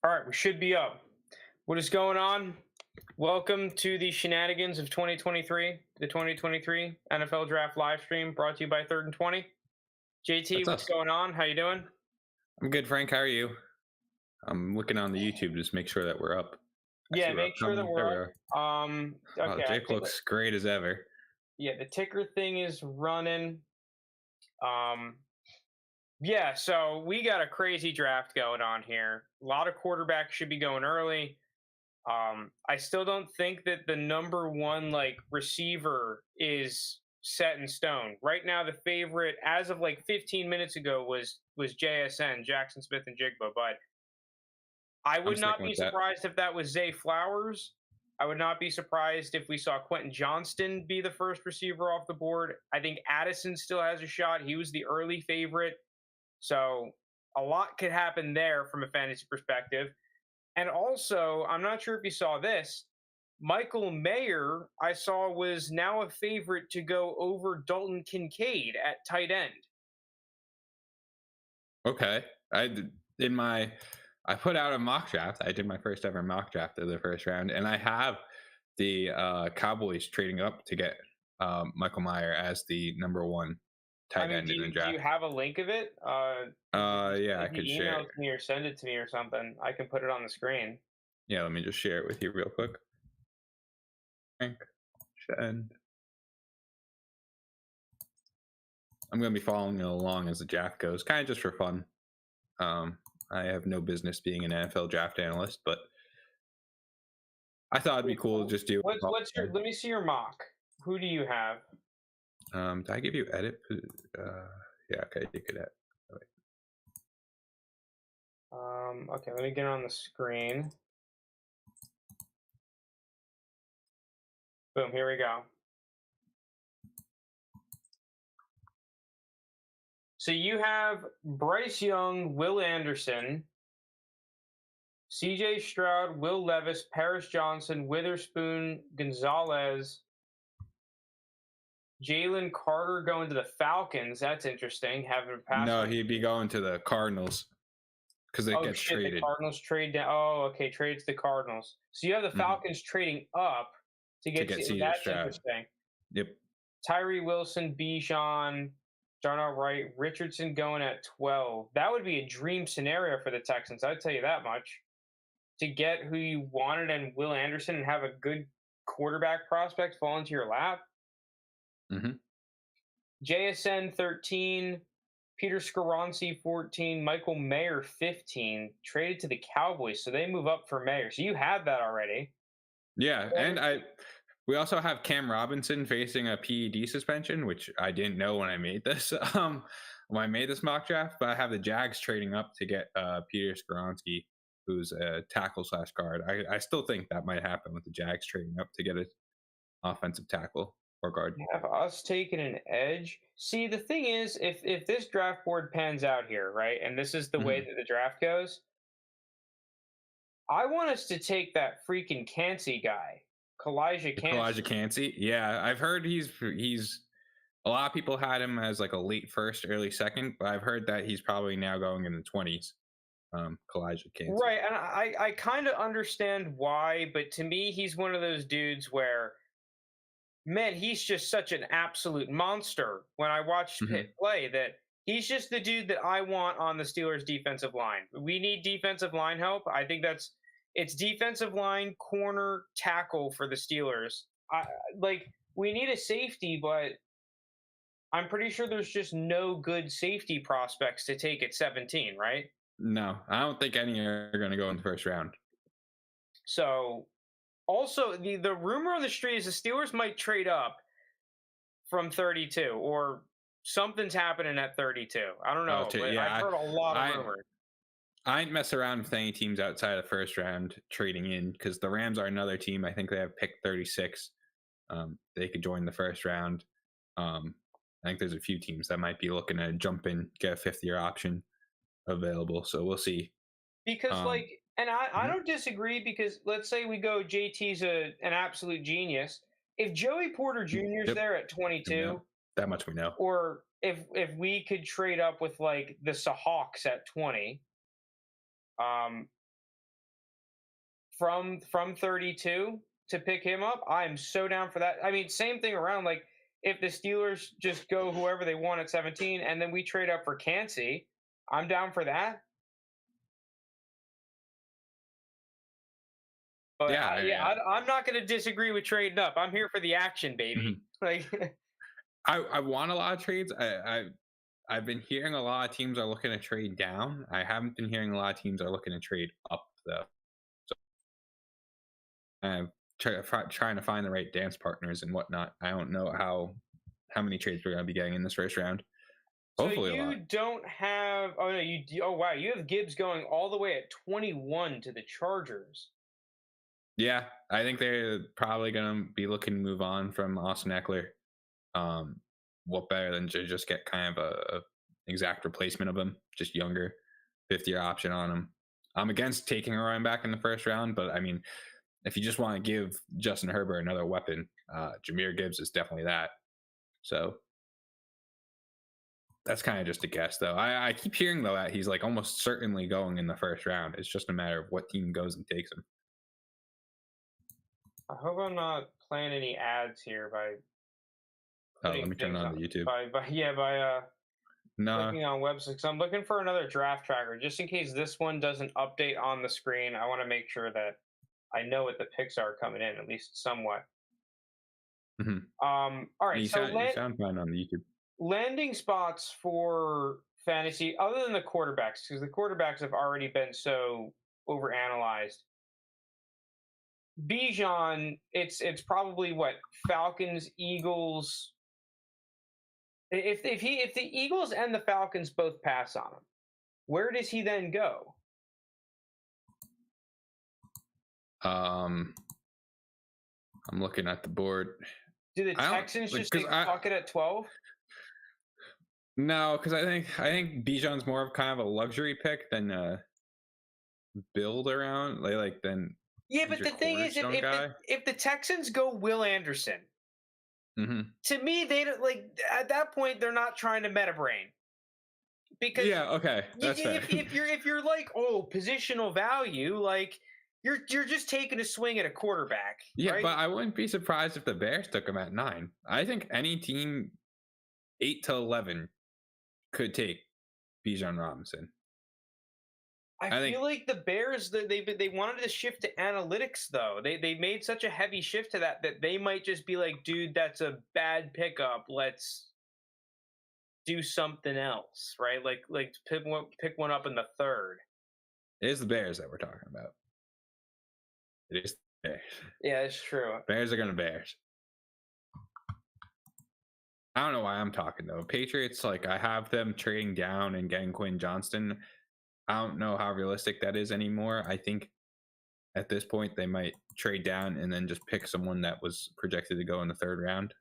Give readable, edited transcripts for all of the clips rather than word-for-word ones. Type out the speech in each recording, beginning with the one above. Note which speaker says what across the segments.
Speaker 1: All right, we should be up. What is going on? Welcome to the shenanigans of 2023, the 2023 NFL Draft live stream brought to you by Third and 20. JT,
Speaker 2: That's
Speaker 1: what's
Speaker 2: us.
Speaker 1: going on? How you doing?
Speaker 2: I'm good, Frank. How are you? I'm looking on the YouTube to just make sure that we're up. I
Speaker 1: Yeah,
Speaker 2: see we're
Speaker 1: make sure that
Speaker 2: upcoming. There
Speaker 1: we're
Speaker 2: we
Speaker 1: up.
Speaker 2: are. Oh,
Speaker 1: Okay, I
Speaker 2: Jake
Speaker 1: think
Speaker 2: looks great as ever.
Speaker 1: yeah, the ticker thing is running. Um, yeah, so we got a crazy draft going on here. A lot of quarterbacks should be going early. I still don't think that the number one receiver is set in stone. Right now, the favorite as of like 15 minutes ago was JSN, Jackson Smith and Jigba. But I
Speaker 2: I'm
Speaker 1: would not
Speaker 2: sticking
Speaker 1: be
Speaker 2: with that.
Speaker 1: surprised if that was Zay Flowers. I would not be surprised if we saw Quentin Johnston be the first receiver off the board. I think Addison still has a shot. He was the early favorite. So a lot could happen there from a fantasy perspective. And also, I'm not sure if you saw this. Michael Mayer, I saw, was now a favorite to go over Dalton Kincaid at tight end.
Speaker 2: Okay. I put out a mock draft. I did my first ever mock draft of the first round, and I have the Cowboys trading up to get Michael Meyer as the number one
Speaker 1: I
Speaker 2: tight
Speaker 1: mean,
Speaker 2: end
Speaker 1: do
Speaker 2: in the
Speaker 1: you
Speaker 2: draft.
Speaker 1: have a link of it?
Speaker 2: Yeah, I
Speaker 1: If
Speaker 2: could
Speaker 1: you
Speaker 2: share
Speaker 1: email
Speaker 2: it.
Speaker 1: it to me or send it to me or something, I can put it on the screen.
Speaker 2: Yeah, let me just share it with you real quick. Frank, send. I'm going to be following along as the draft goes, kind of just for fun. I have no business being an NFL draft analyst, but I thought it'd be cool to just do it.
Speaker 1: What's your? Let me see your mock. Who do you have?
Speaker 2: Did I give you edit? Yeah, okay, you could edit.
Speaker 1: Okay, let me get on the screen. Boom, here we go. So you have Bryce Young, Will Anderson, CJ Stroud, Will Levis, Paris Johnson, Witherspoon, Gonzalez, Jalen Carter going to the Falcons. That's interesting. Having a pass.
Speaker 2: No, he'd be going to the Cardinals because it
Speaker 1: Oh
Speaker 2: gets
Speaker 1: shit, the
Speaker 2: traded.
Speaker 1: Cardinals trade down. Oh, okay, trades the Cardinals. So you have the
Speaker 2: Mhm.
Speaker 1: Falcons trading up to
Speaker 2: To
Speaker 1: get
Speaker 2: get
Speaker 1: to.
Speaker 2: CJ
Speaker 1: That's
Speaker 2: Stroud.
Speaker 1: interesting.
Speaker 2: Yep.
Speaker 1: Tyree Wilson, Bijan, Darnell Wright, Richardson going at 12. That would be a dream scenario for the Texans. I'd tell you that much. To get who you wanted and Will Anderson and have a good quarterback prospect fall into your lap.
Speaker 2: Hmm.
Speaker 1: JSN 13, Peter Skoronski 14, Michael Mayer 15, traded to the Cowboys. So they move up for Mayer. So you had that already.
Speaker 2: Yeah, we also have Cam Robinson facing a PED suspension, which I didn't know when I made this. When I made this mock draft, but I have the Jags trading up to get Peter Skoronski, who's a tackle slash guard. I still think that might happen with the Jags trading up to get an offensive tackle or guard.
Speaker 1: Have us taking an edge. See, the thing is, if this draft board pans out here, right, and this is the way
Speaker 2: Hmm.
Speaker 1: that the draft goes, I want us to take that freaking Cansey guy, Kalijah
Speaker 2: Elijah
Speaker 1: Cansey.
Speaker 2: Cansey. Yeah, I've heard he's a lot of people had him as like a late first, early second, but I've heard that he's probably now going in the 20s. Kalijah Cansey.
Speaker 1: Right, and I kind of understand why, but to me, he's one of those dudes where, man, he's just such an absolute monster. When I watch Pitt
Speaker 2: Hmm.
Speaker 1: play, that he's just the dude that I want on the Steelers' defensive line. We need defensive line help. I think it's defensive line, corner, tackle for the Steelers. Like we need a safety, but I'm pretty sure there's just no good safety prospects to take at 17, right?
Speaker 2: No, I don't think any are going to go in the first round.
Speaker 1: So also the rumor on the street is the Steelers might trade up from 32 or something's happening at 32. I don't know, but I've
Speaker 2: Yeah,
Speaker 1: heard a lot of
Speaker 2: I
Speaker 1: rumors.
Speaker 2: I ain't mess around with any teams outside of the first round trading in because the Rams are another team. I think they have pick 36. They could join the first round. I think there's a few teams that might be looking to jump in, get a fifth year option available. So we'll see.
Speaker 1: Because
Speaker 2: Um,
Speaker 1: and I
Speaker 2: mhm.
Speaker 1: don't disagree because let's say we go JT's an absolute genius. If Joey Porter Jr.'s
Speaker 2: Yep,
Speaker 1: there at
Speaker 2: we know
Speaker 1: 22,
Speaker 2: that much. We know.
Speaker 1: or if we could trade up with like the Seahawks at 20, um from 32 to pick him up, I'm so down for that. I mean, same thing around. Like, if the Steelers just go whoever they want at 17, and then we trade up for Cansey, I'm down for that. But
Speaker 2: Yeah,
Speaker 1: I'm not going to disagree with trading up. I'm here for the action, baby. Like,
Speaker 2: I want a lot of trades. I've been hearing a lot of teams are looking to trade down. I haven't been hearing a lot of teams are looking to trade up though. So I'm trying to find the right dance partners and whatnot. I don't know how many trades we're going to be getting in this first round. Hopefully,
Speaker 1: so you don't have. Oh no, you. Oh wow, you have Gibbs going all the way at 21 to the Chargers.
Speaker 2: Yeah, I think they're probably going to be looking to move on from Austin Eckler. What better than to just get kind of a exact replacement of him, just younger, 5th-year option on him. I'm against taking a running back in the first round, but I mean, if you just want to give Justin Herbert another weapon, Jahmyr Gibbs is definitely that. So that's kind of just a guess, though. I keep hearing, though, that he's like almost certainly going in the first round. It's just a matter of what team goes and takes him.
Speaker 1: I hope I'm not playing any ads here by.
Speaker 2: Let me turn on the YouTube.
Speaker 1: By clicking on websites. I'm looking for another draft tracker just in case this one doesn't update on the screen. I want to make sure that I know what the picks are coming in, at least somewhat.
Speaker 2: Mm-hmm.
Speaker 1: All right.
Speaker 2: You sound fine on the YouTube.
Speaker 1: Landing spots for fantasy, other than the quarterbacks, because the quarterbacks have already been so overanalyzed. Bijan, it's probably what, Falcons, Eagles. If the Eagles and the Falcons both pass on him, where does he then go?
Speaker 2: I'm looking at the board.
Speaker 1: Do the Texans just fuck it at 12?
Speaker 2: No, because I think Bijan's more of kind of a luxury pick than build around like than.
Speaker 1: Yeah, but the thing is, if the Texans go Will Anderson, to me they don't, like, at that point they're not trying to meta brain. Because
Speaker 2: okay, that's fair.
Speaker 1: If you're like, oh, positional value, like you're just taking a swing at a quarterback.
Speaker 2: Yeah,
Speaker 1: right?
Speaker 2: But I wouldn't be surprised if the Bears took him at 9. I think any team 8 to 11 could take Bijan Robinson.
Speaker 1: I feel like the Bears, they wanted to shift to analytics, though. They made such a heavy shift to that they might just be like, dude, that's a bad pickup. Let's do something else, right? Like pick one up in the 3rd.
Speaker 2: It is the Bears that we're talking about. It is the Bears.
Speaker 1: Yeah, it's true.
Speaker 2: Bears are going to Bears. I don't know why I'm talking, though. Patriots, like, I have them trading down and getting Quinn Johnston. I don't know how realistic that is anymore. I think at this point they might trade down and then just pick someone that was projected to go in the 3rd round,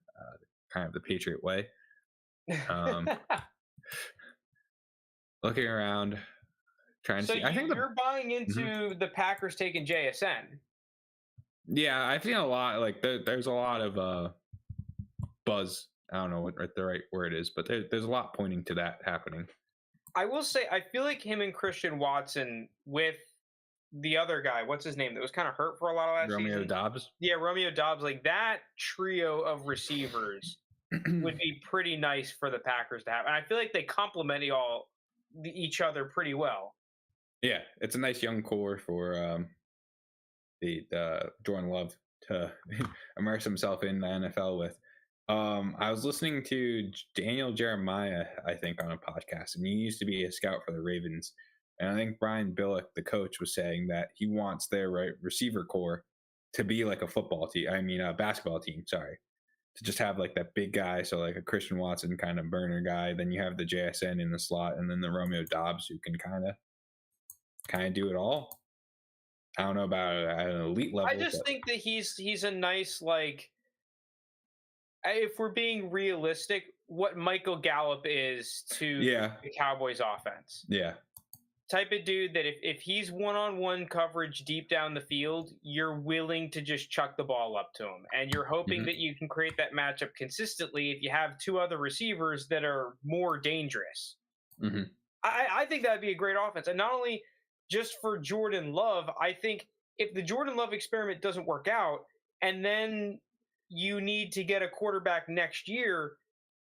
Speaker 2: kind of the Patriot way. Looking around, trying to see. I think
Speaker 1: you're buying into the Packers taking JSN.
Speaker 2: Yeah, I've seen a lot. Like there's a lot of buzz. I don't know what the right word is, but there's a lot pointing to that happening.
Speaker 1: I will say, I feel like him and Christian Watson with the other guy, what's his name, that was kind of hurt for a lot of last season?
Speaker 2: Romeo Doubs?
Speaker 1: Yeah, Romeo Doubs. Like, that trio of receivers would be pretty nice for the Packers to have. And I feel like they complement each other pretty well.
Speaker 2: Yeah, it's a nice young core for the Jordan Love to immerse himself in the NFL with. I was listening to Daniel Jeremiah, I think, on a podcast, and he used to be a scout for the Ravens. And I think Brian Billick, the coach, was saying that he wants their receiver core to be like a basketball team, to just have like that big guy. So like a Christian Watson kind of burner guy. Then you have the JSN in the slot, and then the Romeo Doubs who can kind of do it all. I don't know about at an elite level.
Speaker 1: I just think that he's a nice, like, if we're being realistic, what Michael Gallup is to the Cowboys offense.
Speaker 2: Yeah.
Speaker 1: Type of dude that if he's one-on-one coverage deep down the field, you're willing to just chuck the ball up to him. And you're hoping that you can create that matchup consistently if you have 2 other receivers that are more dangerous. I think that would be a great offense. And not only just for Jordan Love, I think if the Jordan Love experiment doesn't work out, and then you need to get a quarterback next year,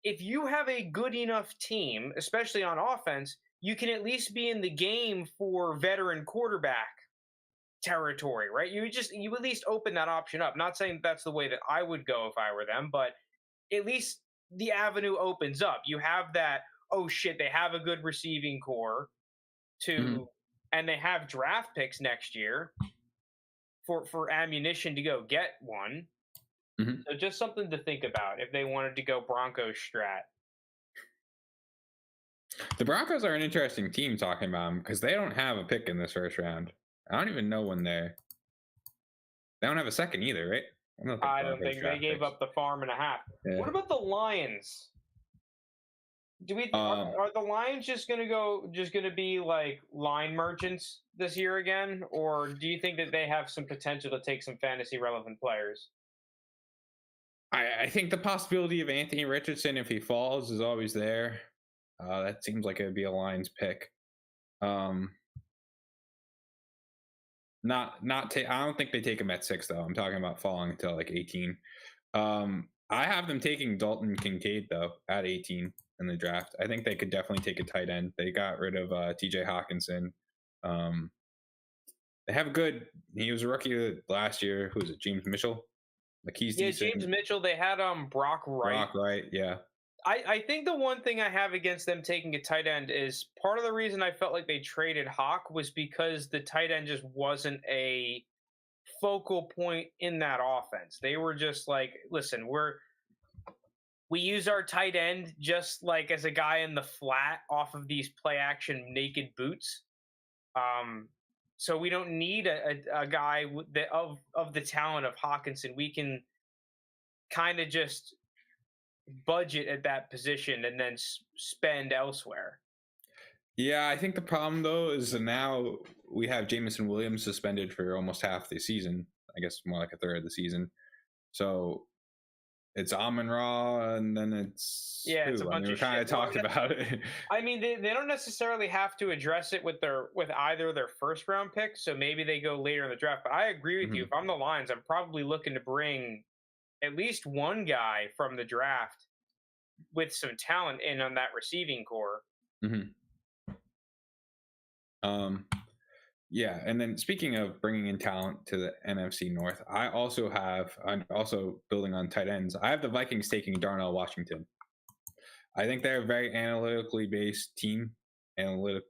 Speaker 1: if you have a good enough team, especially on offense, you can at least be in the game for veteran quarterback territory, right? You at least open that option up. Not saying that's the way that I would go if I were them, but at least the avenue opens up. You have that, oh shit, they have a good receiving core
Speaker 2: Mhm.
Speaker 1: to and they have draft picks next year for ammunition to go get one.
Speaker 2: Mhm.
Speaker 1: So just something to think about if they wanted to go Broncos strat.
Speaker 2: The Broncos are an interesting team talking about them because they don't have a pick in this first round. I don't even know when they don't have a second either, right? I don't think
Speaker 1: I don't
Speaker 2: Broncos
Speaker 1: think they
Speaker 2: draft
Speaker 1: gave
Speaker 2: picks.
Speaker 1: up the farm and a half.
Speaker 2: Yeah.
Speaker 1: What about the Lions? Do we
Speaker 2: Um,
Speaker 1: are the Lions just gonna be like line merchants this year again, or do you think that they have some potential to take some fantasy relevant players?
Speaker 2: I think the possibility of Anthony Richardson, if he falls, is always there. That seems like it would be a Lions pick. Um, I don't think they take him at 6 though. I'm talking about falling until like 18. I have them taking Dalton Kincaid though at 18 in the draft. I think they could definitely take a tight end. They got rid of TJ Hawkinson. Um, they have a good. He was a rookie last year. Who was it? James Mitchell. Like he's
Speaker 1: Yeah, James
Speaker 2: decent.
Speaker 1: Mitchell. They had Brock Wright.
Speaker 2: Brock, right? Yeah.
Speaker 1: I think the one thing I have against them taking a tight end is part of the reason I felt like they traded Hawk was because the tight end just wasn't a focal point in that offense. They were just like, listen, we use our tight end just like as a guy in the flat off of these play action naked boots. Um, so we don't need a guy of the talent of Hawkinson. We can kind of just budget at that position and then spend elsewhere.
Speaker 2: Yeah, I think the problem though is that now we have Jamison Williams suspended for almost half the season. I guess more like a third of the season. So it's Amon Ra, and then it's
Speaker 1: Yeah, it's a
Speaker 2: who? I
Speaker 1: bunch
Speaker 2: mean, we
Speaker 1: of
Speaker 2: kind of
Speaker 1: shit. Well,
Speaker 2: talked about it.
Speaker 1: I mean, they don't necessarily have to address it with either their first round pick, so maybe they go later in the draft. But I agree with you.
Speaker 2: Mhm.
Speaker 1: If I'm the Lions, I'm probably looking to bring at least one guy from the draft with some talent in on that receiving core.
Speaker 2: Mhm. Um, yeah, and then speaking of bringing in talent to the NFC North, I'm also building on tight ends. I have the Vikings taking Darnell Washington. I think they're a very analytically based team. Analytic.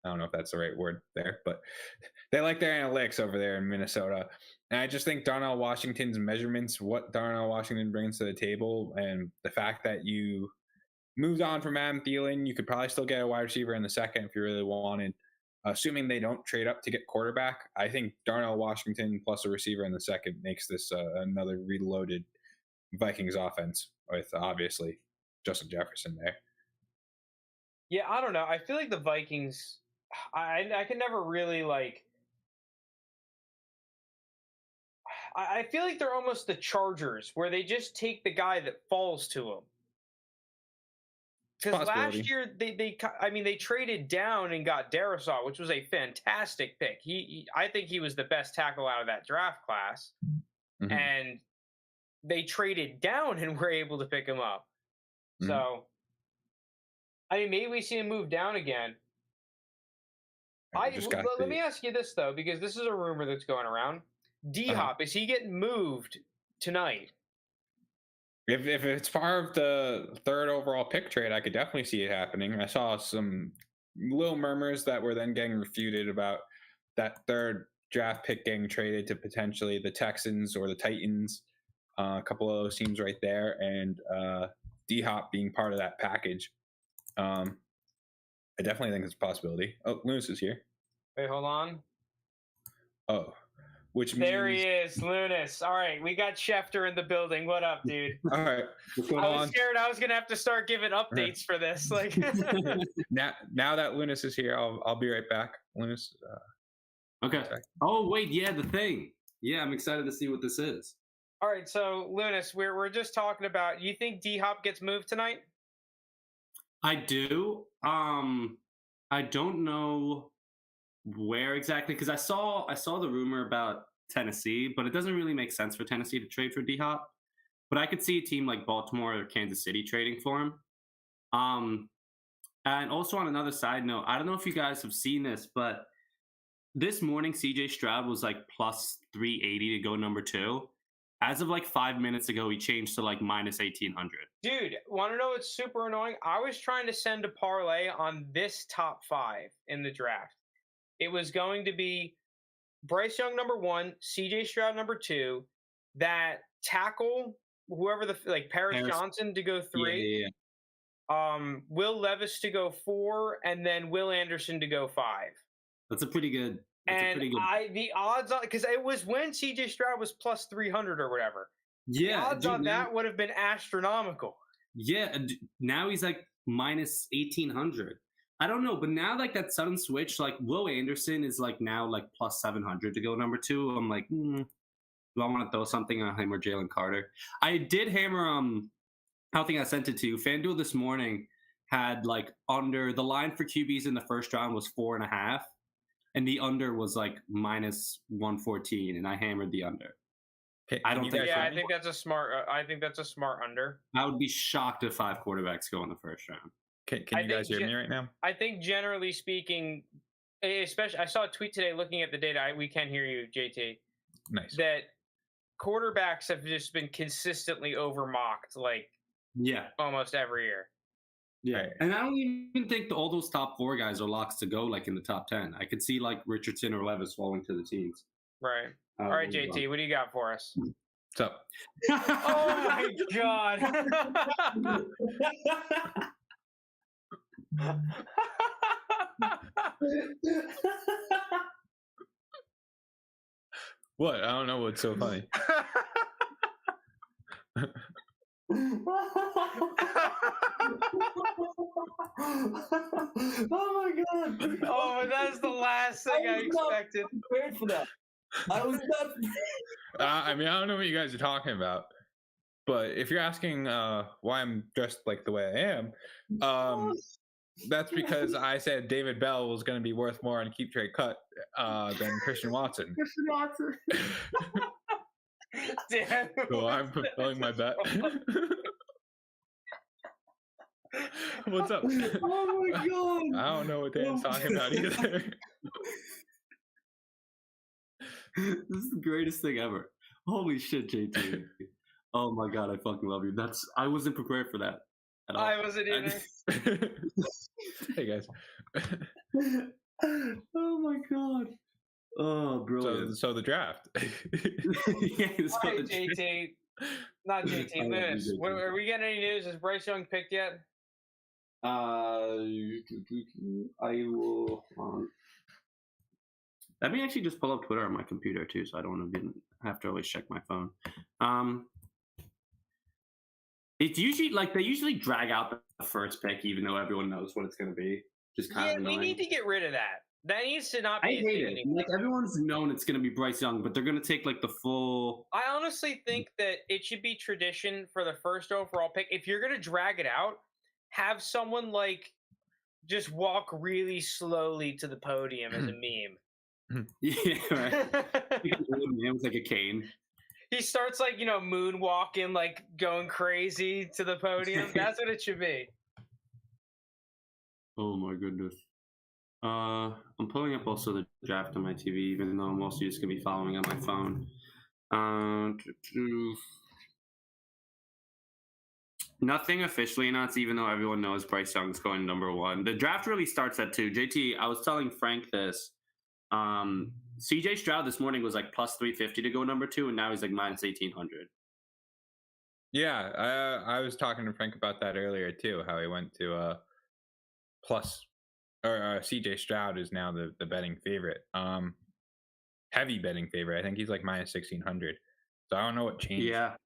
Speaker 2: I don't know if that's the right word there, but they like their analytics over there in Minnesota. And I just think Darnell Washington's measurements, what Darnell Washington brings to the table, and the fact that you moved on from Adam Thielen, you could probably still get a wide receiver in the second if you really wanted. Assuming they don't trade up to get quarterback, I think Darnell Washington plus a receiver in the second makes this another reloaded Vikings offense with obviously Justin Jefferson there.
Speaker 1: Yeah, I don't know. I feel like the Vikings. I can never really like. I feel like they're almost the Chargers, where they just take the guy that falls to them.
Speaker 2: It's a
Speaker 1: Because last
Speaker 2: possibility.
Speaker 1: year I mean they traded down and got Darisaw, which was a fantastic pick. I think he was the best tackle out of that draft class,
Speaker 2: Hmm.
Speaker 1: and they traded down and were able to pick him up.
Speaker 2: Hmm.
Speaker 1: So I mean maybe we see him move down again.
Speaker 2: I just got
Speaker 1: Let
Speaker 2: the
Speaker 1: me ask you this though, because this is a rumor that's going around. D
Speaker 2: uh,
Speaker 1: Hop, is he getting moved tonight?
Speaker 2: if it's part of the third overall pick trade, I could definitely see it happening. I saw some little murmurs that were then getting refuted about that third draft pick getting traded to potentially the Texans or the Titans, a couple of those teams right there, and D Hop being part of that package. Um, I definitely think it's a possibility. Oh, Lewis is here.
Speaker 1: Wait, hold on.
Speaker 2: Oh, which
Speaker 1: There he
Speaker 2: means
Speaker 1: is, Lunas. All right, we got Schefter in the building. What up, dude?
Speaker 2: all right. What's going
Speaker 1: I was
Speaker 2: on?
Speaker 1: scared I was gonna have to start giving updates for this. Like,
Speaker 2: Now that Lunas is here, I'll be right back. Lunas,
Speaker 3: Okay.
Speaker 2: sorry.
Speaker 3: Oh wait, yeah, the thing. Yeah, I'm excited to see what this is.
Speaker 1: all right, so Lunas, we're just talking about. You think D Hop gets moved tonight?
Speaker 3: I do. I don't know where exactly, because I saw the rumor about Tennessee, but it doesn't really make sense for Tennessee to trade for D Hop. But I could see a team like Baltimore or Kansas City trading for him. Um, and also on another side note, I don't know if you guys have seen this, but this morning CJ Stroud was like plus 380 to go number 2. As of like 5 minutes ago, he changed to like minus 1800.
Speaker 1: Dude, want to know what's super annoying? I was trying to send a parlay on this top 5 in the draft. It was going to be Bryce Young number 1, CJ Stroud number 2, that tackle, whoever like Paris Johnson to go 3, Will Levis to go 4, and then Will Anderson to go 5.
Speaker 3: That's a pretty good.
Speaker 1: And the odds on, because it was when CJ Stroud was plus 300 or whatever. The odds on that would have been astronomical.
Speaker 3: Yeah, now he's like minus 1800. I don't know, but now like that sudden switch, like Will Anderson is like now like plus 700 to go number 2. I'm like, do I want to throw something on him or Jalen Carter? I did hammer I don't think I sent it to you. FanDuel this morning had like under the line for QBs in the first round was 4.5, and the under was like minus 114, and I hammered the under. I don't think.
Speaker 1: Yeah, I think that's a smart. I think that's a smart under.
Speaker 3: I would be shocked if 5 quarterbacks go in the first round.
Speaker 2: Can you guys hear me right now?
Speaker 1: I think generally speaking, especially I saw a tweet today looking at the data. We can hear you, JT.
Speaker 2: Nice.
Speaker 1: That quarterbacks have just been consistently overmocked, like almost every year.
Speaker 3: Yeah, right. And I don't even think all those top 4 guys are locks to go like in the top 10. I could see like Richardson or Levis falling to the teams.
Speaker 1: Right. All right, JT, what do you got for us?
Speaker 2: What's up?
Speaker 1: Oh my God.
Speaker 2: What? I don't know what's so funny.
Speaker 4: Oh my God!
Speaker 1: Oh, that's the last thing I expected.
Speaker 4: Prepared for that. I was not.
Speaker 2: I mean, I don't know what you guys are talking about, but if you're asking why I'm dressed like the way I am, that's because I said David Bell was going to be worth more on Keep Trade Cut than Christian Watson.
Speaker 4: Christian Watson.
Speaker 1: Damn.
Speaker 2: So I'm fulfilling my bet. What's up?
Speaker 4: Oh my God!
Speaker 2: I don't know what Dan's talking about either.
Speaker 3: This is the greatest thing ever. Holy shit, JT. Oh my God, I fucking love you. I wasn't prepared for that at all.
Speaker 1: I wasn't either.
Speaker 2: Hey guys.
Speaker 3: Oh my God. Oh, brilliant.
Speaker 2: So the draft.
Speaker 3: Yeah,
Speaker 1: all right, JT. Not JT, Liz. Are we getting any news? Is Bryce Young picked yet?
Speaker 3: I will. Let me actually just pull up Twitter on my computer too, so I don't have to always check my phone. It's usually like they usually drag out the first pick, even though everyone knows what it's going to be. Just kind of annoying.
Speaker 1: We need to get rid of that. That needs to not be.
Speaker 3: I hate it. Like everyone's known it's going to be Bryce Young, but they're going to take like the full.
Speaker 1: I honestly think that it should be tradition for the first overall pick. If you're going to drag it out, have someone like just walk really slowly to the podium as a meme.
Speaker 3: Yeah, right. It was like a cane.
Speaker 1: He starts like, moonwalking, like going crazy to the podium. That's what it should be.
Speaker 3: Oh my goodness. I'm pulling up also the draft on my TV, even though I'm also just gonna be following on my phone. Nothing officially announced, even though everyone knows Bryce Young's going number 1. The draft really starts at 2. JT, I was telling Frank this. CJ Stroud this morning was like plus 350 to go number 2, and now he's like minus 1800.
Speaker 2: Yeah, I was talking to Frank about that earlier too. How he went to plus, or CJ Stroud is now the betting favorite. Heavy betting favorite. I think he's like minus 1600. So I don't know what changed.
Speaker 3: Yeah,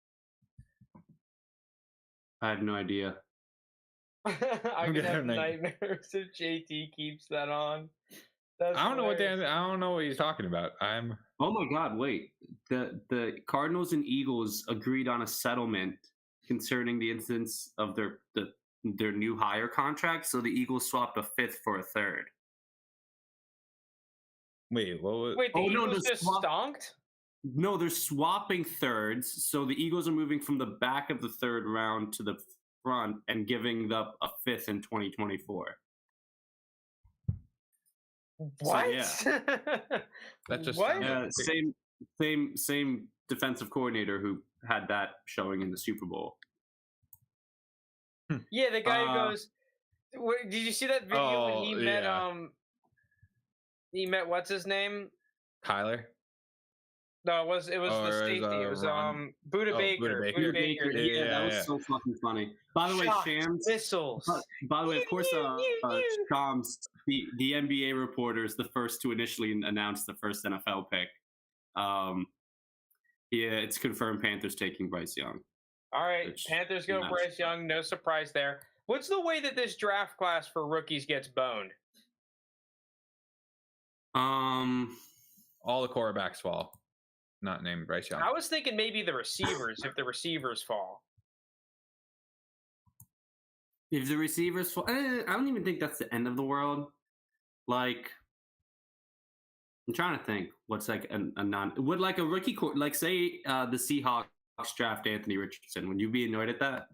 Speaker 3: I have no idea.
Speaker 1: I'm gonna have nightmares if JT keeps that on.
Speaker 2: I don't know what he's talking about.
Speaker 3: Oh my God! Wait, the Cardinals and Eagles agreed on a settlement concerning the instance of their new hire contract. So the Eagles swapped a 5th for a 3rd.
Speaker 2: Wait, what was?
Speaker 1: Wait, the
Speaker 3: Oh, no,
Speaker 1: Eagles
Speaker 3: the
Speaker 1: just
Speaker 3: swap-
Speaker 1: stonked?
Speaker 3: No, they're swapping thirds. So the Eagles are moving from the back of the third round to the front and giving up a fifth in 2024.
Speaker 1: What?
Speaker 3: yeah.
Speaker 2: That just
Speaker 1: what?
Speaker 2: sounds-
Speaker 3: Same defensive coordinator who had that showing in the Super Bowl.
Speaker 1: Yeah, the guy who
Speaker 3: Uh,
Speaker 1: goes. Wait, did you see that video when he
Speaker 2: Oh,
Speaker 1: met
Speaker 2: yeah.
Speaker 1: He met what's his name?
Speaker 2: Kyler.
Speaker 1: No, it was the
Speaker 2: Or is,
Speaker 1: safety. It was
Speaker 2: Ron-
Speaker 1: Buda
Speaker 2: Oh,
Speaker 1: Baker.
Speaker 2: Budda
Speaker 1: Buda
Speaker 2: Baker.
Speaker 1: Baker.
Speaker 3: Yeah, that was
Speaker 2: yeah.
Speaker 3: so fucking funny. By the way,
Speaker 1: Shocked
Speaker 3: Shams.
Speaker 1: missiles.
Speaker 3: By the way, of course, Shams, the NBA reporter, is the first to initially announce the first NFL pick. Yeah, it's confirmed Panthers taking Bryce Young.
Speaker 1: All right,
Speaker 3: Which-
Speaker 1: Panthers go
Speaker 3: nice.
Speaker 1: Bryce Young. No surprise there. What's the way that this draft class for rookies gets boned?
Speaker 2: All the quarterbacks fall. Not named Bryce Young.
Speaker 1: I was thinking maybe the receivers, if the receivers fall.
Speaker 3: If the receivers fall, I don't even think that's the end of the world. Like, I'm trying to think what's like a non. Would like a rookie like say the Seahawks draft Anthony Richardson? Would you be annoyed at that?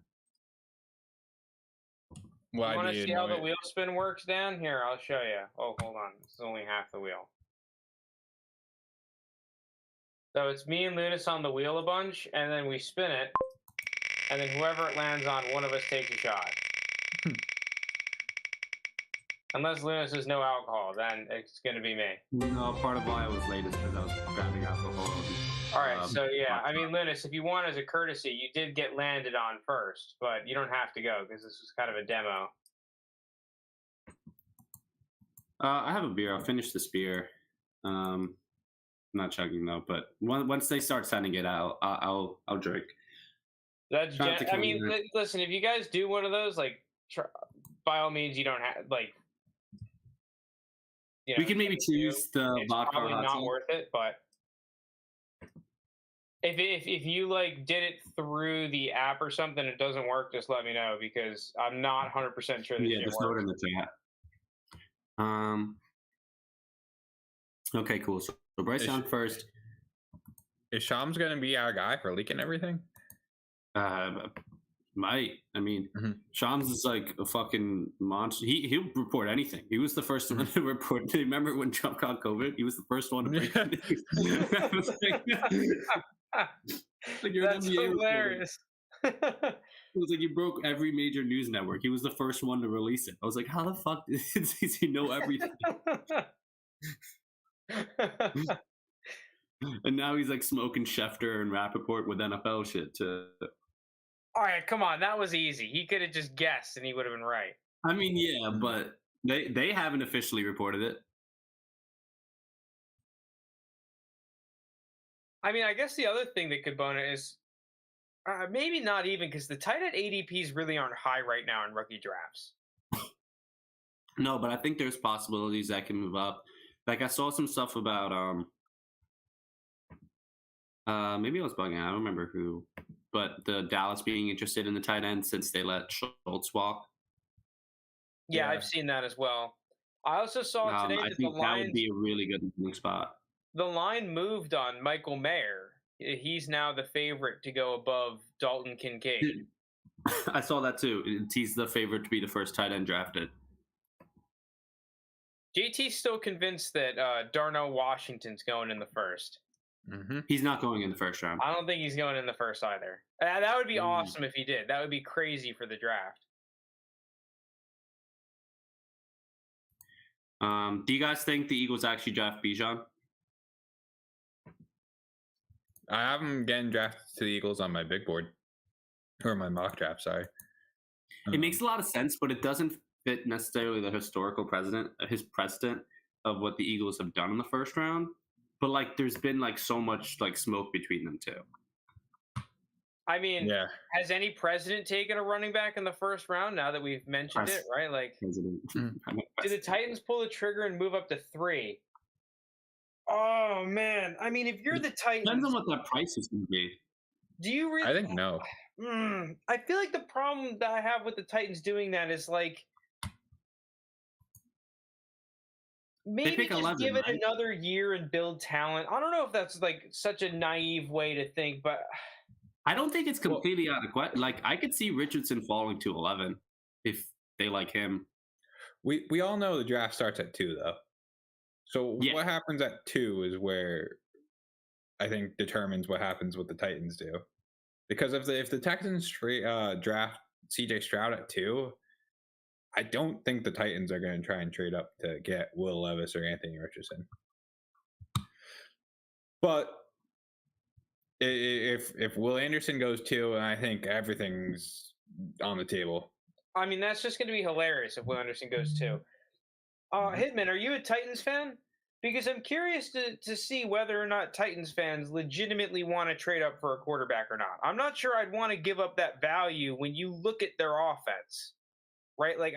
Speaker 2: Why
Speaker 1: You want
Speaker 2: do
Speaker 1: to
Speaker 2: you
Speaker 1: see how
Speaker 2: know
Speaker 1: the
Speaker 2: it?
Speaker 1: wheel spin works down? Here, I'll show you. Oh, hold on. This is only half the wheel. So it's me and Lunas on the wheel a bunch, and then we spin it, and then whoever it lands on, one of us takes a shot. Unless Lunas has no alcohol, then it's going to be me.
Speaker 3: No, part of why I was late is because I was grabbing alcohol.
Speaker 1: All right,
Speaker 3: Um,
Speaker 1: so yeah, I mean, Lunas, if you want as a courtesy, you did get landed on first, but you don't have to go because this was kind of a demo.
Speaker 3: I have a beer. I'll finish this beer. I'm not chugging though, but once they start sending it out, I'll drink.
Speaker 1: That's
Speaker 3: Shout out to
Speaker 1: I mean,
Speaker 3: Kevin.
Speaker 1: listen, if you guys do one of those, like, by all means, you don't have like. You know,
Speaker 3: We can maybe
Speaker 1: you do.
Speaker 3: choose the
Speaker 1: It's
Speaker 3: vodka.
Speaker 1: probably
Speaker 3: hot
Speaker 1: not
Speaker 3: sauce.
Speaker 1: worth it, but if you like did it through the app or something, it doesn't work. Just let me know because I'm not 100% sure that
Speaker 3: Yeah,
Speaker 1: shit
Speaker 3: just throw it
Speaker 1: works.
Speaker 3: in the chat. Okay, cool. So Bryce
Speaker 2: Is-
Speaker 3: Young first.
Speaker 2: Is Shams gonna be our guy for leaking everything?
Speaker 3: Might. I mean,
Speaker 2: Mhm.
Speaker 3: Shams is like a fucking monster. He'll report anything. He was the first one to report. Remember when Trump got COVID? He was the first one to break the news. I was like, you're an
Speaker 1: That's
Speaker 3: NBA reporter.
Speaker 1: hilarious.
Speaker 3: It was like he broke every major news network. He was the first one to release it. I was like, how the fuck does he know everything? And now he's like smoking Schefter and Rappaport with NFL shit too.
Speaker 1: All right, come on, that was easy. He could have just guessed and he would have been right.
Speaker 3: I mean, yeah, but they haven't officially reported it.
Speaker 1: I mean, I guess the other thing that could bone it is maybe not even because the tight end ADPs really aren't high right now in rookie drafts.
Speaker 3: No, but I think there's possibilities that can move up. Like I saw some stuff about maybe I was bugging. I don't remember who, but the Dallas being interested in the tight end since they let Schultz walk.
Speaker 1: Yeah,
Speaker 2: Yeah.
Speaker 1: I've seen that as well. I also saw today
Speaker 3: I
Speaker 1: that
Speaker 3: think that would be a really good landing spot.
Speaker 1: the line moved on Michael Mayer. He's now the favorite to go above Dalton Kincaid.
Speaker 3: I saw that too. He's the favorite to be the first tight end drafted.
Speaker 1: JT's still convinced that Darnell Washington's going in the first.
Speaker 2: Mm-hmm.
Speaker 3: He's not going in the first round.
Speaker 1: I don't think he's going in the first either. That would be
Speaker 3: Mm.
Speaker 1: awesome if he did. That would be crazy for the draft.
Speaker 3: Do you guys think the Eagles actually draft Bijan?
Speaker 2: I have him getting drafted to the Eagles on my big board, or my mock draft. Sorry.
Speaker 3: It makes a lot of sense, but it doesn't fit necessarily the historical precedent of what the Eagles have done in the first round. But like, there's been like so much like smoke between them too.
Speaker 1: I mean,
Speaker 2: Yeah.
Speaker 1: has any president taken a running back in the first round now that we've mentioned it, right? Like,
Speaker 3: President.
Speaker 2: Mm.
Speaker 1: do the Titans pull the trigger and move up to 3? Oh, man. I mean, if you're the
Speaker 3: Depends
Speaker 1: Titans,
Speaker 3: on what that price is going to be.
Speaker 1: do you really?
Speaker 2: I think no.
Speaker 1: I feel like the problem that I have with the Titans doing that is like, maybe
Speaker 3: pick
Speaker 1: just
Speaker 3: 11,
Speaker 1: give it
Speaker 3: right?
Speaker 1: another year and build talent. I don't know if that's like such a naive way to think, but
Speaker 3: I don't think it's
Speaker 2: Well-
Speaker 3: completely out of question. Like I could see Richardson falling to 11 if they like him.
Speaker 2: We all know the draft starts at 2 though. So
Speaker 3: Yeah.
Speaker 2: what happens at 2 is where I think determines what happens with the Titans do. Because if the Texans draft CJ Stroud at 2, I don't think the Titans are going to try and trade up to get Will Levis or Anthony Richardson. But if Will Anderson goes 2, and I think everything's on the table.
Speaker 1: I mean, that's just going to be hilarious if Will Anderson goes too. Hitman, are you a Titans fan? Because I'm curious to see whether or not Titans fans legitimately want to trade up for a quarterback or not. I'm not sure I'd want to give up that value when you look at their offense, right? Like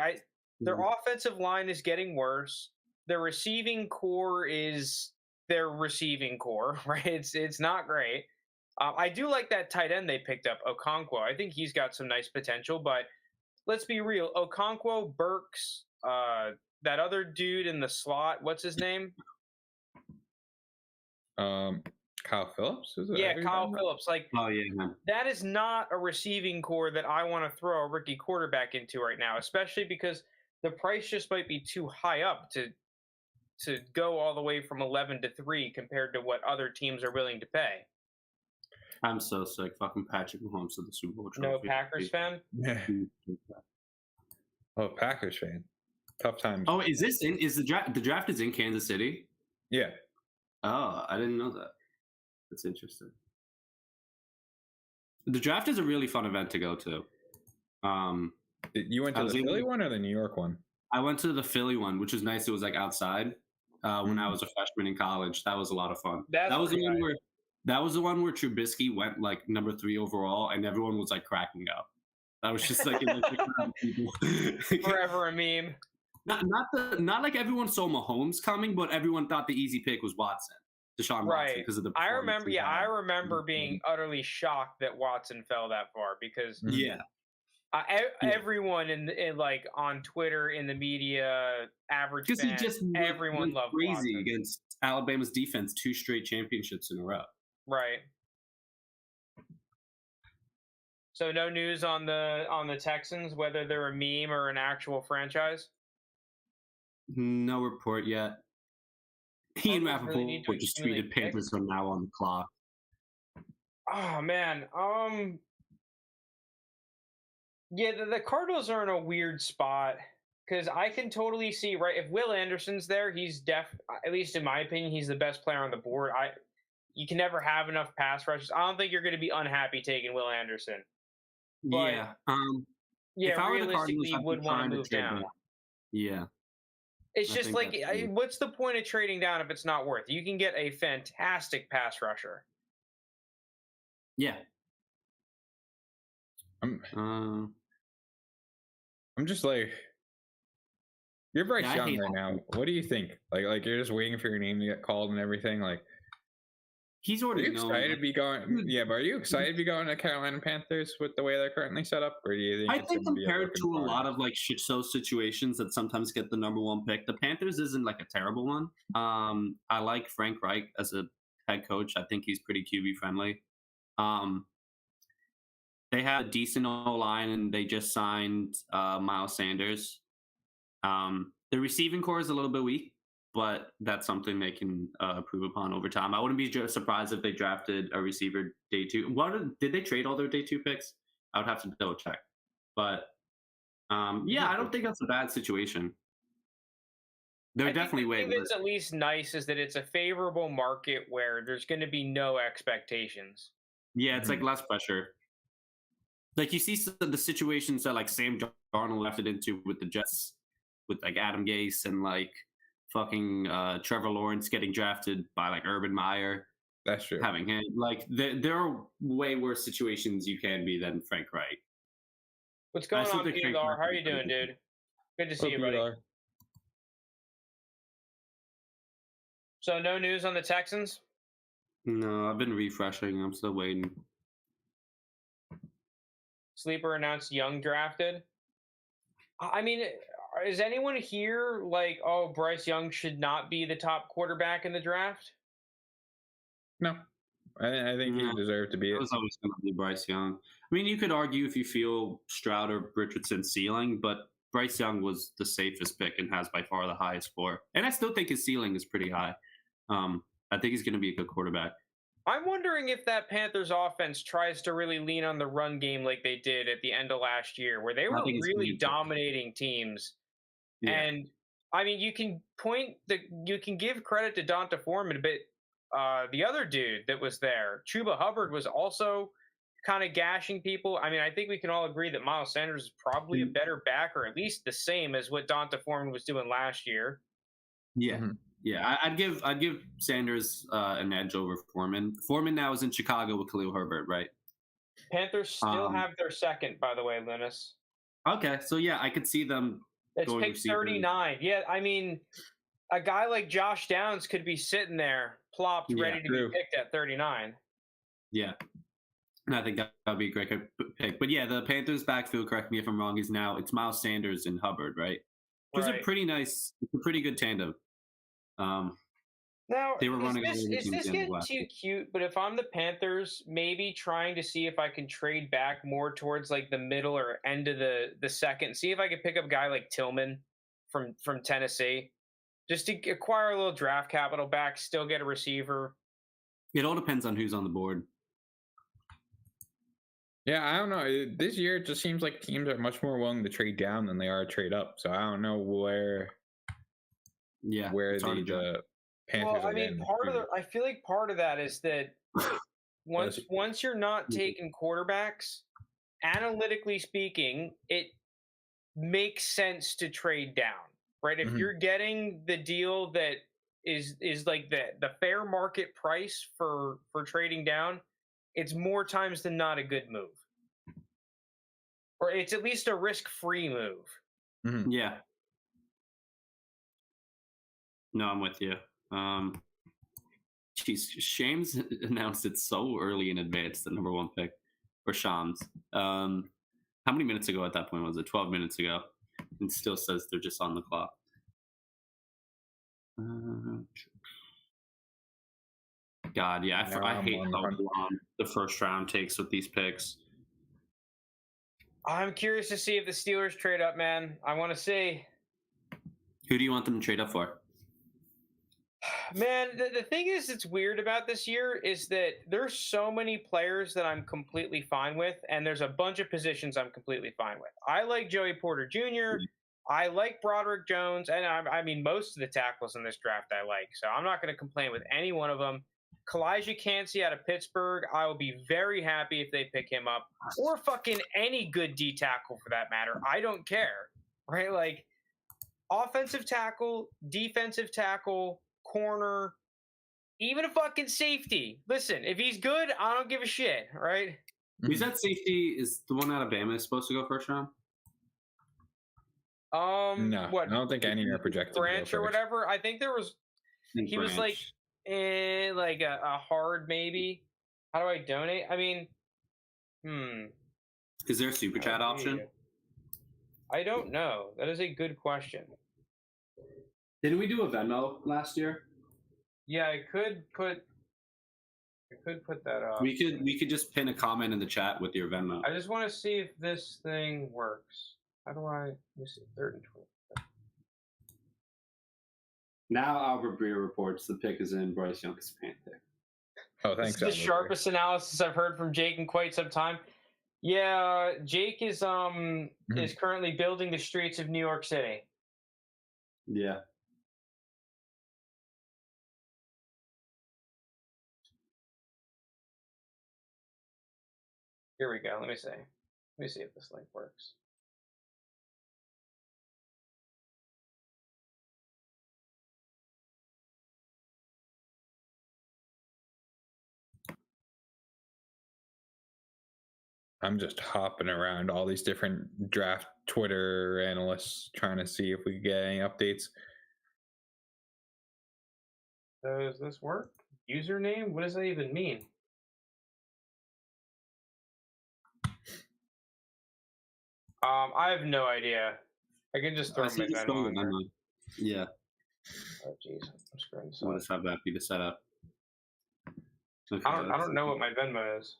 Speaker 1: their offensive line is getting worse. Their receiving core is their receiving core, right? It's not great. I do like that tight end they picked up, Okonkwo. I think he's got some nice potential, but let's be real. Okonkwo, Burks, that other dude in the slot, what's his name?
Speaker 2: Kyle Phillips? Is it
Speaker 1: Yeah, Kyle Phillips. Like,
Speaker 3: Oh yeah, man.
Speaker 1: that is not a receiving core that I want to throw a rookie quarterback into right now, especially because the price just might be too high up to go all the way from 11 to 3 compared to what other teams are willing to pay.
Speaker 3: I'm so sick. Fucking Patrick Mahomes to the Super Bowl
Speaker 1: No
Speaker 3: trophy.
Speaker 1: Packers fan?
Speaker 2: Yeah. Oh, Packers fan. Tough times.
Speaker 3: Oh, is this in? Is the draft? The draft is in Kansas City.
Speaker 2: Yeah.
Speaker 3: Oh, I didn't know that. That's interesting. The draft is a really fun event to go to.
Speaker 2: You went
Speaker 3: I
Speaker 2: to
Speaker 3: was
Speaker 2: the Philly
Speaker 3: able-
Speaker 2: one or the New York one?
Speaker 3: I went to the Philly one, which was nice. It was like outside when I was a freshman in college. That was a lot of fun.
Speaker 1: That's
Speaker 3: That was the
Speaker 1: pretty
Speaker 3: one
Speaker 1: nice.
Speaker 3: where Trubisky went like number 3 overall, and everyone was like cracking up. That was just like electric crowd of people.
Speaker 1: Forever a meme.
Speaker 3: not like everyone saw Mahomes coming, but everyone thought the easy pick was Watson, Deshaun Watson,
Speaker 1: Right.
Speaker 3: because of the.
Speaker 1: I
Speaker 3: performance
Speaker 1: remember,
Speaker 3: he
Speaker 1: yeah, I
Speaker 3: had.
Speaker 1: remember being utterly shocked that Watson fell that far because
Speaker 3: Yeah,
Speaker 1: everyone in like on Twitter, in the media, average
Speaker 3: because he
Speaker 1: fan,
Speaker 3: just
Speaker 1: everyone
Speaker 3: went
Speaker 1: loved
Speaker 3: crazy
Speaker 1: Watson.
Speaker 3: against Alabama's defense 2 straight championships in a row.
Speaker 1: Right. So no news on the Texans, whether they're a meme or an actual franchise.
Speaker 3: No report yet. Ian
Speaker 1: Cardinals really need
Speaker 3: Rappaport
Speaker 1: to
Speaker 3: just
Speaker 1: accumulate
Speaker 3: tweeted Panthers are now on the clock.
Speaker 1: Oh man, yeah, the Cardinals are in a weird spot because I can totally see, right, if Will Anderson's there, he's at least in my opinion, he's the best player on the board. You can never have enough pass rushes. I don't think you're going to be unhappy taking Will Anderson. But,
Speaker 3: Yeah.
Speaker 1: Yeah,
Speaker 3: if I were the
Speaker 1: realistically,
Speaker 3: Cardinals,
Speaker 1: you
Speaker 3: I'd be
Speaker 1: would want
Speaker 3: trying
Speaker 1: to move
Speaker 3: trade
Speaker 1: down.
Speaker 3: down. Yeah.
Speaker 1: It's
Speaker 3: I
Speaker 1: just
Speaker 3: think
Speaker 1: like,
Speaker 3: that's true.
Speaker 1: what's the point of trading down if it's not worth it? You can get a fantastic pass rusher.
Speaker 3: Yeah.
Speaker 2: I'm just like, you're Bryce
Speaker 3: Yeah, I
Speaker 2: Young
Speaker 3: hate
Speaker 2: right now. What do you think? Like you're just waiting for your name to get called and everything. Like,
Speaker 3: he's
Speaker 2: are
Speaker 3: already
Speaker 2: you
Speaker 3: known.
Speaker 2: excited to be going? Yeah, but are you excited to be going to Carolina Panthers with the way they're currently set up, or do you think?
Speaker 3: I
Speaker 2: it's
Speaker 3: think
Speaker 2: gonna be
Speaker 3: compared to a
Speaker 2: broken
Speaker 3: lot
Speaker 2: bar?
Speaker 3: of like shit show situations that sometimes get the number 1 pick, the Panthers isn't like a terrible one. I like Frank Reich as a head coach. I think he's pretty QB friendly. They have a decent O-line, and they just signed Miles Sanders. The receiving core is a little bit weak, but that's something they can improve upon over time. I wouldn't be surprised if they drafted a receiver day 2. Did they trade all their day 2 picks? I would have to double check. But yeah, I don't think that's a bad situation. They're definitely
Speaker 1: the
Speaker 3: way
Speaker 1: thing that's at least nice is that it's a favorable market where there's going to be no expectations.
Speaker 3: Yeah, it's like less pressure. Like you see the situations that like Sam Darnold left it into with the Jets, with like Adam Gase and like fucking Trevor Lawrence getting drafted by like Urban Meyer,
Speaker 2: That's true.
Speaker 3: having him. Like there are way worse situations you can be than Frank Reich.
Speaker 1: What's going
Speaker 3: still
Speaker 1: on,
Speaker 3: think
Speaker 1: Peter
Speaker 3: Frank
Speaker 1: Gar?
Speaker 3: Reich
Speaker 1: How are
Speaker 3: is
Speaker 1: you doing,
Speaker 3: pretty
Speaker 1: dude? Good to see you,
Speaker 2: Hope
Speaker 1: buddy.
Speaker 2: are.
Speaker 1: So no news on the Texans?
Speaker 3: No, I've been refreshing. I'm still waiting.
Speaker 1: Sleeper announced Young drafted. I mean, is anyone here like, oh, Bryce Young should not be the top quarterback in the draft?
Speaker 2: No, I think he
Speaker 3: No.
Speaker 2: deserved to be
Speaker 3: It
Speaker 2: it.
Speaker 3: was always going to be Bryce Young. I mean, you could argue if you feel Stroud or Richardson ceiling, but Bryce Young was the safest pick and has by far the highest floor. And I still think his ceiling is pretty high. I think he's going to be a good quarterback.
Speaker 1: I'm wondering if that Panthers offense tries to really lean on the run game like they did at the end of last year, where they were
Speaker 3: think it's gonna
Speaker 1: really
Speaker 3: be good.
Speaker 1: dominating teams.
Speaker 3: Yeah.
Speaker 1: And I mean, you can give credit to Donta Foreman, but the other dude that was there, Chuba Hubbard, was also kind of gashing people. I mean, I think we can all agree that Miles Sanders is probably a better back, or at least the same as what Donta Foreman was doing last year.
Speaker 3: Yeah.
Speaker 2: Mhm.
Speaker 3: Yeah, I'd give Sanders an edge over Foreman. Foreman now is in Chicago with Khalil Herbert, right?
Speaker 1: Panthers still have their second, by the way, Linus.
Speaker 3: Okay, so yeah, I could see them.
Speaker 1: It's
Speaker 3: going
Speaker 1: pick
Speaker 3: receiver.
Speaker 1: 39. Yeah, I mean, a guy like Josh Downs could be sitting there, plopped,
Speaker 3: Yeah,
Speaker 1: ready to
Speaker 2: true.
Speaker 1: be picked at 39.
Speaker 3: Yeah, and I think that would be a great pick. But yeah, the Panthers backfield, correct me if I'm wrong, it's Miles Sanders and Hubbard, right? Which is a
Speaker 1: Right.
Speaker 3: pretty nice, it's a pretty good tandem.
Speaker 1: Now,
Speaker 3: They were running all
Speaker 1: is
Speaker 3: over
Speaker 1: this,
Speaker 3: the
Speaker 1: is
Speaker 3: team
Speaker 1: this
Speaker 3: at the end of
Speaker 1: getting
Speaker 3: last
Speaker 1: too
Speaker 3: year.
Speaker 1: cute? But if I'm the Panthers, maybe trying to see if I can trade back more towards like the middle or end of the second, see if I can pick up a guy like Tillman from Tennessee, just to acquire a little draft capital back, still get a receiver.
Speaker 3: It all depends on who's on the board.
Speaker 2: Yeah, I don't know. This year it just seems like teams are much more willing to trade down than they are trade up. So I don't know where
Speaker 3: Yeah,
Speaker 2: the
Speaker 3: it's hard to judge.
Speaker 2: Panthers
Speaker 1: Well, I
Speaker 2: are
Speaker 1: mean,
Speaker 2: getting
Speaker 1: I feel like part of that is that once you're not
Speaker 3: Mhm.
Speaker 1: taking quarterbacks, analytically speaking, it makes sense to trade down, right? If
Speaker 2: Mhm.
Speaker 1: you're getting the deal that is like the fair market price for trading down, it's more times than not a good move, or it's at least a risk-free move.
Speaker 2: Mhm.
Speaker 3: Yeah. No, I'm with you. Geez, Shams announced it so early in advance, the number one pick for Shams. How many minutes ago at that point was it? 12 minutes ago. And still says they're just on the clock. God, yeah,
Speaker 2: Yeah,
Speaker 3: I
Speaker 2: I'm
Speaker 3: hate
Speaker 2: on the
Speaker 3: how
Speaker 2: hunt.
Speaker 3: long the first round takes with these picks.
Speaker 1: I'm curious to see if the Steelers trade up, man. I want to see.
Speaker 3: Who do you want them to trade up for?
Speaker 1: Man, the thing is, it's weird about this year is that there's so many players that I'm completely fine with, and there's a bunch of positions I'm completely fine with. I like Joey Porter Jr. I like Broderick Jones, and I mean most of the tackles in this draft I like, so I'm not going to complain with any one of them. Kalijah Cansey out of Pittsburgh, I will be very happy if they pick him up, or fucking any good D tackle for that matter. I don't care, right? Like offensive tackle, defensive tackle, corner, even a fucking safety. Listen, if he's good, I don't give a shit, right?
Speaker 3: Who's that safety? Is the one out of Bama supposed to go first round?
Speaker 2: No,
Speaker 1: What
Speaker 2: I don't think any are projected to go
Speaker 1: Branch or
Speaker 2: first.
Speaker 1: whatever? I think there was. He was like, like a hard maybe. How do I donate? I mean,
Speaker 3: Is there a super chat option?
Speaker 1: I don't know. That is a good question.
Speaker 3: Didn't we do a Venmo last year?
Speaker 1: Yeah, I could put that up.
Speaker 3: We could just pin a comment in the chat with your Venmo.
Speaker 1: I just want to see if this thing works. How do I? Let me see. 3rd and 12th.
Speaker 3: Now Albert Breer reports the pick is in. Bryce Young is fan pick.
Speaker 2: Oh,
Speaker 1: This
Speaker 2: thanks.
Speaker 1: is the
Speaker 2: Albert.
Speaker 1: sharpest analysis I've heard from Jake in quite some time. Yeah, Jake is is currently building the streets of New York City.
Speaker 3: Yeah.
Speaker 1: Here we go. Let me see. Let me see if this link works.
Speaker 2: I'm just hopping around all these different draft Twitter analysts trying to see if we can get any updates.
Speaker 1: Does this work? Username? What does that even mean? I have no idea. I can just
Speaker 3: I
Speaker 1: throw
Speaker 3: see
Speaker 1: my
Speaker 3: just
Speaker 1: Venmo
Speaker 3: throwing
Speaker 1: in
Speaker 3: the
Speaker 1: there.
Speaker 3: Venmo. Yeah,
Speaker 1: Oh jeez, I'm screwing this
Speaker 3: we'll
Speaker 1: up.
Speaker 3: just have that be the setup. Okay,
Speaker 1: I don't know what my Venmo is.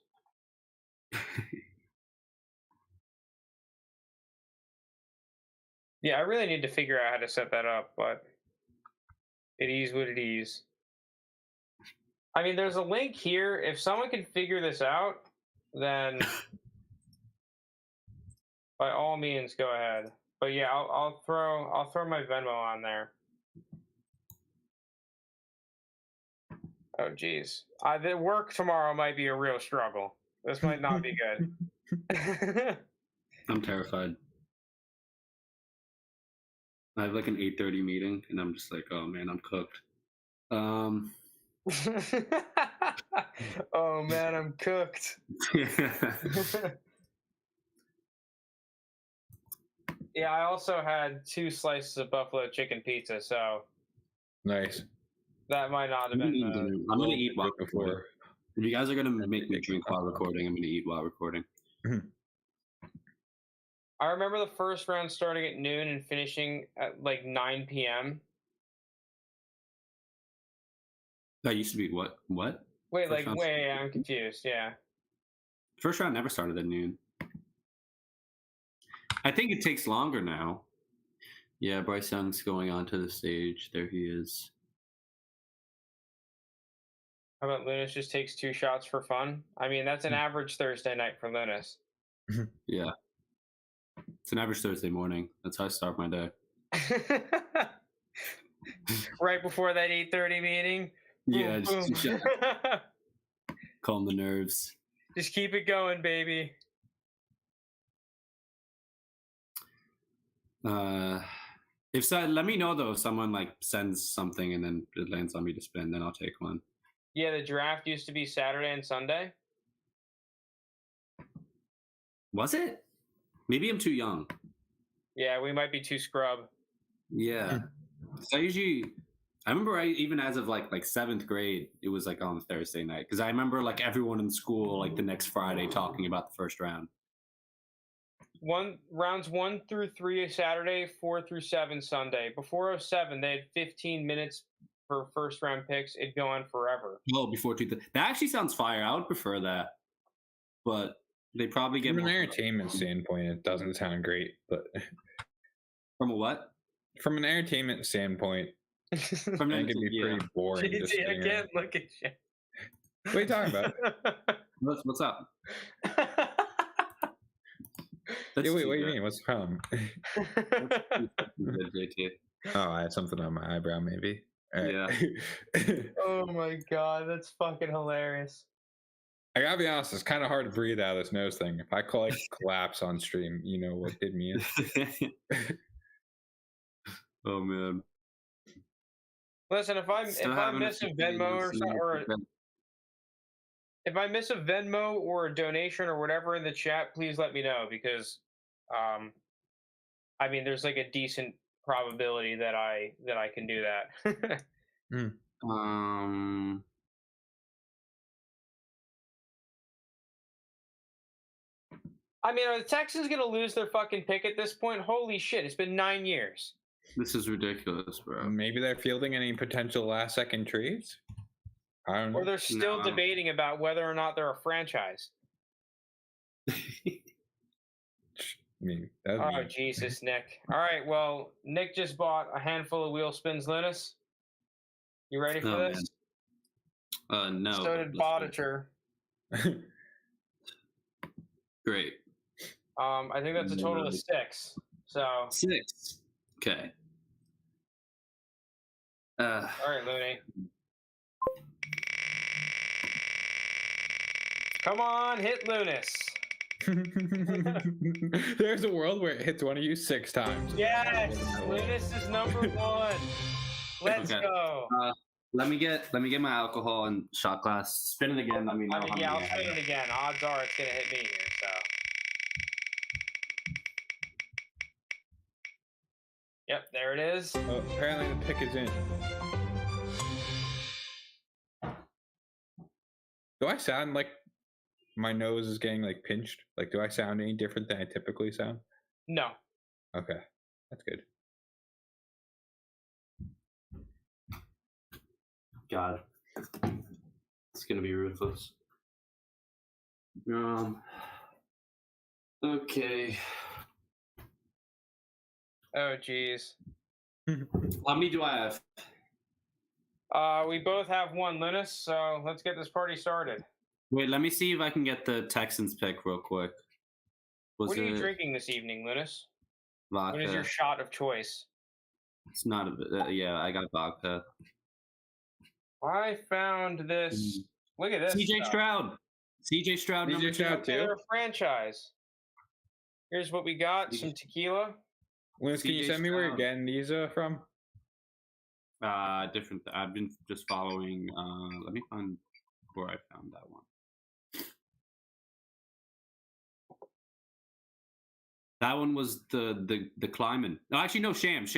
Speaker 1: Yeah, I really need to figure out how to set that up, but it is what it is. I mean, there's a link here. If someone can figure this out, then by all means, go ahead. But yeah, I'll throw my Venmo on there. Oh geez, the work tomorrow might be a real struggle. This might not be good.
Speaker 3: I'm terrified. I have like an 8:30 meeting, and I'm just like, oh man, I'm cooked.
Speaker 1: Oh man, I'm cooked. Yeah, I also had 2 slices of buffalo chicken pizza, so
Speaker 2: Nice.
Speaker 1: that might not have been.
Speaker 3: I'm gonna eat while
Speaker 2: before.
Speaker 3: recording. If you guys are gonna make me
Speaker 2: take
Speaker 3: drink
Speaker 2: some
Speaker 3: while
Speaker 2: stuff off.
Speaker 3: recording, I'm gonna eat while recording.
Speaker 1: I remember the first round starting at noon and finishing at like 9 p.m.
Speaker 3: That used to be what? What?
Speaker 1: Wait,
Speaker 3: First
Speaker 1: like,
Speaker 3: round
Speaker 1: wait, I'm confused. Yeah.
Speaker 3: First round never started at noon. I think it takes longer now. Yeah, Bryce Young's going onto the stage. There he is.
Speaker 1: How about Lunas just takes 2 shots for fun? I mean, that's an average Thursday night for Lunas.
Speaker 3: Yeah. It's an average Thursday morning. That's how I start my day.
Speaker 1: Right before that 8:30 meeting.
Speaker 3: Yeah,
Speaker 1: Boom,
Speaker 3: just
Speaker 1: boom.
Speaker 3: calm the nerves.
Speaker 1: Just keep it going, baby.
Speaker 3: If so, let me know though. If someone like sends something and then it lands on me to spin, then I'll take one.
Speaker 1: Yeah, the draft used to be Saturday and Sunday.
Speaker 3: Was it? Maybe I'm too young.
Speaker 1: Yeah, we might be too scrub.
Speaker 3: Yeah. So I remember even as of like 7th grade, it was like on Thursday night because I remember like everyone in school like the next Friday talking about the first round.
Speaker 1: Rounds 1 through 3 Saturday, 4 through 7 Sunday. Before 07, they had 15 minutes for first round picks. It'd go on forever.
Speaker 3: Oh, before 2000. That actually sounds fire. I would prefer that, but they probably get
Speaker 2: From an
Speaker 3: more
Speaker 2: entertainment standpoint, it doesn't sound great, but
Speaker 3: from a what?
Speaker 2: from an entertainment standpoint,
Speaker 3: From
Speaker 2: I think it'd be
Speaker 3: yeah.
Speaker 2: pretty boring. Just
Speaker 1: JT, I
Speaker 2: sitting
Speaker 1: can't
Speaker 2: around.
Speaker 1: look at you.
Speaker 2: What are you talking about?
Speaker 3: What's up?
Speaker 2: Yeah, wait, what do you mean? What's the problem?
Speaker 3: Good, JT.
Speaker 2: Oh, I have something on my eyebrow, maybe. All right.
Speaker 1: Oh my god, that's fucking hilarious.
Speaker 2: I gotta be honest, it's kind of hard to breathe out of this nose thing. If I collapse on stream, you know what did me in.
Speaker 3: Oh man.
Speaker 1: Listen, if I miss a Venmo or something, or if I miss a Venmo or a donation or whatever in the chat, please let me know because, I mean, there's like a decent probability that I can do that. I mean, are the Texans gonna lose their fucking pick at this point? Holy shit! It's been 9 years.
Speaker 3: This is ridiculous, bro.
Speaker 2: Maybe they're fielding any potential last-second trades. I don't know.
Speaker 1: Or they're still
Speaker 3: No.
Speaker 1: debating about whether or not they're a franchise.
Speaker 2: I mean, that'd
Speaker 1: Oh
Speaker 2: be-
Speaker 1: Jesus, Nick. All right, well, Nick just bought a handful of wheel spins, Linus. You ready for
Speaker 3: Oh,
Speaker 1: this?
Speaker 3: No.
Speaker 1: So
Speaker 3: but
Speaker 1: did
Speaker 3: let's go.
Speaker 1: Bodicher.
Speaker 3: Great.
Speaker 1: I think that's a total of 6. So,
Speaker 3: 6. Okay.
Speaker 1: all right, Looney. Come on, hit Lunas.
Speaker 2: There's a world where it hits one of you 6 times.
Speaker 1: Yes, Lunas is number 1. Let's
Speaker 3: Okay.
Speaker 1: go.
Speaker 3: Let me get my alcohol and shot glass. Spin it again. Let me know.
Speaker 1: I mean,
Speaker 3: how
Speaker 1: yeah, I'll
Speaker 3: many I
Speaker 1: spin
Speaker 3: have.
Speaker 1: it again. Odds are it's gonna hit me here. So. Yep, there it is.
Speaker 2: Oh, apparently the pick is in. Do I sound like my nose is getting like pinched? Like, do I sound any different than I typically sound?
Speaker 1: No.
Speaker 2: Okay. That's good.
Speaker 3: God, it's gonna be ruthless. Okay.
Speaker 1: Oh, geez.
Speaker 3: How many do I have?
Speaker 1: We both have one, Linus. So let's get this party started.
Speaker 3: Wait, let me see if I can get the Texans pick real quick.
Speaker 1: What are you drinking this evening, Linus?
Speaker 3: Vodka.
Speaker 1: What is your shot of choice?
Speaker 3: It's not a yeah. I got vodka.
Speaker 1: I found this. Look at this.
Speaker 3: CJ
Speaker 1: stuff.
Speaker 3: Stroud. CJ Stroud
Speaker 2: CJ
Speaker 3: number
Speaker 2: Stroud,
Speaker 3: 2.
Speaker 2: too.
Speaker 1: They're a franchise. Here's what we got: some tequila.
Speaker 2: Linus, can you
Speaker 3: CJ
Speaker 2: send me where you're
Speaker 3: Stroud.
Speaker 2: getting these from?
Speaker 3: Different. I've been just following. Let me find where I found that one. That one was the Kleiman. No, actually, no. Shams.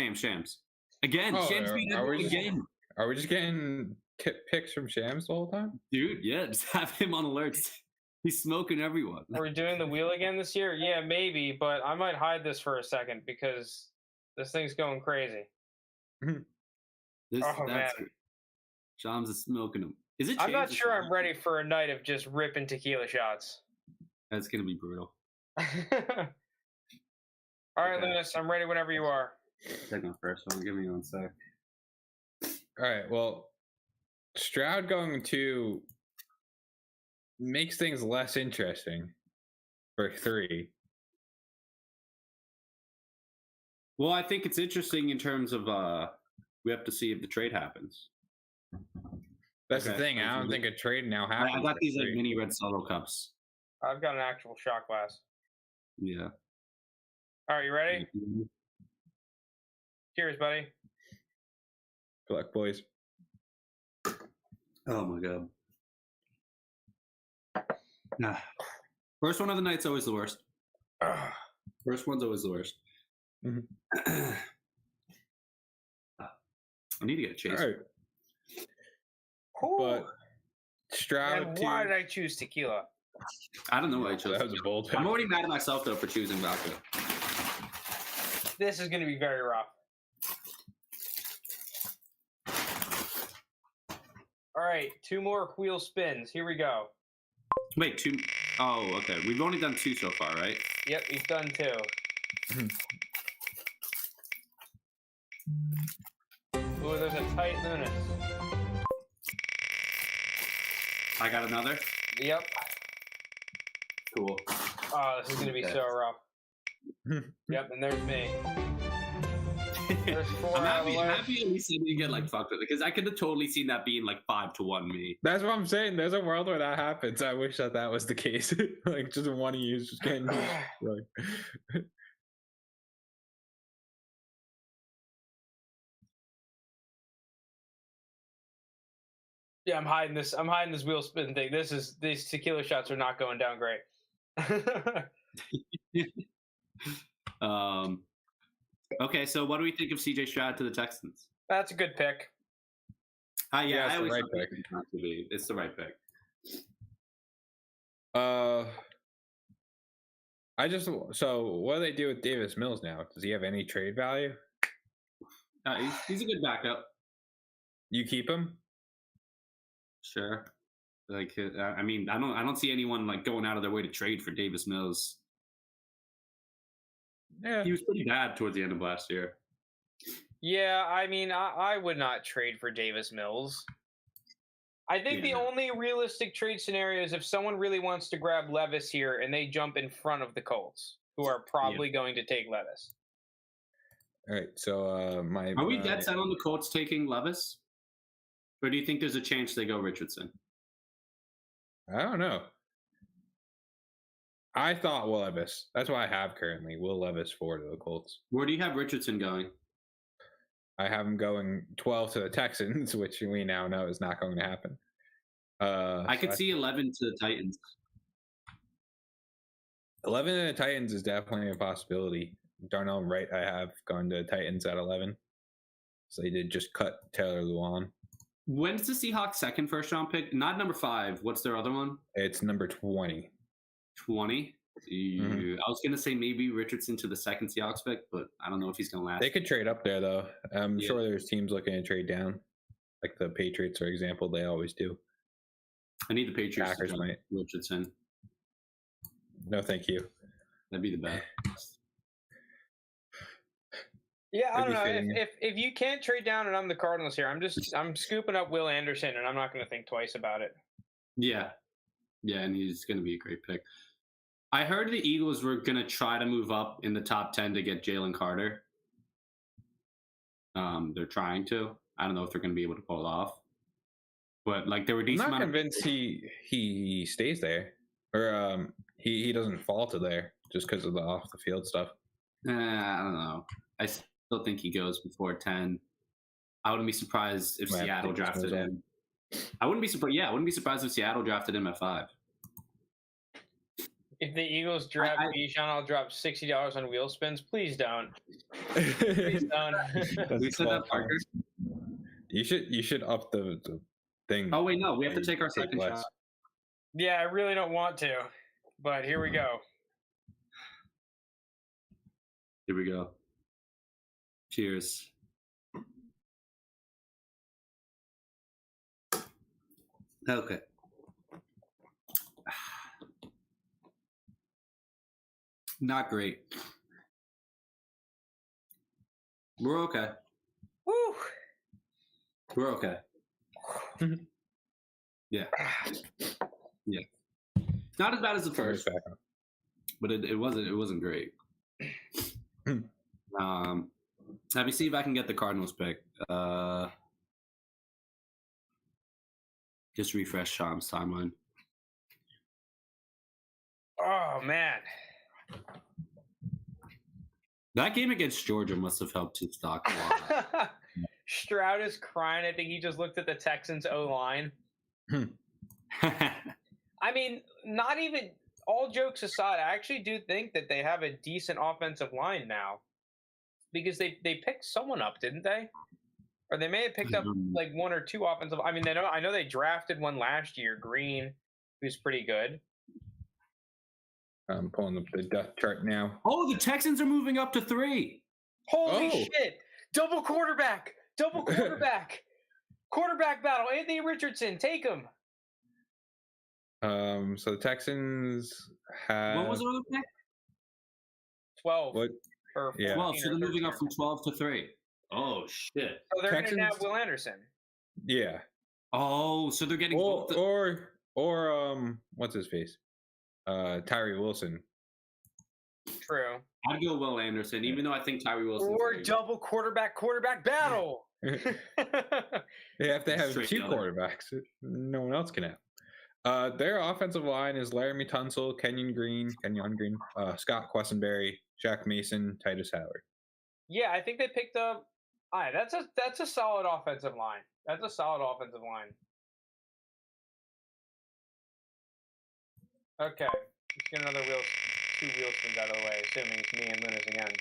Speaker 3: Again,
Speaker 2: Oh,
Speaker 3: Shams beat
Speaker 2: are we
Speaker 3: him
Speaker 2: just-
Speaker 3: again.
Speaker 2: Are we just getting picks from Shams the whole time?
Speaker 3: Dude, yeah, just have him on alerts. He's smoking everyone.
Speaker 1: Are we doing the wheel again this year? Yeah, maybe, but I might hide this for a second because this thing's going crazy.
Speaker 3: This,
Speaker 1: Oh, man.
Speaker 3: Shams is smoking them. Is it?
Speaker 1: I'm not
Speaker 3: Shams or
Speaker 1: sure I'm
Speaker 3: Shams?
Speaker 1: ready for a night of just ripping tequila shots.
Speaker 3: That's gonna be brutal.
Speaker 1: All right,
Speaker 3: Okay.
Speaker 1: Linus, I'm ready whenever you are.
Speaker 3: Take my first one. Give me 1 sec.
Speaker 2: All right. Well, Stroud going to makes things less interesting for 3.
Speaker 3: Well, I think it's interesting in terms of we have to see if the trade happens.
Speaker 2: That's the
Speaker 3: Okay.
Speaker 2: thing. I don't think a trade now happens.
Speaker 3: I got
Speaker 2: for
Speaker 3: these like
Speaker 2: 3.
Speaker 3: mini red solo cups.
Speaker 1: I've got an actual shot glass.
Speaker 3: Yeah.
Speaker 1: All right, you ready? Cheers, buddy.
Speaker 2: Good luck, boys.
Speaker 3: Oh my god. First one of the night's always the worst. First one's always the worst.
Speaker 2: Mhm.
Speaker 3: I need to get a chase.
Speaker 2: All right. But Stroud
Speaker 1: And
Speaker 2: to
Speaker 1: why did I choose tequila?
Speaker 3: I don't know why I chose.
Speaker 2: that was a bold pick.
Speaker 3: I'm already mad at myself though for choosing vodka.
Speaker 1: This is going to be very rough. All right, 2 more wheel spins. Here we go.
Speaker 3: Wait, 2. Oh, okay. We've only done 2 so far, right?
Speaker 1: Yep, we've done 2. Ooh, there's a tight Lunas.
Speaker 3: I got another.
Speaker 1: Yep.
Speaker 3: Cool.
Speaker 1: Oh, this is going to be so rough. Yep, and there's me. There's 4
Speaker 3: I'm
Speaker 1: out of
Speaker 3: happy,
Speaker 1: 11.
Speaker 3: at least I didn't get like fucked with it because I could have totally seen that being like 5-1 me.
Speaker 2: That's what I'm saying. There's a world where that happens. I wish that was the case. Like just one of you is just getting like.
Speaker 1: Yeah, I'm hiding this. I'm hiding this wheel spin thing. These tequila shots are not going down great.
Speaker 3: Okay, so what do we think of CJ Stroud to the Texans?
Speaker 1: That's a good pick.
Speaker 3: Yeah,
Speaker 2: Yeah, it's
Speaker 3: I
Speaker 2: the
Speaker 3: always
Speaker 2: right
Speaker 3: thought
Speaker 2: pick.
Speaker 3: it not to be. It's the right pick.
Speaker 2: I just so what do they do with Davis Mills now? Does he have any trade value?
Speaker 3: He's a good backup.
Speaker 2: You keep him?
Speaker 3: Sure. Like, I mean, I don't see anyone like going out of their way to trade for Davis Mills.
Speaker 2: Yeah.
Speaker 3: He was pretty bad towards the end of last year.
Speaker 1: Yeah, I mean, I would not trade for Davis Mills. I think the
Speaker 3: Yeah.
Speaker 1: only realistic trade scenario is if someone really wants to grab Levis here and they jump in front of the Colts, who are probably going to take Levis.
Speaker 2: All right. So
Speaker 3: Are we dead set on the Colts taking Levis? Or do you think there's a chance they go Richardson?
Speaker 2: I don't know. I thought Will Levis. That's what I have currently. Will Levis 4 to the Colts.
Speaker 3: Where do you have Richardson going?
Speaker 2: I have him going 12 to the Texans, which we now know is not going to happen.
Speaker 3: I could
Speaker 2: so
Speaker 3: see 11 to the Titans.
Speaker 2: 11 to the Titans is definitely a possibility. Darnell Wright, I have going to the Titans at 11. So they did just cut Taylor Lewan.
Speaker 3: When's the Seahawks' second first round pick? Not number 5. What's their other one?
Speaker 2: It's number 20.
Speaker 3: 20. I was gonna say maybe Richardson to the second Seahawks pick, but I don't know if he's gonna last.
Speaker 2: They could trade up there though. I'm
Speaker 3: Yeah.
Speaker 2: sure there's teams looking to trade down, like the Patriots, for example. They always do.
Speaker 3: I need the Patriots
Speaker 2: Packers
Speaker 3: to
Speaker 2: might.
Speaker 3: Richardson.
Speaker 2: No, thank you.
Speaker 3: That'd be the best.
Speaker 1: Yeah, I
Speaker 2: It'd
Speaker 1: don't
Speaker 2: be
Speaker 1: know.
Speaker 2: fitting.
Speaker 1: If you can't trade down and I'm the Cardinals here, I'm scooping up Will Anderson and I'm not going to think twice about it.
Speaker 3: Yeah, and he's gonna be a great pick. I heard the Eagles were gonna try to move up in the top 10 to get Jalen Carter. They're trying to. I don't know if they're gonna be able to pull it off, but like there were
Speaker 2: I'm
Speaker 3: decent
Speaker 2: not
Speaker 3: amount
Speaker 2: convinced he stays there, or he doesn't fall to there just because of the off the field stuff.
Speaker 3: I don't know. I still think he goes before 10. I wouldn't be surprised if
Speaker 2: Might have to
Speaker 3: Seattle
Speaker 2: take this
Speaker 3: drafted
Speaker 2: one as
Speaker 3: him. I wouldn't be surprised. Yeah, I wouldn't be surprised if Seattle drafted him at 5.
Speaker 1: If the Eagles draft Bijan, I'll drop $60 on wheel spins. Please don't. Please don't.
Speaker 3: We said that, Parker.
Speaker 2: You should up the thing.
Speaker 3: Oh wait, no, we have to
Speaker 2: You
Speaker 3: take our
Speaker 2: take
Speaker 3: second
Speaker 2: less.
Speaker 3: shot.
Speaker 1: Yeah, I really don't want to, but here we go.
Speaker 3: Here we go. Cheers. Okay. Not great. We're okay.
Speaker 1: Woo!
Speaker 3: We're okay. Yeah. Not as bad as the first, but it wasn't great. Let me see if I can get the Cardinals pick. Just refresh Sham's timeline.
Speaker 1: Oh man.
Speaker 3: That game against Georgia must have helped his stock a lot.
Speaker 1: Stroud is crying. I think he just looked at the Texans O line. I mean, not even all jokes aside, I actually do think that they have a decent offensive line now. Because they picked someone up, didn't they? Or they may have picked up like one or two offensive. I mean, I know they drafted one last year, Green, who's pretty good.
Speaker 2: I'm pulling up the depth chart now.
Speaker 3: Oh, the Texans are moving up to 3.
Speaker 1: Holy
Speaker 2: Oh.
Speaker 1: shit! Double quarterback! Quarterback battle. Anthony Richardson, take him.
Speaker 2: So the Texans have
Speaker 3: What was the other pick?
Speaker 1: 12.
Speaker 2: what?
Speaker 1: Or
Speaker 2: Yeah.
Speaker 3: 12. So
Speaker 1: 14 or
Speaker 3: they're moving up
Speaker 1: 13.
Speaker 3: from 12 to 3. Oh shit.
Speaker 1: So they're going to
Speaker 2: Texans-
Speaker 1: have Will Anderson.
Speaker 2: Yeah.
Speaker 3: Oh, so they're getting
Speaker 2: Or
Speaker 3: both.
Speaker 2: or what's his face? Tyree Wilson.
Speaker 1: True.
Speaker 3: I'd go Will Anderson, even though I think Tyree Wilson.
Speaker 1: Or double quarterback battle.
Speaker 2: They have to have
Speaker 3: Straight
Speaker 2: two
Speaker 3: together.
Speaker 2: quarterbacks. No one else can have. Their offensive line is Laramie Tunsil, Kenyon Green, Scott Quessenberry, Jack Mason, Titus Howard.
Speaker 1: Yeah, I think they picked up. All right, that's a solid offensive line. That's a solid offensive line. Okay, let's get another two wheel spins out of the way, assuming it's me and Lunas again.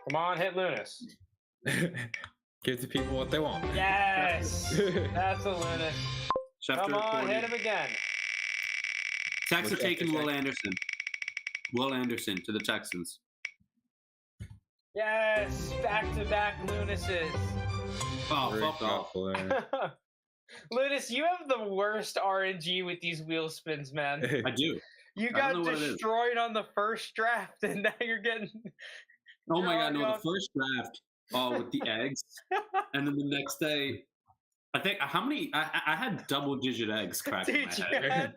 Speaker 1: Come on, hit Lunas.
Speaker 2: Give the people what they want.
Speaker 1: Yes, that's a Lunas. Come on, hit him again.
Speaker 3: Texans are
Speaker 2: What's
Speaker 3: taking
Speaker 2: that
Speaker 3: Will
Speaker 2: say?
Speaker 3: Anderson. Will Anderson to the Texans.
Speaker 1: Yes, back-to-back Lunases.
Speaker 3: Oh,
Speaker 2: Very
Speaker 3: fuck off.
Speaker 2: thoughtful there.
Speaker 1: Lunas, you have the worst RNG with these wheel spins, man.
Speaker 3: I do.
Speaker 1: You
Speaker 3: I
Speaker 1: got
Speaker 3: don't know what it is.
Speaker 1: destroyed on the first draft, and now you're getting.
Speaker 3: Oh
Speaker 1: You're
Speaker 3: my god,
Speaker 1: already
Speaker 3: no,
Speaker 1: off.
Speaker 3: the first draft. Oh, with the eggs. And then the next day, I think how many? I had double-digit eggs cracked in
Speaker 1: Dude,
Speaker 3: my
Speaker 1: you
Speaker 3: head.
Speaker 1: had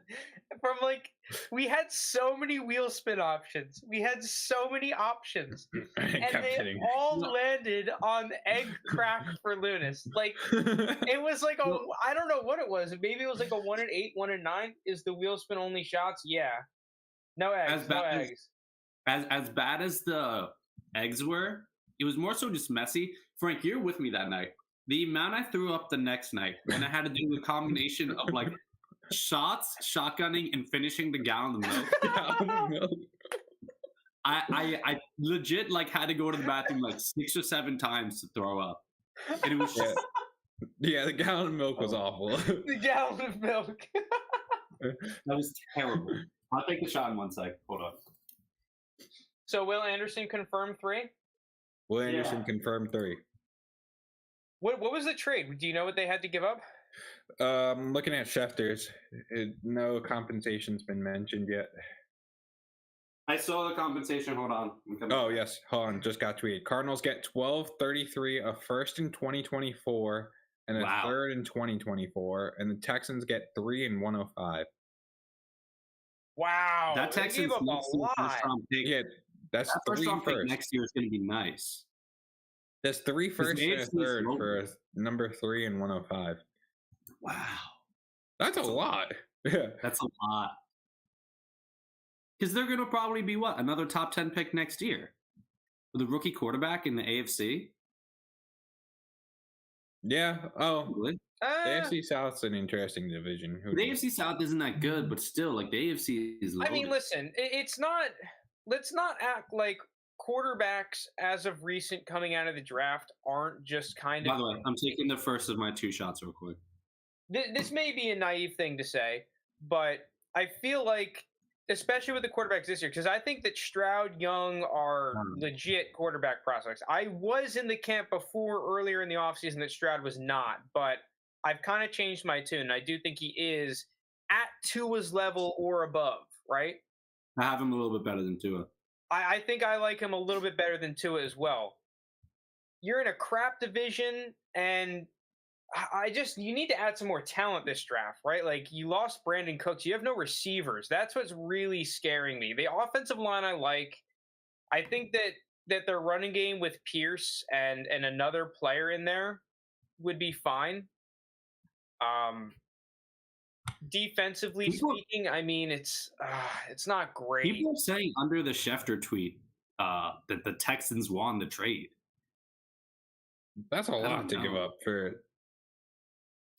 Speaker 1: from like we had so many wheel spin options. We had so many options,
Speaker 2: I
Speaker 1: and
Speaker 2: kept
Speaker 1: they
Speaker 2: hitting.
Speaker 1: all
Speaker 3: No.
Speaker 1: landed on egg crack for Lunas. Like it was like a
Speaker 3: No.
Speaker 1: I don't know what it was. Maybe it was like a 1 in 8, 1 in 9. Is the wheel spin only shots? Yeah. No eggs.
Speaker 3: As
Speaker 1: No
Speaker 3: bad as-
Speaker 1: eggs.
Speaker 3: As bad as the eggs were, it was more so just messy. Frank, you're with me that night. The amount I threw up the next night, and I had to do a combination of like shots, shotgunning, and finishing the gallon of milk. I legit like had to go to the bathroom like 6 or 7 times to throw up, and it was just
Speaker 2: Yeah, the gallon of milk was awful.
Speaker 1: The gallon of milk.
Speaker 3: That was terrible. I'll take the shot in 1 sec. Hold on.
Speaker 1: So Will Anderson confirmed 3.
Speaker 2: Will Anderson
Speaker 4: Yeah.
Speaker 2: confirmed 3.
Speaker 1: What was the trade? Do you know what they had to give up?
Speaker 2: Looking at Schefter's, no compensation's been mentioned yet.
Speaker 3: I saw the compensation. Hold on. I'm coming.
Speaker 2: Oh yes, hold on, just got tweeted. Cardinals get 1233, a first in 2024, and a
Speaker 3: Wow.
Speaker 2: third in 2024, and the Texans get 3 and 105.
Speaker 1: Wow,
Speaker 3: That
Speaker 1: they
Speaker 3: Texans
Speaker 1: gave up a
Speaker 3: next year
Speaker 1: lot.
Speaker 3: first round pick.
Speaker 2: Yeah, that's
Speaker 3: That first
Speaker 2: 3
Speaker 3: round pick
Speaker 2: first.
Speaker 3: next year is going to be nice.
Speaker 2: That's 3 first and a
Speaker 3: AFC is
Speaker 2: third
Speaker 3: loaded.
Speaker 2: for a number 3 and 105.
Speaker 3: Wow,
Speaker 2: That's a lot. Yeah.
Speaker 3: that's a lot. Because they're going to probably be what, another top 10 pick next year with a rookie quarterback in the AFC.
Speaker 2: Yeah. Oh,
Speaker 3: Really?
Speaker 2: the AFC South's an interesting division. Who
Speaker 3: The
Speaker 2: knows?
Speaker 3: AFC South isn't that good, but still, like the AFC is loaded.
Speaker 1: I mean, listen, it's not. Let's not act like quarterbacks as of recent coming out of the draft aren't just kind
Speaker 3: By
Speaker 1: of.
Speaker 3: the way, I'm taking the first of my 2 shots real quick.
Speaker 1: This may be a naive thing to say, but I feel like, especially with the quarterbacks this year, because I think that Stroud, Young are legit quarterback prospects. I was in the camp before earlier in the offseason that Stroud was not, but I've kind of changed my tune. I do think he is at Tua's level or above, right?
Speaker 3: I have him a little bit better than Tua.
Speaker 1: I think I like him a little bit better than Tua as well. You're in a crap division, and you need to add some more talent this draft, right? Like, you lost Brandon Cooks. You have no receivers. That's what's really scaring me. The offensive line I like. I think that their running game with Pierce and another player in there would be fine. Defensively speaking, I mean, it's not great.
Speaker 3: People are saying under the Schefter tweet that the Texans won the trade.
Speaker 2: That's a
Speaker 3: don't
Speaker 2: lot to give
Speaker 3: know.
Speaker 2: up for.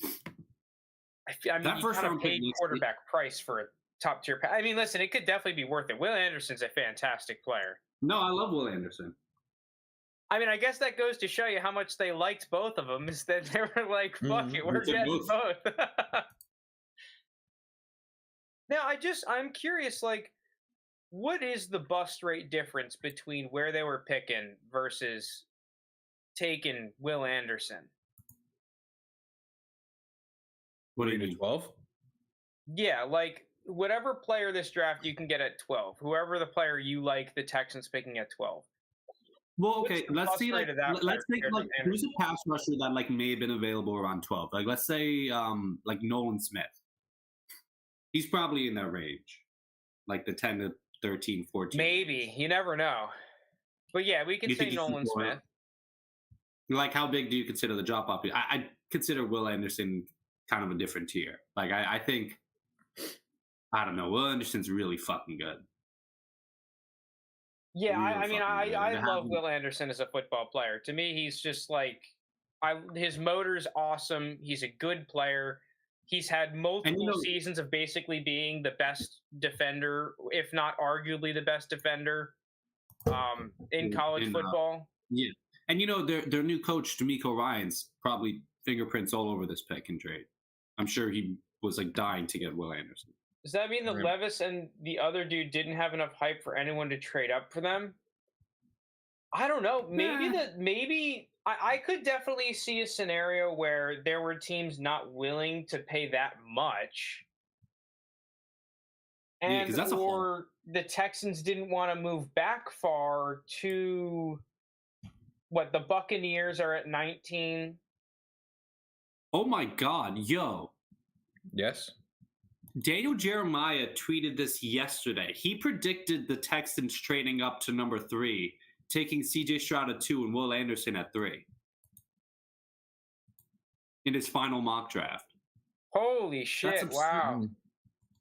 Speaker 1: I mean,
Speaker 3: That
Speaker 1: you
Speaker 3: first
Speaker 1: kind of
Speaker 3: round pick
Speaker 1: paid
Speaker 3: needs to be-
Speaker 1: quarterback price for a top tier. I mean, listen, it could definitely be worth it. Will Anderson's a fantastic player.
Speaker 3: No, I love Will Anderson.
Speaker 1: I mean, I guess that goes to show you how much they liked both of them. Is that they were like, "Fuck it, we're
Speaker 3: They
Speaker 1: getting
Speaker 3: both.
Speaker 1: both." Now, I'm curious. Like, what is the bust rate difference between where they were picking versus taking Will Anderson?
Speaker 3: What do
Speaker 2: 3
Speaker 3: you
Speaker 2: to
Speaker 3: mean?
Speaker 2: 12.
Speaker 1: Yeah, like whatever player this draft you can get at 12. Whoever the player you like, the Texans picking at 12.
Speaker 3: Well,
Speaker 1: What's
Speaker 3: okay,
Speaker 1: the
Speaker 3: let's
Speaker 1: bust
Speaker 3: see.
Speaker 1: rate
Speaker 3: Like,
Speaker 1: of that
Speaker 3: let's
Speaker 1: player
Speaker 3: think
Speaker 1: compared
Speaker 3: like
Speaker 1: to
Speaker 3: who's a pass rusher that like may have been available around 12. Like, let's say like Nolan Smith. He's probably in that range, like the 10 to 13, 14.
Speaker 1: Maybe. You never know. But yeah, we can
Speaker 3: You
Speaker 1: say
Speaker 3: think he should
Speaker 1: Nolan
Speaker 3: go up?
Speaker 1: Smith.
Speaker 3: Like, how big do you consider the drop off? I consider Will Anderson kind of a different tier. Like, I think, I don't know, Will Anderson's really fucking good.
Speaker 1: Yeah,
Speaker 3: Really
Speaker 1: I mean,
Speaker 3: fucking good.
Speaker 1: I
Speaker 3: To
Speaker 1: love
Speaker 3: have-
Speaker 1: Will Anderson as a football player. To me, he's just like, his motor's awesome. He's a good player. He's had multiple seasons of basically being the best defender, if not arguably the best defender, in college football.
Speaker 3: Yeah, and you know their new coach D'Amico Ryans probably fingerprints all over this pick and trade. I'm sure he was like dying to get Will Anderson.
Speaker 1: Does that mean that
Speaker 2: Right.
Speaker 1: Levis and the other dude didn't have enough hype for anyone to trade up for them? I don't know. Maybe I could definitely see a scenario where there were teams not willing to pay that much.
Speaker 3: Yeah, 'cause that's a haul.
Speaker 1: or the Texans didn't want to move back far to what the Buccaneers are at 19.
Speaker 3: Oh my God, yo!
Speaker 2: Yes.
Speaker 3: Daniel Jeremiah tweeted this yesterday. He predicted the Texans trading up to number 3, taking CJ Stroud at 2 and Will Anderson at 3 in his final mock draft.
Speaker 1: Holy shit!
Speaker 3: absurd.
Speaker 1: Wow,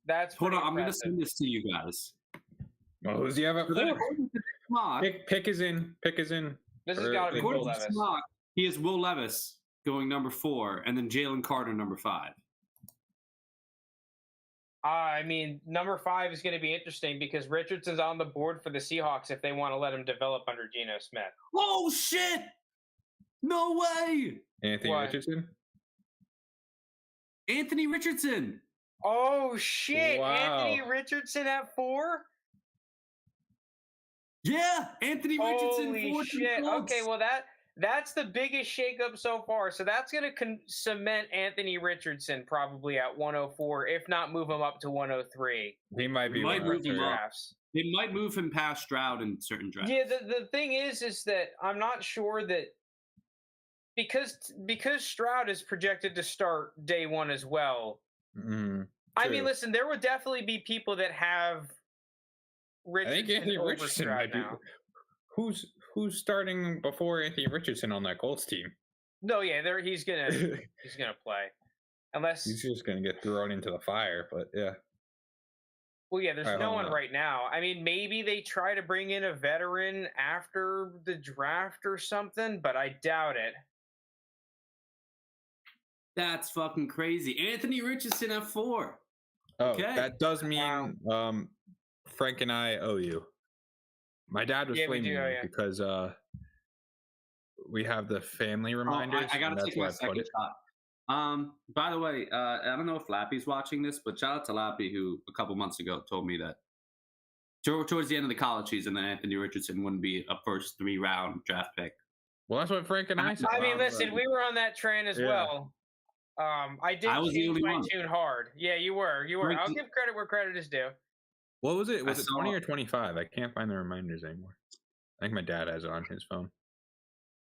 Speaker 1: that's
Speaker 3: Hold on,
Speaker 1: pretty
Speaker 3: I'm going to
Speaker 1: impressive.
Speaker 3: send this to you guys.
Speaker 2: Well, who's the other?
Speaker 3: So then according to this mock,
Speaker 2: Pick is in. Pick is in.
Speaker 1: This has
Speaker 2: Or-
Speaker 1: got to be
Speaker 3: according
Speaker 1: Will
Speaker 3: to this
Speaker 1: Levis.
Speaker 3: mock, he has Will Levis going number 4, and then Jalen Carter number 5.
Speaker 1: I mean, number 5 is going to be interesting because Richardson's on the board for the Seahawks if they want to let him develop under Geno Smith.
Speaker 3: Oh shit! No way!
Speaker 2: Anthony
Speaker 1: What?
Speaker 2: Richardson.
Speaker 3: Anthony Richardson.
Speaker 1: Oh shit! Anthony
Speaker 2: Wow.
Speaker 1: Richardson at 4.
Speaker 3: Yeah, Anthony Richardson.
Speaker 1: Holy
Speaker 3: 4 to the
Speaker 1: shit!
Speaker 3: Colts.
Speaker 1: Okay, well that's the biggest shakeup so far. So that's gonna cement Anthony Richardson probably at 104, if not move him up to 103.
Speaker 2: He might be
Speaker 3: Might
Speaker 2: one
Speaker 3: move
Speaker 2: of
Speaker 3: him
Speaker 2: the
Speaker 3: up.
Speaker 1: Drafts.
Speaker 3: They might move him past Stroud in certain drafts.
Speaker 1: Yeah, the thing is that I'm not sure that because Stroud is projected to start day one as well.
Speaker 2: Mm,
Speaker 1: I mean,
Speaker 2: true.
Speaker 1: listen, there would definitely be people that have
Speaker 2: I think
Speaker 1: Richardson
Speaker 2: Anthony
Speaker 1: over
Speaker 2: Richardson
Speaker 1: Stroud
Speaker 2: might be.
Speaker 1: now.
Speaker 2: Who's starting before Anthony Richardson on that Colts team?
Speaker 1: No, yeah, he's gonna play, unless
Speaker 2: He's just gonna get thrown into the fire. But yeah,
Speaker 1: well, yeah, there's
Speaker 2: Alright,
Speaker 1: no
Speaker 2: hold
Speaker 1: one
Speaker 2: on.
Speaker 1: right now. I mean, maybe they try to bring in a veteran after the draft or something, but I doubt it.
Speaker 3: That's fucking crazy. Anthony Richardson at 4.
Speaker 2: oh,
Speaker 3: Okay.
Speaker 2: that does mean
Speaker 1: Wow.
Speaker 2: Frank and I owe you. My dad was
Speaker 1: Yeah, we
Speaker 2: flaming
Speaker 1: do owe
Speaker 2: me
Speaker 1: ya.
Speaker 2: because we have the family
Speaker 3: Oh,
Speaker 2: reminders.
Speaker 3: I gotta
Speaker 2: and that's
Speaker 3: take
Speaker 2: why
Speaker 3: my
Speaker 2: I put
Speaker 3: second
Speaker 2: it.
Speaker 3: shot. By the way, I don't know if Lappy's watching this, but shout out to Lappy, who a couple months ago told me that towards the end of the college season, that Anthony Richardson wouldn't be a first 3-round draft pick.
Speaker 2: Well, that's what Frank and I said.
Speaker 1: I mean,
Speaker 3: Wow,
Speaker 1: listen, we were on that train as
Speaker 2: Yeah.
Speaker 1: well. I did
Speaker 3: I was the
Speaker 1: change
Speaker 3: only
Speaker 1: my
Speaker 3: one.
Speaker 1: tune hard. Yeah, you were.
Speaker 3: Frank,
Speaker 1: I'll give credit where credit is due.
Speaker 2: What was it? Was
Speaker 3: I
Speaker 2: it 20
Speaker 3: saw-
Speaker 2: or 25? I can't find the reminders anymore. I think my dad has it on his phone.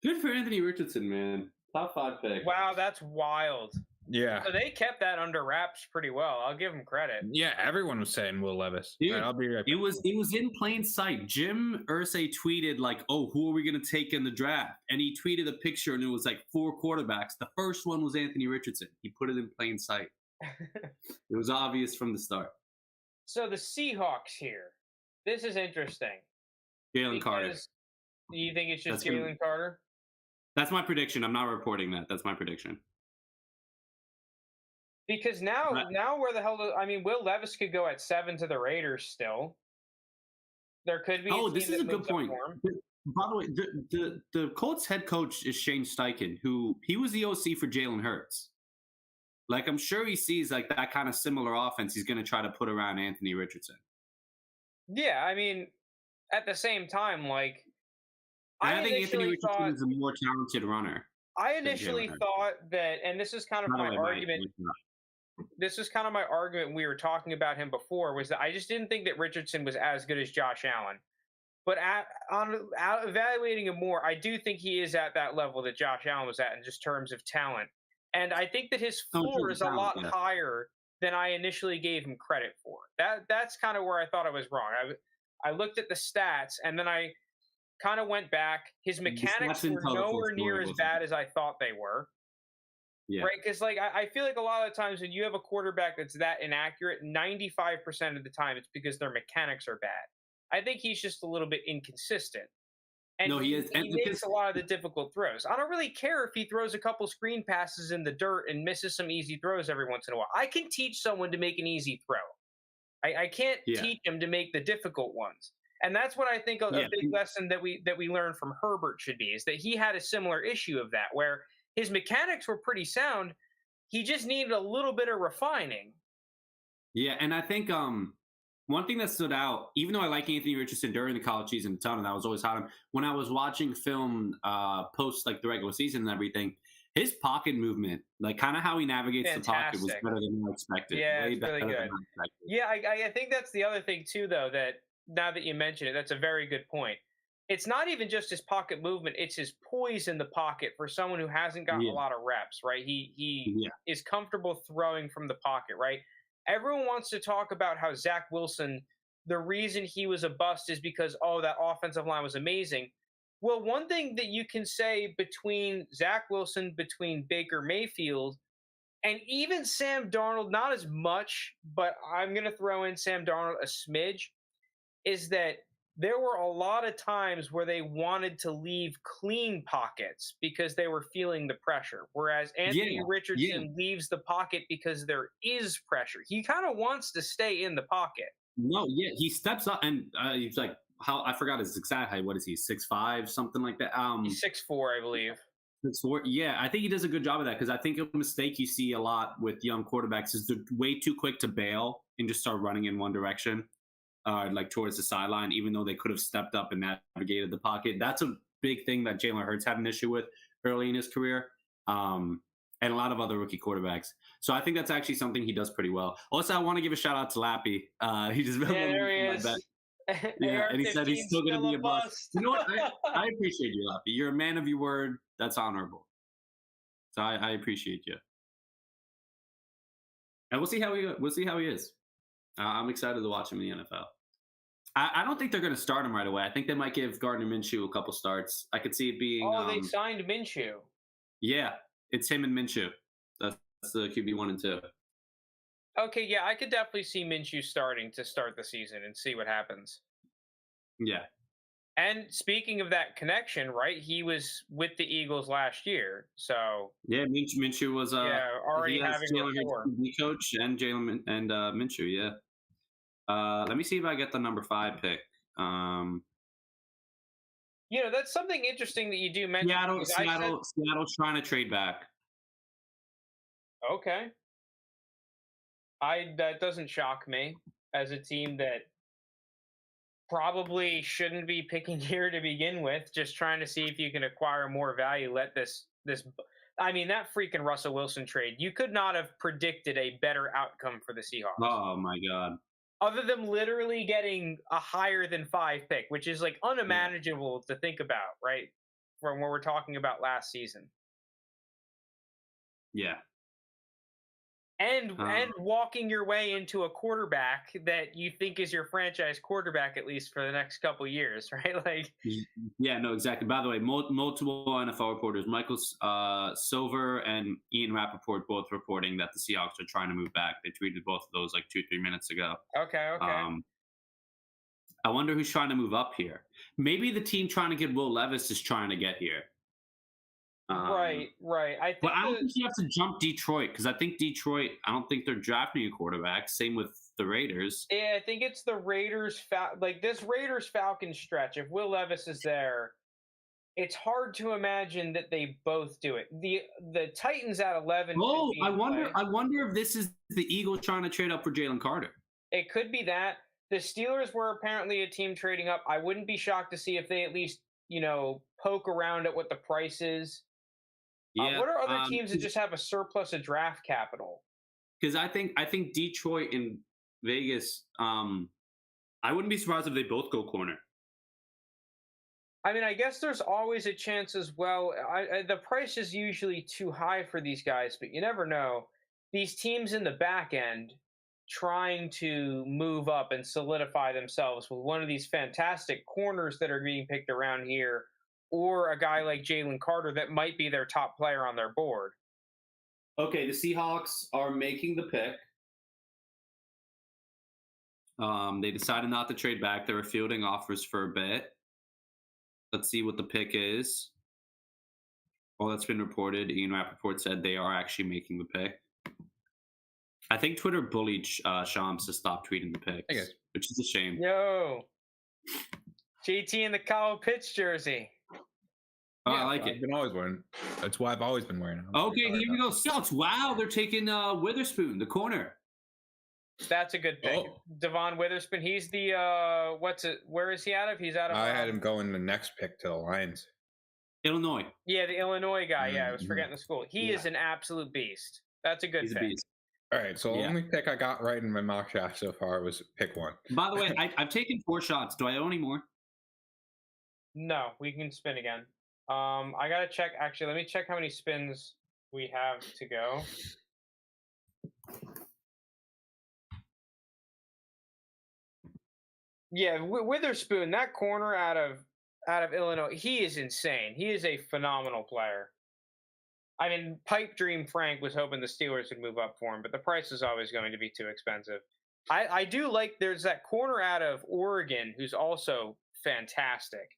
Speaker 3: Good for Anthony Richardson, man. Top 5 pick.
Speaker 1: Wow, that's wild.
Speaker 2: Yeah.
Speaker 1: So they kept that under wraps pretty well. I'll give them credit.
Speaker 2: Yeah, everyone was saying Will Levis.
Speaker 3: Dude,
Speaker 2: Alright, I'll be right back.
Speaker 3: It was in plain sight. Jim Irsay tweeted like, "Oh, who are we going to take in the draft?" And he tweeted a picture, and it was like 4 quarterbacks. The first one was Anthony Richardson. He put it in plain sight. It was obvious from the start.
Speaker 1: So the Seahawks here. This is interesting.
Speaker 3: Jalen Carter.
Speaker 1: because you think it's just
Speaker 3: That's gonna-
Speaker 1: Jalen Carter?
Speaker 3: That's my prediction. I'm not reporting that. That's my prediction.
Speaker 1: Because now
Speaker 3: Right.
Speaker 1: where the hell I mean, Will Levis could go at 7 to the Raiders still. There could be.
Speaker 3: Oh,
Speaker 1: team
Speaker 3: this is
Speaker 1: that
Speaker 3: a good
Speaker 1: moves up
Speaker 3: point.
Speaker 1: for him.
Speaker 3: By the way, the Colts head coach is Shane Steichen, who he was the OC for Jalen Hurts. Like, I'm sure he sees like that kind of similar offense he's going to try to put around Anthony Richardson.
Speaker 1: Yeah, I mean, at the same time, like
Speaker 3: And I think Anthony
Speaker 1: initially
Speaker 3: Richardson
Speaker 1: thought
Speaker 3: is a more talented runner.
Speaker 1: I
Speaker 3: than
Speaker 1: initially
Speaker 3: Jalen Hurts.
Speaker 1: thought that, and this is kind of
Speaker 3: By the
Speaker 1: my
Speaker 3: way,
Speaker 1: argument. This is kind of my argument. We were talking about him before. Was that I just didn't think that Richardson was as good as Josh Allen. But on evaluating him more, I do think he is at that level that Josh Allen was at in just terms of talent. And I think that his
Speaker 3: Oh,
Speaker 1: floor
Speaker 3: his
Speaker 1: is a lot
Speaker 3: talent, yeah.
Speaker 1: higher than I initially gave him credit for. That's kind of where I thought I was wrong. I looked at the stats and then I kind of went back. His mechanics
Speaker 3: didn't
Speaker 1: were
Speaker 3: tell the full
Speaker 1: nowhere near
Speaker 3: story,
Speaker 1: as
Speaker 3: wasn't
Speaker 1: bad
Speaker 3: it?
Speaker 1: as I thought they were.
Speaker 3: Yeah.
Speaker 1: Right? Because like I feel like a lot of the times when you have a quarterback that's that inaccurate, 95% of the time it's because their mechanics are bad. I think he's just a little bit inconsistent. And
Speaker 3: No, he is. And
Speaker 1: he makes
Speaker 3: because-
Speaker 1: a lot of the difficult throws. I don't really care if he throws a couple screen passes in the dirt and misses some easy throws every once in a while. I can teach someone to make an easy throw. I can't
Speaker 3: Yeah.
Speaker 1: teach him to make the difficult ones. And that's what I think a
Speaker 3: Yeah.
Speaker 1: big lesson that we learned from Herbert should be, is that he had a similar issue of that, where his mechanics were pretty sound. He just needed a little bit of refining.
Speaker 3: Yeah, and I think one thing that stood out, even though I like Anthony Richardson during the college season a ton, and I was always hot on him, when I was watching film post like the regular season and everything, his pocket movement, like kind of how he navigates the pocket, was
Speaker 1: Fantastic.
Speaker 3: better than I expected.
Speaker 1: Yeah,
Speaker 3: Way
Speaker 1: it's really
Speaker 3: better
Speaker 1: good.
Speaker 3: than I expected.
Speaker 1: Yeah, I think that's the other thing too, though, that now that you mention it, that's a very good point. It's not even just his pocket movement; it's his poise in the pocket for someone who hasn't gotten
Speaker 3: Yeah.
Speaker 1: a lot of reps. Right? He
Speaker 3: Yeah.
Speaker 1: is comfortable throwing from the pocket. Right? Everyone wants to talk about how Zach Wilson, the reason he was a bust is because that offensive line was amazing. Well, one thing that you can say between Zach Wilson, between Baker Mayfield, and even Sam Darnold, not as much, but I'm going to throw in Sam Darnold a smidge, is that there were a lot of times where they wanted to leave clean pockets because they were feeling the pressure. Whereas Anthony Richardson leaves the pocket because there is pressure. He kind of wants to stay in the pocket.
Speaker 3: No, yeah, he steps up and he's like, how I forgot his exact height. What is he, 6'5", something like that?
Speaker 1: He's 6'4", I believe.
Speaker 3: Yeah, I think he does a good job of that because I think a mistake you see a lot with young quarterbacks is they're way too quick to bail and just start running in one direction, like towards the sideline, even though they could have stepped up and navigated the pocket. That's a big thing that Jalen Hurts had an issue with early in his career, and a lot of other rookie quarterbacks. So I think that's actually something he does pretty well. Also, I want to give a shout out to Lappy. He just
Speaker 1: Yeah, there he is.
Speaker 3: Yeah, and he said he's still going to be a bust. You know what?
Speaker 1: bust.
Speaker 3: I appreciate you, Lappy. You're a man of your word. That's honorable. So I appreciate you. And we'll see how he is. I'm excited to watch him in the NFL. I don't think they're going to start him right away. I think they might give Gardner Minshew a couple starts. I could see it being.
Speaker 1: Oh, they signed Minshew.
Speaker 3: Yeah, it's him and Minshew. That's the QB 1 and 2.
Speaker 1: Okay, yeah, I could definitely see Minshew starting to start the season and see what happens.
Speaker 3: Yeah.
Speaker 1: And speaking of that connection, right? He was with the Eagles last year, so
Speaker 3: Yeah, Minshew was
Speaker 1: already
Speaker 3: he has
Speaker 1: having
Speaker 3: Jalen
Speaker 1: rapport.
Speaker 3: Hurts, QB coach, and Jalen and Minshew. Yeah. Let me see if I get the number 5 pick.
Speaker 1: That's something interesting that you do mention.
Speaker 3: Seattle's trying to trade back.
Speaker 1: Okay. That doesn't shock me as a team that probably shouldn't be picking here to begin with, just trying to see if you can acquire more value. Let this I mean, that freaking Russell Wilson trade, you could not have predicted a better outcome for the Seahawks.
Speaker 3: Oh my God.
Speaker 1: Other than literally getting a higher than 5 pick, which is like unimaginable to think about, right? From what we're talking about last season.
Speaker 3: Yeah.
Speaker 1: And walking your way into a quarterback that you think is your franchise quarterback, at least for the next couple years, right? Like,
Speaker 3: yeah, no, exactly. By the way, multiple NFL reporters, Michael Silver and Ian Rappaport, both reporting that the Seahawks are trying to move back. They tweeted both of those like 2-3 minutes ago.
Speaker 1: Okay.
Speaker 3: I wonder who's trying to move up here. Maybe the team trying to get Will Levis is trying to get here.
Speaker 1: Right.
Speaker 3: But I don't think you have to jump Detroit because I don't think they're drafting a quarterback. Same with the Raiders.
Speaker 1: Yeah, I think it's the Raiders. This Raiders-Falcons stretch. If Will Levis is there, it's hard to imagine that they both do it. The Titans at 11.
Speaker 3: Oh, I wonder if this is the Eagles trying to trade up for Jalen Carter.
Speaker 1: It could be that. The Steelers were apparently a team trading up. I wouldn't be shocked to see if they at least poke around at what the price is.
Speaker 3: Yeah.
Speaker 1: What are other teams that just have a surplus of draft capital?
Speaker 3: Because I think Detroit and Vegas. I wouldn't be surprised if they both go corner.
Speaker 1: I mean, I guess there's always a chance as well. The price is usually too high for these guys, but you never know. These teams in the back end trying to move up and solidify themselves with one of these fantastic corners that are being picked around here, or a guy like Jalen Carter that might be their top player on their board.
Speaker 3: Okay, the Seahawks are making the pick. They decided not to trade back. They were fielding offers for a bit. Let's see what the pick is. Well, that's been reported. Ian Rappaport said they are actually making the pick. I think Twitter bullied Shams to stop tweeting the picks, which is a shame.
Speaker 1: Yo, JT in the Kyle Pitts jersey.
Speaker 3: Oh, I like it.
Speaker 2: I've been always wearing. That's why I've always been wearing it.
Speaker 3: Okay, here we go. Scouts. Wow, they're taking Witherspoon, the corner.
Speaker 1: That's a good pick.
Speaker 2: Oh.
Speaker 1: Devon Witherspoon. He's the where is he out of? He's out of
Speaker 2: I had him going the next pick to the Lions.
Speaker 3: Illinois.
Speaker 1: Yeah, the Illinois guy. Yeah, I was forgetting the school. He is an absolute beast. That's a good
Speaker 3: He's
Speaker 1: pick.
Speaker 3: a beast.
Speaker 2: All right, so the only pick I got right in my mock draft so far was pick 1.
Speaker 3: By the way, I've taken 4 shots. Do I owe any more?
Speaker 1: No, we can spin again. I gotta check. Actually, let me check how many spins we have to go. Yeah, Witherspoon, that corner out of Illinois, he is insane. He is a phenomenal player. I mean, Pipe Dream Frank was hoping the Steelers would move up for him, but the price is always going to be too expensive. I do like. There's that corner out of Oregon who's also fantastic.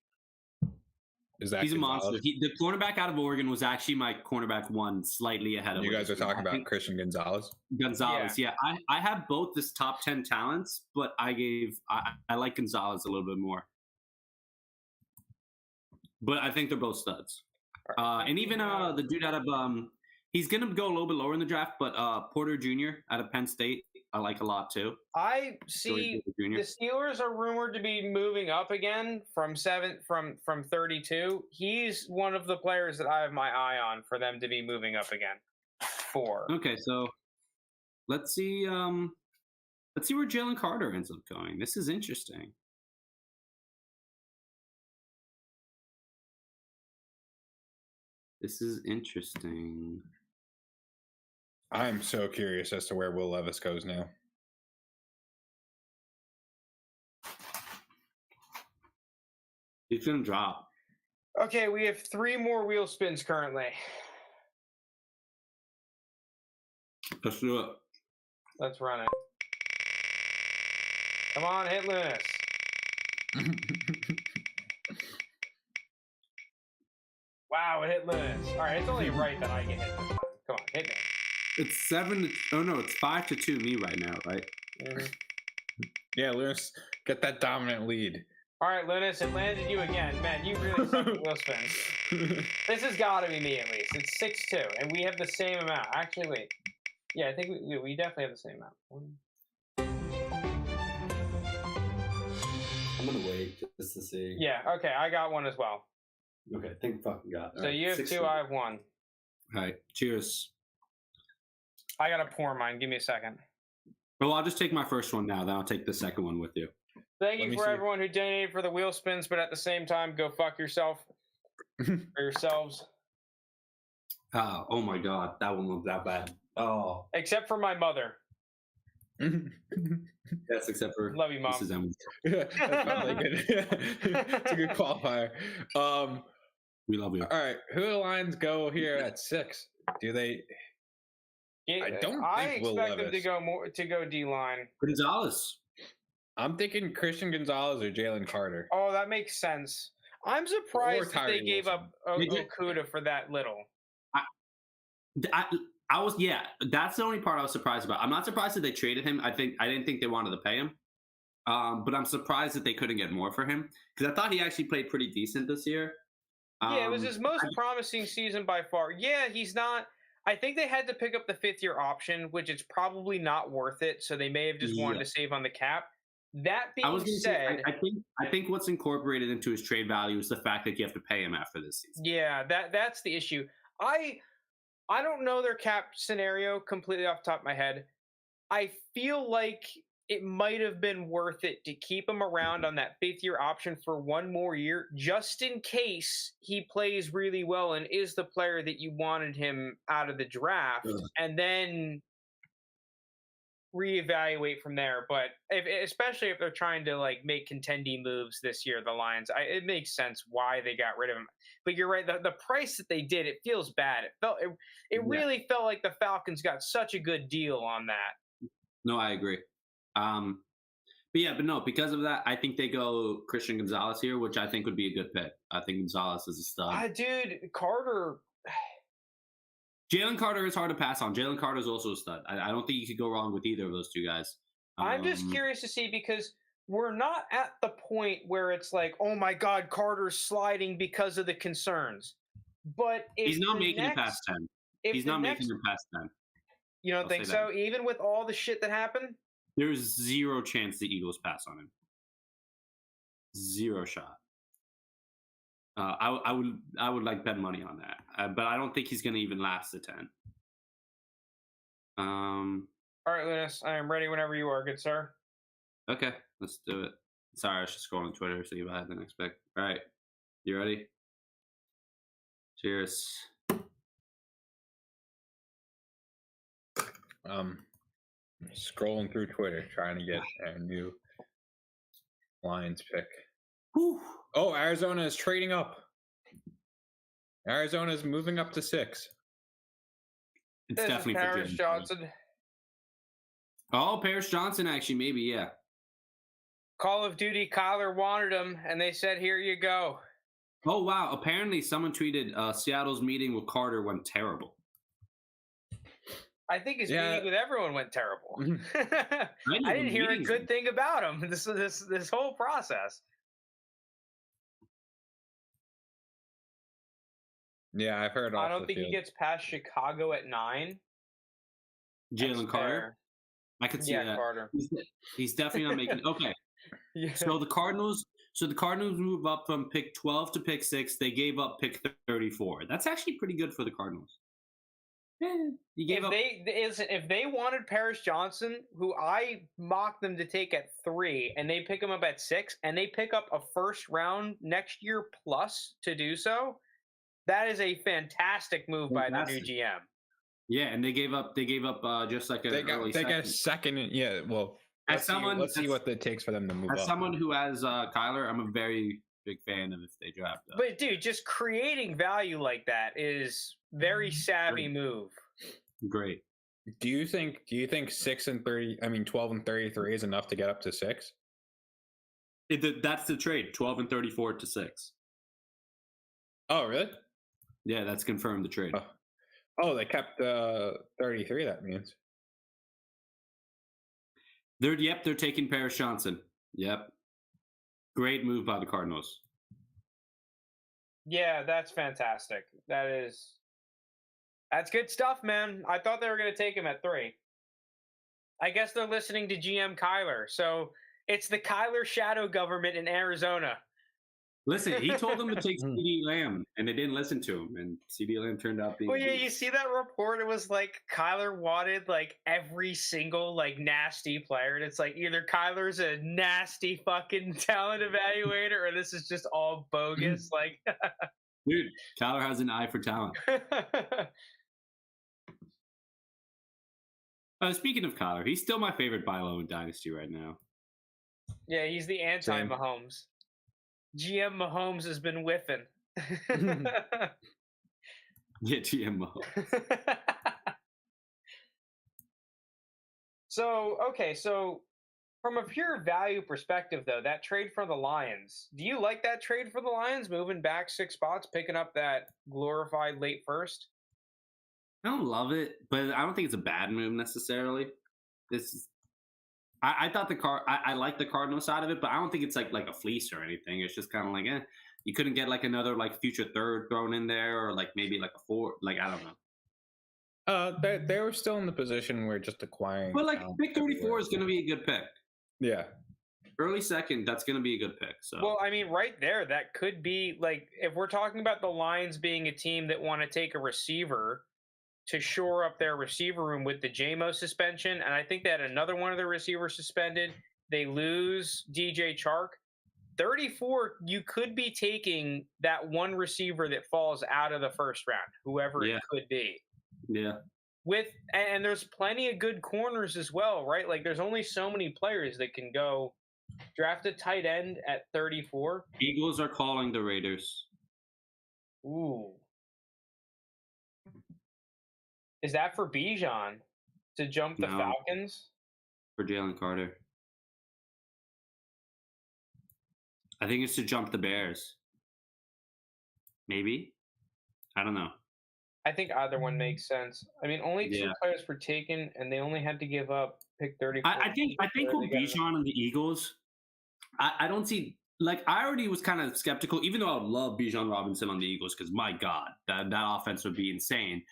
Speaker 2: Is that
Speaker 3: He's a
Speaker 2: Gonzalez?
Speaker 3: monster. The cornerback out of Oregon was actually my cornerback 1, slightly ahead of.
Speaker 2: You guys are
Speaker 3: Witherspoon.
Speaker 2: talking about Christian Gonzalez.
Speaker 3: Gonzalez, yeah. I have both this top 10 talents, but I like Gonzalez a little bit more. But I think they're both studs. And even the dude out of he's gonna go a little bit lower in the draft, but Porter Jr. out of Penn State, I like a lot too.
Speaker 1: I
Speaker 3: Joey
Speaker 1: see
Speaker 3: Porter Jr.
Speaker 1: the Steelers are rumored to be moving up again from 32. He's one of the players that I have my eye on for them to be moving up again. 4.
Speaker 3: Okay, so let's see where Jalen Carter ends up going. This is interesting. This is interesting.
Speaker 2: I'm so curious as to where Will Levis goes now.
Speaker 3: He's gonna drop.
Speaker 1: Okay, we have 3 more wheel spins currently.
Speaker 3: Let's do it.
Speaker 1: Let's run it. Come on, hit Lunas. Wow, it hit Lunas. All right, it's only right that I get hit this time. Come on, hit me.
Speaker 3: It's 7 to, oh no, it's 5-2 me right now, right?
Speaker 1: Mhm.
Speaker 2: Yeah, Lewis, get that dominant lead.
Speaker 1: All right, Lunas, it landed you again. Man, you really suck at wheel spins. This has got to be me at least. It's 6-2, and we have the same amount. Actually, wait. Yeah, I think we definitely have the same amount.
Speaker 4: I'm gonna wait just to see.
Speaker 1: Yeah, okay, I got one as well.
Speaker 4: Okay, thank fucking God.
Speaker 1: So you have 2, I have 1.
Speaker 3: All right, cheers.
Speaker 1: I gotta pour mine. Give me a second.
Speaker 3: Well, I'll just take my first one now, then I'll take the second one with you.
Speaker 1: Thank
Speaker 2: Let
Speaker 1: you
Speaker 2: me
Speaker 1: for
Speaker 2: see.
Speaker 1: everyone who donated for the wheel spins, but at the same time, go fuck yourself or yourselves.
Speaker 3: Oh my God, that one was that bad.
Speaker 4: Oh,
Speaker 1: Except for my mother.
Speaker 3: Yes, except for
Speaker 1: Love you, Mom.
Speaker 3: Mrs. Emily.
Speaker 2: That's probably good. It's a good qualifier.
Speaker 3: We love you.
Speaker 2: All right, who do the Lions go here at 6? Do they?
Speaker 1: Yeah,
Speaker 2: I don't
Speaker 1: I
Speaker 2: think Will
Speaker 1: expect them to
Speaker 2: Levis.
Speaker 1: go D line.
Speaker 3: Gonzalez.
Speaker 2: I'm thinking Christian Gonzalez or Jalen Carter.
Speaker 1: Oh, that makes sense. I'm surprised that they
Speaker 2: Tyree
Speaker 1: gave
Speaker 2: Wilson.
Speaker 1: up
Speaker 3: They did-
Speaker 1: Okuda for that little.
Speaker 3: I was that's the only part I was surprised about. I'm not surprised that they traded him. I didn't think they wanted to pay him. But I'm surprised that they couldn't get more for him because I thought he actually played pretty decent this year.
Speaker 1: Yeah, it was his most promising season by far. Yeah, he's not. I think they had to pick up the 5th-year option, which is probably not worth it. So they may have just wanted
Speaker 3: Yeah.
Speaker 1: to save on the cap. That
Speaker 3: I was
Speaker 1: being
Speaker 3: going to say,
Speaker 1: said,
Speaker 3: I think what's incorporated into his trade value is the fact that you have to pay him after this season.
Speaker 1: yeah, that's the issue. I don't know their cap scenario completely off the top of my head. I feel like it might have been worth it to keep him around on that 5th-year option for 1 more year, just in case he plays really well and is the player that you wanted him out of the draft, and then reevaluate from there. But especially if they're trying to like make contending moves this year, the Lions, it makes sense why they got rid of him. But you're right, the price that they did, it feels bad. It really felt like the Falcons got such a good deal on that.
Speaker 3: No, I agree. But no, because of that, I think they go Christian Gonzalez here, which I think would be a good pick. I think Gonzalez is a stud.
Speaker 1: Dude, Carter.
Speaker 3: Jalen Carter is hard to pass on. Jalen Carter is also a stud. I don't think you could go wrong with either of those two guys.
Speaker 1: I'm just curious to see because we're not at the point where it's like, oh my God, Carter's sliding because of the concerns. But if
Speaker 3: he's not
Speaker 1: the
Speaker 3: making it
Speaker 1: next-
Speaker 3: past 10.
Speaker 1: if
Speaker 3: He's
Speaker 1: the
Speaker 3: not
Speaker 1: next-
Speaker 3: making it past 10.
Speaker 1: You don't
Speaker 3: I'll
Speaker 1: think
Speaker 3: say
Speaker 1: so? Even with all the shit that happened?
Speaker 3: There's zero chance the Eagles pass on him. Zero shot. I would like bet money on that, but I don't think he's going to even last the 10.
Speaker 1: All right, Lunas, I am ready whenever you are, good sir.
Speaker 3: Okay, let's do it. Sorry, I should scroll on Twitter see if I had the next pick. All right, you ready? Cheers.
Speaker 2: Scrolling through Twitter trying to get a new Lions pick.
Speaker 3: Whew.
Speaker 2: Oh, Arizona is trading up. Arizona is moving up to 6.
Speaker 3: It's
Speaker 1: This is
Speaker 3: definitely for
Speaker 1: Paris
Speaker 3: Jalen.
Speaker 1: Johnson.
Speaker 3: Oh, Paris Johnson, actually, maybe, yeah.
Speaker 1: Call of Duty, Kyler wanted him, and they said, here you go.
Speaker 3: Oh, wow. Apparently, someone tweeted Seattle's meeting with Carter went terrible.
Speaker 1: I think his
Speaker 2: Yeah.
Speaker 1: meeting with everyone went terrible.
Speaker 3: I
Speaker 1: I didn't hear a
Speaker 3: meetings
Speaker 1: good
Speaker 3: went-
Speaker 1: thing about him this whole process.
Speaker 2: Yeah, I've heard.
Speaker 1: I
Speaker 2: Off
Speaker 1: don't
Speaker 2: the
Speaker 1: think he
Speaker 2: field.
Speaker 1: gets past Chicago at 9. That's
Speaker 3: Jalen Carter.
Speaker 1: fair.
Speaker 3: I could see
Speaker 1: Yeah,
Speaker 3: that.
Speaker 1: Carter.
Speaker 3: He's definitely not making. Okay,
Speaker 1: Yeah.
Speaker 3: so the Cardinals move up from pick 12 to pick 6. They gave up pick 34. That's actually pretty good for the Cardinals. You gave up.
Speaker 1: If they wanted Paris Johnson, who I mocked them to take at 3, and they pick him up at 6, and they pick up a first round next year plus to do so, that is a fantastic move by the new GM.
Speaker 3: Yeah, and they gave up just like
Speaker 2: They got a second. Yeah, well, let's see what it takes for them to move
Speaker 3: as
Speaker 2: up.
Speaker 3: someone who has Kyler, I'm a very big fan of if they draft.
Speaker 1: But dude, just creating value like that is very savvy move.
Speaker 3: Great.
Speaker 2: Do you think 6 and 30? I mean, 12 and 33 is enough to get up to 6?
Speaker 3: That's the trade. 12 and 34 to 6.
Speaker 2: Oh, really?
Speaker 3: Yeah, that's confirmed the trade.
Speaker 2: Oh, they kept 33. That means.
Speaker 3: They're taking Paris Johnson. Yep. Great move by the Cardinals.
Speaker 1: Yeah, that's fantastic. That's good stuff, man. I thought they were going to take him at 3. I guess they're listening to GM Kyler. So it's the Kyler shadow government in Arizona.
Speaker 3: Listen, he told them to take CeeDee Lamb, and they didn't listen to him. And CeeDee Lamb turned out being.
Speaker 1: Well, yeah, you see that report? It was like Kyler wanted like every single like nasty player, and it's like either Kyler's a nasty fucking talent evaluator, or this is just all bogus. Like,
Speaker 3: dude, Kyler has an eye for talent. Speaking of Kyler, he's still my favorite buy low in Dynasty right now.
Speaker 1: Yeah, he's the anti-Mahomes. GM Mahomes has been whiffing.
Speaker 3: Yeah, GM Mahomes.
Speaker 1: So from a pure value perspective, though, that trade for the Lions, do you like that trade for the Lions, moving back 6 spots, picking up that glorified late first?
Speaker 3: I don't love it, but I don't think it's a bad move necessarily. I thought I like the Cardinal side of it, but I don't think it's like a fleece or anything. It's just kind of like, you couldn't get like another like future third thrown in there, or like maybe like a 4. Like I don't know.
Speaker 2: They were still in the position where just acquiring.
Speaker 3: But like pick 34 is going to be a good pick.
Speaker 2: Yeah.
Speaker 3: Early second, that's going to be a good pick. So.
Speaker 1: Well, I mean, right there, that could be like if we're talking about the Lions being a team that want to take a receiver to shore up their receiver room with the JMO suspension, and I think they had another one of their receivers suspended. They lose DJ Chark. 34, you could be taking that one receiver that falls out of the first round, whoever it could be.
Speaker 3: Yeah.
Speaker 1: And there's plenty of good corners as well, right? Like there's only so many players that can go draft a tight end at 34.
Speaker 3: Eagles are calling the Raiders.
Speaker 1: Ooh. Is that for Bijan to jump the Falcons?
Speaker 3: For Jalen Carter. I think it's to jump the Bears. Maybe. I don't know.
Speaker 1: I think either one makes sense. I mean, only 2 players were taken, and they only had to give up pick 34.
Speaker 3: I think with Bijan and the Eagles, I don't see. Like, I already was kind of skeptical, even though I would love Bijan Robinson on the Eagles, because my God, that offense would be insane.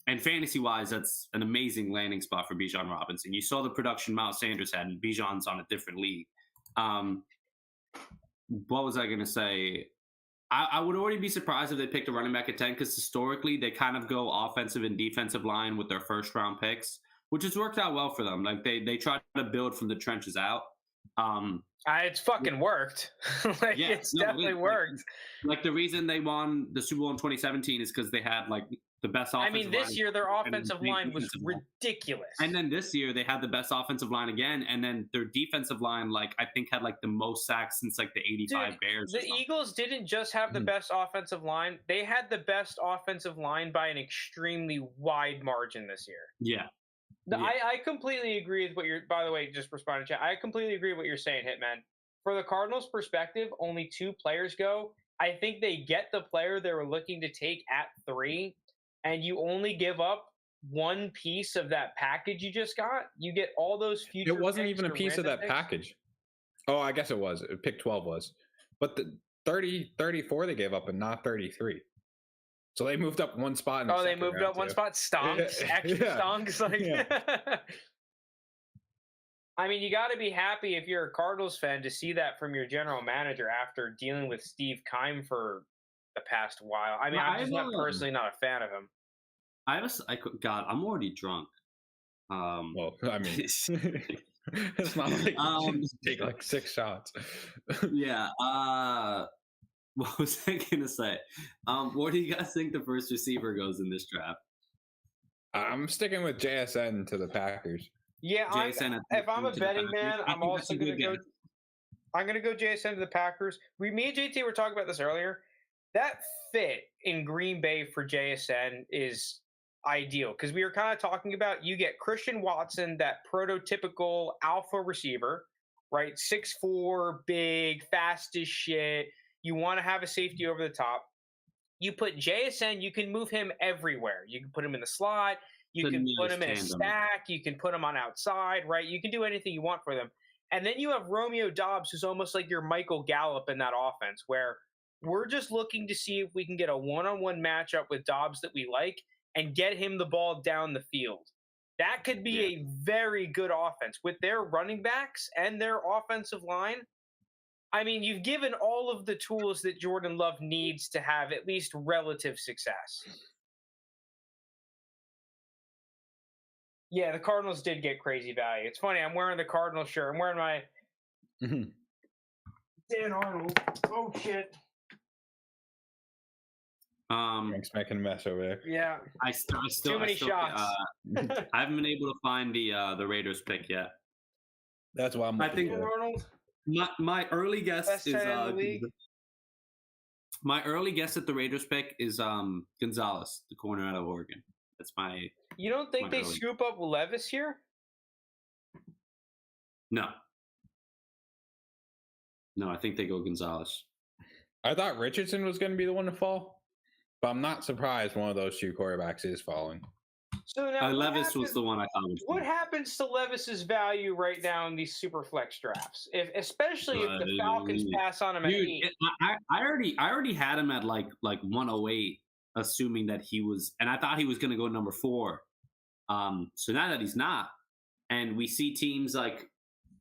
Speaker 3: And fantasy-wise, that's an amazing landing spot for Bijan Robinson. You saw the production Miles Sanders had, and Bijan's on a different league. What was I going to say? I would already be surprised if they picked a running back at 10, because historically they kind of go offensive and defensive line with their first-round picks, which has worked out well for them. Like, they try to build from the trenches out.
Speaker 1: It's fucking worked. It's definitely worked.
Speaker 3: Like the reason they won the Super Bowl in 2017 is because they had like the best offensive line.
Speaker 1: I mean, this year their offensive line was ridiculous.
Speaker 3: And then this year they had the best offensive line again, and then their defensive line, like I think, had like the most sacks since like the '85 Bears.
Speaker 1: The Eagles didn't just have the best offensive line; they had the best offensive line by an extremely wide margin this year.
Speaker 3: Yeah.
Speaker 1: I completely agree with what you're. By the way, just responding to chat, I completely agree with what you're saying, Hitman. For the Cardinals' perspective, only 2 players go. I think they get the player they were looking to take at 3, and you only give up one piece of that package you just got. You get all those future.
Speaker 2: It wasn't even a piece of that package. Oh, I guess it was. Pick 12 was, but the 34 they gave up, and not 33. So they moved up one spot. In the
Speaker 1: Oh, they
Speaker 2: second
Speaker 1: moved
Speaker 2: round,
Speaker 1: up one
Speaker 2: too.
Speaker 1: spot. Stonks, extra
Speaker 2: Yeah.
Speaker 1: stonks. Like,
Speaker 2: Yeah.
Speaker 1: I mean, you got to be happy if you're a Cardinals fan to see that from your general manager after dealing with Steve Keim for the past while. I mean, I'm just not personally not a fan of him.
Speaker 3: God, I'm already drunk.
Speaker 2: Well, I mean, it's not like you just take like 6 shots.
Speaker 3: Yeah. What was I gonna say? Where do you guys think the first receiver goes in this draft?
Speaker 2: I'm sticking with JSN to the Packers.
Speaker 1: Yeah,
Speaker 3: JSN
Speaker 1: if I'm a
Speaker 3: to the
Speaker 1: betting
Speaker 3: Packers.
Speaker 1: man,
Speaker 3: I
Speaker 1: I'm
Speaker 3: think that's
Speaker 1: also
Speaker 3: a
Speaker 1: going
Speaker 3: good
Speaker 1: to go.
Speaker 3: guess.
Speaker 1: I'm going to go JSN to the Packers. Me and JT were talking about this earlier. That fit in Green Bay for JSN is ideal because we were kind of talking about you get Christian Watson, that prototypical alpha receiver, right? 6'4", big, fast as shit. You want to have a safety over the top. You put JSN, you can move him everywhere. You can put him in the slot. You
Speaker 3: The
Speaker 1: can put
Speaker 3: nearest
Speaker 1: him in a
Speaker 3: tandem.
Speaker 1: stack. You can put him on outside, right? You can do anything you want for them. And then you have Romeo Doubs, who's almost like your Michael Gallup in that offense, where we're just looking to see if we can get a one-on-one matchup with Doubs that we like and get him the ball down the field. That could be a very good offense with their running backs and their offensive line. I mean, you've given all of the tools that Jordan Love needs to have at least relative success. Yeah, the Cardinals did get crazy value. It's funny. I'm wearing the Cardinals shirt. I'm wearing my Dan Arnold. Oh, shit.
Speaker 2: Frank's making a mess over there.
Speaker 1: Yeah.
Speaker 3: I still
Speaker 1: Too many shots.
Speaker 3: I haven't been able to find the Raiders pick yet.
Speaker 2: That's why I'm.
Speaker 3: I think
Speaker 1: Dan Arnold.
Speaker 3: My early guess
Speaker 1: Best
Speaker 3: is
Speaker 1: tight end in the league.
Speaker 3: my early guess at the Raiders pick is Gonzalez, the corner out of Oregon. That's my
Speaker 1: You don't think
Speaker 3: My
Speaker 1: they
Speaker 3: early-
Speaker 1: scoop up Levis here?
Speaker 3: no. No, I think they go Gonzalez.
Speaker 2: I thought Richardson was going to be the one to fall, but I'm not surprised one of those 2 quarterbacks is falling.
Speaker 1: So now,
Speaker 3: Levis was the one I thought was.
Speaker 1: What happens to Levis's value right now in these super flex drafts? Especially if the Falcons pass on him at
Speaker 3: Dude,
Speaker 1: 8.
Speaker 3: I already had him at like 108, assuming that he was, and I thought he was going to go number 4. So now that he's not, and we see teams like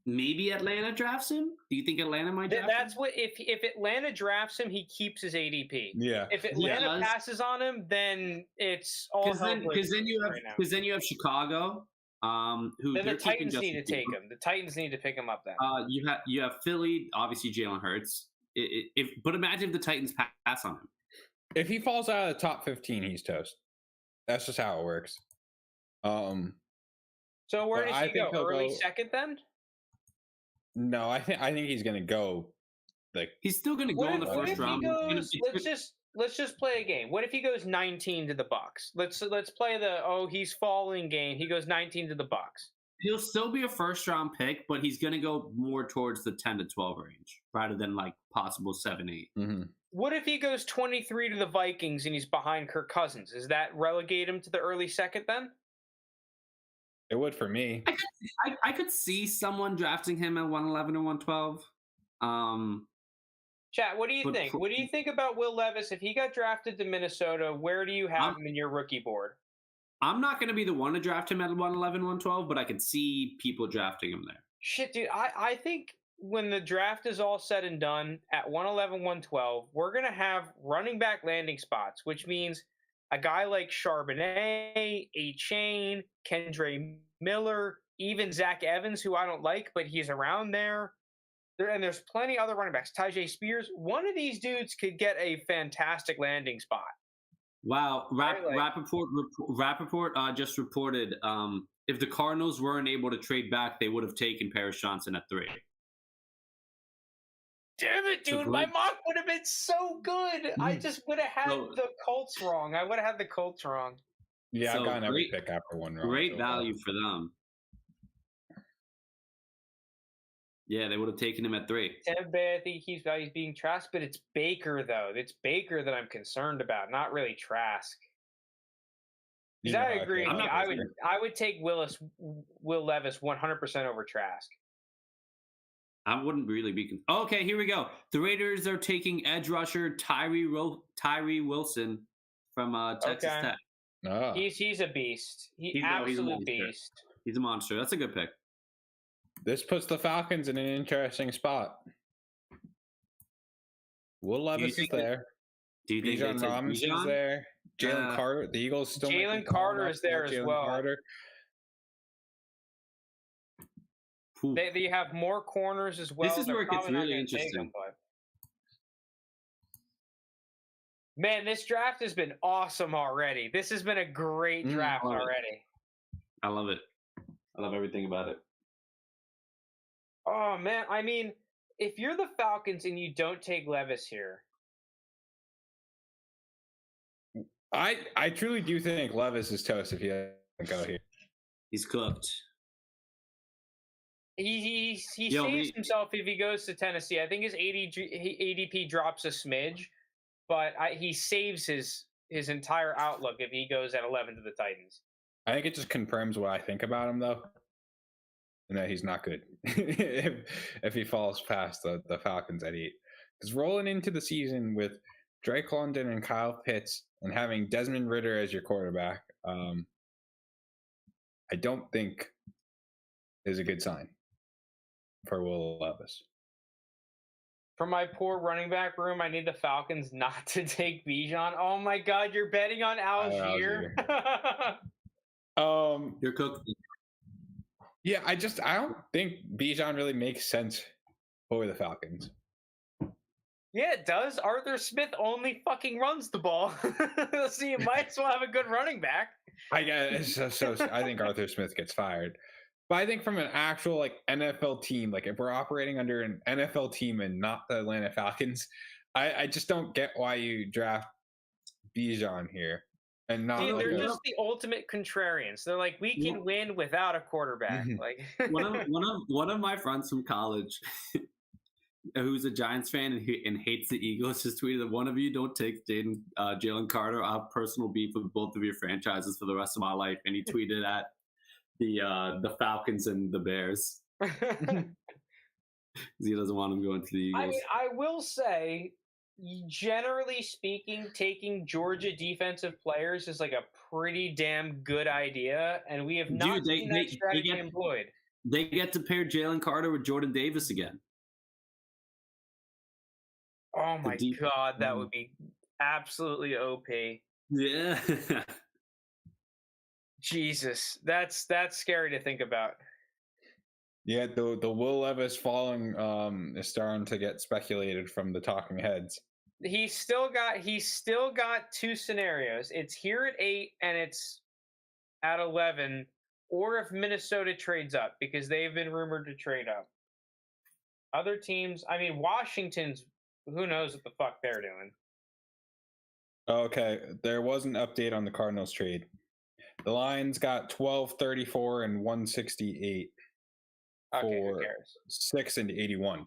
Speaker 3: maybe Atlanta drafts him. Do you think Atlanta might draft
Speaker 1: That's
Speaker 3: him?
Speaker 1: what if Atlanta drafts him, he keeps his ADP.
Speaker 2: Yeah.
Speaker 1: If Atlanta
Speaker 3: does.
Speaker 1: passes on him, then it's all
Speaker 3: Because then you have Chicago, who
Speaker 1: then
Speaker 3: they're
Speaker 1: the
Speaker 3: keeping
Speaker 1: Titans need
Speaker 3: Justin
Speaker 1: to take
Speaker 3: Fields.
Speaker 1: him. The Titans need to pick him up then.
Speaker 3: You have Philly, obviously Jalen Hurts. But imagine if the Titans pass on him.
Speaker 2: If he falls out of the top 15, he's toast. That's just how it works.
Speaker 1: So where
Speaker 2: but
Speaker 1: does
Speaker 2: I
Speaker 1: he
Speaker 2: think
Speaker 1: go?
Speaker 2: he'll
Speaker 1: Early
Speaker 2: go-
Speaker 1: second then?
Speaker 2: No, I think he's going to go like
Speaker 3: He's still going to go in the
Speaker 1: What
Speaker 3: first
Speaker 1: if
Speaker 3: round.
Speaker 1: he
Speaker 3: It's
Speaker 1: goes?
Speaker 3: gonna-
Speaker 1: Let's just play a game. What if he goes 19 to the Bucks? Let's play the he's falling game. He goes 19 to the Bucks.
Speaker 3: He'll still be a first round pick, but he's going to go more towards the 10 to 12 range rather than like possible 7, 8.
Speaker 1: What if he goes 23 to the Vikings and he's behind Kirk Cousins? Does that relegate him to the early second then?
Speaker 2: It would for me.
Speaker 3: I could see someone drafting him at 111 or 112.
Speaker 1: Chat, what do you
Speaker 3: But
Speaker 1: think?
Speaker 3: for-
Speaker 1: What do you think about Will Levis? If he got drafted to Minnesota, where do you have him in your rookie board?
Speaker 3: I'm not going to be the one to draft him at 111, 112, but I could see people drafting him there.
Speaker 1: Shit, dude, I think when the draft is all said and done at 111, 112, we're going to have running back landing spots, which means a guy like Charbonnet, A-Chain, Kendre Miller, even Zach Evans, who I don't like, but he's around there. And there's plenty other running backs. Tyjae Spears. One of these dudes could get a fantastic landing spot.
Speaker 3: Wow.
Speaker 1: Right, like-
Speaker 3: Rappaport just reported if the Cardinals weren't able to trade back, they would have taken Paris Johnson at 3.
Speaker 1: Damn it,
Speaker 3: So
Speaker 1: dude. My
Speaker 3: great-
Speaker 1: mock would have been so good. I just would have had
Speaker 3: So-
Speaker 1: the Colts wrong. I would have had the Colts wrong.
Speaker 2: Yeah,
Speaker 3: So
Speaker 2: I've gotten every
Speaker 3: great-
Speaker 2: pick after one round.
Speaker 3: Great
Speaker 2: so far.
Speaker 3: value for them. Yeah, they would have taken him at 3.
Speaker 1: Tembe, I think he's being Trask, but it's Baker though. It's Baker that I'm concerned about, not really Trask.
Speaker 2: You
Speaker 1: Because
Speaker 2: know
Speaker 1: I
Speaker 2: how
Speaker 1: agree.
Speaker 2: feel
Speaker 1: with you.
Speaker 2: about
Speaker 1: I
Speaker 2: this,
Speaker 1: would
Speaker 2: right?
Speaker 1: take Will Levis 100% over Trask.
Speaker 3: I wouldn't really be. Okay, here we go. The Raiders are taking edge rusher Tyree Wilson, from Texas
Speaker 1: Okay.
Speaker 3: Tech.
Speaker 2: Oh.
Speaker 1: He's a beast. He's
Speaker 3: He's a
Speaker 1: absolute
Speaker 3: monster.
Speaker 1: beast.
Speaker 3: He's a monster. That's a good pick.
Speaker 2: This puts the Falcons in an interesting spot. Will Levis is
Speaker 3: think that-
Speaker 2: there.
Speaker 3: Do you think they
Speaker 2: Bijan
Speaker 3: take
Speaker 2: Robinson is
Speaker 3: Bijan?
Speaker 2: there. Jalen Carter. The Eagles still.
Speaker 1: Jalen
Speaker 2: making call
Speaker 1: Carter
Speaker 2: up
Speaker 1: is there
Speaker 2: about
Speaker 1: as
Speaker 2: Jalen
Speaker 1: well.
Speaker 2: Carter.
Speaker 3: Whew.
Speaker 1: They have more corners as well.
Speaker 3: This is
Speaker 1: They're
Speaker 3: where it gets
Speaker 1: probably not
Speaker 3: really
Speaker 1: gonna take
Speaker 3: interesting.
Speaker 1: them, but- Man, this draft has been awesome already. This has been a great draft
Speaker 3: love it.
Speaker 1: already.
Speaker 3: I love it. I love everything about it.
Speaker 1: Oh man, I mean, if you're the Falcons and you don't take Levis here,
Speaker 2: I truly do think Levis is toast if he doesn't go here.
Speaker 3: He's cooked.
Speaker 1: he
Speaker 3: Yo,
Speaker 1: saves
Speaker 3: we-
Speaker 1: himself if he goes to Tennessee. I think his ADP drops a smidge, but he saves his entire outlook if he goes at 11 to the Titans.
Speaker 2: I think it just confirms what I think about him, though, and that he's not good if he falls past the Falcons at 8. Because rolling into the season with Drake London and Kyle Pitts and having Desmond Ridder as your quarterback, I don't think is a good sign for Will Levis.
Speaker 1: For my poor running back room, I need the Falcons not to take Bijan. Oh my God, you're betting on Algier.
Speaker 3: You're cooked.
Speaker 2: Yeah, I don't think Bijan really makes sense for the Falcons.
Speaker 1: Yeah, it does. Arthur Smith only fucking runs the ball. So you might as well have a good running back.
Speaker 2: I guess so. I think Arthur Smith gets fired, but I think from an actual like NFL team, like if we're operating under an NFL team and not the Atlanta Falcons, I just don't get why you draft Bijan here and not.
Speaker 1: Dude,
Speaker 2: like
Speaker 1: they're
Speaker 2: a-
Speaker 1: just the ultimate contrarians. They're like, we can win without a quarterback.
Speaker 2: Mhm.
Speaker 1: Like
Speaker 3: one of my friends from college, who's a Giants fan and hates the Eagles, just tweeted that one of you don't take Jalen Carter. I have personal beef with both of your franchises for the rest of my life. And he tweeted at the Falcons and the Bears. He doesn't want him going to the Eagles.
Speaker 1: I mean, I will say, generally speaking, taking Georgia defensive players is like a pretty damn good idea, and we have not
Speaker 3: Dude,
Speaker 1: seen that strategy employed.
Speaker 3: They get to pair Jalen Carter with Jordan Davis again.
Speaker 1: Oh my
Speaker 3: deep-
Speaker 1: God, that would be absolutely OP.
Speaker 3: Yeah.
Speaker 1: Jesus, that's scary to think about.
Speaker 2: Yeah, the Will Levis falling is starting to get speculated from the talking heads.
Speaker 1: He's still got two scenarios. It's here at 8 and it's at 11, or if Minnesota trades up, because they've been rumored to trade up. Other teams, I mean, Washington's, who knows what the fuck they're doing.
Speaker 2: Okay, there was an update on the Cardinals trade. The Lions got 1234 and 168
Speaker 1: Okay, who
Speaker 2: for
Speaker 1: cares?
Speaker 2: 6 and 81.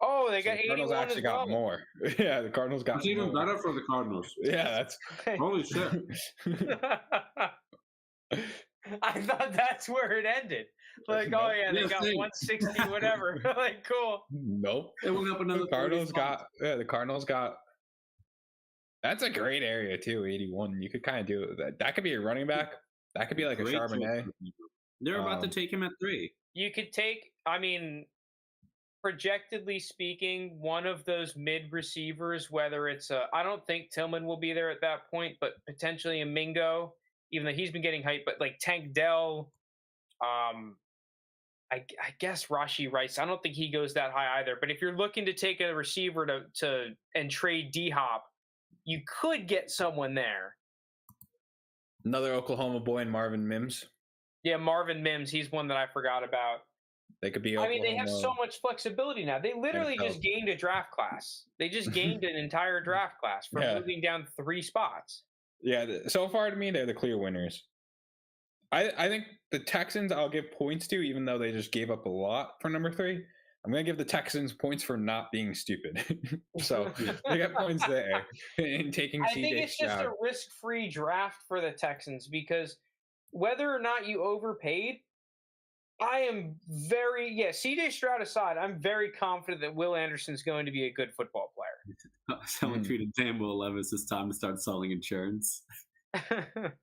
Speaker 1: Oh, they
Speaker 2: So
Speaker 1: got
Speaker 2: the Cardinals
Speaker 1: 81
Speaker 2: actually
Speaker 1: as
Speaker 2: got
Speaker 1: well.
Speaker 2: more. Yeah, the Cardinals got
Speaker 3: It's even
Speaker 2: more.
Speaker 3: better for the Cardinals.
Speaker 2: Yeah, that's
Speaker 3: Holy shit.
Speaker 1: I thought that's where it ended. Like, oh yeah, they
Speaker 3: Yeah,
Speaker 1: got
Speaker 3: same.
Speaker 1: 160, whatever. Like, cool.
Speaker 2: nope.
Speaker 3: It went up another
Speaker 2: The Cardinals
Speaker 3: 35.
Speaker 2: got the Cardinals got. That's a great area too. 81. You could kind of do that. That could be a running back. That could be like a
Speaker 3: Great
Speaker 2: Charbonnet.
Speaker 3: choice. They're about to
Speaker 2: Um,
Speaker 3: take him at 3.
Speaker 1: You could take, I mean, projectedly speaking, one of those mid receivers, whether it's I don't think Tillman will be there at that point, but potentially a Mingo, even though he's been getting hyped, but like Tank Dell, I guess Rashee Rice. I don't think he goes that high either. But if you're looking to take a receiver to and trade D Hop, you could get someone there.
Speaker 2: Another Oklahoma boy in Marvin Mims.
Speaker 1: Yeah, Marvin Mims. He's one that I forgot about.
Speaker 2: They could be.
Speaker 1: I mean, they have
Speaker 2: Oklahoma.
Speaker 1: so much flexibility now. They literally
Speaker 2: NFL.
Speaker 1: just gained a draft class. They just gained an entire draft class from
Speaker 2: Yeah.
Speaker 1: moving down 3 spots.
Speaker 2: Yeah, so far to me, they're the clear winners. I think the Texans I'll give points to, even though they just gave up a lot for number 3. I'm going to give the Texans points for not being stupid. So they got points there in taking
Speaker 1: I think
Speaker 2: CJ
Speaker 1: it's just
Speaker 2: Stroud.
Speaker 1: a risk-free draft for the Texans because whether or not you overpaid, I am CJ Stroud aside, I'm very confident that Will Anderson's going to be a good football
Speaker 3: Someone
Speaker 2: Hmm.
Speaker 3: tweeted, "Damn, Will Levis, it's time to start selling insurance."
Speaker 1: player.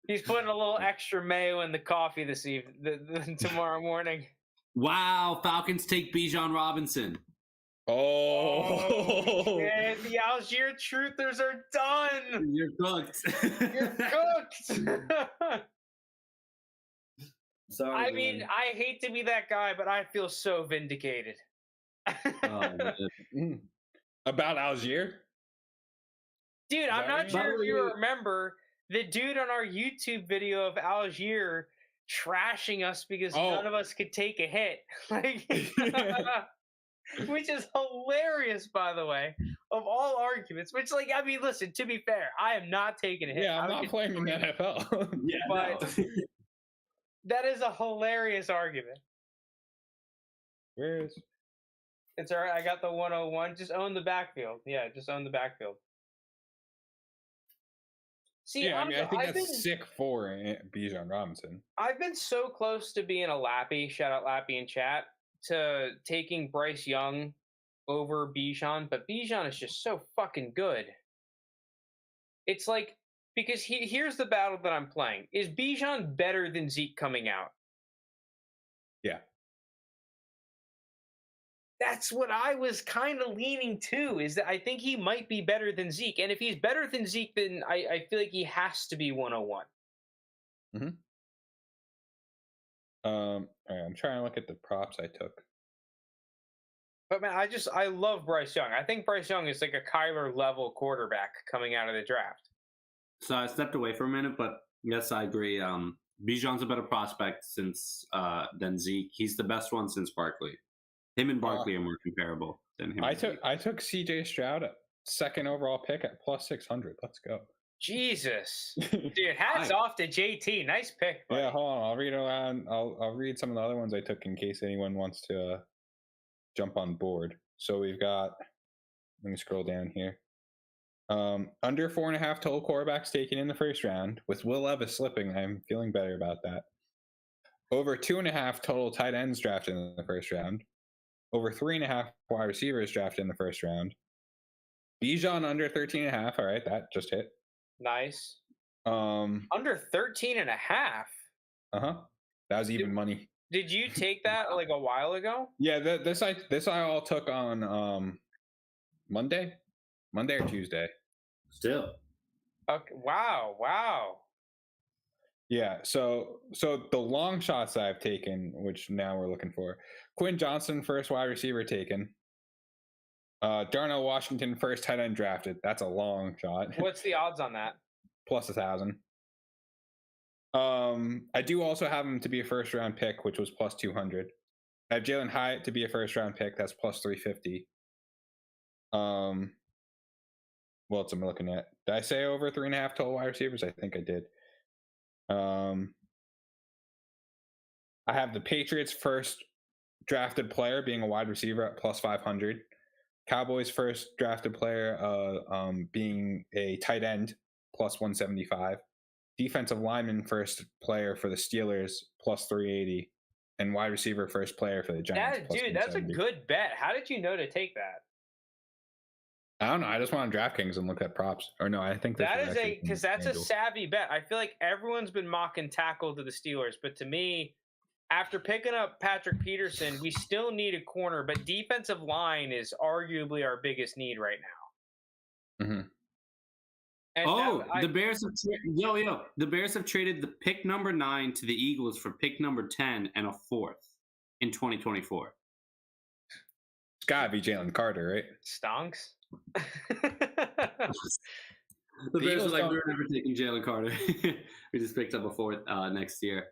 Speaker 1: He's putting a little extra mayo in the coffee this evening, tomorrow morning.
Speaker 3: Wow, Falcons take Bijan Robinson.
Speaker 2: Oh,
Speaker 1: shit, the Algier truthers are done.
Speaker 3: You're cooked.
Speaker 1: You're cooked.
Speaker 4: Sorry.
Speaker 1: I mean,
Speaker 4: man.
Speaker 1: I hate to be that guy, but I feel so vindicated.
Speaker 3: Oh, man.
Speaker 2: about Algier?
Speaker 1: Dude, I'm
Speaker 2: that
Speaker 1: not
Speaker 2: right?
Speaker 1: sure
Speaker 3: By
Speaker 1: if
Speaker 3: the
Speaker 1: you
Speaker 3: way-
Speaker 1: remember the dude on our YouTube video of Algier trashing us because none
Speaker 2: Oh.
Speaker 1: of us could take a hit. Like, which is hilarious, by the way, of all arguments. Which, like, I mean, listen, to be fair, I am not taking a hit.
Speaker 2: Yeah,
Speaker 1: I
Speaker 2: I'm
Speaker 1: would
Speaker 2: not
Speaker 1: get
Speaker 2: playing in the
Speaker 1: three.
Speaker 2: NFL.
Speaker 3: Yeah,
Speaker 1: But-
Speaker 3: no.
Speaker 1: That is a hilarious argument.
Speaker 2: Where is?
Speaker 1: It's all right. I got the 101. Just own the backfield. Yeah, just own the backfield. See,
Speaker 2: Yeah, I mean, I think
Speaker 1: I've
Speaker 2: that's
Speaker 1: been,
Speaker 2: sick for Bijan Robinson.
Speaker 1: I've been so close to being a Lappy, shout out Lappy in chat, to taking Bryce Young over Bijan, but Bijan is just so fucking good. It's like, because here's the battle that I'm playing. Is Bijan better than Zeke coming out?
Speaker 2: Yeah.
Speaker 1: That's what I was kind of leaning to, is that I think he might be better than Zeke. And if he's better than Zeke, then I feel like he has to be 101.
Speaker 2: All right, I'm trying to look at the props I took.
Speaker 1: But man, I love Bryce Young. I think Bryce Young is like a Kyler level quarterback coming out of the draft.
Speaker 3: So I stepped away for a minute, but yes, I agree. Bijan's a better prospect than Zeke. He's the best one since Barkley. Him and Barkley are more comparable than him.
Speaker 2: I
Speaker 3: and Zeke.
Speaker 2: took CJ Stroud at second overall pick at plus 600. Let's go.
Speaker 1: Jesus, dude, hats
Speaker 3: Nice.
Speaker 1: off to JT. Nice pick. Buddy.
Speaker 2: Yeah, hold on. I'll read around. I'll read some of the other ones I took in case anyone wants to jump on board. So we've got. Let me scroll down here. Under 4.5 total quarterbacks taken in the first round, with Will Levis slipping. I'm feeling better about that. Over 2.5 total tight ends drafted in the first round. Over 3.5 wide receivers drafted in the first round. Bijan under 13.5. All right, that just hit.
Speaker 1: Nice.
Speaker 2: Um.
Speaker 1: Under 13 and a half.
Speaker 2: That was even money.
Speaker 1: Did you take that like a while ago?
Speaker 2: Yeah, this I all took on Monday or Tuesday.
Speaker 4: Still.
Speaker 1: Okay. Wow.
Speaker 2: Yeah, so the long shots that I've taken, which now we're looking for: Quinn Johnson, first wide receiver taken. Darnell Washington, first tight end drafted. That's a long shot.
Speaker 1: What's the odds on that?
Speaker 2: Plus 1,000. I do also have him to be a first round pick, which was plus 200. I have Jalen Hyatt to be a first round pick. That's plus 350. What else am I looking at? Did I say over 3.5 total wide receivers? I think I did. I have the Patriots' first drafted player being a wide receiver at plus 500. Cowboys' first drafted player being a tight end plus 175. Defensive lineman first player for the Steelers plus 380. And wide receiver first player for the Giants. plus
Speaker 1: Dude, that's a
Speaker 2: 170.
Speaker 1: good bet. How did you know to take that?
Speaker 2: I don't know. I just went on DraftKings and looked at props. Or no, I think this
Speaker 1: That
Speaker 2: was
Speaker 1: is
Speaker 2: actually from
Speaker 1: because that's a
Speaker 2: FanDuel.
Speaker 1: savvy bet. I feel like everyone's been mocking tackle to the Steelers, but to me, after picking up Patrick Peterson, we still need a corner, but defensive line is arguably our biggest need right now.
Speaker 2: Mhm.
Speaker 1: And
Speaker 3: the Bears have the Bears have traded the pick number 9 to the Eagles for pick number 10 and a 4th in 2024.
Speaker 2: It's got to be Jalen Carter, right?
Speaker 1: stonks.
Speaker 3: The Bears are
Speaker 2: Eagles
Speaker 3: like,
Speaker 2: don't-
Speaker 3: we're never taking Jalen Carter. We just picked up a 4th next year.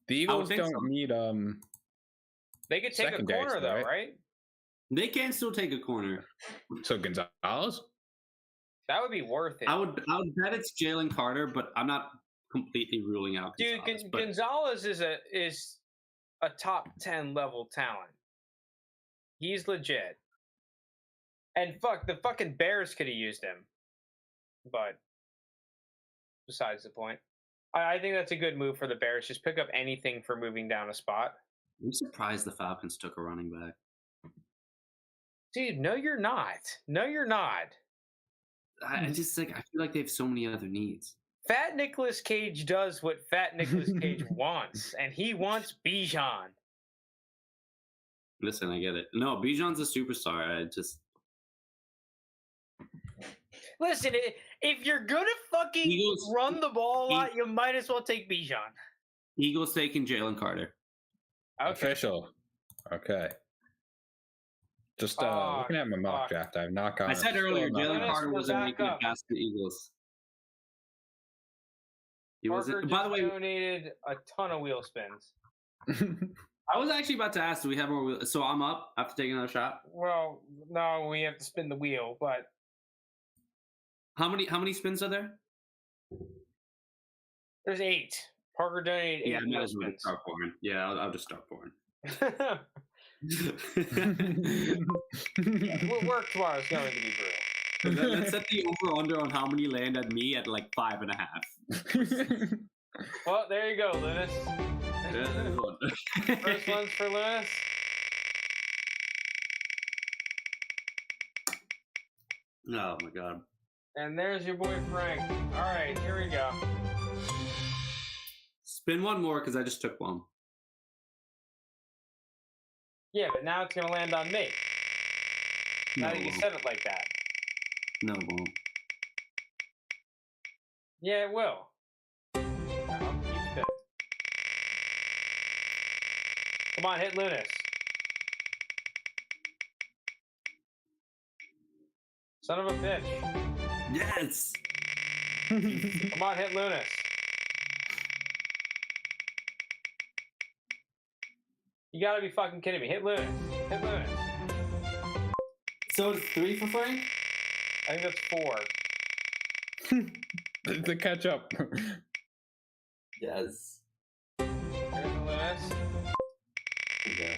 Speaker 2: The
Speaker 3: would
Speaker 2: Eagles
Speaker 3: think
Speaker 2: don't
Speaker 3: so.
Speaker 2: need
Speaker 1: They could take a
Speaker 2: Secondary
Speaker 1: corner
Speaker 2: still,
Speaker 1: though,
Speaker 2: right?
Speaker 1: right?
Speaker 3: They can still take a corner.
Speaker 2: So Gonzalez.
Speaker 1: That would be worth it.
Speaker 3: I would bet it's Jalen Carter, but I'm not completely ruling out
Speaker 1: Dude,
Speaker 3: Gonzalez, but
Speaker 1: Gonzalez is a top 10 level talent. He's legit. And the fucking Bears could have used him. But besides the point. I think that's a good move for the Bears. Just pick up anything for moving down a spot.
Speaker 3: I'm surprised the Falcons took a running back.
Speaker 1: Dude, no, you're not. No, you're not.
Speaker 3: I just like I feel like they have so many other needs.
Speaker 1: Fat Nicolas Cage does what Fat Nicolas Cage wants, and he wants Bijan.
Speaker 3: Listen, I get it. No, Bijan's a superstar. I just
Speaker 1: Listen, if you're gonna fucking
Speaker 3: Eagles-
Speaker 1: run the ball a lot, you might as well take Bijan.
Speaker 3: Eagles taking Jalen Carter.
Speaker 1: Okay.
Speaker 2: Official. Okay. Just
Speaker 1: Fuck,
Speaker 2: looking at my mock
Speaker 1: fuck.
Speaker 2: draft, I've not gotten.
Speaker 3: I said earlier,
Speaker 2: still not
Speaker 3: Jalen
Speaker 1: Dennis,
Speaker 3: Carter
Speaker 1: we're
Speaker 3: wasn't
Speaker 1: back
Speaker 3: making
Speaker 1: up.
Speaker 3: it past the Eagles. He
Speaker 1: Parker
Speaker 3: wasn't.
Speaker 1: just
Speaker 3: By the way,
Speaker 1: donated a ton of wheel spins.
Speaker 3: I was actually about to ask, do we have more? So I'm up after taking another shot.
Speaker 1: Well, no, we have to spin the wheel, but
Speaker 3: How many spins are there?
Speaker 1: there's 8. Parker donated 8
Speaker 3: Yeah, I might
Speaker 1: wheel
Speaker 3: as well
Speaker 1: spins.
Speaker 3: start pouring. Yeah, I'll just start pouring.
Speaker 1: Work tomorrow is going to be brutal.
Speaker 3: Let's set the over under on how many land at me at like 5.5.
Speaker 1: Well, there you go, Lunas. First one's for Lunas.
Speaker 3: Oh my god.
Speaker 1: And there's your boy Frank. All right, here we go.
Speaker 3: Spin one more because I just took one.
Speaker 1: Yeah, but now it's gonna land on me.
Speaker 3: No,
Speaker 1: Now that
Speaker 3: it
Speaker 1: you
Speaker 3: won't.
Speaker 1: said it like that.
Speaker 3: No, it won't.
Speaker 1: Yeah, it will. I'll keep spinning. Come on, hit Lunas. Son of a bitch.
Speaker 3: Yes.
Speaker 1: Come on, hit Lunas. You gotta be fucking kidding me. Hit Lunas. Hit Lunas.
Speaker 4: So it's 3 for Frank?
Speaker 1: I think that's 4.
Speaker 2: To catch up.
Speaker 4: Yes.
Speaker 1: Here's the Lunas.
Speaker 4: Okay.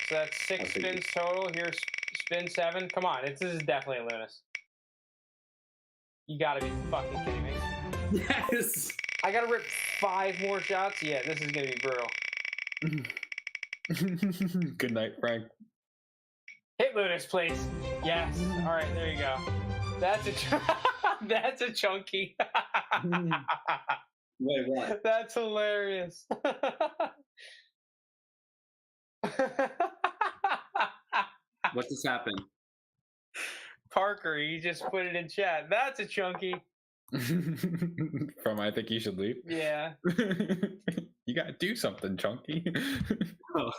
Speaker 1: So that's 6
Speaker 4: I think
Speaker 1: spins total. Here's spin 7. Come on, this is definitely a Lunas. You gotta be fucking kidding me.
Speaker 3: Yes.
Speaker 1: I gotta rip 5 more shots? Yeah, this is gonna be brutal.
Speaker 2: Good night, Frank.
Speaker 1: Hit Lunas, please. Yes. All right, there you go. That's a that's a chunky.
Speaker 4: Wait, what?
Speaker 1: That's hilarious.
Speaker 3: What just happened?
Speaker 1: Parker, you just put it in chat. That's a chunky.
Speaker 2: From I think you should leave.
Speaker 1: Yeah.
Speaker 2: You gotta do something, Chunky.
Speaker 3: Oh.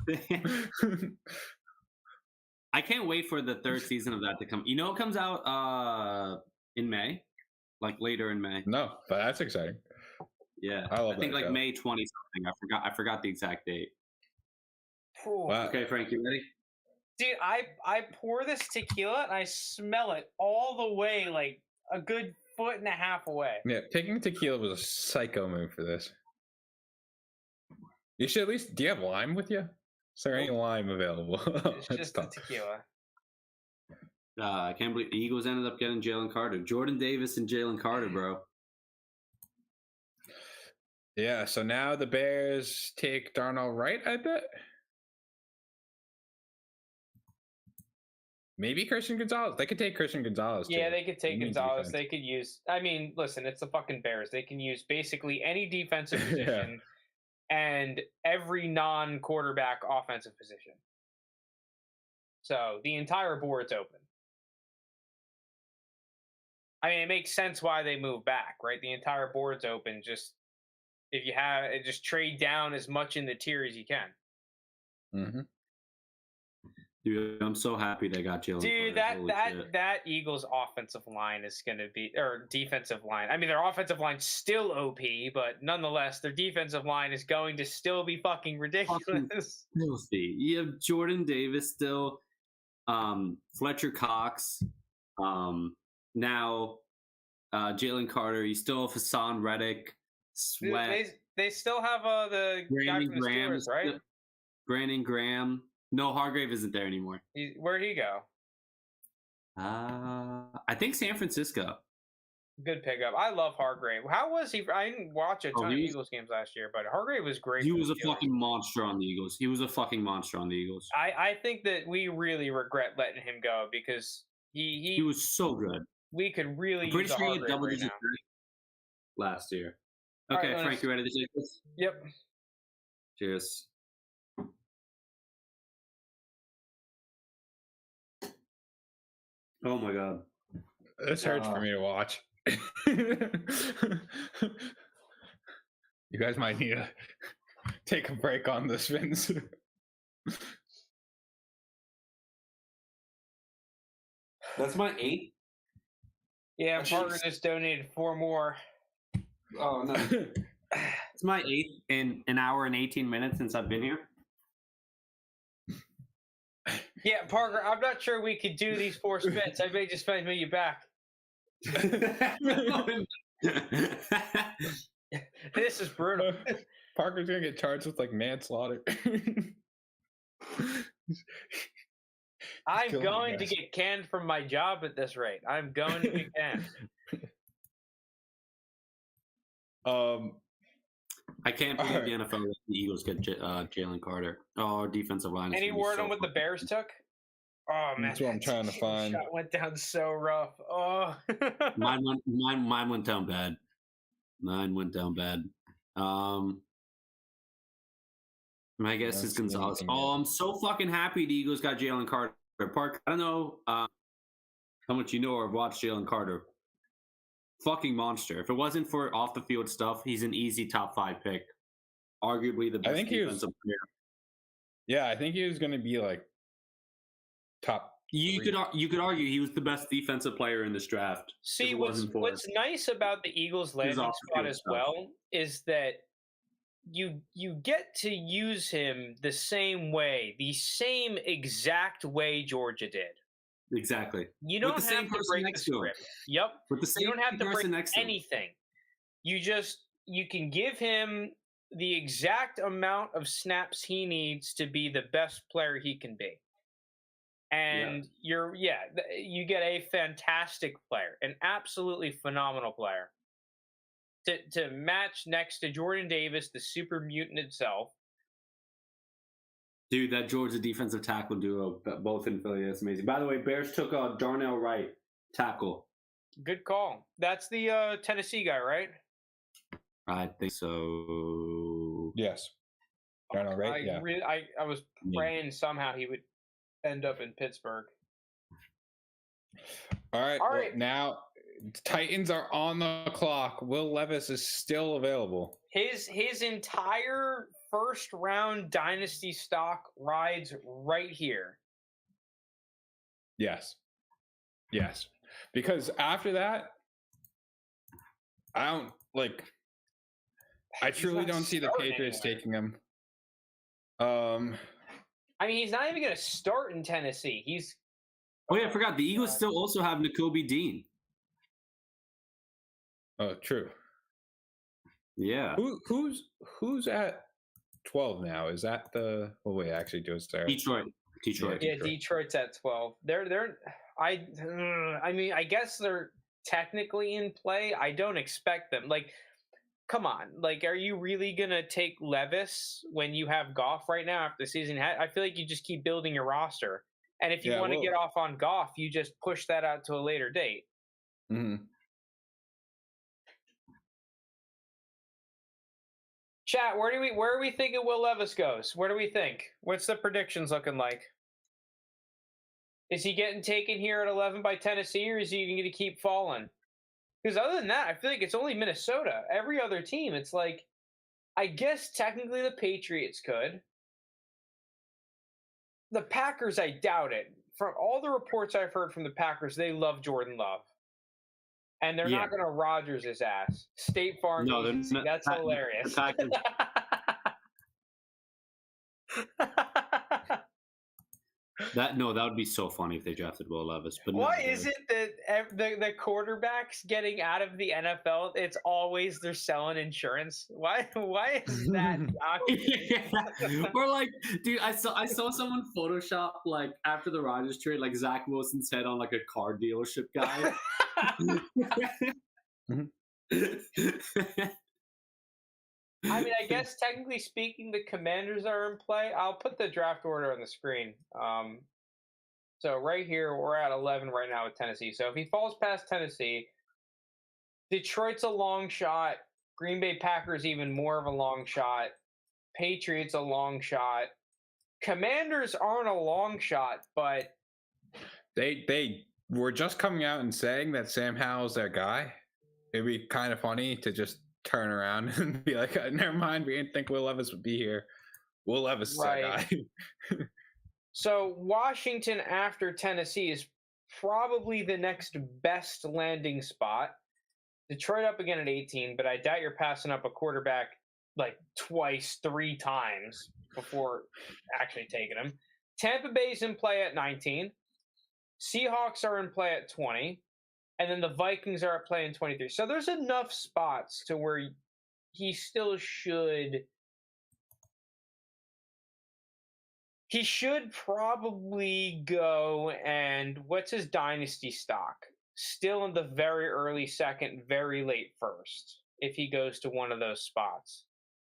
Speaker 3: I can't wait for the 3rd season of that to come. You know, it comes out in May, like later in May.
Speaker 2: No, but that's exciting.
Speaker 3: Yeah,
Speaker 2: I love
Speaker 3: think
Speaker 2: that
Speaker 3: like
Speaker 2: show.
Speaker 3: May 20 something. I forgot the exact date.
Speaker 1: Ooh.
Speaker 2: Wow.
Speaker 3: Okay, Frank, you ready?
Speaker 1: Dude, I pour this tequila and I smell it all the way, like a good 1.5 feet away.
Speaker 2: Yeah, taking tequila was a psycho move for this. You should at least. Do you have lime with you? Is there any lime available?
Speaker 1: It's
Speaker 2: That's
Speaker 1: just the
Speaker 2: tough.
Speaker 1: tequila.
Speaker 3: I can't believe the Eagles ended up getting Jalen Carter, Jordan Davis, and Jalen Carter, bro.
Speaker 2: Yeah, so now the Bears take Darnell Wright, I bet. Maybe Christian Gonzalez. They could take Christian Gonzalez.
Speaker 1: Yeah,
Speaker 2: too.
Speaker 1: they could take
Speaker 2: He needs
Speaker 1: Gonzalez.
Speaker 2: defense.
Speaker 1: They could use. I mean, listen, it's the fucking Bears. They can use basically any defensive
Speaker 2: Yeah.
Speaker 1: position and every non-quarterback offensive position. So the entire board's open. I mean, it makes sense why they move back, right? The entire board's open. Just if you have, just trade down as much in the tier as you can.
Speaker 2: Mm-hmm.
Speaker 3: Dude, I'm so happy they got Jalen
Speaker 1: Dude,
Speaker 3: Carter. Holy shit.
Speaker 1: that Eagles offensive line is going to be, or defensive line. I mean, their offensive line's still OP, but nonetheless, their defensive line is going to still be fucking ridiculous.
Speaker 3: Filthy. You have Jordan Davis still, Fletcher Cox, now Jalen Carter. You still have Hassan Reddick, Sweat,
Speaker 1: They still have the guy
Speaker 3: Brandon
Speaker 1: from the
Speaker 3: Graham,
Speaker 1: Steelers, right?
Speaker 3: Brandon Graham. No, Hargrave isn't there anymore.
Speaker 1: Where'd he go?
Speaker 3: I think San Francisco.
Speaker 1: Good pickup. I love Hargrave. How was he? I didn't watch a
Speaker 3: Oh,
Speaker 1: ton of
Speaker 3: he was-
Speaker 1: Eagles games last year, but Hargrave was great.
Speaker 3: He
Speaker 1: for
Speaker 3: was
Speaker 1: the
Speaker 3: a
Speaker 1: Steelers.
Speaker 3: fucking monster on the Eagles. He was a fucking monster on the Eagles.
Speaker 1: I think that we really regret letting him go because
Speaker 3: He was so good.
Speaker 1: we could really
Speaker 3: I'm pretty
Speaker 1: use a
Speaker 3: sure he had
Speaker 1: Hargrave
Speaker 3: double
Speaker 1: right
Speaker 3: digit
Speaker 1: now.
Speaker 3: last year.
Speaker 1: All
Speaker 3: Okay,
Speaker 1: right,
Speaker 3: Frank,
Speaker 1: let's-
Speaker 3: you ready to take this?
Speaker 1: Yep.
Speaker 3: Cheers. Oh my god.
Speaker 2: This hurts for me to watch. You guys might need to take a break on the spins.
Speaker 3: That's my 8th.
Speaker 1: Yeah,
Speaker 4: I should've
Speaker 1: Parker just donated 4 more.
Speaker 4: Oh no.
Speaker 3: It's my 8th in an hour and 18 minutes since I've been here.
Speaker 1: Yeah, Parker, I'm not sure we could do these 4 spins. I may just find you back. This is brutal.
Speaker 2: Parker's gonna get charged with like manslaughter.
Speaker 1: I'm
Speaker 2: killing me,
Speaker 1: going to
Speaker 2: guys.
Speaker 1: get canned from my job at this rate. I'm going to get canned.
Speaker 3: I can't believe
Speaker 2: Alright.
Speaker 3: the NFL let the Eagles get Jalen Carter. Oh, our defensive line. Is
Speaker 1: Any
Speaker 3: gonna be
Speaker 1: word
Speaker 3: so
Speaker 1: on what the
Speaker 3: fucking-
Speaker 1: Bears took? Oh man,
Speaker 2: That's what I'm
Speaker 1: that
Speaker 2: trying to
Speaker 1: Steelers
Speaker 2: find.
Speaker 1: shot went down so rough. Oh,
Speaker 3: Mine went down bad. Mine went down bad. My guess
Speaker 2: Don't
Speaker 3: is
Speaker 2: see
Speaker 3: Gonzalez.
Speaker 2: anything
Speaker 3: Oh,
Speaker 2: yet.
Speaker 3: I'm so fucking happy the Eagles got Jalen Carter. Park. I don't know how much you know or have watched Jalen Carter. Fucking monster. If it wasn't for off the field stuff, he's an easy top 5 pick. Arguably the best
Speaker 2: think he was-
Speaker 3: defensive player.
Speaker 2: Yeah, I think he was gonna be like top.
Speaker 3: You
Speaker 2: three.
Speaker 3: could argue he was the best defensive player in this draft. if
Speaker 1: see
Speaker 3: it
Speaker 1: what's
Speaker 3: wasn't for-
Speaker 1: what's nice about the Eagles landing
Speaker 3: off the
Speaker 1: spot
Speaker 3: field
Speaker 1: as
Speaker 3: stuff.
Speaker 1: well is that you get to use him the same way, the same exact way Georgia did.
Speaker 3: Exactly.
Speaker 1: You
Speaker 3: With
Speaker 1: don't
Speaker 3: the same
Speaker 1: have to
Speaker 3: person
Speaker 1: break the
Speaker 3: next to him.
Speaker 1: script. Yep.
Speaker 3: With the same
Speaker 1: You don't have to
Speaker 3: person
Speaker 1: break
Speaker 3: next to him.
Speaker 1: anything. You can give him the exact amount of snaps he needs to be the best player he can be. And you get a fantastic player, an absolutely phenomenal player. To match next to Jordan Davis, the super mutant itself.
Speaker 3: Dude, that Georgia defensive tackle duo, both in Philly, that's amazing. By the way, Bears took Darnell Wright, tackle.
Speaker 1: Good call. That's the Tennessee guy, right?
Speaker 3: I think so.
Speaker 2: Yes. Darnell Wright. Yeah.
Speaker 1: I was
Speaker 3: Yeah.
Speaker 1: praying somehow he would end up in Pittsburgh.
Speaker 2: All right.
Speaker 1: All
Speaker 2: well,
Speaker 1: right.
Speaker 2: now Titans are on the clock. Will Levis is still available.
Speaker 1: His entire first round dynasty stock rides right here.
Speaker 2: Yes. Yes. Because after that, I don't like. I
Speaker 1: He's
Speaker 2: truly
Speaker 1: not
Speaker 2: don't see the
Speaker 1: starting
Speaker 2: Patriots
Speaker 1: anywhere.
Speaker 2: taking him.
Speaker 1: I mean, he's not even going to start in Tennessee. He's
Speaker 3: Oh yeah, I forgot. The Eagles still also have N'Kobe Dean.
Speaker 2: Oh, true.
Speaker 3: Yeah.
Speaker 2: Who's at 12 now? Is that the? Oh wait, actually, Joe Sarah.
Speaker 3: Detroit.
Speaker 2: Yeah.
Speaker 1: yeah, Detroit's at 12. I mean, I guess they're technically in play. I don't expect them. Like, come on. Like, are you really gonna take Levis when you have Goff right now after the season? I feel like you just keep building your roster, and if you
Speaker 2: Yeah,
Speaker 1: want to
Speaker 2: well-
Speaker 1: get off on Goff, you just push that out to a later date.
Speaker 2: Mhm.
Speaker 1: Chat, where are we thinking Will Levis goes? Where do we think? What's the predictions looking like? Is he getting taken here at 11 by Tennessee, or is he going to keep falling? Because other than that, I feel like it's only Minnesota. Every other team, it's like, I guess technically the Patriots could. The Packers, I doubt it. From all the reports I've heard from the Packers, they love Jordan Love. And they're
Speaker 3: Yeah.
Speaker 1: not going to Rodgers his ass. State Farm
Speaker 3: No, they're
Speaker 1: agency.
Speaker 3: not-
Speaker 1: That's
Speaker 3: the
Speaker 1: hilarious.
Speaker 3: Packers- That would be so funny if they drafted Will Levis. But
Speaker 1: Why
Speaker 3: no,
Speaker 1: is it that the quarterbacks getting out of the NFL, it's always they're selling insurance? Why is that?
Speaker 3: Yeah. Or like, dude, I saw someone Photoshop like after the Rodgers trade, like Zach Wilson's head on like a car dealership guy.
Speaker 1: I mean, I guess technically speaking, the Commanders are in play. I'll put the draft order on the screen. So right here, we're at 11 right now with Tennessee. So if he falls past Tennessee, Detroit's a long shot. Green Bay Packers even more of a long shot. Patriots a long shot. Commanders aren't a long shot, but
Speaker 2: They were just coming out and saying that Sam Howell's their guy. It'd be kind of funny to just turn around and be like, never mind, we didn't think Will Levis would be here. Will Levis is our
Speaker 1: Right.
Speaker 2: guy.
Speaker 1: so Washington after Tennessee is probably the next best landing spot. Detroit up again at 18, but I doubt you're passing up a quarterback like twice, 3 times before actually taking him. Tampa Bay's in play at 19. Seahawks are in play at 20. And then the Vikings are at play in 23. So there's enough spots to where he still should. He should probably go and what's his dynasty stock? Still in the very early second, very late first, if he goes to one of those spots.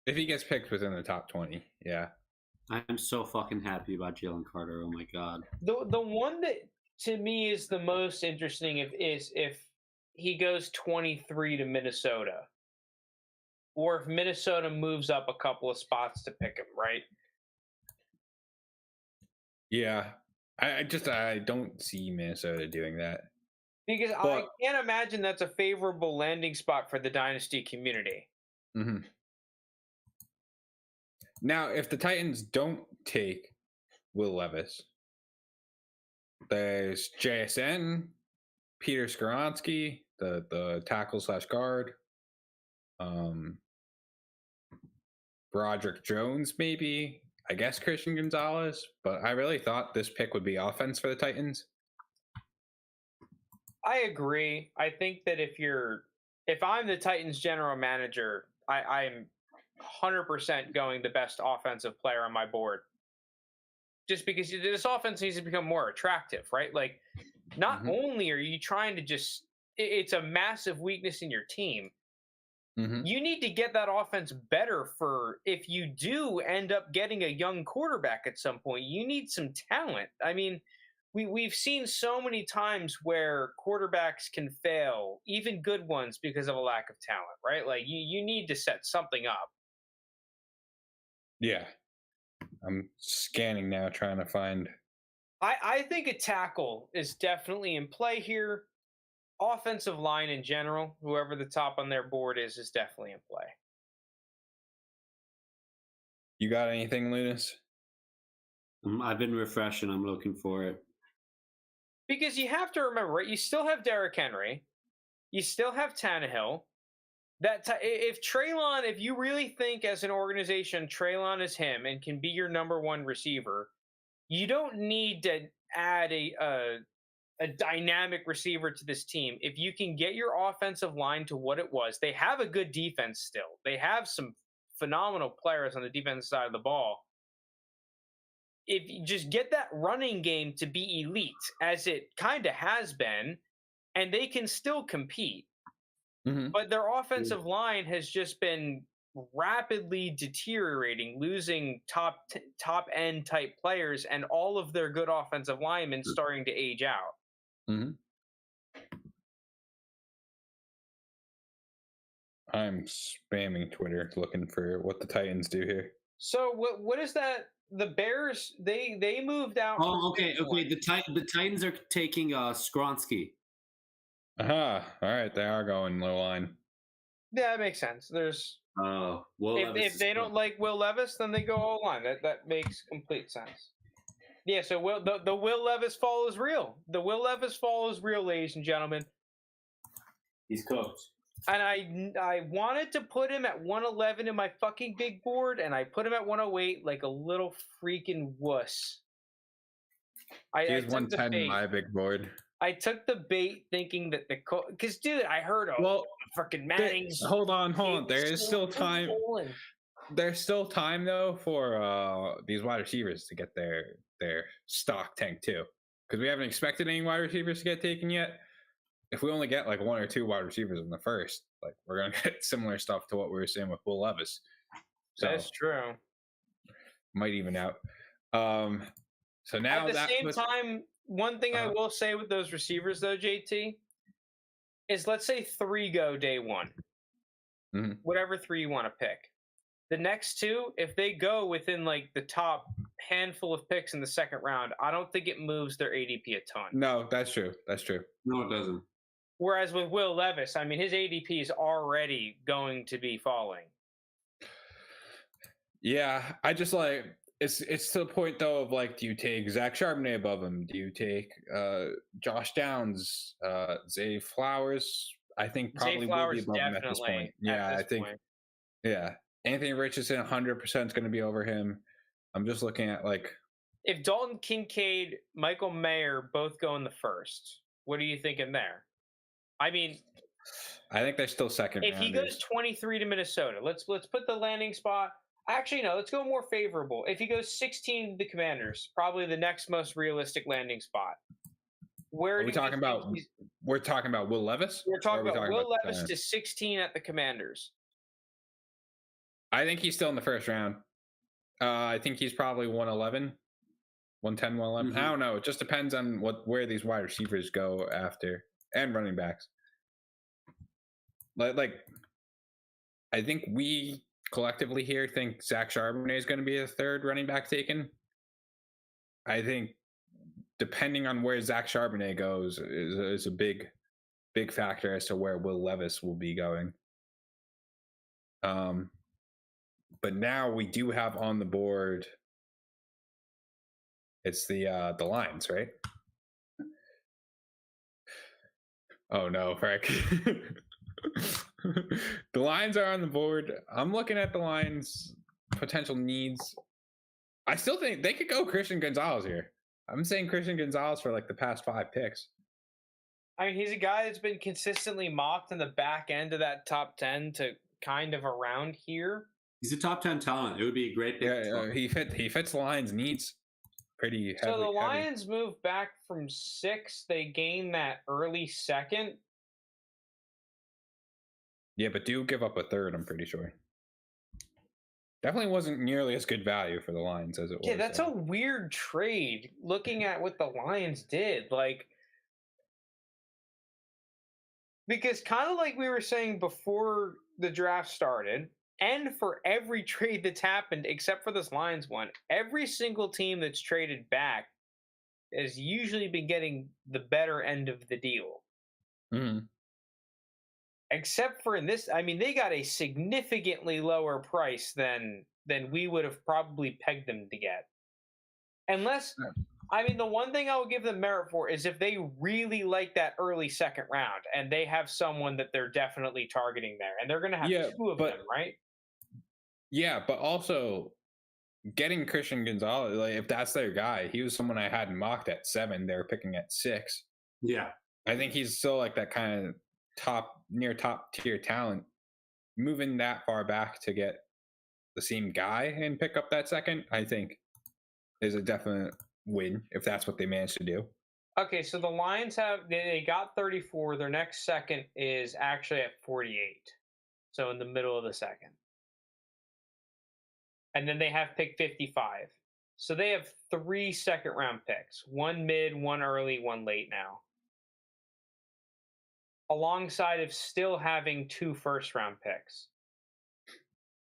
Speaker 2: If he gets picked within the top 20, yeah.
Speaker 3: I'm so fucking happy about Jalen Carter. Oh my god.
Speaker 1: The one that to me is the most interesting if he goes 23 to Minnesota, or if Minnesota moves up a couple of spots to pick him, right?
Speaker 2: Yeah. I don't see Minnesota doing that.
Speaker 1: Because I can't imagine that's a favorable landing spot for the dynasty community.
Speaker 2: Mm-hmm. Now, if the Titans don't take Will Levis, there's JSN, Peter Skoronsky, the tackle / guard, Broderick Jones, maybe. I guess Christian Gonzalez, but I really thought this pick would be offense for the Titans.
Speaker 1: I agree. I think that if I'm the Titans general manager, I'm 100% going the best offensive player on my board. Just because this offense needs to become more attractive, right? Like, not only are you trying to it's a massive weakness in your team. You need to get that offense better for if you do end up getting a young quarterback at some point. You need some talent. I mean, we've seen so many times where quarterbacks can fail, even good ones, because of a lack of talent, right? Like you need to set something up.
Speaker 2: Yeah. I'm scanning now, trying to find.
Speaker 1: I think a tackle is definitely in play here. Offensive line in general, whoever the top on their board is definitely in play.
Speaker 2: You got anything, Lunas?
Speaker 3: I've been refreshing. I'm looking for it.
Speaker 1: Because you have to remember, right? You still have Derrick Henry. You still have Tannehill. If you really think as an organization Treylon is him and can be your number 1 receiver, you don't need to add a dynamic receiver to this team. If you can get your offensive line to what it was, they have a good defense still. They have some phenomenal players on the defensive side of the ball. If you just get that running game to be elite, as it kind of has been, and they can still compete. But their offensive line has just been rapidly deteriorating, losing top end type players, and all of their good offensive linemen starting to age out.
Speaker 2: I'm spamming Twitter looking for what the Titans do here.
Speaker 1: So what is that? The Bears they moved out.
Speaker 3: Oh, okay. The Titans are taking Skronsky.
Speaker 2: All right, they are going low line.
Speaker 1: Yeah, that makes sense. There's if they don't like Will Levis, then they go all line. That makes complete sense. Yeah, so the Will Levis fall is real. The Will Levis fall is real, ladies and gentlemen.
Speaker 4: He's cooked.
Speaker 1: And I wanted to put him at 111 in my fucking big board, and I put him at 108 like a little freaking wuss.
Speaker 2: He has 110 in my big board.
Speaker 1: I took the bait thinking that because dude, I heard freaking Manning's.
Speaker 2: Hold on. There is still time. There's still time though for these wide receivers to get their stock tank too, because we haven't expected any wide receivers to get taken yet. if we only get like one or two wide receivers in the first, like we're gonna get similar stuff to what we were seeing with Will Levis. So
Speaker 1: That's true.
Speaker 2: might even out. So now
Speaker 1: At the same
Speaker 2: was,
Speaker 1: time, one thing I will say with those receivers, though, JT, is let's say 3 go day one.
Speaker 2: Mhm.
Speaker 1: Whatever 3 you want to pick. The next 2, if they go within like the top handful of picks in the second round, I don't think it moves their ADP a ton.
Speaker 2: No, that's true. That's true.
Speaker 3: No, it doesn't.
Speaker 1: Whereas with Will Levis, I mean, his ADP is already going to be falling.
Speaker 2: Yeah, I just like it's to the point though of like, do you take Zach Charbonnet above him? Do you take Josh Downs, Zay Flowers? I think probably
Speaker 1: Zay Flowers
Speaker 2: will be above him at this
Speaker 1: definitely.
Speaker 2: point. Yeah,
Speaker 1: at
Speaker 2: I
Speaker 1: this
Speaker 2: think.
Speaker 1: point.
Speaker 2: Yeah, Anthony Richardson 100% is going to be over him. I'm just looking at like,
Speaker 1: If Dalton Kincaid, Michael Mayer both go in the first, what are you thinking there? I mean,
Speaker 2: I think they're still second.
Speaker 1: if he goes 23 to Minnesota, let's put the landing spot. Actually, no, let's go more favorable. If he goes 16 to the Commanders, probably the next most realistic landing spot. Where
Speaker 2: Are
Speaker 1: do
Speaker 2: we
Speaker 1: you
Speaker 2: talking
Speaker 1: think
Speaker 2: about?
Speaker 1: he's-
Speaker 2: We're talking about Will Levis.
Speaker 1: We're
Speaker 2: Or
Speaker 1: talking
Speaker 2: are we
Speaker 1: about Will
Speaker 2: the
Speaker 1: Levis to
Speaker 2: Giants?
Speaker 1: 16 at the Commanders.
Speaker 2: I think he's still in the first round. I think he's probably 111, 110, 111. I
Speaker 3: Mhm.
Speaker 2: don't know. It just depends on where these wide receivers go after and running backs. Like I think we collectively here think Zach Charbonnet is going to be a third running back taken. I think depending on where Zach Charbonnet goes is a big factor as to where Will Levis will be going. But now we do have on the board. It's the Lions, right? Oh no, Frank. The Lions are on the board. I'm looking at the Lions' potential needs. I still think they could go Christian Gonzalez here. I'm saying Christian Gonzalez for like the past 5 picks.
Speaker 1: I mean, he's a guy that's been consistently mocked in the back end of that top 10 to kind of around here.
Speaker 3: He's a top 10 talent. It would be a great pick.
Speaker 2: Yeah, he fits the Lions' needs pretty heavily.
Speaker 1: So the Lions move back from 6. They gain that early second.
Speaker 2: Yeah, but do give up a third, I'm pretty sure. Definitely wasn't nearly as good value for the Lions as it was.
Speaker 1: Yeah, that's a weird trade looking at what the Lions did. Like, because kind of like we were saying before the draft started, and for every trade that's happened except for this Lions one, every single team that's traded back has usually been getting the better end of the deal.
Speaker 2: Mhm.
Speaker 1: Except for in this, I mean, they got a significantly lower price than we would have probably pegged them to get. Unless, I mean, the one thing I will give them merit for is if they really like that early second round and they have someone that they're definitely targeting there, and they're going to have 2 of them, right?
Speaker 2: Yeah, but also getting Christian Gonzalez, like if that's their guy, he was someone I hadn't mocked at 7. They were picking at 6.
Speaker 3: Yeah.
Speaker 2: I think he's still like that kind of near top tier talent. Moving that far back to get the same guy and pick up that second, I think, is a definite win if that's what they managed to do.
Speaker 1: Okay, so the Lions they got 34. Their next second is actually at 48. So in the middle of the second. And then they have pick 55. So they have 3 second round picks. 1 mid, 1 early, 1 late now. Alongside of still having 2 first round picks.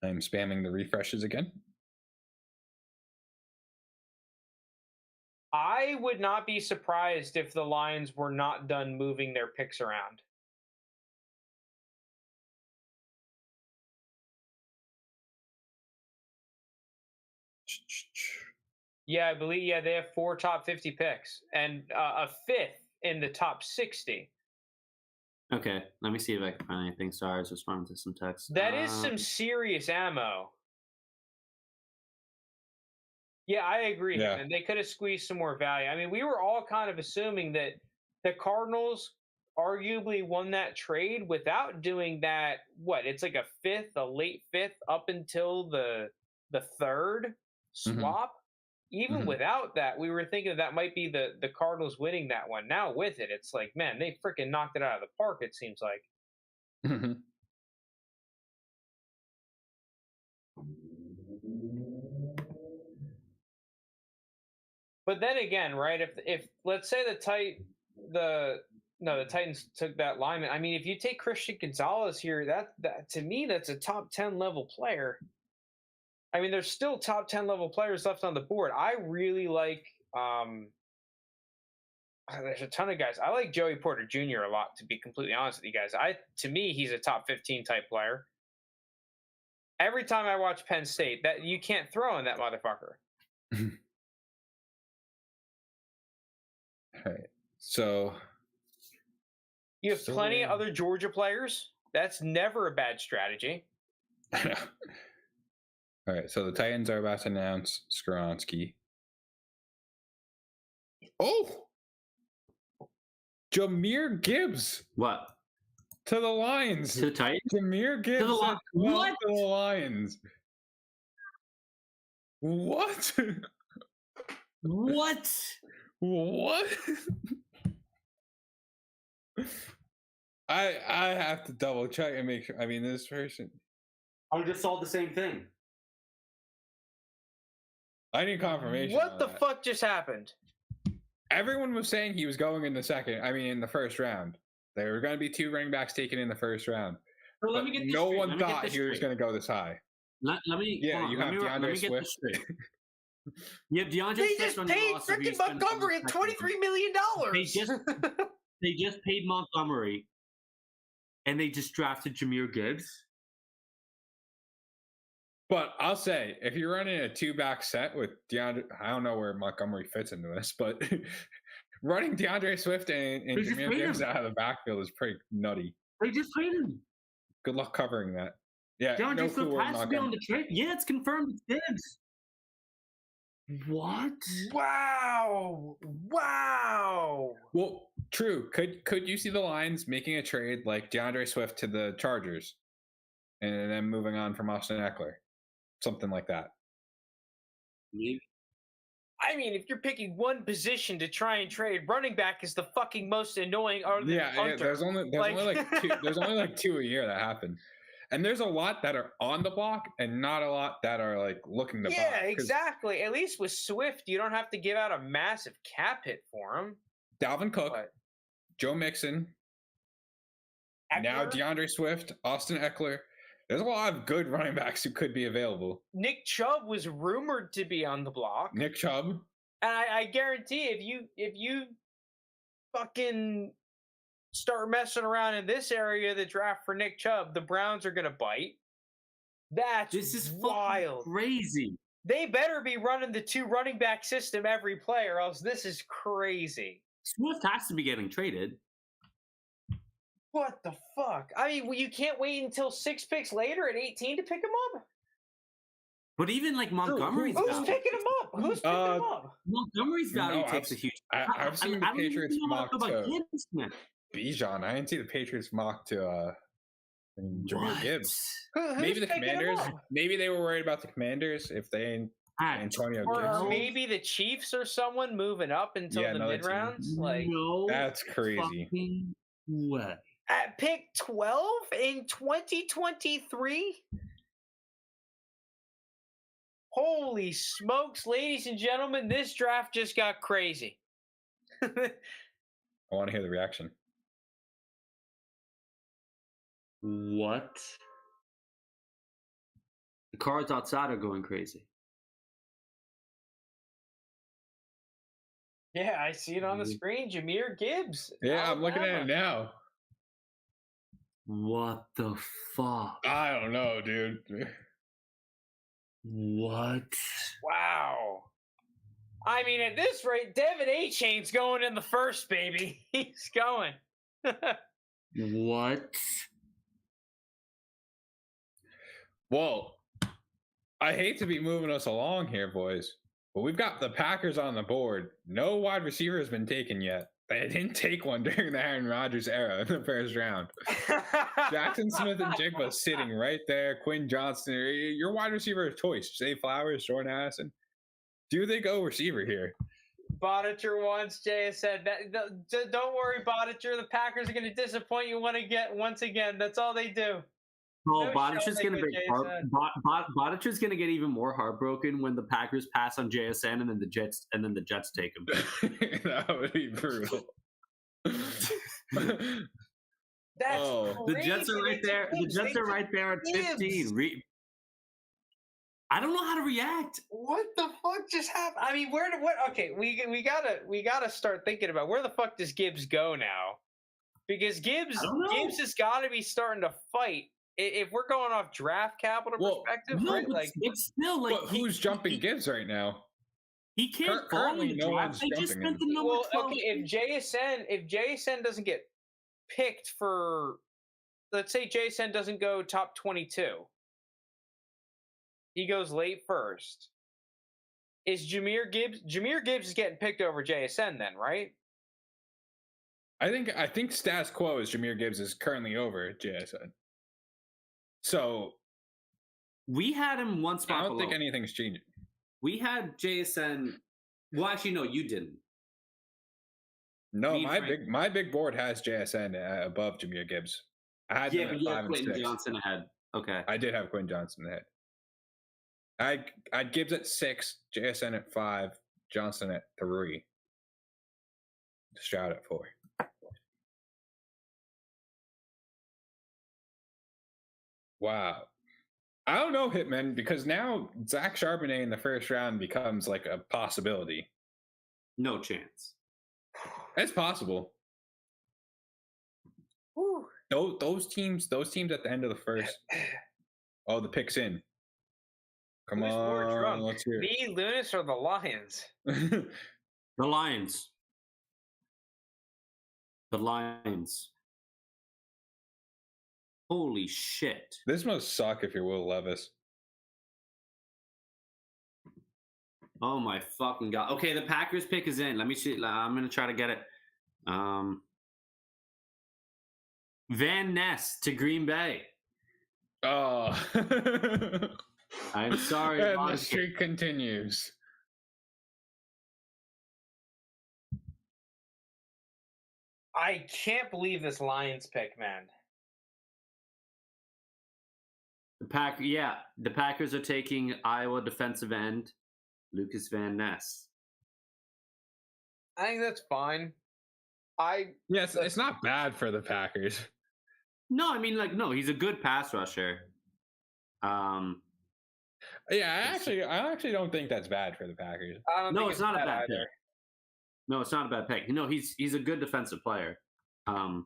Speaker 2: I'm spamming the refreshes again.
Speaker 1: I would not be surprised if the Lions were not done moving their picks around. Yeah, I believe. Yeah, they have 4 top 50 picks and a 5th in the top 60.
Speaker 3: Okay, let me see if I can find anything. Sorry, I was responding to some text.
Speaker 1: That is some serious ammo. Yeah, I agree.
Speaker 2: Yeah.
Speaker 1: And they could have squeezed some more value. I mean, we were all kind of assuming that the Cardinals arguably won that trade without doing that. What? It's like a 5th, a late 5th, up until the 3rd swap. even
Speaker 2: Mhm.
Speaker 1: without that, we were thinking that might be the Cardinals winning that one. Now with it, it's like, man, they freaking knocked it out of the park. It seems like.
Speaker 2: Mhm.
Speaker 1: But then again, right? If let's say the the Titans took that lineman. I mean, if you take Christian Gonzalez here, that to me that's a top 10 level player. I mean, there's still top 10 level players left on the board. I really like there's a ton of guys. I like Joey Porter Jr. a lot, to be completely honest with you guys. To me, he's a top 15 type player. Every time I watch Penn State, that you can't throw in that motherfucker.
Speaker 2: All right. So
Speaker 1: You have
Speaker 2: So,
Speaker 1: plenty of other Georgia players. That's never a bad strategy.
Speaker 2: all right. So the Titans are about to announce Skoronski. Oh, Jahmyr Gibbs
Speaker 3: What?
Speaker 2: to the Lions.
Speaker 3: To the Titans?
Speaker 2: Jahmyr Gibbs
Speaker 3: Li-
Speaker 2: at 12
Speaker 3: what?
Speaker 2: to the Lions. What?
Speaker 3: What?
Speaker 2: What? I have to double check and make sure. I mean, this person.
Speaker 3: I just saw the same thing.
Speaker 2: I need confirmation.
Speaker 1: What
Speaker 2: on
Speaker 1: the
Speaker 2: that.
Speaker 1: fuck just happened?
Speaker 2: Everyone was saying he was going in the second. I mean, in the first round. There were going to be 2 running backs taken in the first round.
Speaker 3: So let
Speaker 2: But
Speaker 3: me get this
Speaker 2: no
Speaker 3: straight.
Speaker 2: one
Speaker 3: Let me get
Speaker 2: thought
Speaker 3: this
Speaker 2: he was
Speaker 3: straight.
Speaker 2: going to go this high.
Speaker 3: Let me.
Speaker 2: Yeah,
Speaker 3: hold on,
Speaker 2: you
Speaker 3: let
Speaker 2: have
Speaker 3: me, let
Speaker 2: DeAndre
Speaker 3: me get
Speaker 2: Swift.
Speaker 3: this straight. You have DeAndre
Speaker 1: They
Speaker 3: Swift
Speaker 1: just
Speaker 3: on your
Speaker 1: paid
Speaker 3: roster, who you
Speaker 1: freaking
Speaker 3: spent on the
Speaker 1: Montgomery
Speaker 3: second.
Speaker 1: $23 million.
Speaker 3: They just paid Montgomery, and they just drafted Jahmyr Gibbs.
Speaker 2: But I'll say, if you're running a 2-back set with DeAndre, I don't know where Montgomery fits into this, but running DeAndre Swift and
Speaker 3: They just
Speaker 2: Jahmyr
Speaker 3: paid
Speaker 2: Gibbs
Speaker 3: him.
Speaker 2: out of the backfield is pretty nutty.
Speaker 3: They just traded him.
Speaker 2: Good luck covering that. Yeah,
Speaker 3: DeAndre
Speaker 2: no
Speaker 3: Swift
Speaker 2: clue where
Speaker 3: has to be on
Speaker 2: Montgomery.
Speaker 3: the trade. Yeah, it's confirmed. It's Gibbs. What?
Speaker 1: Wow. Wow.
Speaker 2: Well, true. Could you see the Lions making a trade like DeAndre Swift to the Chargers, and then moving on from Austin Eckler, something like that?
Speaker 3: Maybe.
Speaker 1: I mean, if you're picking one position to try and trade, running back is the fucking most annoying. Other than
Speaker 2: Yeah,
Speaker 1: punter.
Speaker 2: there's only like 2. There's only like 2 a year that happen, and there's a lot that are on the block, and not a lot that are like looking to
Speaker 1: Yeah,
Speaker 2: buy. 'Cause
Speaker 1: exactly. At least with Swift, you don't have to give out a massive cap hit for him.
Speaker 2: Dalvin Cook,
Speaker 1: But
Speaker 2: Joe Mixon, now
Speaker 1: Eckler,
Speaker 2: DeAndre Swift, Austin Eckler. There's a lot of good running backs who could be available.
Speaker 1: Nick Chubb was rumored to be on the block,
Speaker 2: Nick Chubb.
Speaker 1: and I guarantee if you fucking start messing around in this area of the draft for Nick Chubb, the Browns are gonna bite. That's
Speaker 3: This is
Speaker 1: wild.
Speaker 3: fucking crazy.
Speaker 1: They better be running the 2 running back system every play, or else this is crazy.
Speaker 3: Swift has to be getting traded.
Speaker 1: What the fuck? I mean, you can't wait until 6 picks later at 18 to pick him up?
Speaker 3: But even like Montgomery's
Speaker 1: Who's
Speaker 3: value.
Speaker 1: picking him up? Who's picking him up?
Speaker 3: Montgomery's value
Speaker 2: No,
Speaker 3: takes a huge.
Speaker 2: I've seen the
Speaker 3: I don't even
Speaker 2: Patriots
Speaker 3: know
Speaker 2: mock
Speaker 3: about
Speaker 2: to
Speaker 3: Gibbs, man.
Speaker 2: Bijan. I didn't see the Patriots mock to Jahmyr
Speaker 3: What?
Speaker 2: Gibbs.
Speaker 1: Who's
Speaker 2: Maybe the
Speaker 1: picking him
Speaker 2: Commanders.
Speaker 1: up?
Speaker 2: Maybe they were worried about the Commanders if they Antonio
Speaker 1: Or
Speaker 2: Gibson.
Speaker 1: maybe the Chiefs or someone moving up until
Speaker 2: Yeah,
Speaker 1: the
Speaker 2: another
Speaker 1: mid
Speaker 2: team.
Speaker 1: rounds. Like
Speaker 3: no,
Speaker 2: That's crazy.
Speaker 3: fucking way.
Speaker 1: at pick 12 in 2023. Holy smokes, ladies and gentlemen, this draft just got crazy.
Speaker 2: I want to hear the reaction.
Speaker 3: What? The cards outside are going crazy.
Speaker 1: Yeah, I see it on the screen. Jahmyr Gibbs.
Speaker 2: Yeah, I'm looking at it
Speaker 1: Alabama.
Speaker 2: now.
Speaker 3: What the fuck?
Speaker 2: I don't know, dude.
Speaker 3: What?
Speaker 1: Wow. I mean, at this rate, Devin A. Chain's going in the first, baby. He's going.
Speaker 3: What?
Speaker 2: Well, I hate to be moving us along here, boys, but we've got the Packers on the board. No wide receiver has been taken yet. They didn't take one during the Aaron Rodgers era in the first round. Jackson Smith and Jigba sitting right there. Quinn Johnson, your wide receiver of choice. Zay Flowers, Jordan Addison. Do they go receiver here?
Speaker 1: Bonicher wants JSN. Don't worry, Bonicher. The Packers are going to disappoint you once again. That's all they do.
Speaker 3: Oh,
Speaker 1: No
Speaker 3: Bonicher's
Speaker 1: showing
Speaker 3: gonna
Speaker 1: with
Speaker 3: be
Speaker 1: JSN.
Speaker 3: Bonicher's gonna get even more heartbroken when the Packers pass on JSN and then the Jets take him.
Speaker 2: That would be brutal.
Speaker 1: That's
Speaker 2: Oh.
Speaker 3: The Jets are
Speaker 1: crazy.
Speaker 3: right there. The Jets are right there at
Speaker 1: Gibbs.
Speaker 3: 15. I don't know how to react.
Speaker 1: What the fuck just happened? I mean, okay, we gotta start thinking about where the fuck does Gibbs go now? Because Gibbs
Speaker 3: I don't know.
Speaker 1: has got to be starting to fight. If we're going off draft capital
Speaker 2: Well,
Speaker 1: perspective,
Speaker 3: No,
Speaker 1: right?
Speaker 3: but,
Speaker 1: Like,
Speaker 3: but still, like
Speaker 2: But who's jumping Gibbs right now?
Speaker 3: He can't fall
Speaker 2: Currently,
Speaker 3: in the
Speaker 2: no
Speaker 3: draft.
Speaker 2: one's
Speaker 3: They just
Speaker 2: jumping
Speaker 3: spent
Speaker 2: him.
Speaker 3: the number
Speaker 1: well,
Speaker 3: 12.
Speaker 1: okay, if JSN doesn't get picked for, let's say JSN doesn't go top 22, he goes late first. Is Jahmyr Gibbs? Jahmyr Gibbs is getting picked over JSN then, right?
Speaker 2: I think status quo is Jahmyr Gibbs is currently over JSN. So
Speaker 3: We had him one
Speaker 2: I
Speaker 3: spot
Speaker 2: don't think
Speaker 3: below.
Speaker 2: anything's changing.
Speaker 3: We had JSN. Well, actually, no, you didn't.
Speaker 2: No,
Speaker 3: Me and
Speaker 2: my big board has JSN above Jahmyr Gibbs. I had
Speaker 3: Yeah,
Speaker 2: them
Speaker 3: but
Speaker 2: at
Speaker 3: you had
Speaker 2: 5 and
Speaker 3: Quentin
Speaker 2: 6.
Speaker 3: Johnson ahead. Okay.
Speaker 2: I did have Quinn Johnson ahead. I'd Gibbs at 6, JSN at 5, Johnson at 3, Stroud at 4. Wow. I don't know, Hitman, because now Zach Charbonnet in the first round becomes like a possibility.
Speaker 3: No chance.
Speaker 2: It's possible.
Speaker 1: Whew.
Speaker 2: Those teams at the end of the first. Oh, the pick's in. Come
Speaker 1: Who's more
Speaker 2: on,
Speaker 1: drunk,
Speaker 2: let's hear
Speaker 1: me, Lunas, or the Lions?
Speaker 2: it.
Speaker 3: The Lions. The Lions. Holy shit.
Speaker 2: This must suck if you're Will Levis.
Speaker 3: Oh my fucking god. Okay, the Packers pick is in. Let me see. I'm gonna try to get it. Van Ness to Green Bay.
Speaker 2: Oh.
Speaker 3: I'm sorry.
Speaker 2: And the
Speaker 3: Monica.
Speaker 2: streak continues.
Speaker 1: I can't believe this Lions pick, man.
Speaker 3: The Packers are taking Iowa defensive end Lucas Van Ness.
Speaker 1: I think that's fine.
Speaker 2: Yes, it's not bad for the Packers.
Speaker 3: No, I mean no, he's a good pass rusher.
Speaker 2: Yeah, I actually don't think that's bad for the Packers.
Speaker 1: I don't
Speaker 3: No,
Speaker 1: think
Speaker 3: it's not a bad
Speaker 1: either.
Speaker 3: pick. No, it's not a bad pick. No, he's a good defensive player.
Speaker 2: All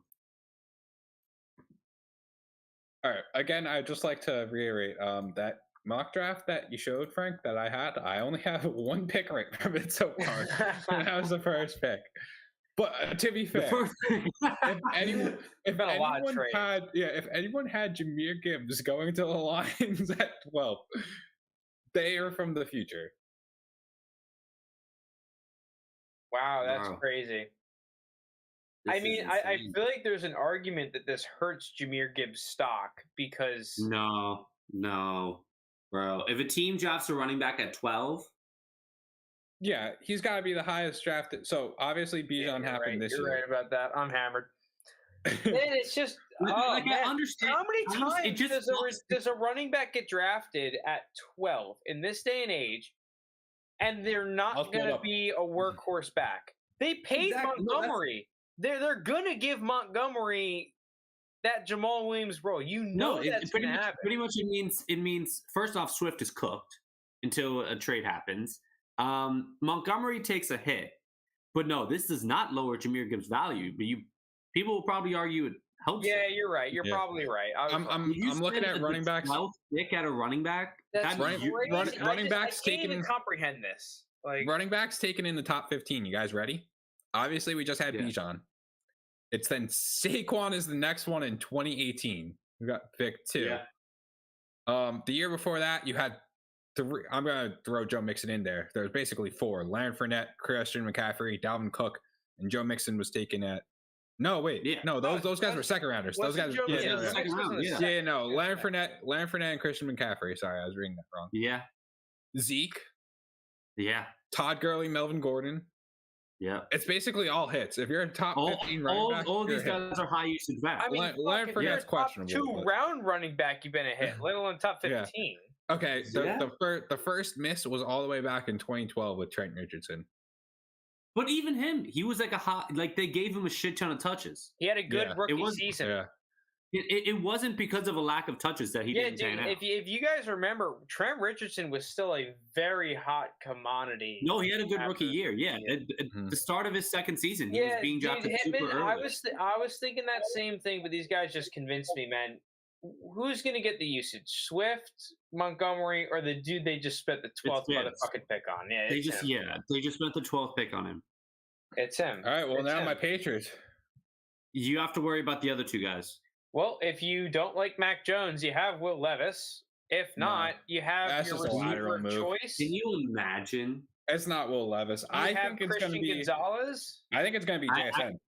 Speaker 2: right. Again, I'd just like to reiterate that mock draft that you showed, Frank, that I had. I only have one pick right from it so far. And that was the first pick. But to be fair, if
Speaker 1: been a lot of
Speaker 2: if anyone had Jahmyr Gibbs going to the Lions at 12, they are from the future.
Speaker 1: Wow, that's
Speaker 3: Wow.
Speaker 1: crazy.
Speaker 3: This
Speaker 1: I
Speaker 3: is
Speaker 1: mean, I
Speaker 3: insane.
Speaker 1: feel like there's an argument that this hurts Jahmyr Gibbs' stock because
Speaker 3: No, bro. If a team drafts a running back at 12,
Speaker 2: Yeah, he's got to be the highest drafted. So obviously, Bijan
Speaker 1: you're
Speaker 2: happened
Speaker 1: right,
Speaker 2: this
Speaker 1: you're
Speaker 2: year.
Speaker 1: right about that. I'm hammered. Man, it's just
Speaker 3: I
Speaker 1: man,
Speaker 3: understand.
Speaker 1: how many
Speaker 3: It
Speaker 1: times
Speaker 3: just
Speaker 1: does a running back get drafted at 12 in this day and age, and they're
Speaker 2: I'll
Speaker 1: not
Speaker 2: pull
Speaker 1: going
Speaker 2: it
Speaker 1: to
Speaker 2: up.
Speaker 1: be a workhorse back? They paid
Speaker 3: Exactly. No,
Speaker 1: Montgomery. They're going to give Montgomery that Jamal Williams role. You know that's going to happen.
Speaker 3: Pretty much it means first off, Swift is cooked until a trade happens. Montgomery takes a hit, but no, this does not lower Jahmyr Gibbs' value. But people will probably argue it helps.
Speaker 1: Yeah,
Speaker 3: it.
Speaker 1: you're right. You're
Speaker 2: Yeah.
Speaker 1: probably right.
Speaker 2: I'm
Speaker 3: You
Speaker 2: looking
Speaker 3: spend
Speaker 2: at running backs.
Speaker 3: 12th pick at a running back.
Speaker 1: That's
Speaker 3: that'd be-
Speaker 1: crazy.
Speaker 2: running backs
Speaker 1: I can't
Speaker 2: taken
Speaker 1: even comprehend this. Like,
Speaker 2: Running backs taken in the top 15. You guys ready? Obviously, we just had
Speaker 3: Yeah.
Speaker 2: Bijan. It's then Saquon is the next one in 2018. We got pick 2.
Speaker 3: Yeah.
Speaker 2: The year before that, you had 3. I'm gonna throw Joe Mixon in there. There was basically 4: Leonard Fournette, Christian McCaffrey, Dalvin Cook, and Joe Mixon was taken at. No, wait,
Speaker 3: Yeah.
Speaker 2: no, those guys were second rounders. Those
Speaker 1: wasn't
Speaker 2: guys,
Speaker 1: Joe
Speaker 2: yeah,
Speaker 1: Mixon
Speaker 2: no,
Speaker 1: the
Speaker 2: yeah.
Speaker 3: second
Speaker 1: sixth,
Speaker 3: round,
Speaker 1: wasn't it?
Speaker 3: yeah.
Speaker 2: Yeah, no, Leonard Fournette, and Christian McCaffrey. Sorry, I was reading that wrong.
Speaker 3: Yeah,
Speaker 2: Zeke,
Speaker 3: Yeah.
Speaker 2: Todd Gurley, Melvin Gordon.
Speaker 3: Yeah.
Speaker 2: It's basically all hits. If you're a top 15 running back,
Speaker 3: all
Speaker 2: you're
Speaker 3: these
Speaker 2: a hit.
Speaker 3: guys are high usage backs.
Speaker 1: I mean,
Speaker 2: Leonard
Speaker 1: fuck, if you're
Speaker 2: Fournette's
Speaker 1: a top
Speaker 2: questionable, but-
Speaker 1: 2-round running back, you've been a hit, let alone top
Speaker 2: Yeah.
Speaker 1: 15.
Speaker 2: Okay,
Speaker 3: Yeah.
Speaker 2: the first miss was all the way back in 2012 with Trent Richardson.
Speaker 3: But even him, he was like a hot. Like they gave him a shit ton of touches.
Speaker 1: He had a good
Speaker 2: Yeah.
Speaker 1: rookie
Speaker 3: was-
Speaker 1: season.
Speaker 2: Yeah,
Speaker 3: It wasn't because of a lack of touches that he
Speaker 1: Yeah,
Speaker 3: didn't pan
Speaker 1: dude.
Speaker 3: out.
Speaker 1: If you guys remember, Trent Richardson was still a very hot commodity.
Speaker 3: No, he had a good
Speaker 1: after-
Speaker 3: rookie year. Yeah,
Speaker 2: Mhm.
Speaker 3: the start of his second season, he was
Speaker 1: Yeah,
Speaker 3: being
Speaker 1: dude,
Speaker 3: drafted
Speaker 1: Hitman,
Speaker 3: super early.
Speaker 1: I was thinking that same thing, but these guys just convinced me, man. Who's gonna get the usage? Swift, Montgomery, or the dude they just spent the 12th
Speaker 3: Fitz.
Speaker 1: motherfucking pick on? Yeah,
Speaker 3: They
Speaker 1: it's
Speaker 3: just
Speaker 1: him.
Speaker 3: they just spent the 12th pick on him.
Speaker 1: It's him.
Speaker 2: all right. Well,
Speaker 1: It's
Speaker 2: now
Speaker 1: him.
Speaker 2: my Patriots.
Speaker 3: You have to worry about the other two guys.
Speaker 1: Well, if you don't like Mac Jones, you have Will Levis. If
Speaker 2: No.
Speaker 1: not, you have
Speaker 2: That's
Speaker 1: your
Speaker 2: just a
Speaker 1: receiver
Speaker 2: lateral
Speaker 1: of
Speaker 2: move.
Speaker 1: choice.
Speaker 3: Can you imagine?
Speaker 2: It's not Will Levis.
Speaker 1: You
Speaker 2: I
Speaker 1: have
Speaker 2: think it's going to
Speaker 1: Christian
Speaker 2: be.
Speaker 1: Gonzalez.
Speaker 2: I think it's going to be
Speaker 3: I-
Speaker 2: JSN.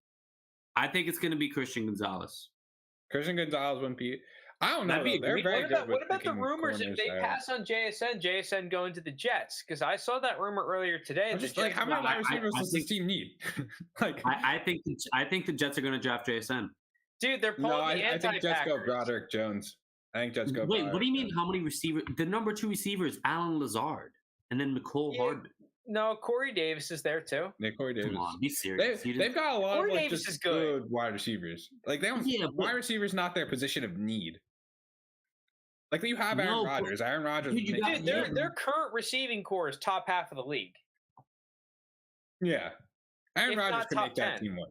Speaker 3: I think it's going to be Christian Gonzalez.
Speaker 2: Christian Gonzalez wouldn't be. I don't know.
Speaker 3: That'd be
Speaker 2: Though. They're
Speaker 3: great.
Speaker 2: very good.
Speaker 1: What about the
Speaker 2: picking
Speaker 1: rumors if
Speaker 2: corners
Speaker 1: they
Speaker 2: there.
Speaker 1: pass on JSN going to the Jets? Because I saw that rumor earlier today.
Speaker 2: I'm
Speaker 1: the
Speaker 2: just like,
Speaker 1: Jets
Speaker 2: how many
Speaker 1: might-
Speaker 2: wide receivers
Speaker 3: I
Speaker 2: does this
Speaker 3: think-
Speaker 2: team need? Like,
Speaker 3: I think the Jets are going to draft JSN.
Speaker 1: Dude, they're pulling
Speaker 2: no,
Speaker 1: the
Speaker 2: I think Jets go
Speaker 1: anti-Packers.
Speaker 2: Broderick Jones. I think Jets go.
Speaker 3: Wait, what do you mean?
Speaker 2: Broderick
Speaker 3: How many receivers? The number 2 receiver is Alan Lazard, and then McCole
Speaker 1: Yeah.
Speaker 3: Hardman.
Speaker 1: No, Corey Davis is there too.
Speaker 2: Jones. Nick Corey Davis.
Speaker 3: Come on, be serious.
Speaker 2: They've got a lot
Speaker 1: Corey
Speaker 2: of like,
Speaker 1: Davis
Speaker 2: just
Speaker 1: is good.
Speaker 2: wide receivers. Like they don't.
Speaker 3: Yeah, but-
Speaker 2: wide receivers not their position of need. Like you have Aaron
Speaker 3: No, but-
Speaker 2: Rodgers. Aaron Rodgers.
Speaker 3: Dude, you
Speaker 2: makes-
Speaker 3: got-
Speaker 1: Dude,
Speaker 3: Yeah.
Speaker 1: their current receiving core is top half of the league.
Speaker 2: yeah. Aaron
Speaker 1: If
Speaker 2: Rodgers
Speaker 1: not
Speaker 2: could
Speaker 1: top
Speaker 2: make that
Speaker 1: 10.
Speaker 2: team win.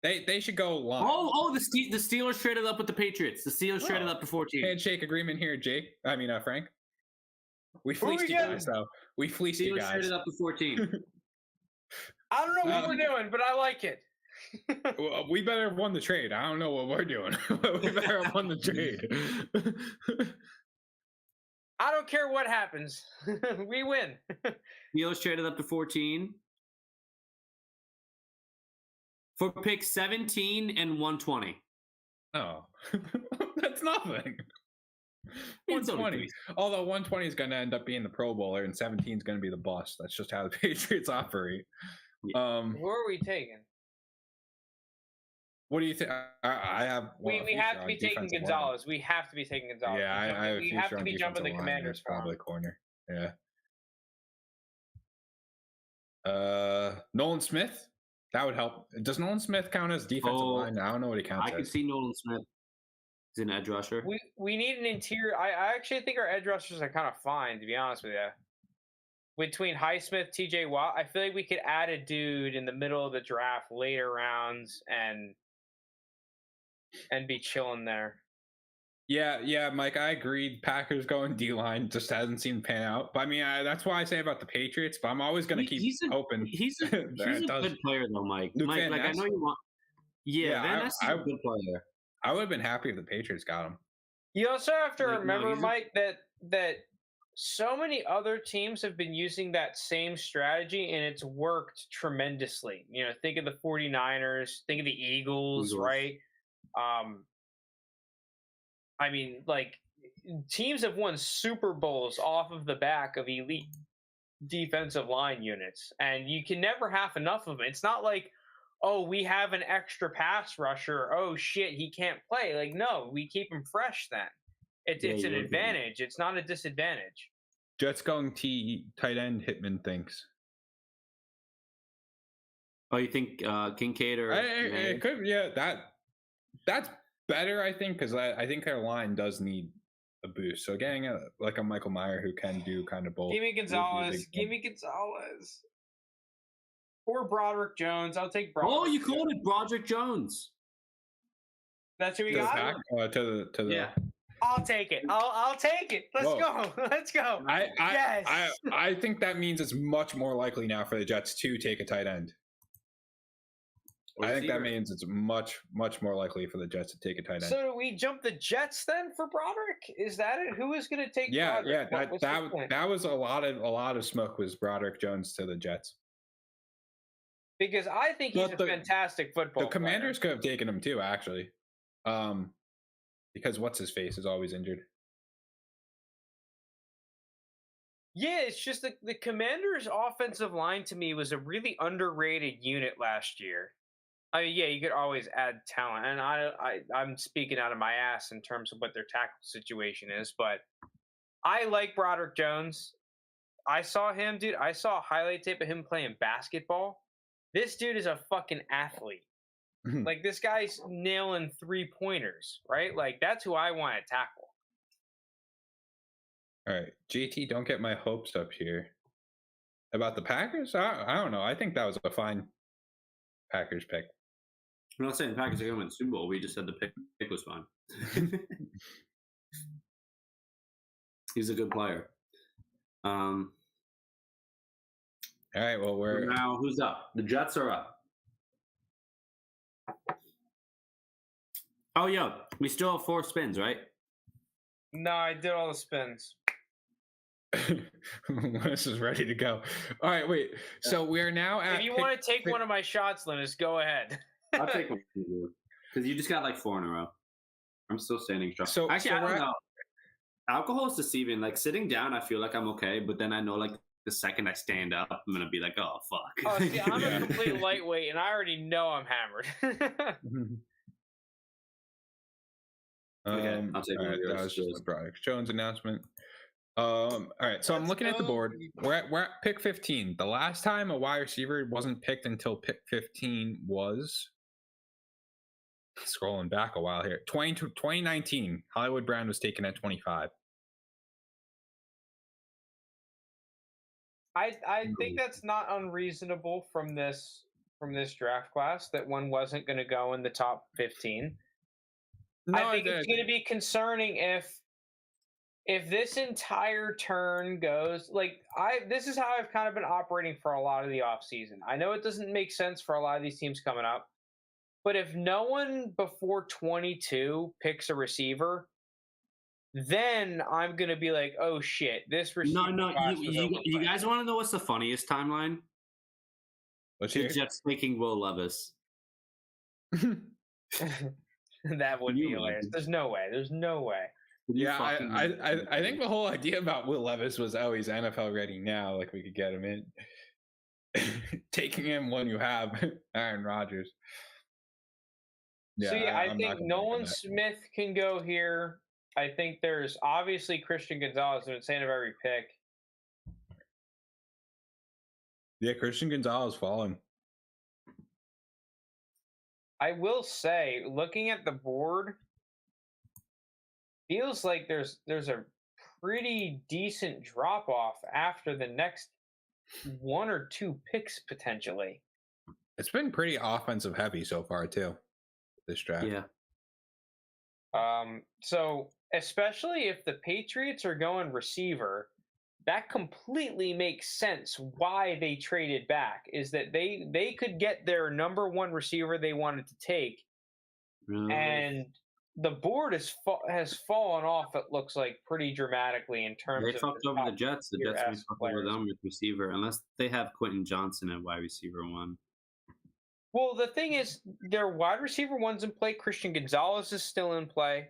Speaker 2: They should go long.
Speaker 3: The Steelers traded up with the Patriots. The Steelers traded
Speaker 2: Oh.
Speaker 3: up to 14.
Speaker 2: Handshake agreement here, Jake. I mean, Frank. We
Speaker 1: Who we
Speaker 2: fleeced you
Speaker 1: getting?
Speaker 2: guys, though. We fleeced you
Speaker 3: Steelers
Speaker 2: guys.
Speaker 3: traded up to 14.
Speaker 1: I don't know what
Speaker 2: Um,
Speaker 1: we're doing, but I like it.
Speaker 2: Well, we better have won the trade. I don't know what we're doing. We better have won the trade.
Speaker 1: I don't care what happens. We win.
Speaker 3: Steelers traded up to 14 for pick 17 and 120.
Speaker 2: Oh, that's nothing.
Speaker 3: It's only
Speaker 2: 120. Although 120 is going to end up being the Pro Bowler and 17 is going to be the boss. That's just how the Patriots operate.
Speaker 1: Who are we taking?
Speaker 2: What do you think? I have. well, a
Speaker 1: We
Speaker 2: future
Speaker 1: have to
Speaker 2: on
Speaker 1: be taking
Speaker 2: defensive line.
Speaker 1: Gonzalez. We have to be taking Gonzalez.
Speaker 2: Yeah, I have a
Speaker 1: we
Speaker 2: future
Speaker 1: have to
Speaker 2: on
Speaker 1: be jumping the
Speaker 2: defensive line, and
Speaker 1: Commanders
Speaker 2: it's probably
Speaker 1: for
Speaker 2: corner. Yeah. Nolan Smith. That would help. Does Nolan Smith count as defensive
Speaker 3: Oh,
Speaker 2: line? I don't know what he counts
Speaker 3: I can
Speaker 2: as.
Speaker 3: see Nolan Smith. He's an edge rusher.
Speaker 1: We need an interior. I actually think our edge rushers are kind of fine, to be honest with you. Between Highsmith, TJ Watt, I feel like we could add a dude in the middle of the draft, later rounds, and be chilling there.
Speaker 2: Yeah, Mike, I agree. Packers going D line just hasn't seemed to pan out. But I mean, that's why I say about the Patriots. But I'm always going to keep hoping.
Speaker 3: He's a
Speaker 2: that does-
Speaker 3: good player though, Mike.
Speaker 2: Luke
Speaker 3: Mike,
Speaker 2: Van
Speaker 3: like I
Speaker 2: Ness?
Speaker 3: know you want. Yeah,
Speaker 2: Yeah,
Speaker 3: Van Ness is
Speaker 2: I-
Speaker 3: a good player.
Speaker 2: I would have been happy if the Patriots got him.
Speaker 1: You also have to
Speaker 3: Like, no,
Speaker 1: remember,
Speaker 3: he's a-
Speaker 1: Mike, that so many other teams have been using that same strategy and it's worked tremendously. You know, think of the 49ers, think of the Eagles. Right? I mean, like, teams have won Super Bowls off of the back of elite defensive line units, and you can never have enough of them. It's not like, oh, we have an extra pass rusher. Oh shit, he can't play. Like, no, we keep him fresh. Then it's
Speaker 3: Yeah,
Speaker 1: an
Speaker 3: you're right.
Speaker 1: advantage. It's not a disadvantage.
Speaker 2: Jets going tight end. Hitman thinks.
Speaker 3: Oh, you think Kincaid or May?
Speaker 2: It could, yeah. That's better, I think, because I think their line does need a boost. So getting a Michael Meyer who can do kind of both.
Speaker 1: Give me
Speaker 2: would be a
Speaker 1: Gonzalez.
Speaker 2: big
Speaker 1: Give
Speaker 2: thing.
Speaker 1: me Gonzalez. Or Broderick Jones. I'll take Broderick.
Speaker 3: Oh, you called it Broderick Jones.
Speaker 1: That's who we
Speaker 2: To the
Speaker 1: got.
Speaker 2: back, to the
Speaker 3: Yeah.
Speaker 1: I'll take it. I'll take it. Let's
Speaker 2: Whoa.
Speaker 1: go. Let's go. Yes.
Speaker 2: I think that means it's much more likely now for the Jets to take a tight end. I think that means it's much more likely for the Jets to take a tight end.
Speaker 1: So do we jump the Jets then for Broderick? Is that it? Who is going to take?
Speaker 2: Yeah,
Speaker 1: Broderick? What's the point?
Speaker 2: that was a lot of smoke was Broderick Jones to the Jets.
Speaker 1: Because I think he's
Speaker 2: But
Speaker 1: a fantastic football.
Speaker 2: The Commanders could have taken him too, actually, because what's his face is always injured.
Speaker 1: Yeah, it's just the Commanders' offensive line to me was a really underrated unit last year. I mean, yeah, you could always add talent, and I'm speaking out of my ass in terms of what their tackle situation is, but I like Broderick Jones. I saw him, dude. I saw a highlight tape of him playing basketball. This dude is a fucking athlete. Like this guy's nailing 3-pointers, right? Like that's who I want to tackle.
Speaker 2: All right, JT, don't get my hopes up here. About the Packers? I don't know. I think that was a fine Packers pick.
Speaker 3: I'm not saying the Packers are going to win the Super Bowl. We just said the pick was fine. He's a good player.
Speaker 2: All right, well, we're
Speaker 3: now who's up? The Jets are up. Oh, yeah. We still have 4 spins, right?
Speaker 1: No, I did all the spins.
Speaker 2: this is ready to go. All right, wait. So we're now at.
Speaker 1: If you want to take one of my shots, Linus, go ahead.
Speaker 3: I'll take one because you just got like 4 in a row. I'm still standing strong.
Speaker 2: So
Speaker 3: actually,
Speaker 2: so
Speaker 3: I don't know. Alcohol is deceiving. Like sitting down, I feel like I'm okay, but then I know like the second I stand up, I'm gonna be like, oh fuck.
Speaker 1: Oh, see, I'm a complete lightweight, and I already know I'm hammered.
Speaker 3: Okay, I'll take one of yours.
Speaker 2: That was just the Broderick Jones announcement. All right, so I'm looking at the board. We're at pick 15. The last time a wide receiver wasn't picked until pick 15 was scrolling back a while here. 2019. Hollywood Brown was taken at 25.
Speaker 1: I think that's not unreasonable from this draft class that one wasn't going to go in the top 15. No, I think it's going to be concerning if this entire turn goes like this is how I've kind of been operating for a lot of the offseason. I know it doesn't make sense for a lot of these teams coming up, but if no one before 22 picks a receiver, then I'm going to be like, oh shit, this receiver.
Speaker 3: No, you guys want to know what's the funniest timeline?
Speaker 2: Let's
Speaker 3: hear. Jets taking Will Levis.
Speaker 1: That would be hilarious. There's no way.
Speaker 2: Yeah, I think the whole idea about Will Levis was, oh, he's NFL ready now. Like we could get him in. Taking him when you have Aaron Rodgers.
Speaker 1: Yeah, so yeah, I think Nolan Smith can go here. I think there's obviously Christian Gonzalez who's saying of every pick.
Speaker 2: Yeah, Christian Gonzalez falling.
Speaker 1: I will say, looking at the board, feels like there's a pretty decent drop off after the next 1 or 2 picks potentially.
Speaker 2: It's been pretty offensive heavy so far too, this draft.
Speaker 3: Yeah.
Speaker 1: So especially if the Patriots are going receiver, that completely makes sense why they traded back, is that they could get their number 1 receiver they wanted to take, and the board has fallen off, it looks like, pretty dramatically in terms of...
Speaker 3: They fucked over the Jets. The Jets may fuck over them with receiver, unless they have Quentin Johnson at wide receiver 1.
Speaker 1: Well, the thing is, their wide receiver 1's in play. Christian Gonzalez is still in play.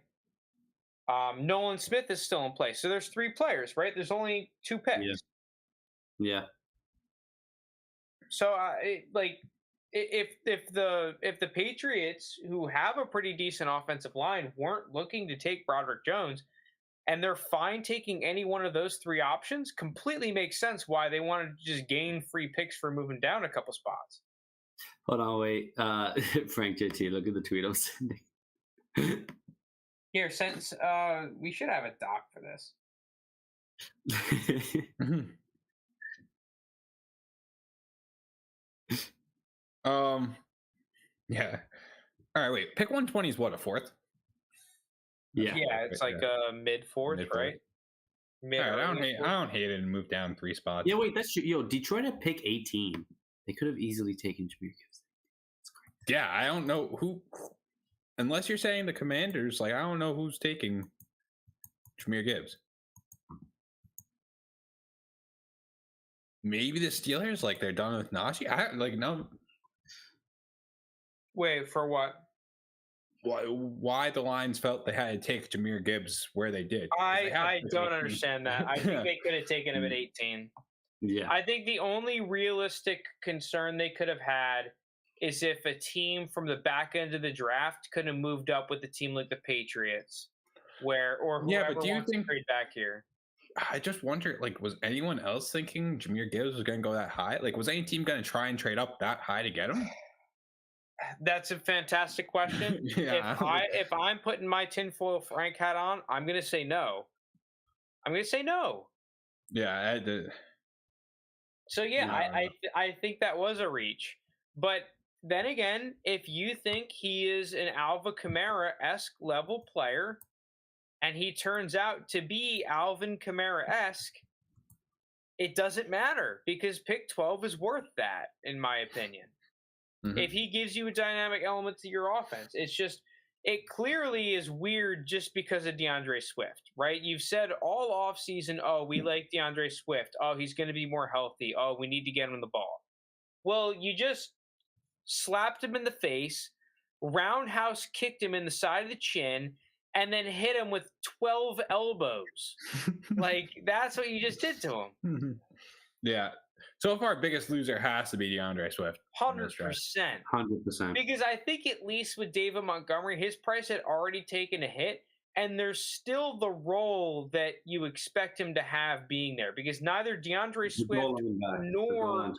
Speaker 1: Nolan Smith is still in play. So there's 3 players, right? There's only 2 picks.
Speaker 3: Yeah.
Speaker 1: So, if the Patriots, who have a pretty decent offensive line, weren't looking to take Broderick Jones, and they're fine taking any one of those 3 options, completely makes sense why they wanted to just gain free picks for moving down a couple spots.
Speaker 3: Hold on, wait. Frank JT, look at the tweet I'm sending.
Speaker 1: Here, since we should have a doc for this.
Speaker 2: Yeah. All right, wait. Pick 120 is what, a 4th?
Speaker 3: Yeah.
Speaker 1: Yeah, it's like mid-4th, right?
Speaker 2: All right, I don't hate it and move down 3 spots.
Speaker 3: Yeah, wait, that's true. Yo, Detroit at pick 18. They could have easily taken Jameer Gibbs.
Speaker 2: Yeah, I don't know who. Unless you're saying the Commanders, like I don't know who's taking Jameer Gibbs. Maybe the Steelers, like they're done with Najee. No.
Speaker 1: Wait, for what?
Speaker 2: why the Lions felt they had to take Jahmyr Gibbs where they did. 'cause they had
Speaker 1: I
Speaker 2: pick
Speaker 1: don't
Speaker 2: 18.
Speaker 1: understand that. I think they could have taken him at 18.
Speaker 3: Yeah.
Speaker 1: I think the only realistic concern they could have had is if a team from the back end of the draft could have moved up with a team like the Patriots, or
Speaker 2: Yeah,
Speaker 1: whoever
Speaker 2: but do you
Speaker 1: wants
Speaker 2: think-
Speaker 1: to trade back here.
Speaker 2: I just wonder, like, was anyone else thinking Jahmyr Gibbs was going to go that high? Like, was any team going to try and trade up that high to get him?
Speaker 1: That's a fantastic question.
Speaker 2: Yeah.
Speaker 1: If I'm putting my tinfoil Frank hat on, I'm going to say no. I'm going to say no.
Speaker 2: Yeah.
Speaker 1: So yeah,
Speaker 2: No.
Speaker 1: I think that was a reach. But then again, if you think he is an Alvin Kamara-esque level player, and he turns out to be Alvin Kamara-esque, it doesn't matter because pick 12 is worth that, in my opinion.
Speaker 2: Mhm.
Speaker 1: If he gives you a dynamic element to your offense, it's just, it clearly is weird just because of DeAndre Swift, right? You've said all offseason, oh, we like DeAndre Swift. Oh, he's going to be more healthy. Oh, we need to get him the ball. Well, you just slapped him in the face, roundhouse kicked him in the side of the chin, and then hit him with 12 elbows. Like, that's what you just did to him.
Speaker 2: Yeah. So far, biggest loser has to be DeAndre Swift.
Speaker 1: 100%.
Speaker 3: 100%.
Speaker 1: Because I think at least with David Montgomery, his price had already taken a hit, and there's still the role that you expect him to have being there. Because neither DeAndre Swift nor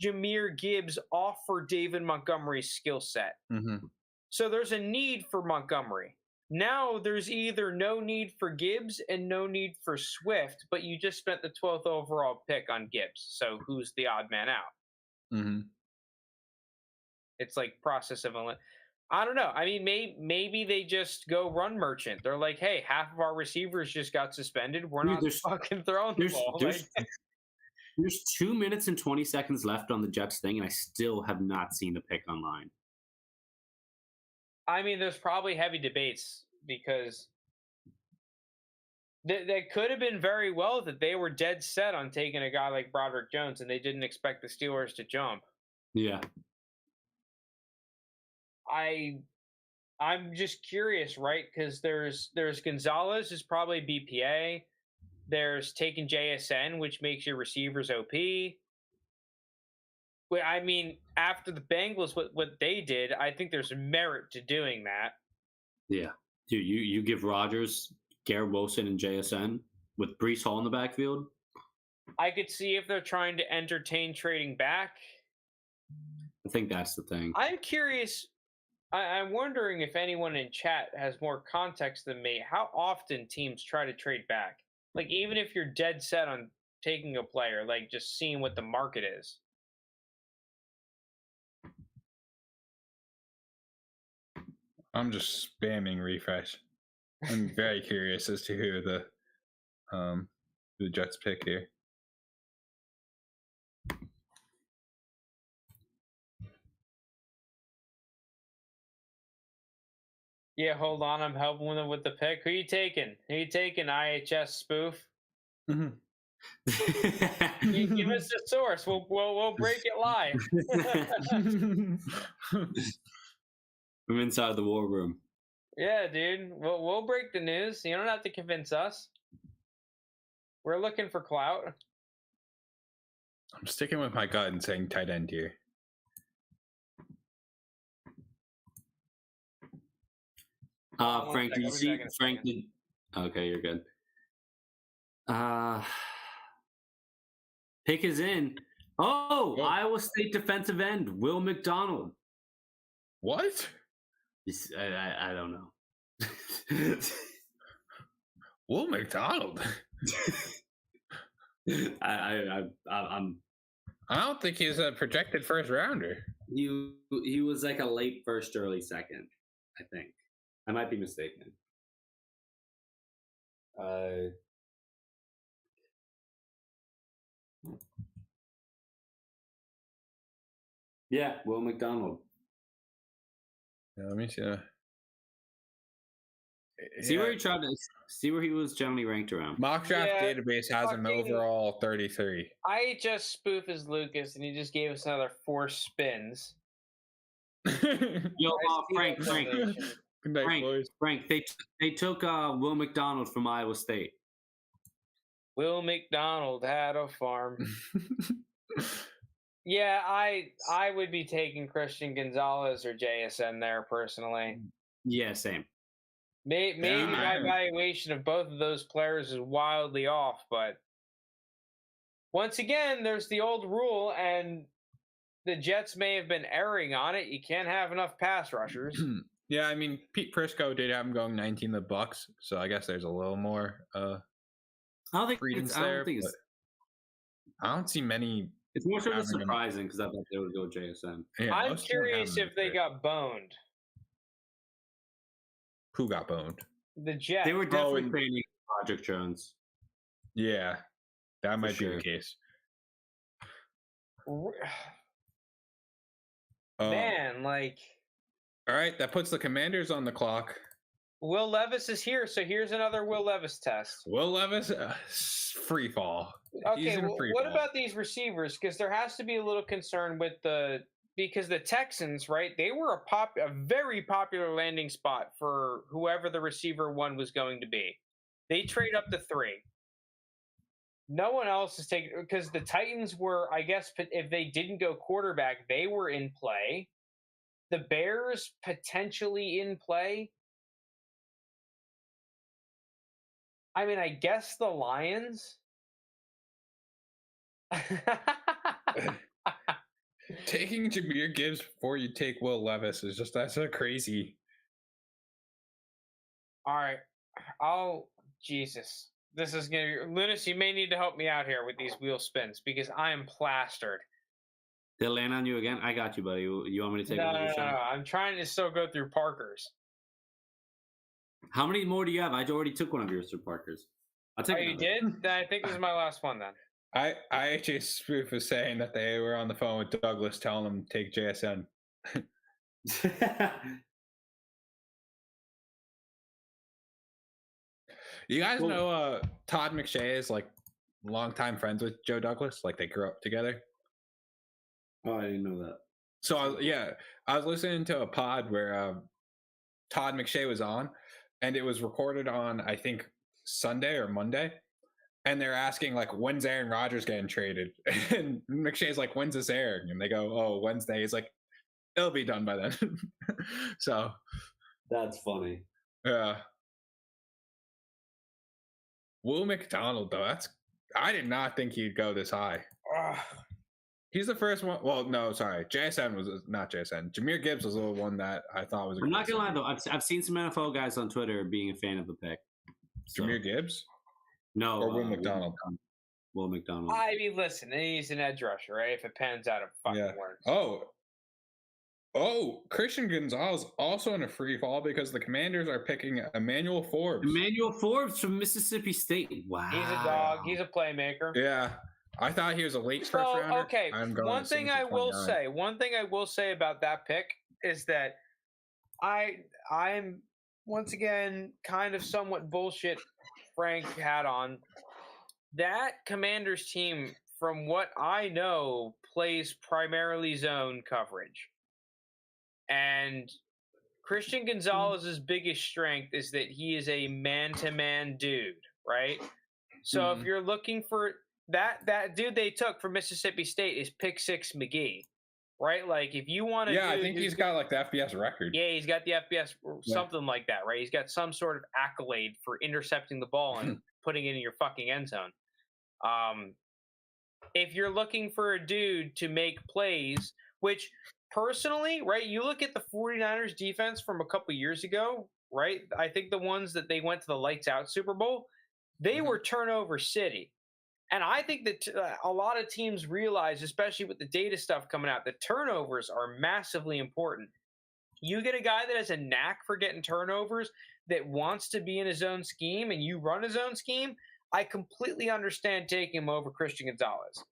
Speaker 1: Jahmyr Gibbs offer David Montgomery's skill set.
Speaker 2: Mm-hmm.
Speaker 1: So there's a need for Montgomery. Now there's either no need for Gibbs and no need for Swift, but you just spent the 12th overall pick on Gibbs. So who's the odd man out?
Speaker 2: Mm-hmm.
Speaker 1: It's like process of I don't know. I mean, maybe they just go run merchant. They're like, hey, half of our receivers just got suspended. We're not fucking throwing the ball.
Speaker 3: There's 2 minutes and 20 seconds left on the Jets thing, and I still have not seen the pick online.
Speaker 1: I mean, there's probably heavy debates because that could have been very well that they were dead set on taking a guy like Broderick Jones and they didn't expect the Steelers to jump.
Speaker 3: Yeah.
Speaker 1: I'm just curious, right? Because there's Gonzalez is probably BPA. There's taking JSN, which makes your receivers OP. I mean, after the Bengals, what they did, I think there's merit to doing that.
Speaker 3: Yeah. Dude, you give Rodgers, Garrett Wilson, and JSN with Breece Hall in the backfield?
Speaker 1: I could see if they're trying to entertain trading back.
Speaker 3: I think that's the thing.
Speaker 1: I'm curious. I'm wondering if anyone in chat has more context than me. How often teams try to trade back? Like, even if you're dead set on taking a player, like just seeing what the market is.
Speaker 2: I'm just spamming refresh. I'm very curious as to who the Jets pick here.
Speaker 1: Yeah, hold on. I'm helping them with the pick. Who you taking? Who you taking, IHS spoof?
Speaker 2: Mm-hmm.
Speaker 1: Give us the source. We'll break it live.
Speaker 3: I'm inside the war room.
Speaker 1: Yeah, dude. We'll break the news. You don't have to convince us. We're looking for clout.
Speaker 2: I'm sticking with my gut and saying tight end here.
Speaker 3: Frank, did you see? Frank did. Okay, you're good. Pick is in. Oh, Iowa State defensive end Will McDonald.
Speaker 2: What?
Speaker 3: I don't know.
Speaker 2: Will McDonald.
Speaker 3: I'm.
Speaker 2: I don't think he's a projected first rounder.
Speaker 3: He was like a late first, early second. I think. I might be mistaken. Yeah, Will McDonald.
Speaker 2: Yeah, let me see.
Speaker 3: See where he tried to see where he was generally ranked around.
Speaker 2: Mock draft
Speaker 1: Yeah,
Speaker 2: database has him
Speaker 1: fucking-
Speaker 2: overall 33.
Speaker 1: IHS spoof is Lucas, and he just gave us another 4 spins.
Speaker 3: Yo,
Speaker 1: I see
Speaker 3: Frank,
Speaker 1: that
Speaker 3: Frank,
Speaker 1: donation.
Speaker 2: Good night,
Speaker 3: Frank,
Speaker 2: boys.
Speaker 3: Frank, they took Will McDonald from Iowa State.
Speaker 1: Will McDonald had a farm. Yeah, I would be taking Christian Gonzalez or JSN there personally.
Speaker 3: Yeah, same.
Speaker 1: Maybe my evaluation of both of those players is wildly off, but once again, there's the old rule, and the Jets may have been erring on it. You can't have enough pass rushers.
Speaker 2: Yeah, I mean, Pete Prisco did have him going 19 the Bucks, so I guess there's a little more
Speaker 3: I don't think
Speaker 2: credence
Speaker 3: it's, I
Speaker 2: there.
Speaker 3: don't think it's,
Speaker 2: but I don't see many.
Speaker 3: it's more so just
Speaker 2: having him.
Speaker 3: surprising because I thought they would go JSN.
Speaker 2: Yeah,
Speaker 1: I'm
Speaker 2: most of them have
Speaker 1: curious
Speaker 2: him
Speaker 1: if they
Speaker 2: there.
Speaker 1: got boned.
Speaker 2: Who got boned?
Speaker 1: The Jets.
Speaker 3: They were definitely
Speaker 2: and-
Speaker 3: training Project Jones.
Speaker 2: Yeah, that might be
Speaker 3: sure.
Speaker 2: the case.
Speaker 1: Man, like
Speaker 2: All right, that puts the Commanders on the clock.
Speaker 1: Will Levis is here, so here's another Will Levis test.
Speaker 2: Will Levis, free fall. He's
Speaker 1: Okay,
Speaker 2: in free
Speaker 1: what
Speaker 2: fall.
Speaker 1: about these receivers? Because there has to be a little concern with because the Texans, right? They were a very popular landing spot for whoever the receiver one was going to be. They trade up to 3. No one else is taking, because the Titans were, I guess, if they didn't go quarterback, they were in play. The Bears potentially in play. I mean, I guess the Lions.
Speaker 2: Taking Jahmyr Gibbs before you take Will Levis is just that's so crazy.
Speaker 1: All right. Jesus. This is going to be. Lunas, you may need to help me out here with these wheel spins because I am plastered.
Speaker 3: They'll land on you again? I got you, buddy. You want me to take
Speaker 1: No,
Speaker 3: one of your shots?
Speaker 1: I'm trying to still go through Parker's.
Speaker 3: How many more do you have? I already took one of yours through Parker's. I'll take
Speaker 1: Oh, you
Speaker 3: another.
Speaker 1: did? Then I think this is my last one then.
Speaker 2: IHA Spoof was saying that they were on the phone with Douglas telling him to take JSN. You guys
Speaker 3: Cool.
Speaker 2: know Todd McShay is like longtime friends with Joe Douglas, like they grew up together.
Speaker 3: Oh, I didn't know that.
Speaker 2: So I was listening to a pod where Todd McShay was on, and it was recorded on I think Sunday or Monday, and they're asking like, when's Aaron Rodgers getting traded? And McShay's like, when's this airing? And they go, oh, Wednesday. He's like, it'll be done by then. So
Speaker 4: That's funny.
Speaker 2: yeah. Will McDonald though, I did not think he'd go this high.
Speaker 1: Ugh.
Speaker 2: He's the first one. Well, no, sorry. JSN was not JSN. Jahmyr Gibbs was the one that I thought was.
Speaker 3: I'm not gonna lie though. I've seen some NFL guys on Twitter being a fan of the pick. So,
Speaker 2: Jahmyr Gibbs
Speaker 3: no,
Speaker 2: or Will McDonald.
Speaker 3: Will McDonald.
Speaker 1: I mean, listen, he's an edge rusher, right? If it pans out, it fucking
Speaker 2: Yeah.
Speaker 1: works.
Speaker 2: Oh, Christian Gonzalez also in a free fall because the Commanders are picking Emmanuel Forbes.
Speaker 3: Emmanuel Forbes from Mississippi State. Wow.
Speaker 1: He's a dog. He's a playmaker.
Speaker 2: Yeah, I thought he was a late first
Speaker 1: So,
Speaker 2: rounder.
Speaker 1: okay,
Speaker 2: I'm going
Speaker 1: one
Speaker 2: to
Speaker 1: thing
Speaker 2: Saints
Speaker 1: I
Speaker 2: at
Speaker 1: will
Speaker 2: 29.
Speaker 1: say about that pick is that I'm once again kind of somewhat bullshit Frank had on. That Commanders team, from what I know, plays primarily zone coverage. And Christian Gonzalez's biggest strength is that he is a man-to-man dude, right? So if you're looking for that dude they took from Mississippi State is Pick Six McGee, right? Like if you want to,
Speaker 2: Yeah, I think he's got like the FBS record.
Speaker 1: yeah, he's got the FBS or something like that, right? He's got some sort of accolade for intercepting the ball and putting it in your fucking end zone. If you're looking for a dude to make plays, which personally, right, you look at the 49ers defense from a couple years ago, right? I think the ones that they went to the lights out Super Bowl, they were turnover city. And I think that a lot of teams realize, especially with the data stuff coming out, that turnovers are massively important. You get a guy that has a knack for getting turnovers that wants to be in his own scheme and you run his own scheme, I completely understand taking him over Christian Gonzalez.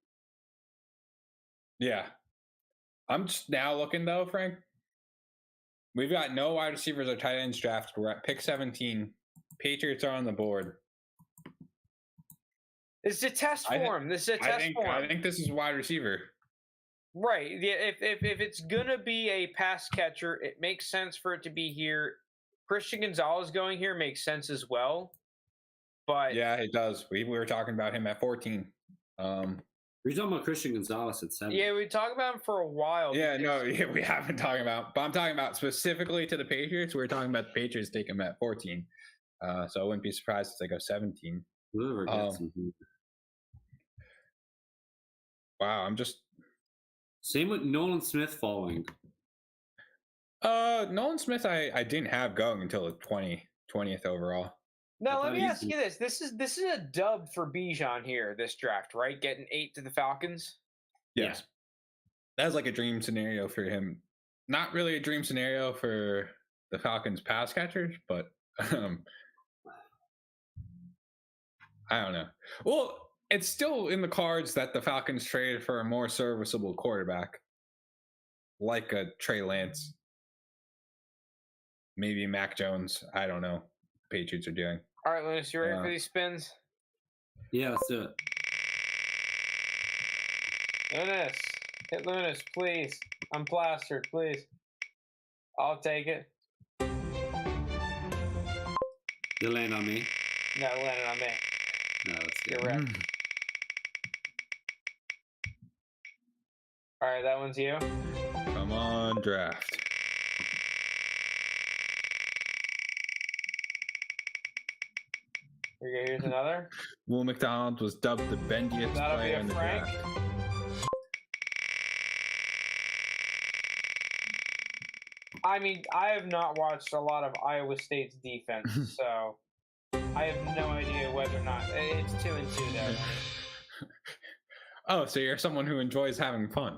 Speaker 2: Yeah. I'm just now looking though, Frank. We've got no wide receivers or tight ends drafted. We're at pick 17. Patriots are on the board.
Speaker 1: It's a test for him. This is a test for him.
Speaker 2: I think this is wide receiver.
Speaker 1: Right. Yeah, if it's gonna be a pass catcher, it makes sense for it to be here. Christian Gonzalez going here makes sense as well. But
Speaker 2: Yeah, it does. We were talking about him at 14.
Speaker 3: We're talking about Christian Gonzalez at 7.
Speaker 1: yeah, we talked about him for a while.
Speaker 2: Yeah, no,
Speaker 1: because-
Speaker 2: yeah, we have been talking about, but I'm talking about specifically to the Patriots. We were talking about the Patriots take him at 14. So I wouldn't be surprised if they go 17.
Speaker 3: Whoever gets him.
Speaker 2: Wow, I'm just
Speaker 3: Same with Nolan Smith falling.
Speaker 2: Nolan Smith I didn't have going until the 20th overall.
Speaker 1: Now
Speaker 3: I
Speaker 1: let me
Speaker 3: thought
Speaker 1: ask you this: this is a dub for Bijan here this draft, right? Getting 8 to the Falcons.
Speaker 2: Yes. That's like a dream scenario for him. Not really a dream scenario for the Falcons pass catchers, but I don't know. Well, it's still in the cards that the Falcons traded for a more serviceable quarterback, like a Trey Lance, maybe Mac Jones. I don't know. Patriots are doing.
Speaker 1: All right, Lunas, you ready for these spins?
Speaker 3: Yeah, let's do it.
Speaker 1: Lunas, hit Lunas, please. I'm plastered, please. I'll take it.
Speaker 3: You land on me.
Speaker 1: No, landed on me.
Speaker 3: No, let's do
Speaker 1: You're
Speaker 3: it.
Speaker 1: right. All right, that one's you.
Speaker 2: Come on, draft.
Speaker 1: Here you go, here's another.
Speaker 2: Will McDonald was dubbed the bendiest
Speaker 1: That'll be
Speaker 2: player
Speaker 1: a
Speaker 2: in the
Speaker 1: Frank.
Speaker 2: draft.
Speaker 1: I mean, I have not watched a lot of Iowa State's defense, so I have no idea whether or not it's 2-2 there.
Speaker 2: Oh, so you're someone who enjoys having fun,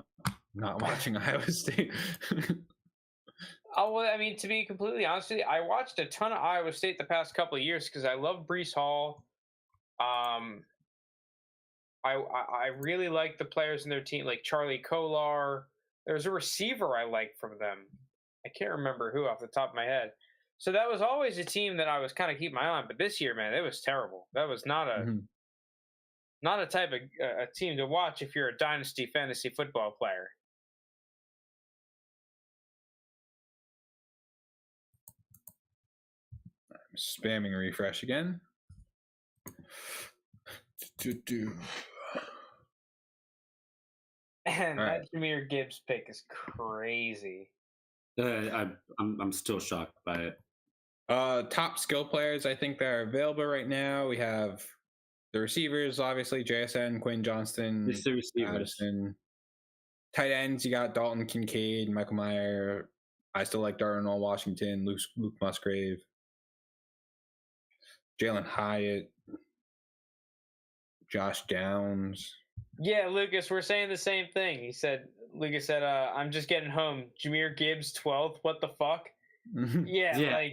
Speaker 2: not watching Iowa State.
Speaker 1: Oh, well, I mean, to be completely honest with you, I watched a ton of Iowa State the past couple of years because I love Brees Hall. I really like the players in their team, like Charlie Kolar. There's a receiver I like from them. I can't remember who off the top of my head. So that was always a team that I was kind of keeping my eye on. But this year, man, it was terrible. That was not a
Speaker 2: Mhm.
Speaker 1: not a type of a team to watch if you're a dynasty fantasy football player.
Speaker 2: Spamming refresh again.
Speaker 1: And
Speaker 2: All
Speaker 1: that
Speaker 2: right.
Speaker 1: Jahmyr Gibbs pick is crazy.
Speaker 3: I'm still shocked by it.
Speaker 2: Top skill players I think that are available right now. We have the receivers, obviously JSN, Quinn Johnston,
Speaker 3: It's the receivers.
Speaker 2: Addison. Tight ends, you got Dalton Kincaid, Michael Meyer. I still like Darnell Washington, Luke Musgrave, Jalen Hyatt, Josh Downs.
Speaker 1: Yeah, Lucas, we're saying the same thing. Lucas said, I'm just getting home. Jahmyr Gibbs 12th. What the fuck? Yeah,
Speaker 3: Yeah.
Speaker 1: like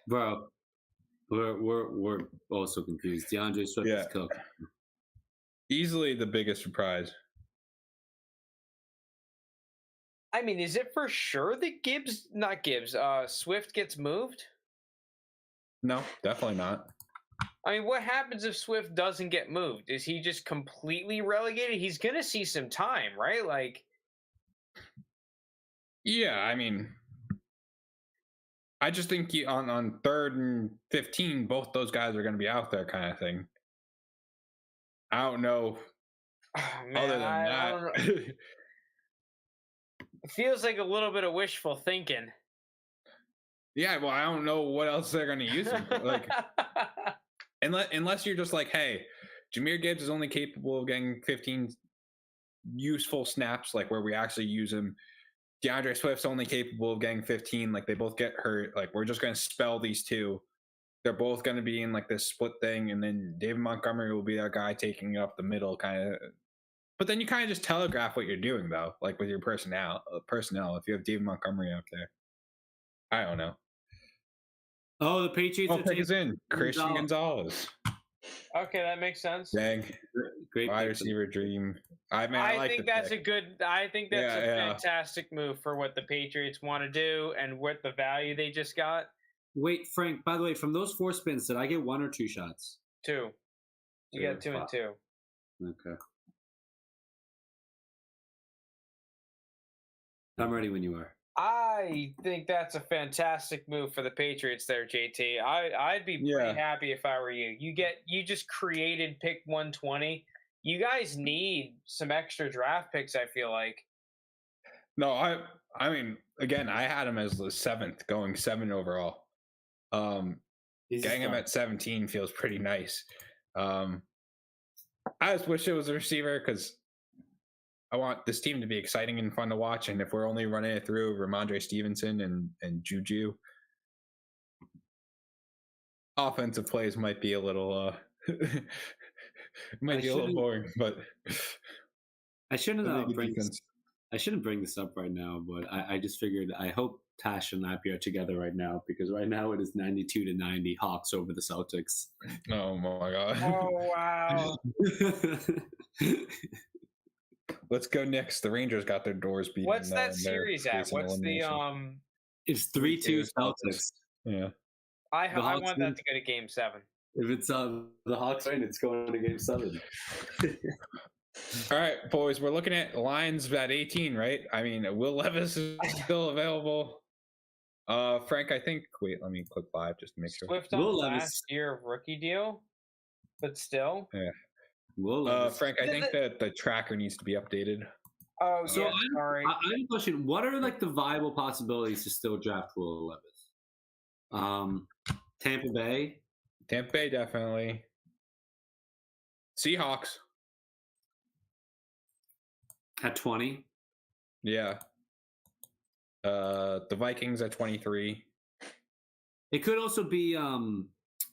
Speaker 3: Bro, we're also confused. DeAndre Swift
Speaker 2: Yeah.
Speaker 3: is cooked.
Speaker 2: Easily the biggest surprise.
Speaker 1: I mean, is it for sure that Swift gets moved?
Speaker 2: No, definitely not.
Speaker 1: I mean, what happens if Swift doesn't get moved? Is he just completely relegated? He's going to see some time, right? Like,
Speaker 2: Yeah, I mean, I just think on 3rd and 15, both those guys are going to be out there, kind of thing. I don't know.
Speaker 1: man,
Speaker 2: Other than
Speaker 1: I don't know.
Speaker 2: that,
Speaker 1: It feels like a little bit of wishful thinking.
Speaker 2: yeah. Well, I don't know what else they're going to use him for. Like, unless you're just like, hey, Jahmyr Gibbs is only capable of getting 15 useful snaps, like where we actually use him. DeAndre Swift's only capable of getting 15. Like they both get hurt. Like we're just going to spell these two. They're both going to be in like this split thing, and then David Montgomery will be that guy taking up the middle, kind of. But then you kind of just telegraph what you're doing, though, like with your personnel. If you have David Montgomery up there, I don't know.
Speaker 3: Oh, the Patriots
Speaker 2: Oh,
Speaker 3: are
Speaker 2: pick is
Speaker 3: taking
Speaker 2: in Christian Gonzalez.
Speaker 1: Okay, that makes sense.
Speaker 2: Dang,
Speaker 3: great
Speaker 2: wide
Speaker 3: pick.
Speaker 2: receiver dream. I
Speaker 1: I
Speaker 2: like
Speaker 1: think
Speaker 2: the
Speaker 1: that's
Speaker 2: pick.
Speaker 1: I think that's
Speaker 2: Yeah,
Speaker 1: a
Speaker 2: yeah.
Speaker 1: fantastic move for what the Patriots want to do and what the value they just got.
Speaker 3: Wait, Frank, by the way, from those 4 spins, did I get 1 or 2 shots?
Speaker 1: 2. You got 2 and 2.
Speaker 3: Okay. I'm ready when you are.
Speaker 1: I think that's a fantastic move for the Patriots there, JT. I'd be pretty
Speaker 2: Yeah.
Speaker 1: happy if I were you. You just created pick 120. You guys need some extra draft picks, I feel like.
Speaker 2: No, I mean, again, I had him as the 7th, going 7 overall.
Speaker 3: He's
Speaker 2: Getting
Speaker 3: a
Speaker 2: him
Speaker 3: stud.
Speaker 2: at 17 feels pretty nice. I just wish it was a receiver because I want this team to be exciting and fun to watch. And if we're only running it through Ramondre Stevenson and Juju, offensive plays might be a little might be a little
Speaker 3: shouldn't-
Speaker 2: boring, but
Speaker 3: I shouldn't
Speaker 2: I think
Speaker 3: bring
Speaker 2: defense.
Speaker 3: I shouldn't bring this up right now, but I just figured I hope Tash and Lappy are together right now because right now it is 92-90 Hawks over the Celtics.
Speaker 2: Oh my god.
Speaker 1: Oh wow.
Speaker 2: Let's go Knicks. The Rangers got their doors beaten.
Speaker 1: What's that
Speaker 2: and they're
Speaker 1: series at?
Speaker 2: facing
Speaker 1: What's the
Speaker 2: elimination.
Speaker 3: It's 3-2
Speaker 2: Celtics.
Speaker 3: Celtics.
Speaker 2: Yeah.
Speaker 1: I
Speaker 3: Hawks
Speaker 1: want
Speaker 3: win.
Speaker 1: that to go to game 7.
Speaker 3: If it's the Hawks win, it's going to Game 7.
Speaker 2: All right, boys, we're looking at lines at 18, right? I mean, Will Levis is still available. Frank, I think. Wait, let me click live just to make sure.
Speaker 1: Swift on
Speaker 3: Will
Speaker 1: last
Speaker 3: Levis-
Speaker 1: year of rookie deal, but still.
Speaker 2: Frank, I think that the tracker needs to be updated.
Speaker 1: Oh,
Speaker 3: So
Speaker 1: yeah, sorry.
Speaker 3: I have a question. What are like the viable possibilities to still draft Will Levis? Tampa Bay.
Speaker 2: Tampa Bay, definitely. Seahawks.
Speaker 3: At 20.
Speaker 2: Yeah. The Vikings at 23.
Speaker 3: It could also be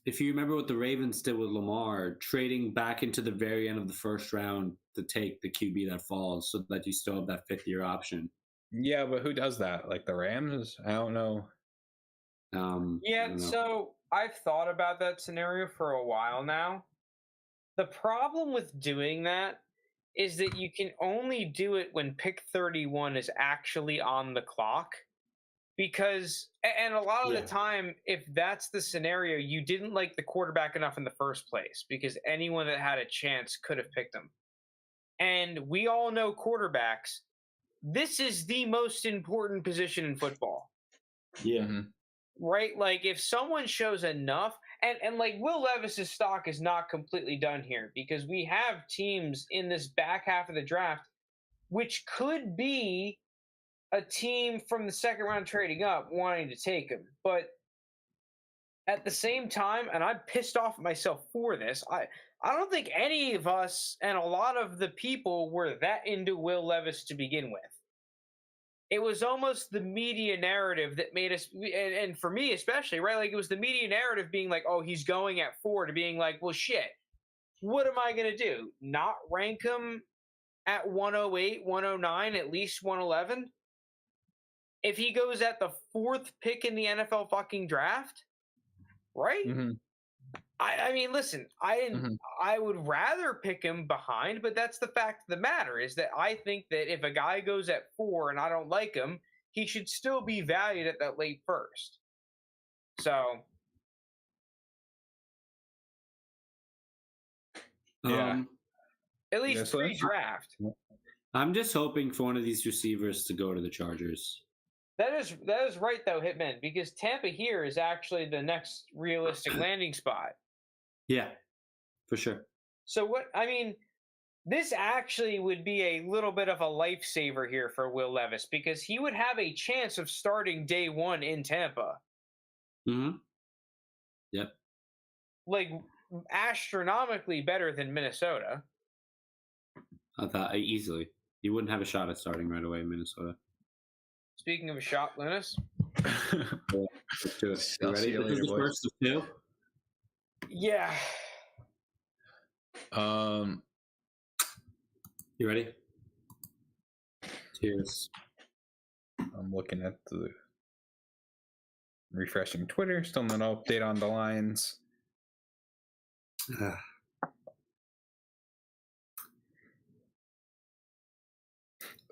Speaker 3: if you remember what the Ravens did with Lamar, trading back into the very end of the first round to take the QB that falls so that you still have that 5th-year option.
Speaker 2: Yeah, but who does that? Like the Rams? I don't know.
Speaker 3: I
Speaker 1: Yeah,
Speaker 3: don't know.
Speaker 1: so I've thought about that scenario for a while now. The problem with doing that is that you can only do it when pick 31 is actually on the clock. Because, and a lot of
Speaker 3: Yeah.
Speaker 1: the time, if that's the scenario, you didn't like the quarterback enough in the first place because anyone that had a chance could have picked him. And we all know quarterbacks. This is the most important position in football.
Speaker 4: Yeah.
Speaker 2: Mhm.
Speaker 1: Right? Like if someone shows enough, and like Will Levis's stock is not completely done here because we have teams in this back half of the draft, which could be a team from the second round trading up wanting to take him. But at the same time, and I'm pissed off at myself for this, I don't think any of us and a lot of the people were that into Will Levis to begin with. It was almost the media narrative that made us, and for me especially, right? Like it was the media narrative being like, oh, he's going at 4 to being like, well, shit, what am I going to do? Not rank him at 108, 109, at least 111? If he goes at the 4th pick in the NFL fucking draft, right?
Speaker 2: Mhm.
Speaker 1: I mean, listen,
Speaker 2: Mhm.
Speaker 1: I would rather pick him behind, but that's the fact of the matter is that I think that if a guy goes at 4 and I don't like him, he should still be valued at that late first. So
Speaker 2: Yeah.
Speaker 1: at least
Speaker 2: This one?
Speaker 1: pre-draft.
Speaker 3: I'm just hoping for one of these receivers to go to the Chargers.
Speaker 1: That is right though, Hitman, because Tampa here is actually the next realistic landing spot.
Speaker 3: Yeah, for sure.
Speaker 1: So what I mean, this actually would be a little bit of a lifesaver here for Will Levis because he would have a chance of starting day 1 in Tampa.
Speaker 3: Mm-hmm. Yep.
Speaker 1: Like astronomically better than Minnesota.
Speaker 3: I thought easily. You wouldn't have a shot at starting right away in Minnesota.
Speaker 1: Speaking of a shot, Linus.
Speaker 3: Let's do it. You
Speaker 2: I'll
Speaker 3: ready?
Speaker 2: see you
Speaker 3: This is
Speaker 2: later,
Speaker 3: the
Speaker 2: boys.
Speaker 3: first of 2.
Speaker 1: Yeah.
Speaker 3: You ready? Cheers.
Speaker 2: I'm looking at the refreshing Twitter. Still no update on the lines.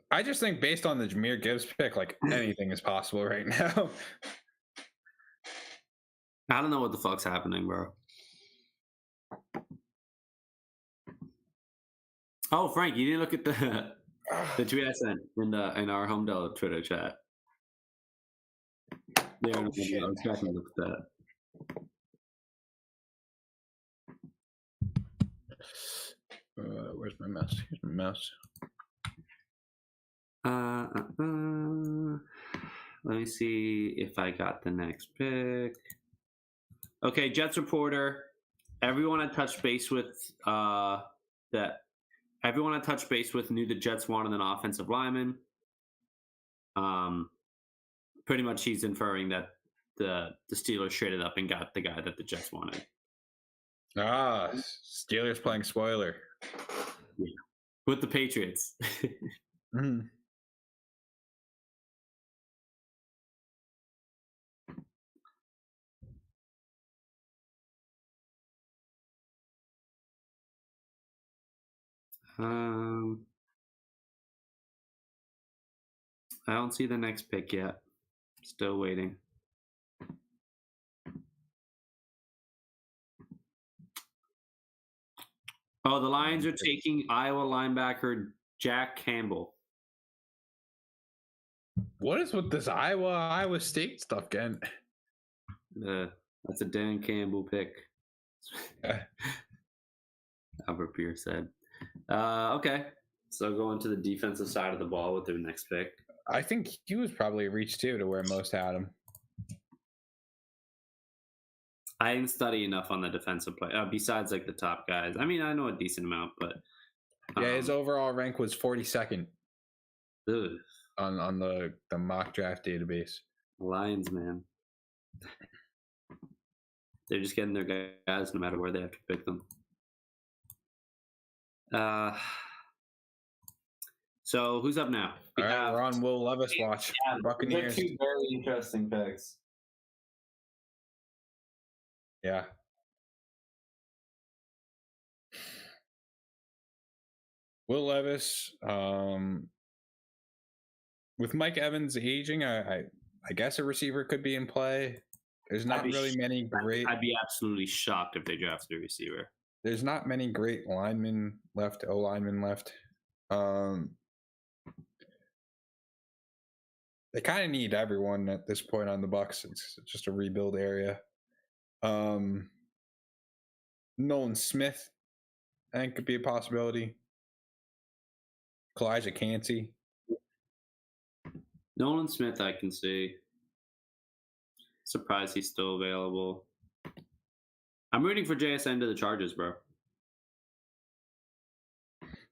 Speaker 2: I just think based on the Jahmyr Gibbs pick, like anything is possible right now.
Speaker 3: I don't know what the fuck's happening, bro. Oh, Frank, you didn't look at the tweet I sent in our Home Dell Twitter chat. There,
Speaker 1: Oh, shit.
Speaker 3: I was back and look at that.
Speaker 2: Where's my mouse? Here's my mouse.
Speaker 3: Let me see if I got the next pick. Okay, Jets reporter. Everyone I touched base with everyone I touched base with knew the Jets wanted an offensive lineman. Pretty much he's inferring that the Steelers traded up and got the guy that the Jets wanted.
Speaker 2: Ah, Steelers playing spoiler.
Speaker 3: Yeah. With the Patriots.
Speaker 2: Mhm.
Speaker 3: I don't see the next pick yet. Still waiting. Oh, the Lions are taking Iowa linebacker Jack Campbell.
Speaker 2: What is with this Iowa State stuff again?
Speaker 3: That's a Dan Campbell pick. Albert Pierce said. Okay, so going to the defensive side of the ball with their next pick.
Speaker 2: I think he was probably a reach too to where most had him.
Speaker 3: I didn't study enough on the defensive play. Besides, like the top guys. I mean, I know a decent amount, but
Speaker 2: Yeah, his overall rank was 42nd
Speaker 3: ugh,
Speaker 2: on the mock draft database.
Speaker 3: Lions, man. They're just getting their guys no matter where they have to pick them. So who's up now?
Speaker 2: All right, we're on Will Levis watch.
Speaker 4: Yeah,
Speaker 2: Buccaneers.
Speaker 4: they're two very interesting picks.
Speaker 2: Yeah. Will Levis, with Mike Evans aging, I guess a receiver could be in play. There's not really many great.
Speaker 3: I'd be absolutely shocked if they drafted a receiver.
Speaker 2: There's not many great linemen left, O linemen left. They kind of need everyone at this point on the Bucs. It's just a rebuild area. Nolan Smith, I think, could be a possibility. Kalijah Cansey.
Speaker 3: Nolan Smith, I can see. Surprised he's still available. I'm rooting for JSN to the Chargers, bro.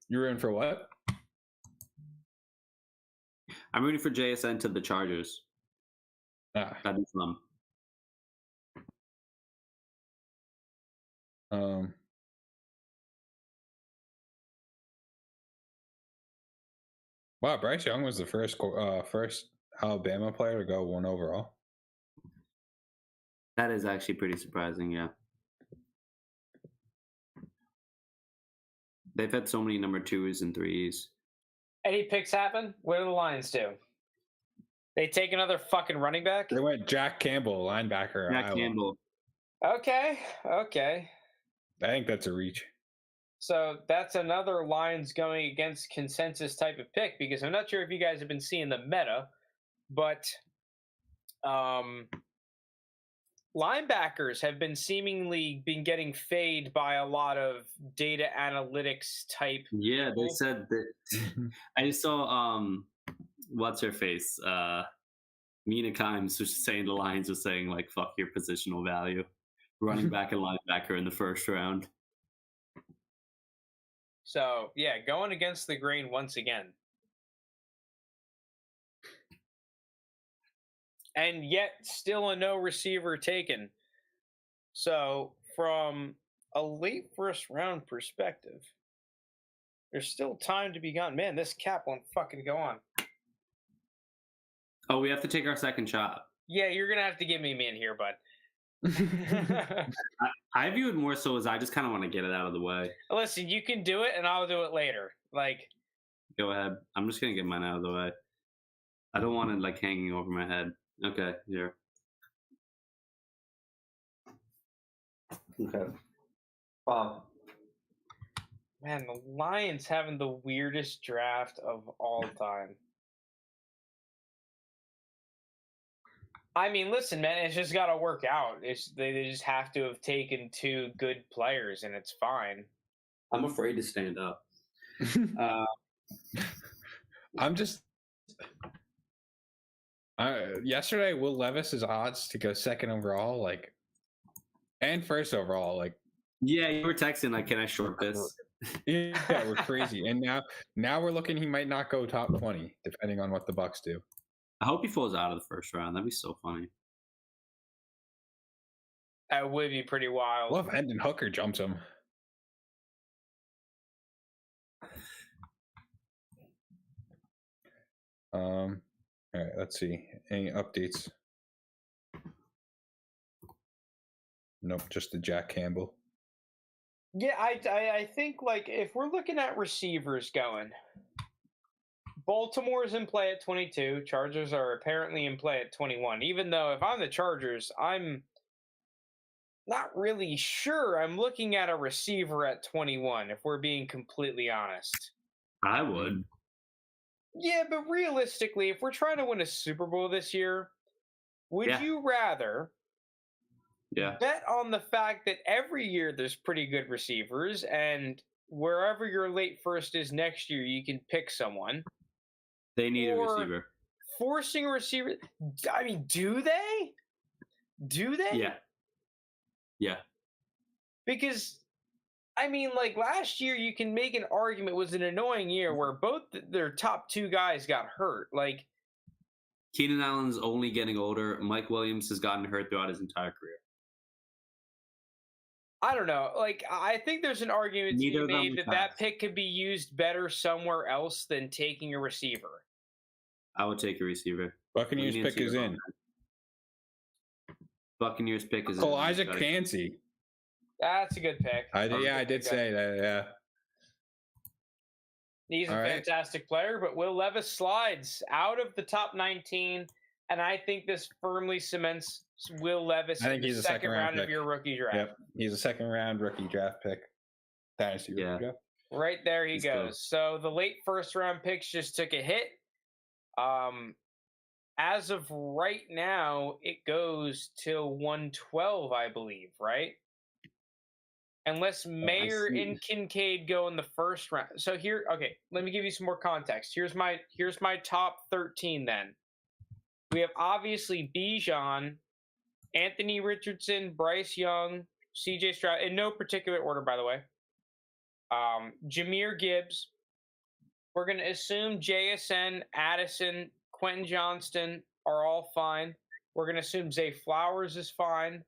Speaker 2: You're in for what?
Speaker 3: I'm rooting for JSN to the Chargers. That'd be fun.
Speaker 2: Wow, Bryce Young was the first Alabama player to go 1 overall.
Speaker 3: That is actually pretty surprising, yeah. They've had so many number 2s and 3s.
Speaker 1: Any picks happen? What do the Lions do? They take another fucking running back?
Speaker 2: They went Jack Campbell, linebacker.
Speaker 3: Jack
Speaker 2: Iowa.
Speaker 3: Campbell.
Speaker 1: Okay.
Speaker 2: I think that's a reach.
Speaker 1: So that's another Lions going against consensus type of pick, because I'm not sure if you guys have been seeing the meta, but linebackers have been seemingly getting faded by a lot of data analytics type.
Speaker 3: Yeah,
Speaker 1: people.
Speaker 3: they said that. I just saw what's her face? Mina Kimes was saying the Lions was saying like fuck your positional value. Running back and linebacker in the first round.
Speaker 1: So yeah, going against the grain once again. And yet still a no receiver taken. So from a late first round perspective, there's still time to be gone. Man, this cap won't fucking go on.
Speaker 3: Oh, we have to take our second shot.
Speaker 1: Yeah, you're gonna have to give me in here, bud.
Speaker 3: I view it more so as I just kind of want to get it out of the way.
Speaker 1: Listen, you can do it and I'll do it later. Like,
Speaker 3: go ahead. I'm just gonna get mine out of the way. I don't want it like hanging over my head. Okay, here.
Speaker 4: Okay. Wow.
Speaker 1: man, the Lions having the weirdest draft of all time. I mean, listen, man, it's just got to work out. They just have to have taken 2 good players, and it's fine.
Speaker 3: I'm afraid to stand up.
Speaker 2: I'm just. Yesterday, Will Levis's odds to go second overall, like, and first overall, like,
Speaker 3: Yeah, you were texting like, "Can I short this?"
Speaker 2: yeah, we're crazy. And now we're looking. He might not go top 20, depending on what the Bucks do.
Speaker 3: I hope he falls out of the first round. That'd be so funny.
Speaker 1: That would be pretty wild.
Speaker 2: What if Hendon Hooker jumps him? All right, let's see. Any updates? Nope, just the Jack Campbell.
Speaker 1: Yeah, I think, like, if we're looking at receivers going, Baltimore's in play at 22. Chargers are apparently in play at 21. Even though if I'm the Chargers, I'm not really sure. I'm looking at a receiver at 21, if we're being completely honest.
Speaker 3: I would.
Speaker 1: Yeah, but realistically, if we're trying to win a Super Bowl this year, would
Speaker 3: Yeah.
Speaker 1: you rather
Speaker 3: Yeah.
Speaker 1: bet on the fact that every year there's pretty good receivers, and wherever your late first is next year, you can pick someone?
Speaker 3: They need a
Speaker 1: Or-
Speaker 3: receiver.
Speaker 1: Forcing a receiver. I mean, do they? Do they?
Speaker 3: Yeah. Yeah.
Speaker 1: Because, I mean, like last year, you can make an argument was an annoying year where both their top 2 guys got hurt. Like,
Speaker 3: Keenan Allen's only getting older. Mike Williams has gotten hurt throughout his entire career.
Speaker 1: I don't know. Like, I think there's an argument to
Speaker 3: Neither
Speaker 1: be
Speaker 3: of them
Speaker 1: made
Speaker 3: was
Speaker 1: that that
Speaker 3: fast.
Speaker 1: pick could be used better somewhere else than taking a receiver.
Speaker 3: I would take a receiver.
Speaker 2: Buccaneers
Speaker 3: Leniency
Speaker 2: pick is
Speaker 3: about
Speaker 2: in.
Speaker 3: that. Buccaneers pick is
Speaker 2: Cole
Speaker 3: in.
Speaker 2: Isaac
Speaker 3: Gotta-
Speaker 2: Fancy.
Speaker 1: That's a good pick.
Speaker 2: I did say that. Yeah.
Speaker 1: He's a
Speaker 2: All right.
Speaker 1: fantastic player, but Will Levis slides out of the top 19, and I think this firmly cements Will Levis
Speaker 2: I think
Speaker 1: in the
Speaker 2: he's a
Speaker 1: second
Speaker 2: second
Speaker 1: round
Speaker 2: round
Speaker 1: of
Speaker 2: pick.
Speaker 1: your rookie draft.
Speaker 2: Yep. He's a second round rookie draft pick. Dynasty rookie
Speaker 3: Yeah.
Speaker 2: draft.
Speaker 1: Right there he
Speaker 3: He's
Speaker 1: goes.
Speaker 3: good.
Speaker 1: So the late first round picks just took a hit. As of right now, it goes till 112, I believe, right? Unless Mayer
Speaker 3: see.
Speaker 1: and Kincaid go in the first round. So here, okay, let me give you some more context. Here's my top 13 then. We have obviously Bijan, Anthony Richardson, Bryce Young, CJ Stroud, in no particular order, by the way. Jahmyr Gibbs. We're going to assume JSN, Addison, Quentin Johnston are all fine. We're going to assume Zay Flowers is fine.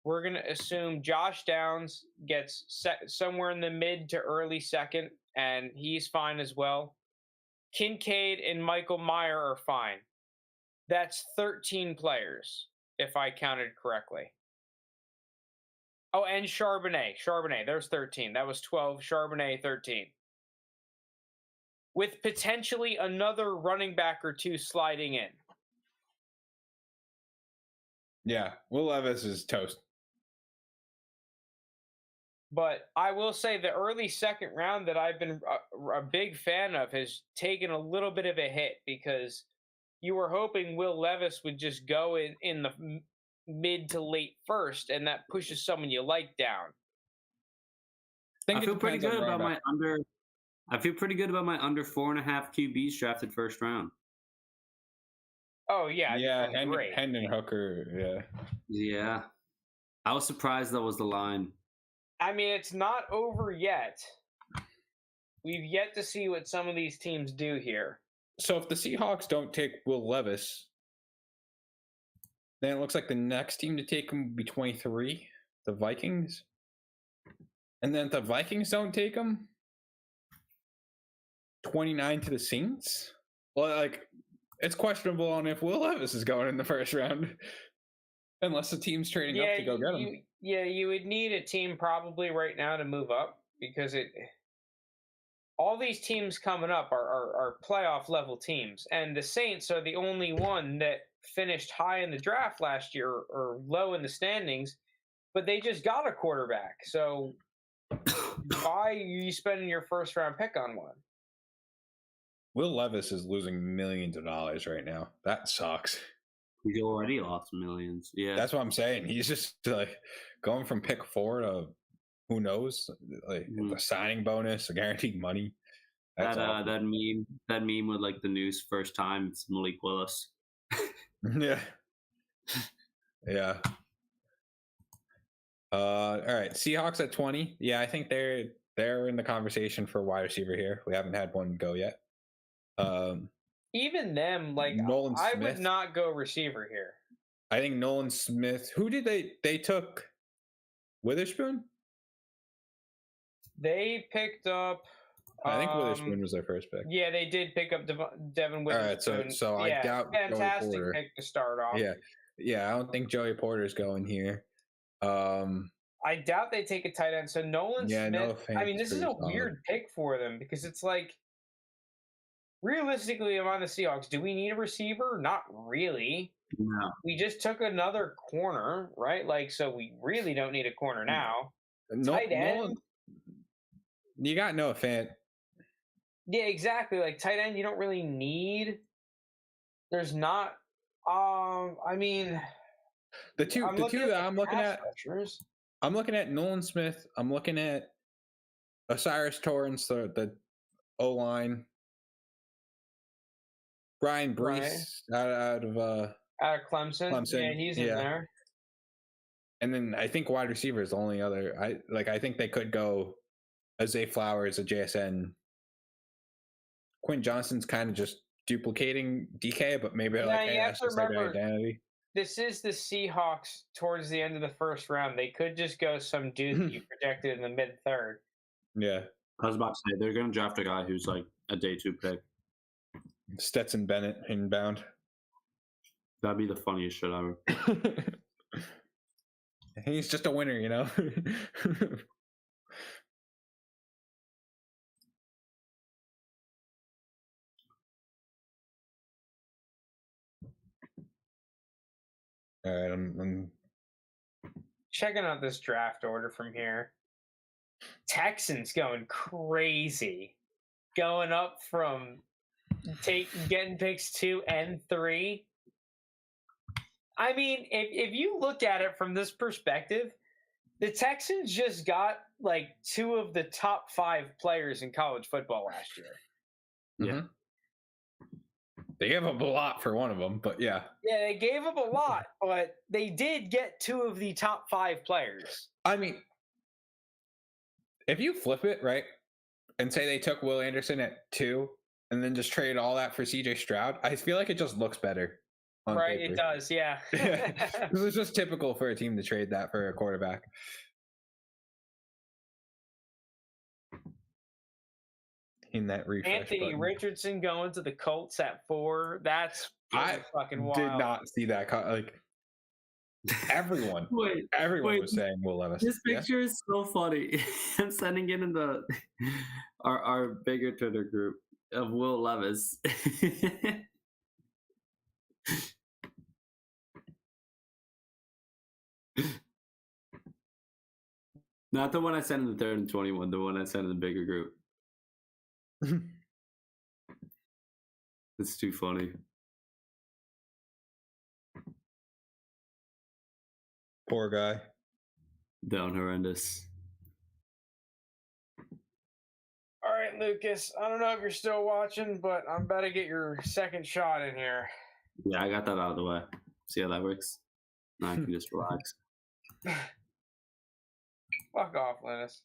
Speaker 1: We're going to assume Josh Downs gets somewhere in the mid to early second, and he's fine as well. Kincaid and Michael Mayer are fine. That's 13 players, if I counted correctly. Oh, and Charbonnet. There's 13. That was 12. Charbonnet, 13. With potentially another running back or 2 sliding in.
Speaker 2: Yeah. Will Levis is toast.
Speaker 1: But I will say the early second round that I've been a big fan of has taken a little bit of a hit because you were hoping Will Levis would just go in the mid to late first, and that pushes someone you like down.
Speaker 3: I feel pretty good about my under. I feel pretty good about my under 4.5 QBs drafted first round.
Speaker 1: Oh yeah,
Speaker 2: Yeah,
Speaker 1: great.
Speaker 2: Hendon Hooker. Yeah.
Speaker 3: Yeah, I was surprised that was the line.
Speaker 1: I mean, it's not over yet. We've yet to see what some of these teams do here.
Speaker 2: So if the Seahawks don't take Will Levis, then it looks like the next team to take him would be 23, the Vikings. And then if the Vikings don't take him, 29 to the Saints. Well, like, it's questionable on if Will Levis is going in the first round, unless the team's trading up to go get him.
Speaker 1: You would need a team probably right now to move up because all these teams coming up are playoff level teams, and the Saints are the only one that finished high in the draft last year or low in the standings, but they just got a quarterback. So why are you spending your first round pick on one?
Speaker 2: Will Levis is losing millions of dollars right now. That sucks.
Speaker 3: He's already lost millions. Yeah.
Speaker 2: That's what I'm saying. He's just like going from pick 4 to who knows, like
Speaker 3: Mhm.
Speaker 2: a signing bonus, a guaranteed money. That's awful.
Speaker 3: that meme with like the news first time, it's Malik Willis.
Speaker 2: Yeah. Yeah. All right. Seahawks at 20. Yeah, I think they're in the conversation for wide receiver here. We haven't had one go yet.
Speaker 1: Even them, like
Speaker 2: Nolan
Speaker 1: I would
Speaker 2: Smith.
Speaker 1: not go receiver here.
Speaker 2: I think Nolan Smith. Who did they took? Witherspoon?
Speaker 1: They picked up.
Speaker 2: I think Witherspoon was their first pick.
Speaker 1: Yeah, they did pick up Devin
Speaker 2: All right,
Speaker 1: Witherspoon.
Speaker 2: so I doubt Joey
Speaker 1: fantastic
Speaker 2: Porter.
Speaker 1: pick to start off.
Speaker 2: Yeah, I don't think Joey Porter's going here.
Speaker 1: I doubt they take a tight end. So Nolan
Speaker 2: Yeah,
Speaker 1: Smith.
Speaker 2: Noah Fant
Speaker 1: I mean, this is a
Speaker 2: pretty solid.
Speaker 1: weird pick for them because it's like, realistically, I'm on the Seahawks. Do we need a receiver? Not really.
Speaker 3: No.
Speaker 1: We just took another corner, right? Like, so we really don't need a corner now. Tight end.
Speaker 2: You got Noah Fant.
Speaker 1: Yeah, exactly. Like tight end, you don't really need. There's not. I mean,
Speaker 2: The two that I'm looking
Speaker 1: pass
Speaker 2: at.
Speaker 1: rushers.
Speaker 2: I'm looking at Nolan Smith. I'm looking at Osiris Torrance, the O line. Brian Brees out of
Speaker 1: Clemson. Yeah, he's in there.
Speaker 2: And then I think wide receiver is the only other. I think they could go a Zay Flowers, a JSN. Quinn Johnson's kind of just duplicating DK, but maybe
Speaker 1: Yeah,
Speaker 2: like,
Speaker 1: you
Speaker 2: hey,
Speaker 1: have
Speaker 2: that's
Speaker 1: to
Speaker 2: just their
Speaker 1: remember-
Speaker 2: identity.
Speaker 1: This is the Seahawks towards the end of the first round. They could just go some dude that you projected in the mid third.
Speaker 2: Yeah,
Speaker 3: I was about to say they're going to draft a guy who's like a day 2 pick.
Speaker 2: Stetson Bennett inbound.
Speaker 3: That'd be the funniest shit ever.
Speaker 2: He's just a winner, you know. All right, I'm
Speaker 1: Checking out this draft order from here. Texans going crazy, going up from getting picks 2 and 3. I mean, if you look at it from this perspective, the Texans just got like 2 of the top 5 players in college football last year.
Speaker 3: Yeah.
Speaker 2: They gave up a lot for one of them, but yeah.
Speaker 1: Yeah, they gave up a lot, but they did get 2 of the top 5 players.
Speaker 2: I mean, if you flip it, right, and say they took Will Anderson at 2 and then just traded all that for CJ Stroud, I feel like it just looks better.
Speaker 1: Right,
Speaker 2: paper.
Speaker 1: it does, yeah.
Speaker 2: This is just typical for a team to trade that for a quarterback. In that refresh
Speaker 1: Anthony
Speaker 2: button.
Speaker 1: Richardson going to the Colts at 4. That's
Speaker 2: I
Speaker 1: fucking wild.
Speaker 2: did not see that. Like everyone,
Speaker 3: Wait,
Speaker 2: was saying Will Levis.
Speaker 3: this picture is so funny. I'm sending it in the our bigger Twitter group of Will Levis. Not the one I sent in the 3rd and 21, the one I sent in the bigger group. It's too funny.
Speaker 2: Poor guy.
Speaker 3: Down horrendous.
Speaker 1: All right, Lucas. I don't know if you're still watching, but I'm about to get your second shot in here.
Speaker 3: Yeah, I got that out of the way. See how that works? Now I can just relax.
Speaker 1: Fuck off, Linus.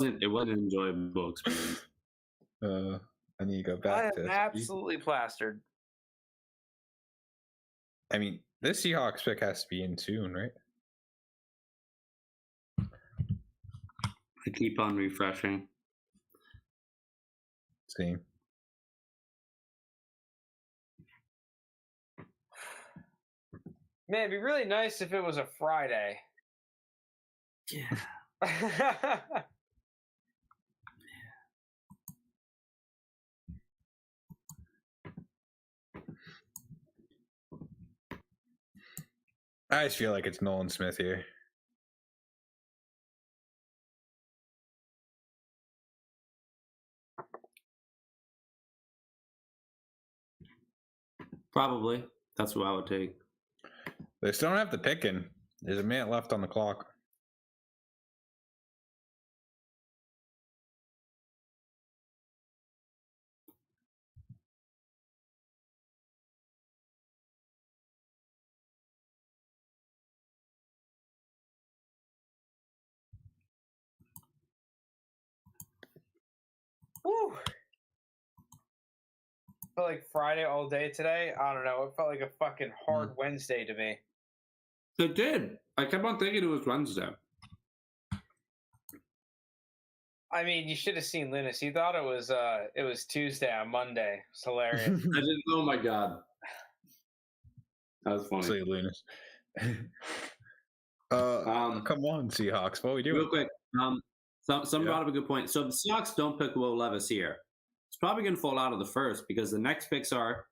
Speaker 3: It wasn't an enjoyable experience.
Speaker 2: I need to go
Speaker 1: I
Speaker 2: back
Speaker 1: am
Speaker 2: to
Speaker 1: absolutely plastered.
Speaker 2: I mean, this Seahawks pick has to be in soon, right?
Speaker 3: I keep on refreshing.
Speaker 2: See.
Speaker 1: Man, it'd be really nice if it was a Friday.
Speaker 3: Yeah.
Speaker 2: I just feel like it's Nolan Smith here.
Speaker 3: Probably. That's what I would take.
Speaker 2: They still don't have the pick in. There's a minute left on the clock.
Speaker 1: Woo. Felt like Friday all day today. I don't know. It felt like a fucking hard Wednesday to me.
Speaker 3: It did. I kept on thinking it was Wednesday.
Speaker 1: I mean, you should have seen Linus. He thought it was Tuesday on Monday. It's hilarious.
Speaker 3: I didn't. Oh my god. That was funny.
Speaker 2: See, Lunas. Come on, Seahawks. What are we doing?
Speaker 3: Real quick. Some brought up a good point. So if the Seahawks don't pick Will Levis here, it's probably going to fall out of the first because the next picks are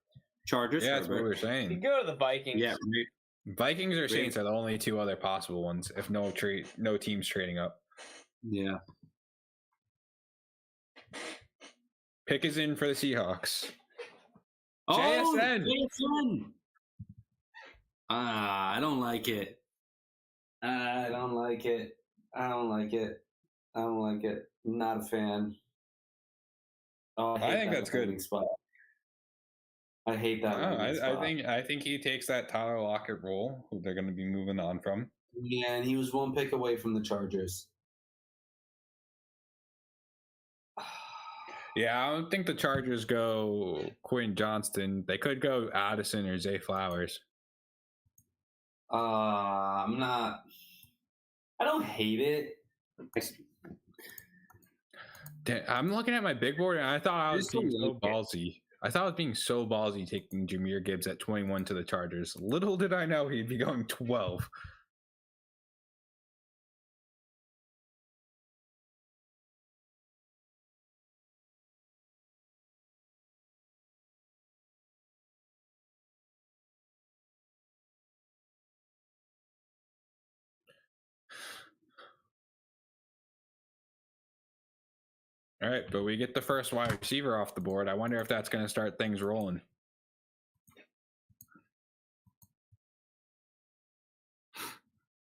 Speaker 3: Chargers.
Speaker 2: Yeah, that's what we were
Speaker 1: You
Speaker 2: saying.
Speaker 1: go to the Vikings.
Speaker 3: Yeah,
Speaker 2: Vikings or Saints are the only two other possible ones if no teams trading up.
Speaker 3: yeah.
Speaker 2: Pick is in for the Seahawks.
Speaker 3: Oh,
Speaker 2: JSN.
Speaker 3: JSN. I don't like it.
Speaker 4: I don't like it. I don't like it. I don't like it. Not a fan. Oh,
Speaker 2: I
Speaker 4: hate
Speaker 2: think
Speaker 4: that
Speaker 2: that's good.
Speaker 4: landing spot. I hate that.
Speaker 2: Oh,
Speaker 4: landing spot.
Speaker 2: I think he takes that Tyler Lockett role, who they're going to be moving on from.
Speaker 4: Yeah, and he was one pick away from the Chargers.
Speaker 2: Yeah, I don't think the Chargers go Quinn Johnston. They could go Addison or Zay Flowers.
Speaker 4: I'm not. I don't hate it.
Speaker 2: I'm looking at my big board, and I thought I was
Speaker 3: Just a
Speaker 2: being so
Speaker 3: little bit.
Speaker 2: ballsy. I thought I was being so ballsy taking Jahmyr Gibbs at 21 to the Chargers. Little did I know he'd be going 12. All right, but we get the first wide receiver off the board. I wonder if that's going to start things rolling.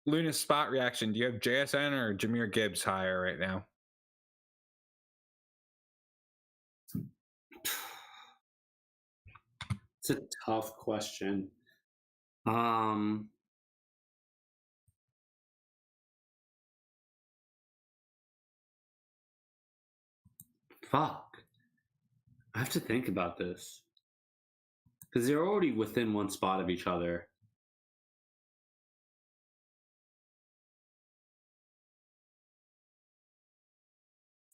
Speaker 2: Luna's spot reaction. Do you have JSN or Jahmyr Gibbs higher right now?
Speaker 3: It's a tough question. Fuck. I have to think about this. Because they're already within one spot of each other.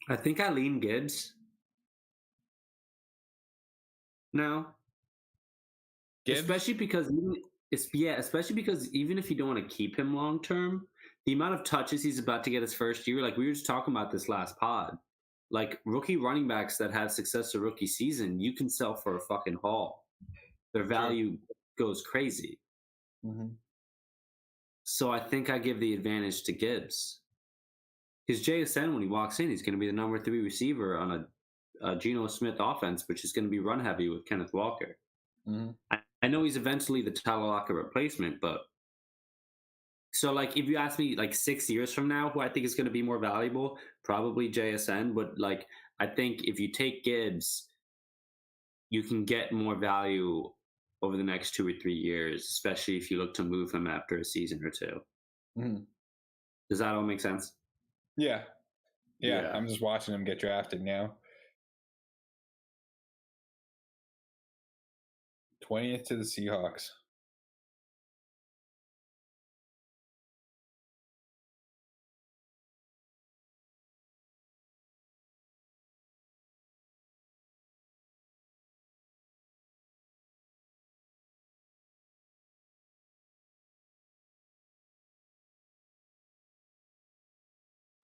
Speaker 3: I think I lean Gibbs. No.
Speaker 2: Gibbs?
Speaker 3: Especially because even if you don't want to keep him long term, the amount of touches he's about to get his first year, like we were just talking about this last pod, like rookie running backs that had success to rookie season, you can sell for a fucking haul. Their value goes crazy.
Speaker 2: Mm-hmm.
Speaker 3: So I think I give the advantage to Gibbs. Because JSN, when he walks in, he's going to be the number 3 receiver on a Geno Smith offense, which is going to be run heavy with Kenneth Walker.
Speaker 2: Mm-hmm.
Speaker 3: I know he's eventually the Tyler Lockett replacement, but so like if you ask me like 6 years from now who I think is going to be more valuable, probably JSN. But like I think if you take Gibbs, you can get more value over the next 2 or 3 years, especially if you look to move him after a season or two.
Speaker 2: Mm-hmm.
Speaker 3: Does that all make sense?
Speaker 2: Yeah.
Speaker 3: Yeah.
Speaker 2: I'm just watching him get drafted now. 20th to the Seahawks.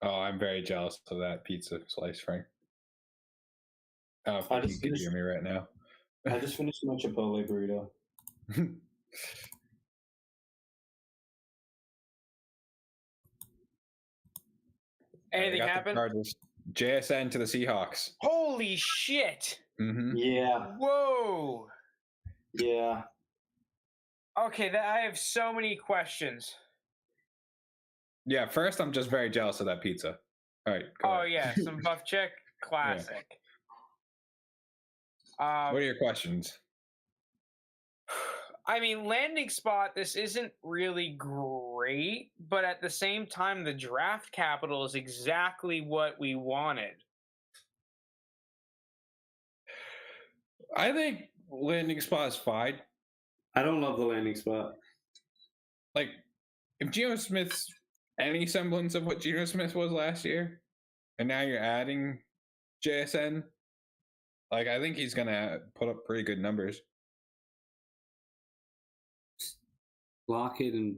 Speaker 2: Oh, I'm very jealous of that pizza slice, Frank. Oh,
Speaker 4: I
Speaker 2: you
Speaker 4: just
Speaker 2: can
Speaker 4: finished-
Speaker 2: hear me right now.
Speaker 4: I just finished my Chipotle burrito.
Speaker 1: Anything happened?
Speaker 2: JSN to the Seahawks.
Speaker 1: Holy shit!
Speaker 2: Mm-hmm.
Speaker 4: Yeah.
Speaker 1: Whoa!
Speaker 4: Yeah.
Speaker 1: Okay, I have so many questions.
Speaker 2: Yeah, first, I'm just very jealous of that pizza. All right. Go
Speaker 1: Oh
Speaker 2: ahead.
Speaker 1: yeah, some buff chick, classic.
Speaker 2: What are your questions?
Speaker 1: I mean, landing spot, this isn't really great, but at the same time, the draft capital is exactly what we wanted.
Speaker 2: I think landing spot is fine.
Speaker 3: I don't love the landing spot.
Speaker 2: Like, if Geno Smith's any semblance of what Geno Smith was last year, and now you're adding JSN, like, I think he's gonna put up pretty good numbers.
Speaker 3: Lockett and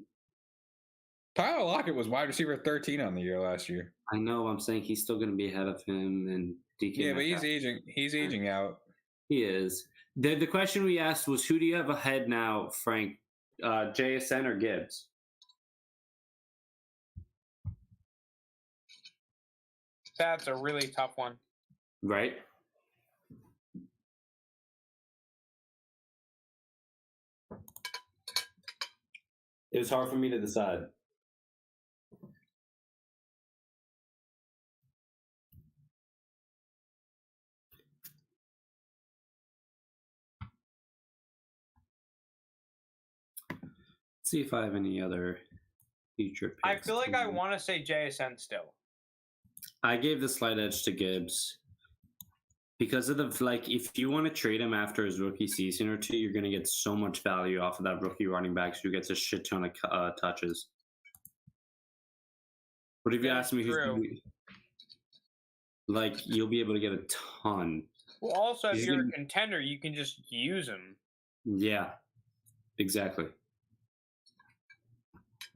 Speaker 2: Tyler Lockett was wide receiver 13 on the year last year.
Speaker 3: I know I'm saying he's still going to be ahead of him and DK.
Speaker 2: Yeah, but he's
Speaker 3: Metcalf.
Speaker 2: aging. He's aging out.
Speaker 3: He is. The question we asked was, who do you have ahead now, Frank? JSN or Gibbs?
Speaker 1: That's a really tough one.
Speaker 3: Right?
Speaker 4: It was hard for me to decide.
Speaker 3: Let's see if I have any other future picks.
Speaker 1: I feel like I want to say JSN still.
Speaker 3: I gave the slight edge to Gibbs because of the if you want to trade him after his rookie season or two, you're going to get so much value off of that rookie running back who gets a shit ton of touches. But if you ask me, you'll be able to get a ton.
Speaker 1: Well, also, if you're a contender, you can just use him.
Speaker 3: Yeah, exactly.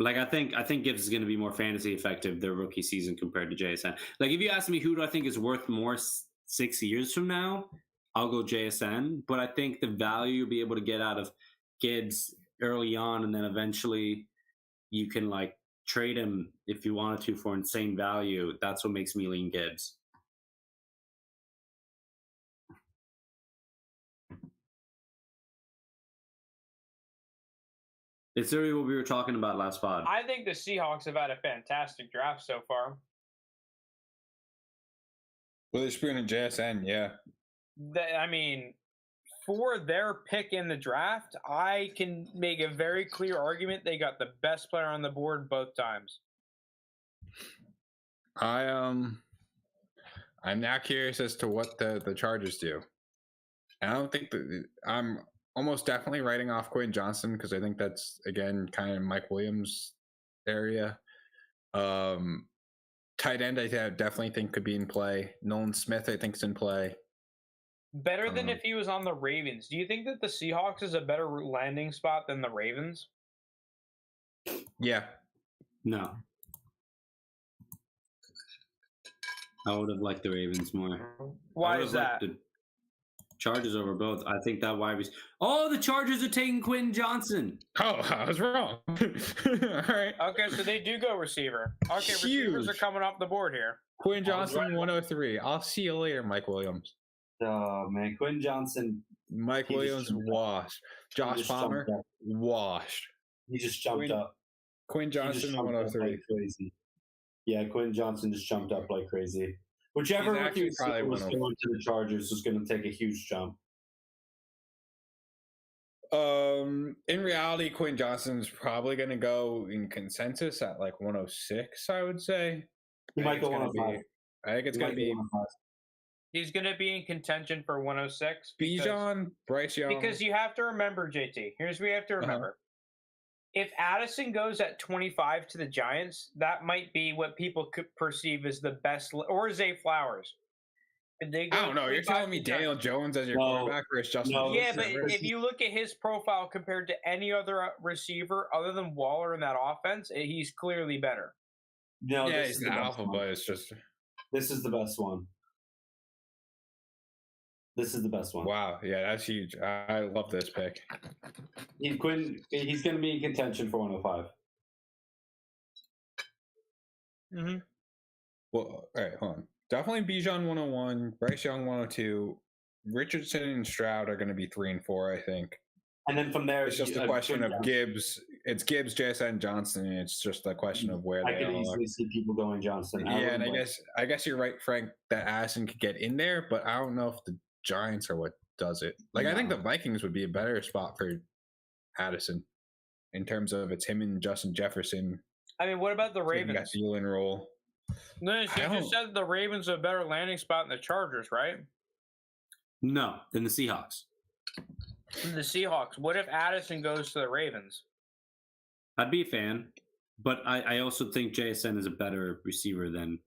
Speaker 3: I think Gibbs is going to be more fantasy effective their rookie season compared to JSN. Like, if you ask me who do I think is worth more 6 years from now, I'll go JSN. But I think the value you'll be able to get out of Gibbs early on, and then eventually you can trade him if you wanted to for insane value. That's what makes me lean Gibbs. It's literally what we were talking about last pod.
Speaker 1: I think the Seahawks have had a fantastic draft so far.
Speaker 2: Witherspoon and JSN, yeah.
Speaker 1: I mean, for their pick in the draft, I can make a very clear argument they got the best player on the board both times.
Speaker 2: I'm now curious as to what the Chargers do. I don't think that I'm almost definitely writing off Quinn Johnson because I think that's, again, kind of Mike Williams' area. Tight end, I definitely think could be in play. Nolan Smith, I think, is in play.
Speaker 1: Better than if he was on the Ravens. Do you think that the Seahawks is a better landing spot than the Ravens?
Speaker 2: Yeah.
Speaker 3: No. I would have liked the Ravens more.
Speaker 1: Why is that?
Speaker 3: The Chargers over both. I think that wide receiver. Oh, the Chargers are taking Quinn Johnson.
Speaker 2: Oh, I was wrong. All right.
Speaker 1: Okay, so they do go receiver. Okay,
Speaker 2: Huge.
Speaker 1: receivers are coming off the board here.
Speaker 2: Quinn Johnson, 103. I'll see you later, Mike Williams.
Speaker 4: Oh, man. Quinn Johnson.
Speaker 2: Mike Williams, washed. Josh Palmer, washed.
Speaker 4: He just jumped up.
Speaker 2: Quinn Johnson, 103.
Speaker 4: Like crazy. Yeah, Quinn Johnson just jumped up like crazy. Whichever rookie was going to the Chargers was going to take a huge jump.
Speaker 2: In reality, Quinn Johnson's probably going to go in consensus at 106, I would say.
Speaker 4: He might go 105.
Speaker 2: I think it's going to be.
Speaker 1: He's going to be in contention for 106.
Speaker 2: Bijan, Bryce Young.
Speaker 1: Because you have to remember, JT. Here's what you have to remember. If Addison goes at 25 to the Giants, that might be what people could perceive as the best, or Zay Flowers.
Speaker 2: I don't know. You're telling me Daniel Jones as your quarterback versus Justin?
Speaker 1: Yeah, but if you look at his profile compared to any other receiver other than Waller in that offense, he's clearly better.
Speaker 4: No,
Speaker 2: yeah, he's the alpha, but it's just.
Speaker 4: This is the best one. This is the best one.
Speaker 2: Wow. Yeah, that's huge. I love this pick.
Speaker 4: He's going to be in contention for 105.
Speaker 1: Mm-hmm.
Speaker 2: Well, all right, hold on. Definitely Bijan 101, Bryce Young 102. Richardson and Stroud are going to be 3 and 4, I think.
Speaker 4: And then from there,
Speaker 2: It's just a question of Gibbs. It's Gibbs, JSN, Johnson. And it's just a question of where
Speaker 4: I
Speaker 2: they
Speaker 4: could
Speaker 2: are.
Speaker 4: easily see people going Johnson.
Speaker 2: Yeah, and I guess you're right, Frank, that Addison could get in there, but I don't know if the Giants are what does it. Like, I think the Vikings would be a better spot for Addison in terms of it's him and Justin Jefferson.
Speaker 1: I mean, what about the Ravens?
Speaker 2: Got Thielen role.
Speaker 1: No, you just said the Ravens are a better landing spot than the Chargers, right?
Speaker 3: No, than the Seahawks.
Speaker 1: The Seahawks. What if Addison goes to the Ravens?
Speaker 3: I'd be a fan, but I also think JSN is a better receiver than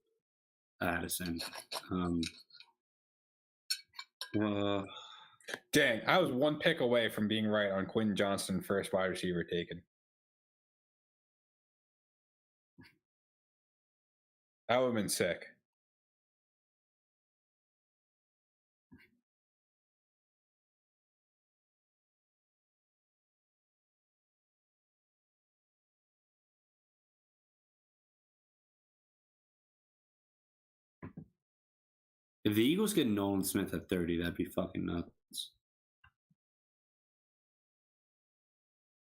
Speaker 3: Addison.
Speaker 2: Dang, I was one pick away from being right on Quinn Johnston, first wide receiver taken. That would have been sick.
Speaker 3: If the Eagles get Nolan Smith at 30, that'd be fucking nuts.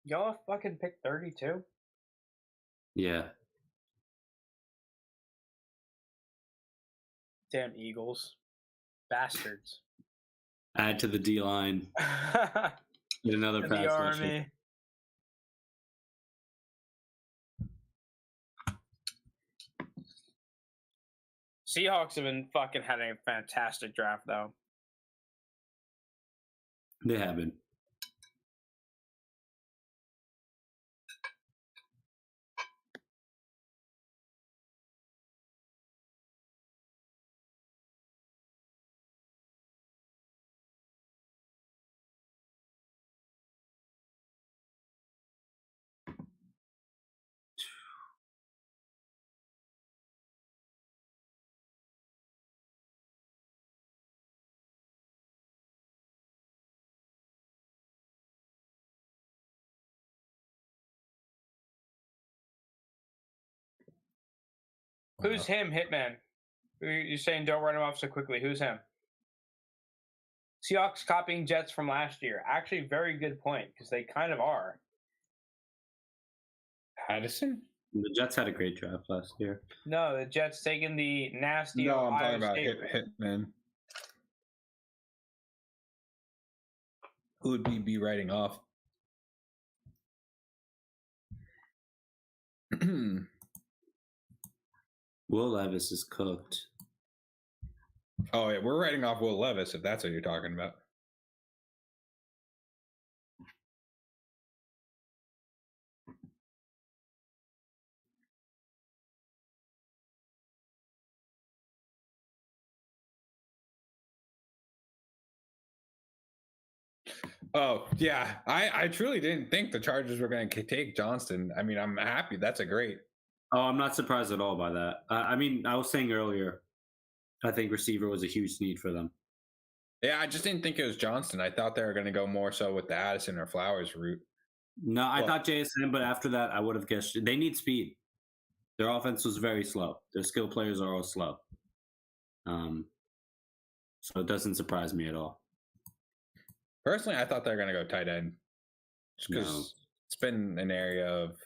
Speaker 1: Y'all fucking picked 32?
Speaker 3: Yeah.
Speaker 1: Damn Eagles. Bastards.
Speaker 3: Add to the D line. Get another
Speaker 1: The
Speaker 3: pass rusher.
Speaker 1: Army. Seahawks have been fucking having a fantastic draft, though.
Speaker 3: They haven't.
Speaker 1: Who's him, Hitman? You're saying don't write him off so quickly. Who's him? Seahawks copying Jets from last year. Actually, very good point, because they kind of are.
Speaker 2: Addison?
Speaker 3: The Jets had a great draft last year.
Speaker 1: No, the Jets taking the nasty.
Speaker 2: No, I'm
Speaker 1: Ohio
Speaker 2: talking about
Speaker 1: State
Speaker 2: Hitman. Who would we be writing off?
Speaker 3: Will Levis is cooked.
Speaker 2: Oh, yeah, we're writing off Will Levis, if that's what you're talking about. Oh, yeah. I truly didn't think the Chargers were going to take Johnston. I mean, I'm happy. That's a great.
Speaker 3: Oh, I'm not surprised at all by that. I mean, I was saying earlier, I think receiver was a huge need for them.
Speaker 2: Yeah, I just didn't think it was Johnston. I thought they were going to go more so with the Addison or Flowers route.
Speaker 3: No, I thought JSN, but after that, I would have guessed they need speed. Their offense was very slow. Their skill players are all slow. So it doesn't surprise me at all.
Speaker 2: Personally, I thought they were going to go tight end. Just because it's been an area of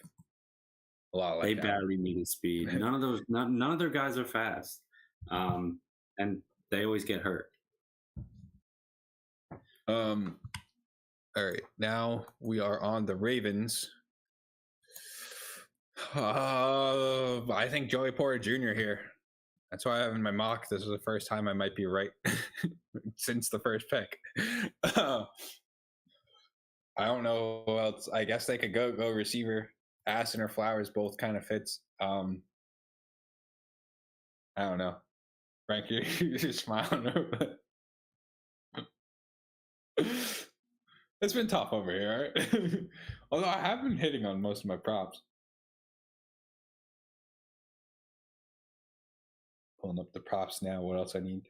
Speaker 2: a lot like
Speaker 3: they
Speaker 2: that.
Speaker 3: barely needed speed. None of their guys are fast, and they always get hurt.
Speaker 2: All right, now we are on the Ravens. I think Joey Porter Jr. here. That's why I have in my mock. This is the first time I might be right since the first pick. I don't know who else. I guess they could go receiver. Addison or Flowers both kind of fits. I don't know. Frank, you're smiling over it. It's been tough over here, right? Although I have been hitting on most of my props. Pulling up the props now. What else I need?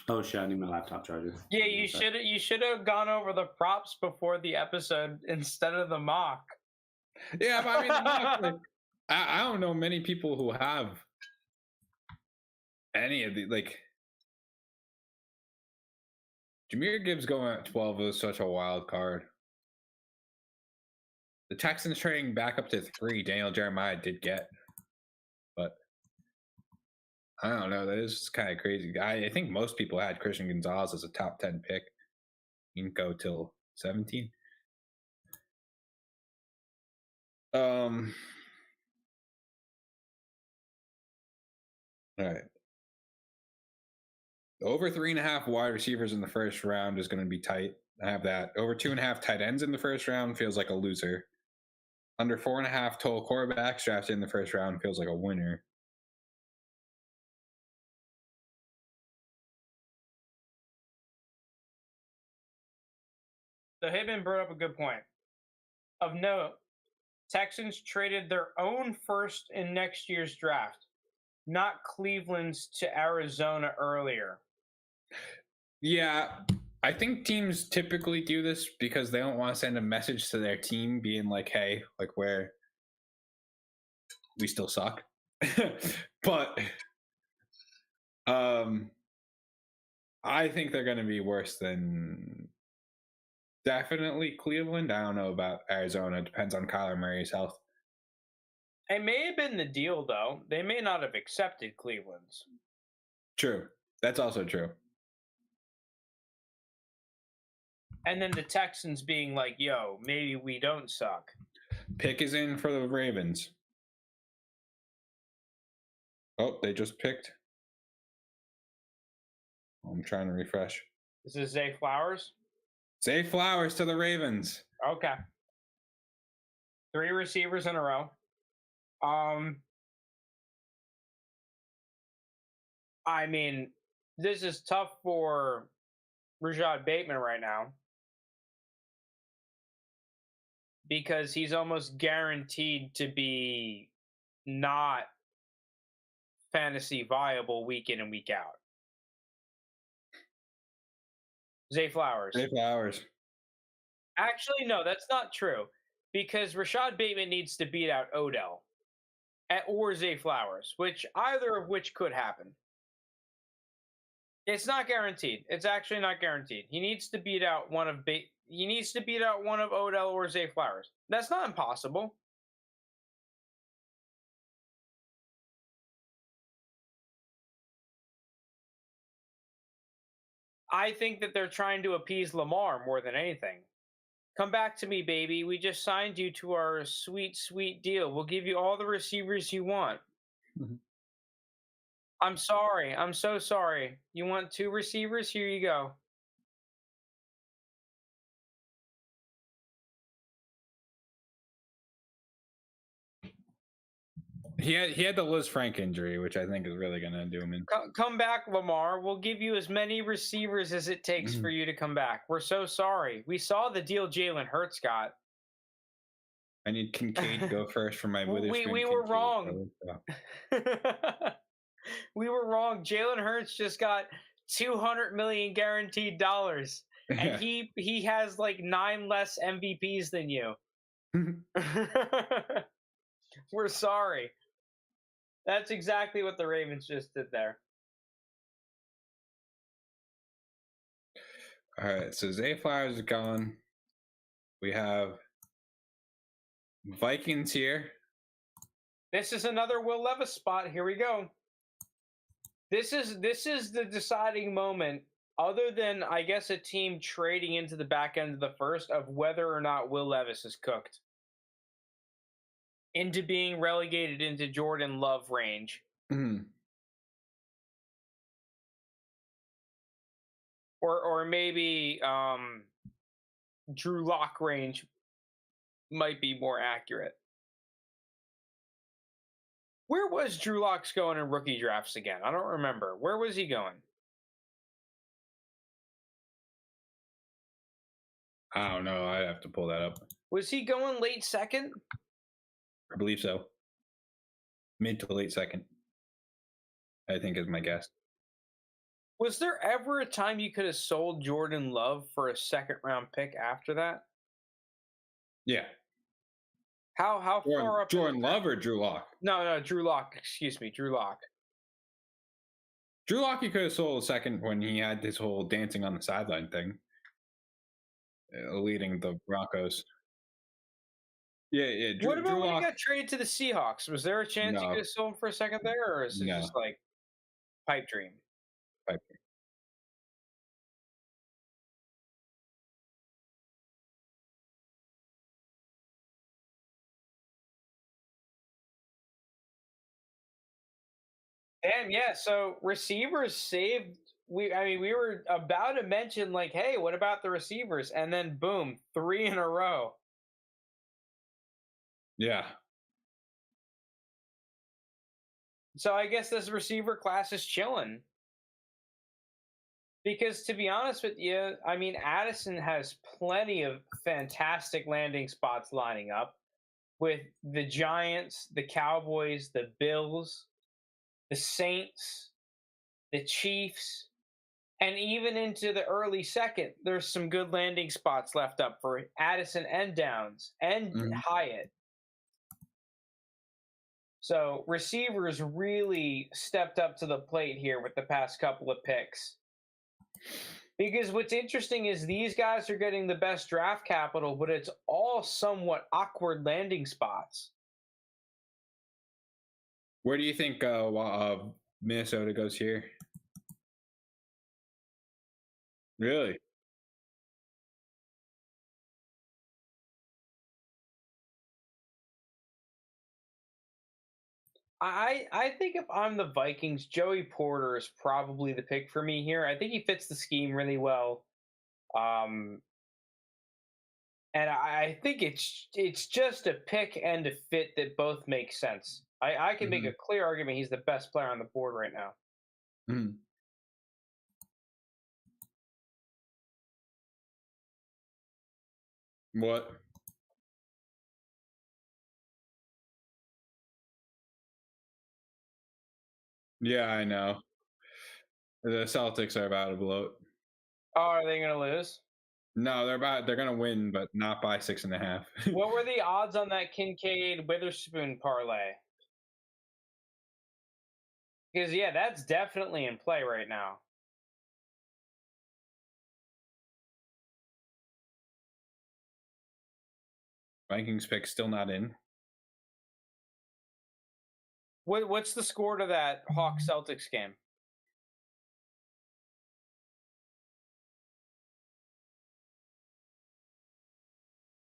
Speaker 3: Oh shit! I need my laptop charger.
Speaker 1: Yeah, you should have gone over the props before the episode instead of the mock.
Speaker 2: Yeah, but I mean, the mock, like, I don't know many people who have any of the like. Jameer Gibbs going at 12 is such a wild card. The Texans trading back up to 3. Daniel Jeremiah did get, but I don't know. That is kind of crazy. I think most people had Christian Gonzalez as a top 10 pick. He can go till 17. All right. Over 3.5 wide receivers in the first round is going to be tight. I have that. Over 2.5 tight ends in the first round feels like a loser. Under 4.5 total quarterbacks drafted in the first round feels like a winner.
Speaker 1: So Hibben brought up a good point. Of note, Texans traded their own first in next year's draft, not Cleveland's, to Arizona earlier.
Speaker 2: Yeah, I think teams typically do this because they don't want to send a message to their team being like, hey, like we still suck. But I think they're going to be worse than definitely Cleveland. I don't know about Arizona. It depends on Kyler Murray's health.
Speaker 1: It may have been the deal, though. They may not have accepted Cleveland's.
Speaker 2: True. That's also true.
Speaker 1: And then the Texans being like, yo, maybe we don't suck.
Speaker 2: Pick is in for the Ravens. Oh, they just picked. I'm trying to refresh.
Speaker 1: This is Zay Flowers?
Speaker 2: Zay Flowers to the Ravens.
Speaker 1: Okay. 3 receivers in a row. I mean, this is tough for Rashad Bateman right now because he's almost guaranteed to be not fantasy viable week in and week out. Zay Flowers.
Speaker 2: Zay Flowers.
Speaker 1: Actually, no, that's not true because Rashad Bateman needs to beat out Odell or Zay Flowers, either of which could happen. It's not guaranteed. It's actually not guaranteed. He needs to beat out one of Odell or Zay Flowers. That's not impossible. I think that they're trying to appease Lamar more than anything. Come back to me, baby. We just signed you to our sweet, sweet deal. We'll give you all the receivers you want.
Speaker 2: Mhm.
Speaker 1: I'm sorry. I'm so sorry. You want 2 receivers? Here you go.
Speaker 2: He had the Liz Frank injury, which I think is really going to do him in.
Speaker 1: Come back, Lamar. We'll give you as many receivers as it takes for you to come back. We're so sorry. We saw the deal Jalen Hurts got.
Speaker 2: I need Kincaid to go first for my Witherspoon.
Speaker 1: We were wrong. We were wrong. Jalen Hurts just got $200 million guaranteed dollars, and he has like 9 less MVPs than you. We're sorry. That's exactly what the Ravens just did there.
Speaker 2: All right, so Zay Flowers is gone. We have Vikings here.
Speaker 1: This is another Will Levis spot. Here we go. This is the deciding moment, other than I guess a team trading into the back end of the first, of whether or not Will Levis is cooked into being relegated into Jordan Love range.
Speaker 2: Mm-hmm.
Speaker 1: Or maybe Drew Lock range might be more accurate. Where was Drew Lock's going in rookie drafts again? I don't remember. Where was he going?
Speaker 2: I don't know. I'd have to pull that up.
Speaker 1: Was he going late second?
Speaker 2: I believe so. Mid to late second, I think is my guess.
Speaker 1: Was there ever a time you could have sold Jordan Love for a second round pick after that?
Speaker 2: Yeah.
Speaker 1: How far up?
Speaker 2: Jordan Love or Drew Lock?
Speaker 1: No, Drew Lock. Excuse me, Drew Lock.
Speaker 2: Drew Lockey could have sold a second when he had this whole dancing on the sideline thing, leading the Broncos. Yeah.
Speaker 1: What about
Speaker 2: Drew
Speaker 1: when he
Speaker 2: Lock.
Speaker 1: got traded to the Seahawks? Was there a chance you
Speaker 2: No,
Speaker 1: could have sold him for a second there, or is it
Speaker 2: no.
Speaker 1: just like pipe dream? Damn, yeah. So receivers saved. We were about to mention like, hey, what about the receivers? And then boom, 3 in a row.
Speaker 2: Yeah.
Speaker 1: So I guess this receiver class is chilling. Because to be honest with you, I mean, Addison has plenty of fantastic landing spots lining up with the Giants, the Cowboys, the Bills, the Saints, the Chiefs, and even into the early second. There's some good landing spots left up for Addison and Downs and
Speaker 2: Mhm.
Speaker 1: Hyatt. So receivers really stepped up to the plate here with the past couple of picks. Because what's interesting is these guys are getting the best draft capital, but it's all somewhat awkward landing spots.
Speaker 2: Where do you think Minnesota goes here? Really?
Speaker 1: I think if I'm the Vikings, Joey Porter is probably the pick for me here. I think he fits the scheme really well. And I think it's just a pick and a fit that both make sense. I can make a clear argument he's the best player on the board right now.
Speaker 2: Mhm. What? Yeah, I know. The Celtics are about to blow.
Speaker 1: Oh, are they going to lose?
Speaker 2: No, they're gonna win, but not by 6.5.
Speaker 1: What were the odds on that Kincaid Witherspoon parlay? Because yeah, that's definitely in play right now.
Speaker 2: Vikings pick still not in.
Speaker 1: What's the score to that Hawks Celtics game?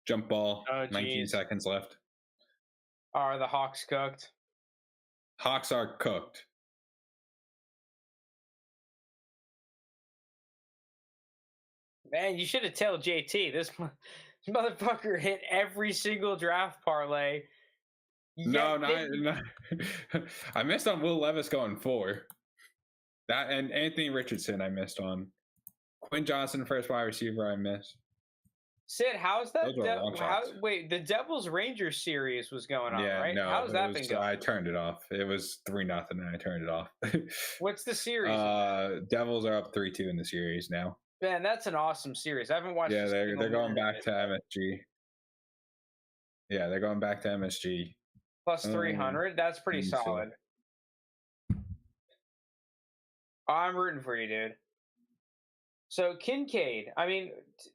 Speaker 2: Jump ball.
Speaker 1: Oh,
Speaker 2: 19
Speaker 1: geez.
Speaker 2: seconds left.
Speaker 1: Are the Hawks cooked?
Speaker 2: Hawks are cooked.
Speaker 1: Man, you should have told JT this motherfucker hit every single draft parlay.
Speaker 2: No,
Speaker 1: yet
Speaker 2: no. I missed on Will Levis going 4. That and Anthony Richardson I missed on. Quinn Johnson, first wide receiver, I missed.
Speaker 1: Sid, how's that?
Speaker 2: Those were long shots.
Speaker 1: Wait, the Devils Rangers series was going on,
Speaker 2: Yeah,
Speaker 1: right?
Speaker 2: no,
Speaker 1: How's that been going?
Speaker 2: I turned it off. It was 3-0, and I turned it off.
Speaker 1: What's the series?
Speaker 2: Devils are up 3-2 in the series now.
Speaker 1: Man, that's an awesome series. I haven't watched.
Speaker 2: Yeah, they're going back to MSG. Yeah, they're going back to MSG.
Speaker 1: Plus 300. That's pretty solid. I'm rooting for you, dude. So Kincaid, I mean,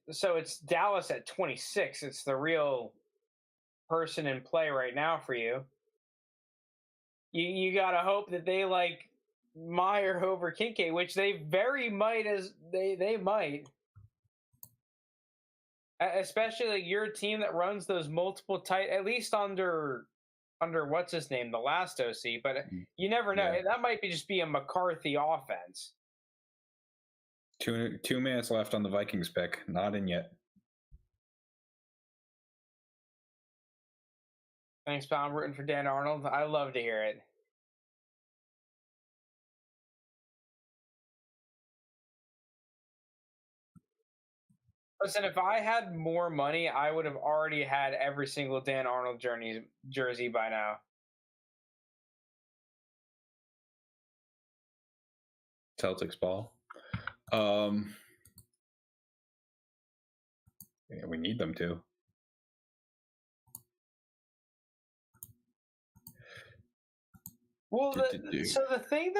Speaker 1: so it's Dallas at 26. It's the real person in play right now for you. You gotta hope that they like Meyer over Kincaid, which they very might they might. Especially like your team that runs those multiple tight, at least under what's his name, the last OC, but you never know.
Speaker 2: Yeah.
Speaker 1: That might just be a McCarthy offense.
Speaker 2: 2 minutes left on the Vikings pick. Not in yet.
Speaker 1: Thanks, pal. I'm rooting for Dan Arnold. I love to hear it. Listen, if I had more money, I would have already had every single Dan Arnold jersey by now.
Speaker 2: Celtics ball. Yeah, we need them to.
Speaker 1: Well, so the thing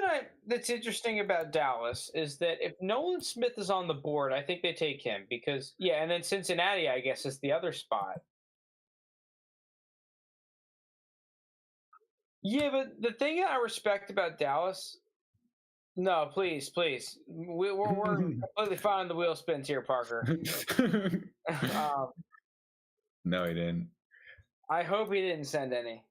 Speaker 1: that's interesting about Dallas is that if Nolan Smith is on the board, I think they take him because and then Cincinnati, I guess, is the other spot. Yeah, but the thing I respect about Dallas, no, please, we're completely fine on the wheel spins here, Parker.
Speaker 2: No, he didn't.
Speaker 1: I hope he didn't send any.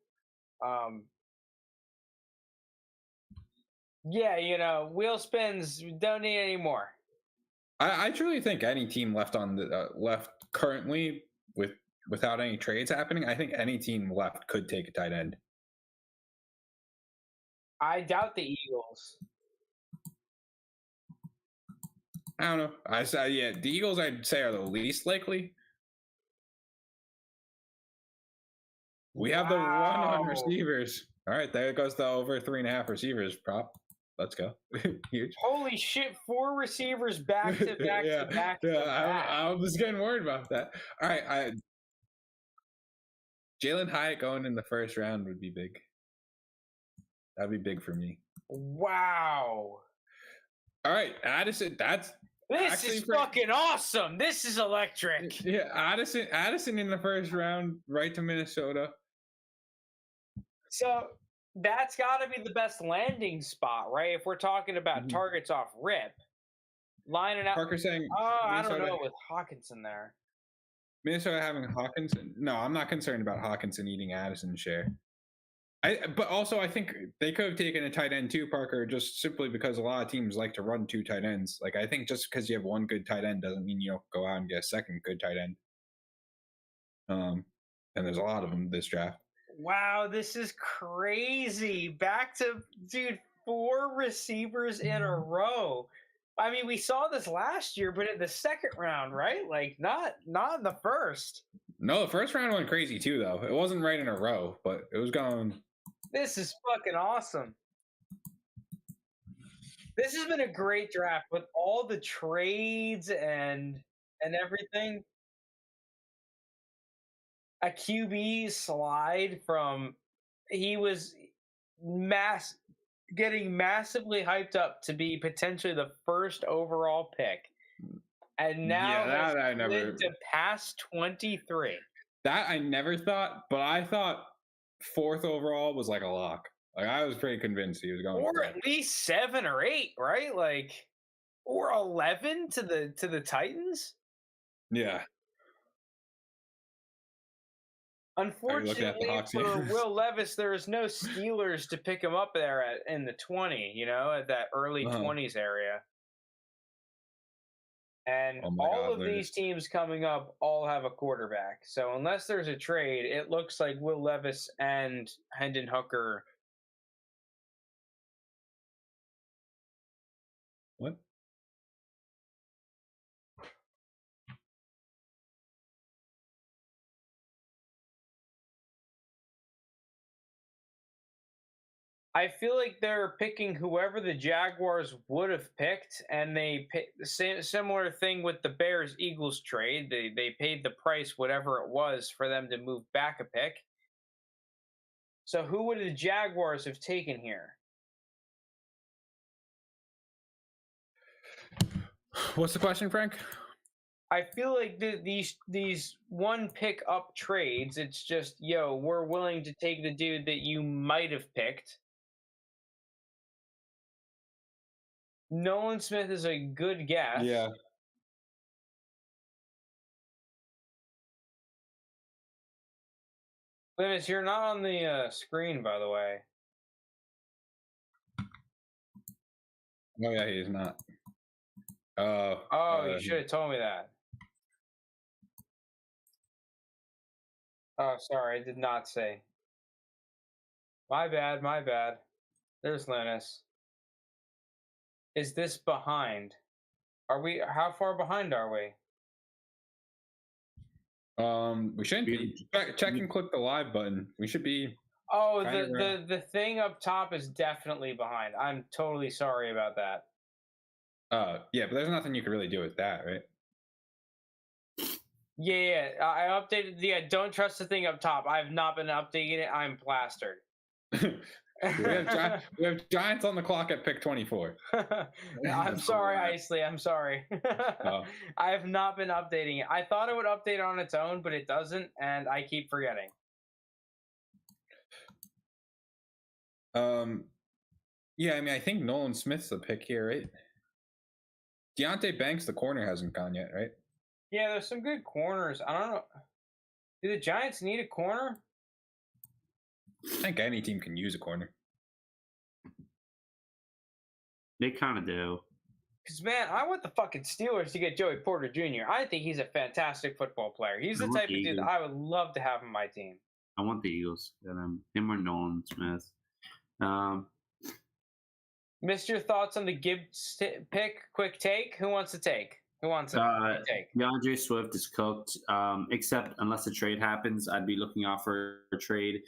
Speaker 1: Yeah, wheel spins don't need any more.
Speaker 2: I truly think any team left on the left currently without any trades happening, I think any team left could take a tight end.
Speaker 1: I doubt the Eagles.
Speaker 2: I don't know. The Eagles I'd say are the least likely. We have the run on receivers. All right, there goes the over 3.5 receivers prop. Let's go. Huge.
Speaker 1: Holy shit, 4 receivers back to back to back.
Speaker 2: I was getting worried about that. All right, Jalen Hyatt going in the first round would be big. That'd be big for me.
Speaker 1: Wow.
Speaker 2: All right, Addison,
Speaker 1: this is fucking awesome. This is electric.
Speaker 2: Yeah, Addison in the first round, right to Minnesota.
Speaker 1: So that's got to be the best landing spot, right? If we're talking about targets off rip, lining up.
Speaker 2: Parker saying,
Speaker 1: I don't know with Hawkinson there.
Speaker 2: Minnesota having Hawkinson. No, I'm not concerned about Hawkinson eating Addison's share. But also, I think they could have taken a tight end too, Parker, just simply because a lot of teams like to run 2 tight ends. Like, I think just because you have one good tight end doesn't mean you don't go out and get a second good tight end. And there's a lot of them this draft.
Speaker 1: Wow, this is crazy. Back to, 4 receivers in a row. I mean, we saw this last year, but in the second round, right? Like, not in the first.
Speaker 2: No, the first round went crazy too, though. It wasn't right in a row, but it was going.
Speaker 1: This is fucking awesome. This has been a great draft with all the trades and everything. A QB slide from he was getting massively hyped up to be potentially the first overall pick, and now
Speaker 2: that I never
Speaker 1: to past 23.
Speaker 2: That I never thought, but I thought 4th overall was like a lock. Like, I was pretty convinced he was going,
Speaker 1: or at least 7 or 8, right? Like, or 11 to the Titans.
Speaker 2: Yeah.
Speaker 1: Unfortunately for Will Levis, there is no Steelers to pick him up there in the 20, at that early 20s area. And all of these teams coming up all have a quarterback. So unless there's a trade, it looks like Will Levis and Hendon Hooker.
Speaker 2: What?
Speaker 1: I feel like they're picking whoever the Jaguars would have picked, and they picked the similar thing with the Bears-Eagles trade. They paid the price, whatever it was, for them to move back a pick. So who would the Jaguars have taken here?
Speaker 2: What's the question, Frank?
Speaker 1: I feel like these one pick up trades, it's just, we're willing to take the dude that you might have picked. Nolan Smith is a good guess.
Speaker 2: Yeah.
Speaker 1: Linus, you're not on the screen, by the way.
Speaker 2: Oh, yeah, he's not.
Speaker 1: You should have told me that. Oh, sorry, I did not say. My bad. There's Linus. Is this behind? How far behind are we?
Speaker 2: We shouldn't be. Check and click the live button. We should be.
Speaker 1: Oh, the thing up top is definitely behind. I'm totally sorry about that.
Speaker 2: Yeah, but there's nothing you can really do with that, right?
Speaker 1: Yeah, I updated. Yeah, don't trust the thing up top. I have not been updating it. I'm plastered.
Speaker 2: We have Giants on the clock at pick 24.
Speaker 1: I'm sorry, Isley. I'm sorry.
Speaker 2: Oh.
Speaker 1: I have not been updating it. I thought it would update on its own, but it doesn't, and I keep forgetting.
Speaker 2: Yeah, I mean, I think Nolan Smith's the pick here, right? Deontay Banks, the corner, hasn't gone yet, right?
Speaker 1: Yeah, there's some good corners. I don't know. Do the Giants need a corner?
Speaker 2: I think any team can use a corner.
Speaker 3: They kind of do.
Speaker 1: Because, man, I want the fucking Steelers to get Joey Porter Jr. I think he's a fantastic football player. He's the
Speaker 3: I want
Speaker 1: type
Speaker 3: the
Speaker 1: of dude that
Speaker 3: Eagles.
Speaker 1: I would love to have on my team.
Speaker 3: I want the Eagles. Him or Nolan Smith.
Speaker 1: Missed your thoughts on the Gibbs pick? Quick take. Who wants to take? Who wants to take?
Speaker 3: DeAndre Swift is cooked. Except unless a trade happens, I'd be looking out for a trade.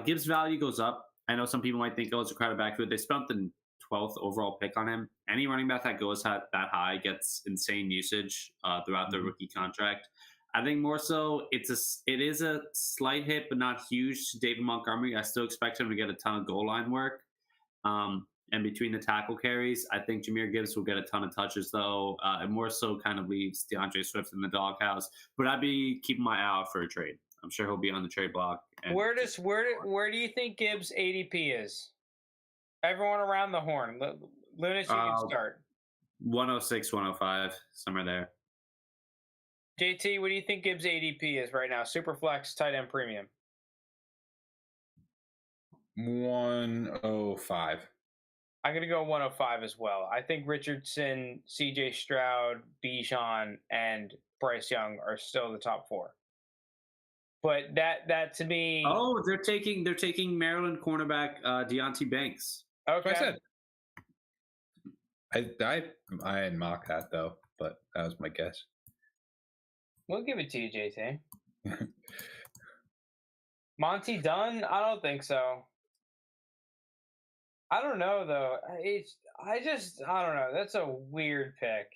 Speaker 3: Gibbs' value goes up. I know some people might think, oh, it's a crowded backfield. They spent the 12th overall pick on him. Any running back that goes that high gets insane usage throughout the rookie contract. I think more so it is a slight hit, but not huge to David Montgomery. I still expect him to get a ton of goal line work. And between the tackle carries, I think Jahmyr Gibbs will get a ton of touches, though. It more so kind of leaves DeAndre Swift in the doghouse. But I'd be keeping my eye out for a trade. I'm sure he'll be on the trade block.
Speaker 1: Where do you think Gibbs' ADP is? Everyone around the horn. Lunas, you can start.
Speaker 3: 106, 105, somewhere there.
Speaker 1: JT, what do you think Gibbs' ADP is right now? Superflex, tight end premium.
Speaker 2: 105.
Speaker 1: I'm going to go 105 as well. I think Richardson, CJ Stroud, Bijan, and Bryce Young are still the top four. But that to me.
Speaker 3: Oh, they're taking Maryland cornerback Deontay Banks.
Speaker 1: Okay.
Speaker 2: I said. I didn't mock that though, but that was my guess.
Speaker 1: We'll give it to you, JT. Monty Dunn? I don't think so. I don't know though. I don't know. That's a weird pick.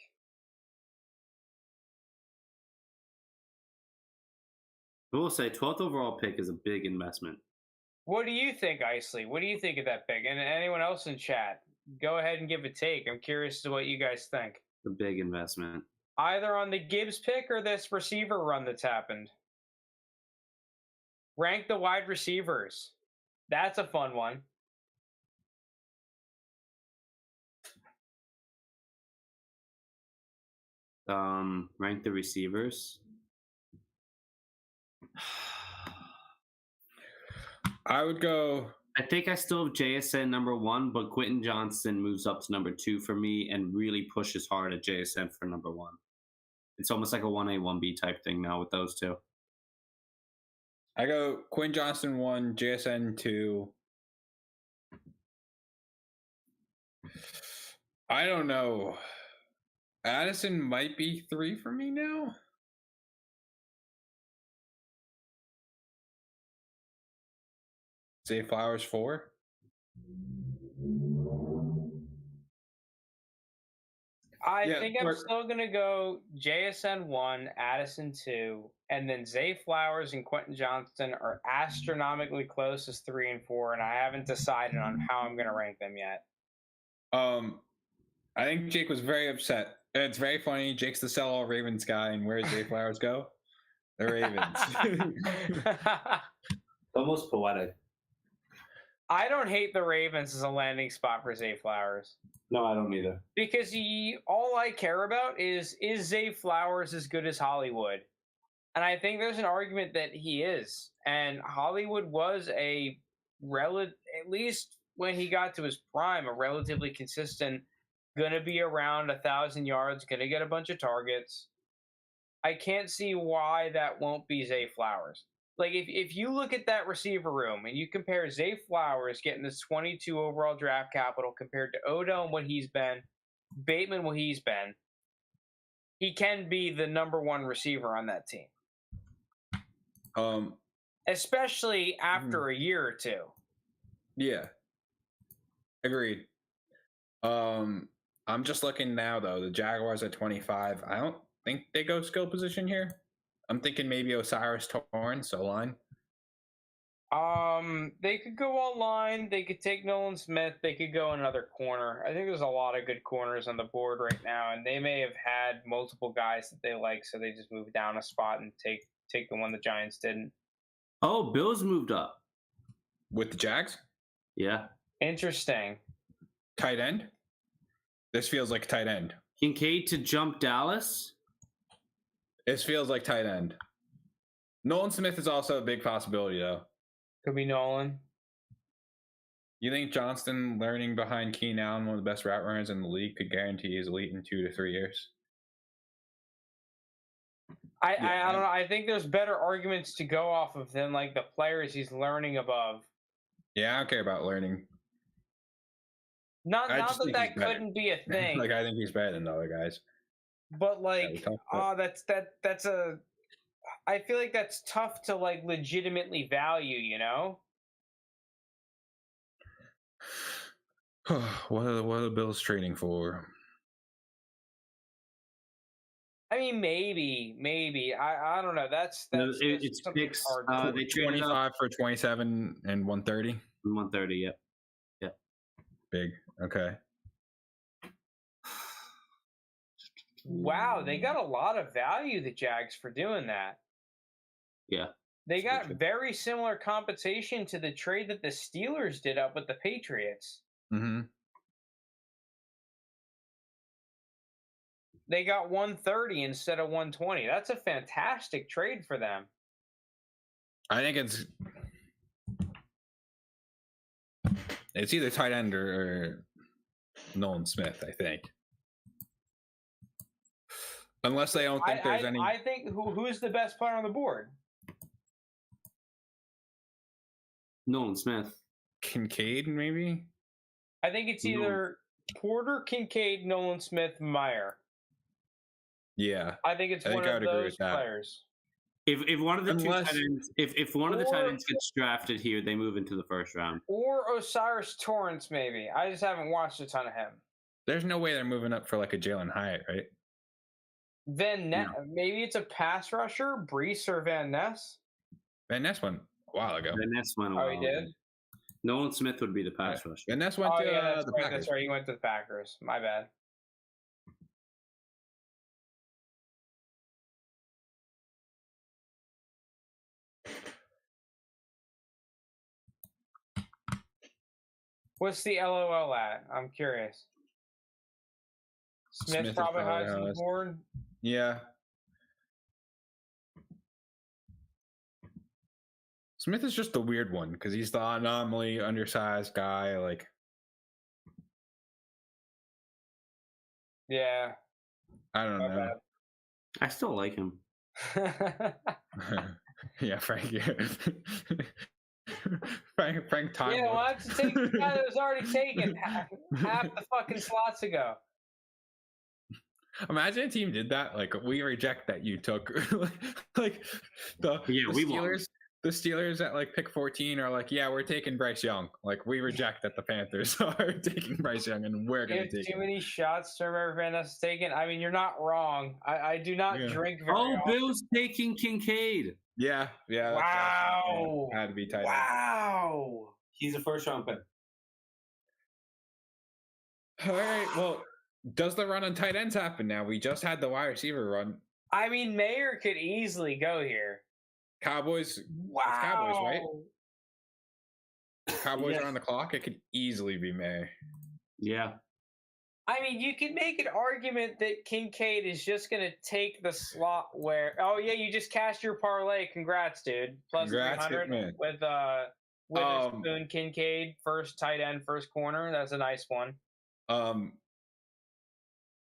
Speaker 3: I will say 12th overall pick is a big investment.
Speaker 1: What do you think, Isley? What do you think of that pick? And anyone else in chat, go ahead and give a take. I'm curious to what you guys think.
Speaker 3: It's a big investment.
Speaker 1: Either on the Gibbs pick or this receiver run that's happened. Rank the wide receivers. That's a fun one.
Speaker 3: Rank the receivers.
Speaker 2: I would go.
Speaker 3: I think I still have JSN number 1, but Quentin Johnston moves up to number 2 for me and really pushes hard at JSN for number 1. It's almost like a 1A, 1B type thing now with those two.
Speaker 2: I go Quinn Johnston 1, JSN 2. I don't know. Addison might be 3 for me now. Zay Flowers 4.
Speaker 1: I think I'm still going to go JSN 1, Addison 2, and then Zay Flowers and Quentin Johnston are astronomically close as 3 and 4, and I haven't decided on how I'm going to rank them yet.
Speaker 2: I think Jake was very upset. It's very funny. Jake's the sell-all Ravens guy, and where does Zay Flowers go? The Ravens.
Speaker 4: Almost poetic.
Speaker 1: I don't hate the Ravens as a landing spot for Zay Flowers.
Speaker 4: No, I don't either.
Speaker 1: Because all I care about is Zay Flowers as good as Hollywood? And I think there's an argument that he is. And Hollywood was at least when he got to his prime, a relatively consistent, going to be around 1,000 yards, going to get a bunch of targets. I can't see why that won't be Zay Flowers. Like, if you look at that receiver room and you compare Zay Flowers getting this 22 overall draft capital compared to Odell and what he's been, Bateman what he's been, he can be the number 1 receiver on that team. Especially after a year or two.
Speaker 2: Yeah. Agreed. I'm just looking now, though. The Jaguars at 25. I don't think they go skill position here. I'm thinking maybe Osiris Torrance, O-line.
Speaker 1: They could go online. They could take Nolan Smith. They could go another corner. I think there's a lot of good corners on the board right now, and they may have had multiple guys that they like, so they just moved down a spot and take the one the Giants didn't.
Speaker 3: Oh, Bills moved up.
Speaker 2: With the Jags?
Speaker 3: Yeah.
Speaker 1: Interesting.
Speaker 2: Tight end? This feels like tight end.
Speaker 3: Kincaid to jump Dallas.
Speaker 2: This feels like tight end. Nolan Smith is also a big possibility, though.
Speaker 1: Could be Nolan.
Speaker 2: You think Johnston learning behind Keenan Allen, one of the best route runners in the league, could guarantee he's elite in 2 to 3 years?
Speaker 1: I don't know. I think there's better arguments to go off of than like the players he's learning above.
Speaker 2: Yeah, I don't care about learning.
Speaker 1: Not
Speaker 2: I just
Speaker 1: that
Speaker 2: think
Speaker 1: that
Speaker 2: he's better.
Speaker 1: couldn't be a thing,
Speaker 2: Like, I think he's better than the other guys.
Speaker 1: but like,
Speaker 2: we talked about.
Speaker 1: that's a. I feel like that's tough to like legitimately value. You know.
Speaker 2: What are the Bills trading for?
Speaker 1: I mean, maybe. I don't know. That's
Speaker 3: It's
Speaker 1: something
Speaker 3: picks.
Speaker 1: hard.
Speaker 3: They traded up
Speaker 2: 25 for 27 and 130.
Speaker 3: 130. Yep.
Speaker 2: Big. Okay.
Speaker 1: Wow, they got a lot of value, the Jags, for doing that.
Speaker 3: Yeah.
Speaker 1: They got very similar compensation to the trade that the Steelers did up with the Patriots.
Speaker 2: Mm-hmm.
Speaker 1: They got 130 instead of 120. That's a fantastic trade for them.
Speaker 2: I think it's either tight end or Nolan Smith, I think. Unless they don't think there's any.
Speaker 1: I think who's the best player on the board?
Speaker 3: Nolan Smith.
Speaker 2: Kincaid, maybe?
Speaker 1: I think it's either Porter, Kincaid, Nolan Smith, Meyer.
Speaker 2: Yeah.
Speaker 1: I think it's one of those players.
Speaker 3: If one of the two tight ends, if one of the tight ends gets drafted here, they move into the first round.
Speaker 1: Or Osiris Torrance, maybe. I just haven't watched a ton of him.
Speaker 2: There's no way they're moving up for like a Jalen Hyatt, right?
Speaker 1: Maybe it's a pass rusher, Brees or Van Ness.
Speaker 2: Van Ness went a while ago.
Speaker 3: Van Ness went a while.
Speaker 1: Oh, he did?
Speaker 3: Nolan Smith would be the pass rusher.
Speaker 2: Van Ness went to the Packers.
Speaker 1: That's right. He went to the Packers. My bad. What's the LOL at? I'm curious. Smith probably has on the board.
Speaker 2: Yeah. Smith is just the weird one because he's the anomaly, undersized guy. Like,
Speaker 1: yeah.
Speaker 2: I don't know.
Speaker 3: I still like him.
Speaker 2: Yeah, Frank. Yeah. Frank time.
Speaker 1: Yeah, why don't you take the guy that was already taken half the fucking slots ago?
Speaker 2: Imagine a team did that. Like, we reject that you took. Like the Steelers. The Steelers at like pick 14 are like, yeah, we're taking Bryce Young. Like, we reject that the Panthers are taking Bryce Young, and we're going to take
Speaker 1: too
Speaker 2: him.
Speaker 1: many shots to remember Van Ness is taken. I mean, you're not wrong. I do not drink very often.
Speaker 3: Bill's taking Kincaid.
Speaker 2: Yeah.
Speaker 1: Wow.
Speaker 2: Had to be tight.
Speaker 1: Wow.
Speaker 4: He's a first round pick.
Speaker 2: All right. Well, does the run on tight ends happen now? We just had the wide receiver run.
Speaker 1: I mean, Mayer could easily go here.
Speaker 2: Cowboys.
Speaker 1: Wow.
Speaker 2: It's Cowboys, right? Cowboys are on the clock. It could easily be Mayer.
Speaker 3: Yeah.
Speaker 1: I mean, you could make an argument that Kincaid is just going to take the slot where. Oh yeah, you just cashed your parlay. Congrats, dude. Plus 300 with Witherspoon, Kincaid, first tight end, first corner. That's a nice one.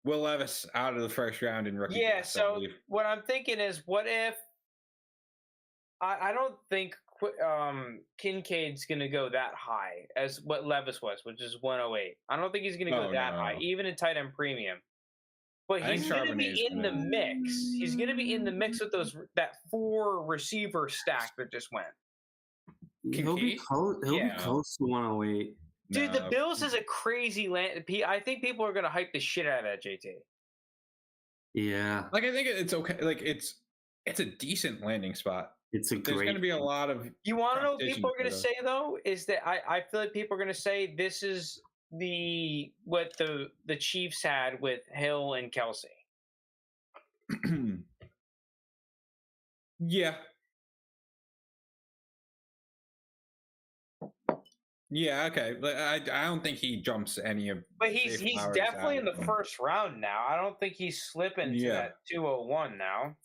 Speaker 2: Will Levis out of the first round in rookie.
Speaker 1: Yeah. So what I'm thinking is, what if? I don't think Kincaid's going to go that high as what Levis was, which is 108. I don't think he's going to go that high, even in tight end premium. But he's going to be in the mix. He's going to be in the mix with that 4 receiver stack that just went.
Speaker 3: He'll be close to 108.
Speaker 1: Dude, the Bills is a crazy land. I think people are going to hype the shit out of that, JT.
Speaker 3: Yeah.
Speaker 2: Like, I think it's okay. Like, it's it's a decent landing spot.
Speaker 3: It's a
Speaker 2: There's
Speaker 3: great.
Speaker 2: going to be a lot of
Speaker 1: You want to know what
Speaker 2: competition
Speaker 1: people are going to
Speaker 2: for
Speaker 1: say though? Is that I feel like people are going to say this is what the Chiefs had with Hill and Kelsey.
Speaker 2: those. Yeah. Yeah, okay. But I don't think he jumps any of.
Speaker 1: But he's
Speaker 2: Zay Flowers
Speaker 1: definitely
Speaker 2: out
Speaker 1: in
Speaker 2: of
Speaker 1: the
Speaker 2: them.
Speaker 1: first round now. I don't think he's slipping to
Speaker 2: Yeah.
Speaker 1: that 201 now.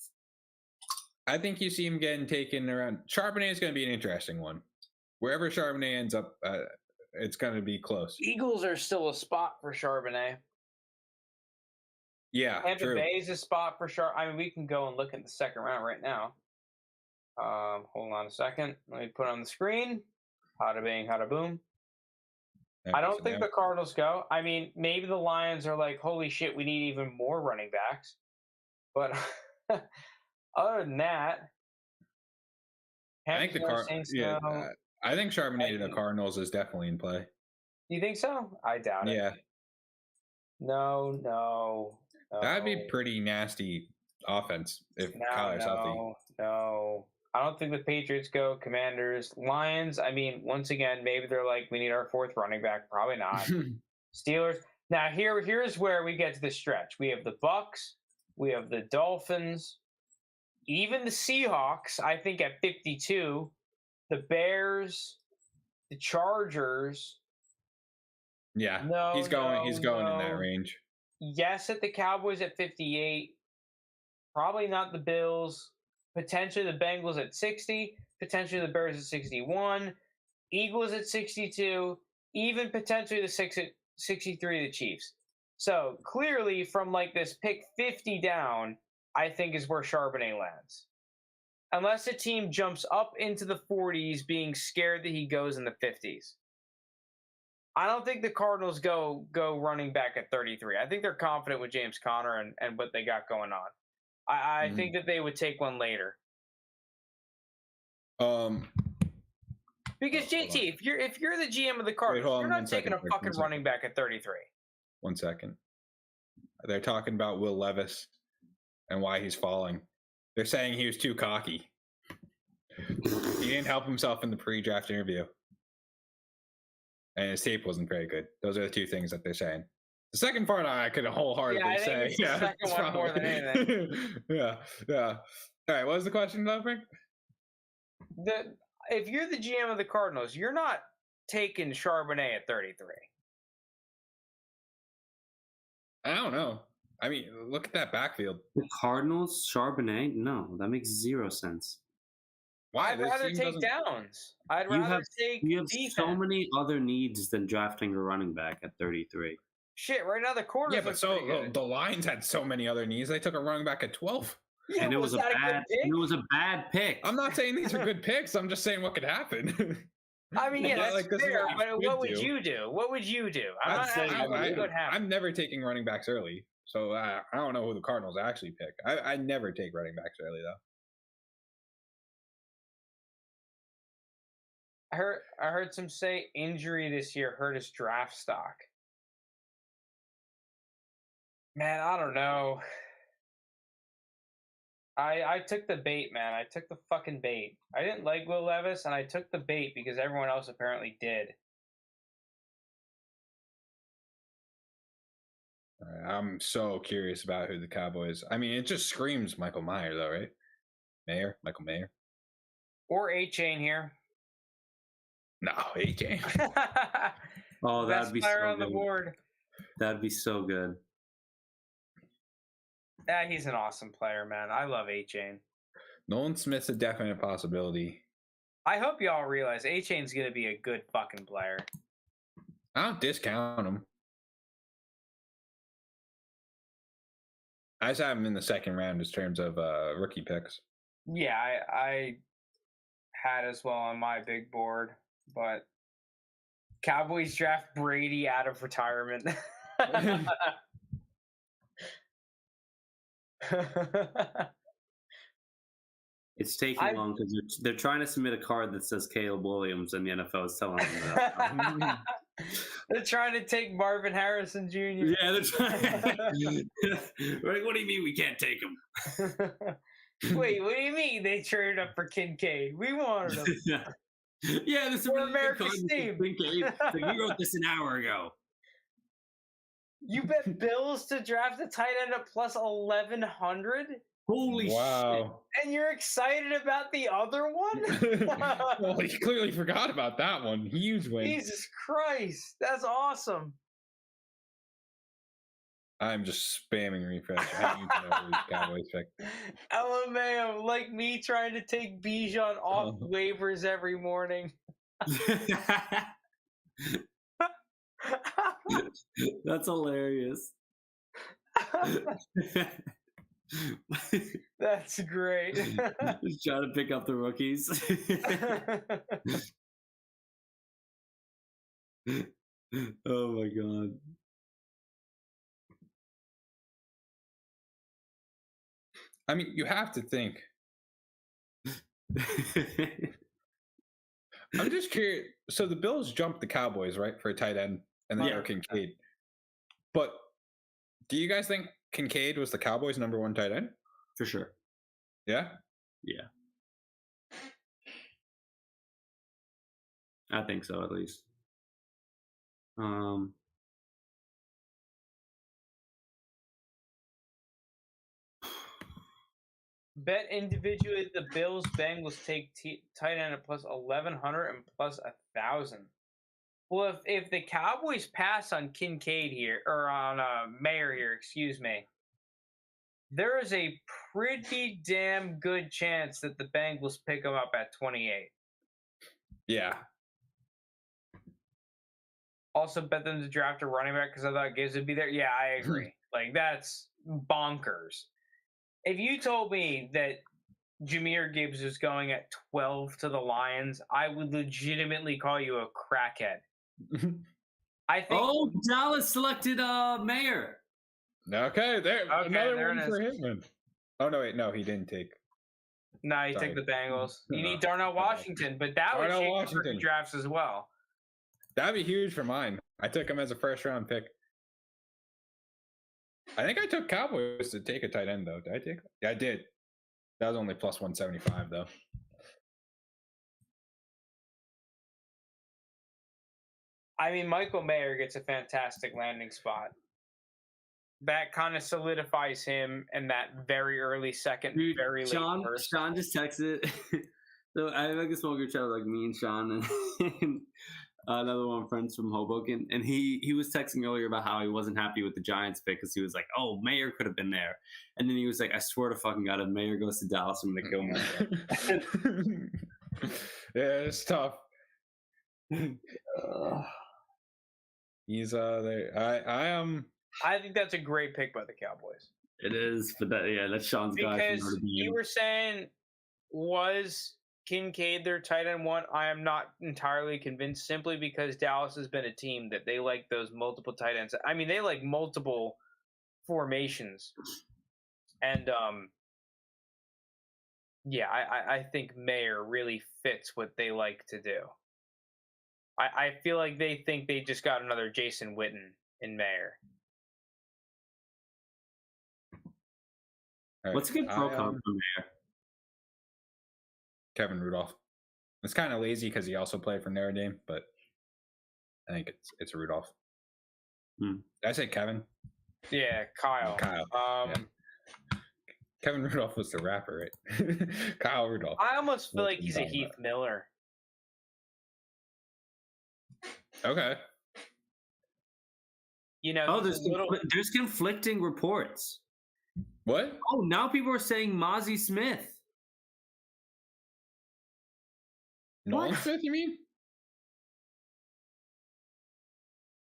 Speaker 2: I think you see him getting taken around. Charbonnet is going to be an interesting one. Wherever Charbonnet ends up, it's going to be close.
Speaker 1: Eagles are still a spot for Charbonnet.
Speaker 2: Yeah,
Speaker 1: Tampa
Speaker 2: true.
Speaker 1: Bay is a spot for Char. I mean, we can go and look at the second round right now. Hold on a second. Let me put it on the screen. Hada bang, hada boom. I don't think the Cardinals go. I mean, maybe the Lions are like, holy shit, we need even more running backs. But other than that,
Speaker 2: I think the
Speaker 1: Saints
Speaker 2: yeah,
Speaker 1: no.
Speaker 2: I think Charbonnet to the Cardinals is definitely in play.
Speaker 1: You think so? I doubt it.
Speaker 2: Yeah,
Speaker 1: No.
Speaker 2: that'd be pretty nasty offense if Kyler's healthy.
Speaker 1: No. I don't think the Patriots go. Commanders, Lions. I mean, once again, maybe they're like, we need our fourth running back. Probably not. Steelers. Now here's where we get to the stretch. We have the Bucks. We have the Dolphins. Even the Seahawks. I think at 52. The Bears. The Chargers.
Speaker 2: Yeah,
Speaker 1: No,
Speaker 2: he's going in
Speaker 1: no.
Speaker 2: that range.
Speaker 1: Yes, at the Cowboys at 58. Probably not the Bills. Potentially the Bengals at 60. Potentially the Bears at 61. Eagles at 62. Even potentially the 63 the Chiefs. So clearly from like this pick 50 down, I think is where Charbonnet lands. Unless a team jumps up into the 40s being scared that he goes in the 50s. I don't think the Cardinals go running back at 33. I think they're confident with James Conner and what they got going on. I think that they would take one later. Because JT, if you're the GM of the Cardinals, you're not taking a fucking running back at 33.
Speaker 2: 1 second. They're talking about Will Levis and why he's falling. They're saying he was too cocky. He didn't help himself in the pre-draft interview. And his tape wasn't very good. Those are the two things that they're saying. The second part I could wholeheartedly say.
Speaker 1: It's the second one more than anything.
Speaker 2: Yeah. All right, what was the question, Frank?
Speaker 1: If you're the GM of the Cardinals, you're not taking Charbonnet at 33.
Speaker 2: I don't know. I mean, look at that backfield.
Speaker 3: The Cardinals, Charbonnet? No, that makes zero sense.
Speaker 2: Why?
Speaker 1: I'd rather take downs. I'd rather take
Speaker 3: You have
Speaker 1: defense.
Speaker 3: so many other needs than drafting a running back at 33.
Speaker 1: Shit, right now the corners.
Speaker 2: Yeah, but the Lions had so many other needs. They took a running back at 12.
Speaker 1: Yeah,
Speaker 3: And it was a bad pick.
Speaker 2: I'm not saying these are good picks. I'm just saying what could happen.
Speaker 1: I mean, yeah, that's
Speaker 2: like, this is
Speaker 1: fair,
Speaker 2: what
Speaker 1: but
Speaker 2: you
Speaker 1: what would
Speaker 2: should do.
Speaker 1: you do? What would you do? I'm not asking what would happen.
Speaker 2: I'm never taking running backs early, so I don't know who the Cardinals actually pick. I never take running backs early, though.
Speaker 1: I heard some say injury this year hurt his draft stock. Man, I don't know. I took the bait, man. I took the fucking bait. I didn't like Will Levis, and I took the bait because everyone else apparently did.
Speaker 2: I'm so curious about who the Cowboys. I mean, it just screams Michael Mayer, though, right? Michael Mayer,
Speaker 1: or A-Chain here.
Speaker 2: No, A-Chain.
Speaker 3: Oh, that'd be so
Speaker 1: on
Speaker 3: good.
Speaker 1: The board.
Speaker 3: That'd be so good.
Speaker 1: Yeah, he's an awesome player, man. I love A-Chain.
Speaker 2: Nolan Smith's a definite possibility.
Speaker 1: I hope y'all realize A-Chain's going to be a good fucking player.
Speaker 2: I don't discount him. I just have him in the second round in terms of rookie picks.
Speaker 1: Yeah, I had as well on my big board, but Cowboys draft Brady out of retirement.
Speaker 3: It's taking long because they're trying to submit a card that says Caleb Williams, and the NFL is telling them that.
Speaker 1: They're trying to take Marvin Harrison Jr.
Speaker 3: Yeah, they're trying. What do you mean we can't take him?
Speaker 1: Wait, what do you mean they traded up for Kincaid? We wanted him.
Speaker 3: Yeah, this is a
Speaker 1: We're
Speaker 3: really good
Speaker 1: America's
Speaker 3: card.
Speaker 1: team.
Speaker 3: Kincaid. It's like, we wrote this an hour ago.
Speaker 1: You bet Bills to draft a tight end at plus 1,100,
Speaker 3: Holy shit.
Speaker 2: Wow.
Speaker 1: and you're excited about the other one?
Speaker 2: Well, he clearly forgot about that one. Huge win.
Speaker 1: Jesus Christ, that's awesome.
Speaker 2: I'm just spamming refresh. I need to know who's Cowboys pick.
Speaker 1: LMAO, like me trying to take Bijan off
Speaker 2: Oh.
Speaker 1: waivers every morning.
Speaker 3: That's hilarious.
Speaker 1: That's great.
Speaker 3: Just trying to pick up the rookies. Oh my god.
Speaker 2: I mean, you have to think. I'm just curious. So the Bills jumped the Cowboys, right, for a tight end, and then
Speaker 3: Yeah.
Speaker 2: for Kincaid. But do you guys think Kincaid was the Cowboys' #1 tight end?
Speaker 3: For sure.
Speaker 2: Yeah.
Speaker 3: Yeah. I think so, at least.
Speaker 1: Bet individually the Bills Bengals take tight end at plus 1,100 and plus 1,000. Well, if the Cowboys pass on Kincaid here, or on Mayer here, excuse me, there is a pretty damn good chance that the Bengals pick him up at 28.
Speaker 2: Yeah.
Speaker 1: Also, bet them to draft a running back because I thought Gibbs would be there. Yeah, I agree. Like, that's bonkers. If you told me that Jahmyr Gibbs was going at 12 to the Lions, I would legitimately call you a crackhead. I think.
Speaker 3: Oh, Dallas selected Mayer.
Speaker 2: Okay, there.
Speaker 1: Okay,
Speaker 2: Another
Speaker 1: there
Speaker 2: one
Speaker 1: it
Speaker 2: for
Speaker 1: is.
Speaker 2: Hitman. Oh no, wait, no, he didn't take.
Speaker 1: No, you
Speaker 2: Sorry.
Speaker 1: take the Bengals. You
Speaker 2: No.
Speaker 1: need Darnell Washington, but that would
Speaker 2: Darnell
Speaker 1: change
Speaker 2: Washington.
Speaker 1: rookie drafts as well.
Speaker 2: That'd be huge for mine. I took him as a first-round pick. I think I took Cowboys to take a tight end though. Did I take? Yeah, I did. That was only plus 175 though.
Speaker 1: I mean, Michael Mayer gets a fantastic landing spot. That kind of solidifies him in that very early second,
Speaker 3: Dude,
Speaker 1: very late
Speaker 3: Sean
Speaker 1: first.
Speaker 3: just texted. So I have like a small group chat with like me and Sean and another one friends from Hoboken, and he was texting earlier about how he wasn't happy with the Giants pick because he was like, "Oh, Mayer could have been there," and then he was like, "I swear to fucking God, if Mayer goes to Dallas, I'm gonna kill myself."
Speaker 2: Yeah, it's tough. He's there. I am.
Speaker 1: I think that's a great pick by the Cowboys.
Speaker 3: It is, but that's Sean's guy.
Speaker 1: Because you were saying, was Kincaid their tight end one? I am not entirely convinced, simply because Dallas has been a team that they like those multiple tight ends. I mean, they like multiple formations. And yeah, I think Mayer really fits what they like to do. I feel like they think they just got another Jason Witten in Mayer.
Speaker 2: All right,
Speaker 3: What's a good pro comp from Mayer?
Speaker 2: Kevin Rudolph. It's kind of lazy because he also played for Notre Dame, but I think it's Rudolph. Did I say Kevin?
Speaker 1: Yeah, Kyle.
Speaker 2: Yeah. Kevin Rudolph was the rapper, right? Kyle Rudolph.
Speaker 1: I almost feel like he's a Heath Miller.
Speaker 2: Okay.
Speaker 1: You know,
Speaker 3: Oh,
Speaker 1: he's a little.
Speaker 3: there's conflicting reports.
Speaker 2: What?
Speaker 3: Oh, now people are saying Mozzie Smith.
Speaker 2: Nolan
Speaker 3: What?
Speaker 2: Smith, you mean?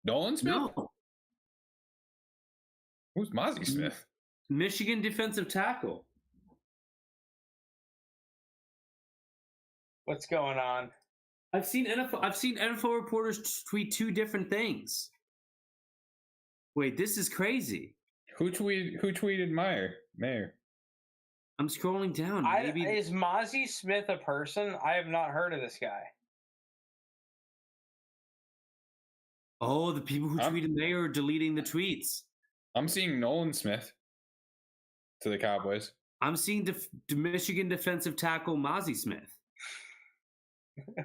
Speaker 2: Nolan Smith?
Speaker 3: No,
Speaker 2: Who's Mozzie Smith?
Speaker 3: Michigan defensive tackle.
Speaker 1: What's going on?
Speaker 3: I've seen NFL reporters tweet two different things. Wait, this is crazy.
Speaker 2: Who tweeted Mayer?
Speaker 3: I'm scrolling down. Maybe
Speaker 1: Is Mozzie Smith a person? I have not heard of this guy.
Speaker 3: oh, the people who tweeted Mayer are deleting the tweets.
Speaker 2: I'm seeing Nolan Smith to the Cowboys.
Speaker 3: I'm seeing Michigan defensive tackle Mozzie Smith.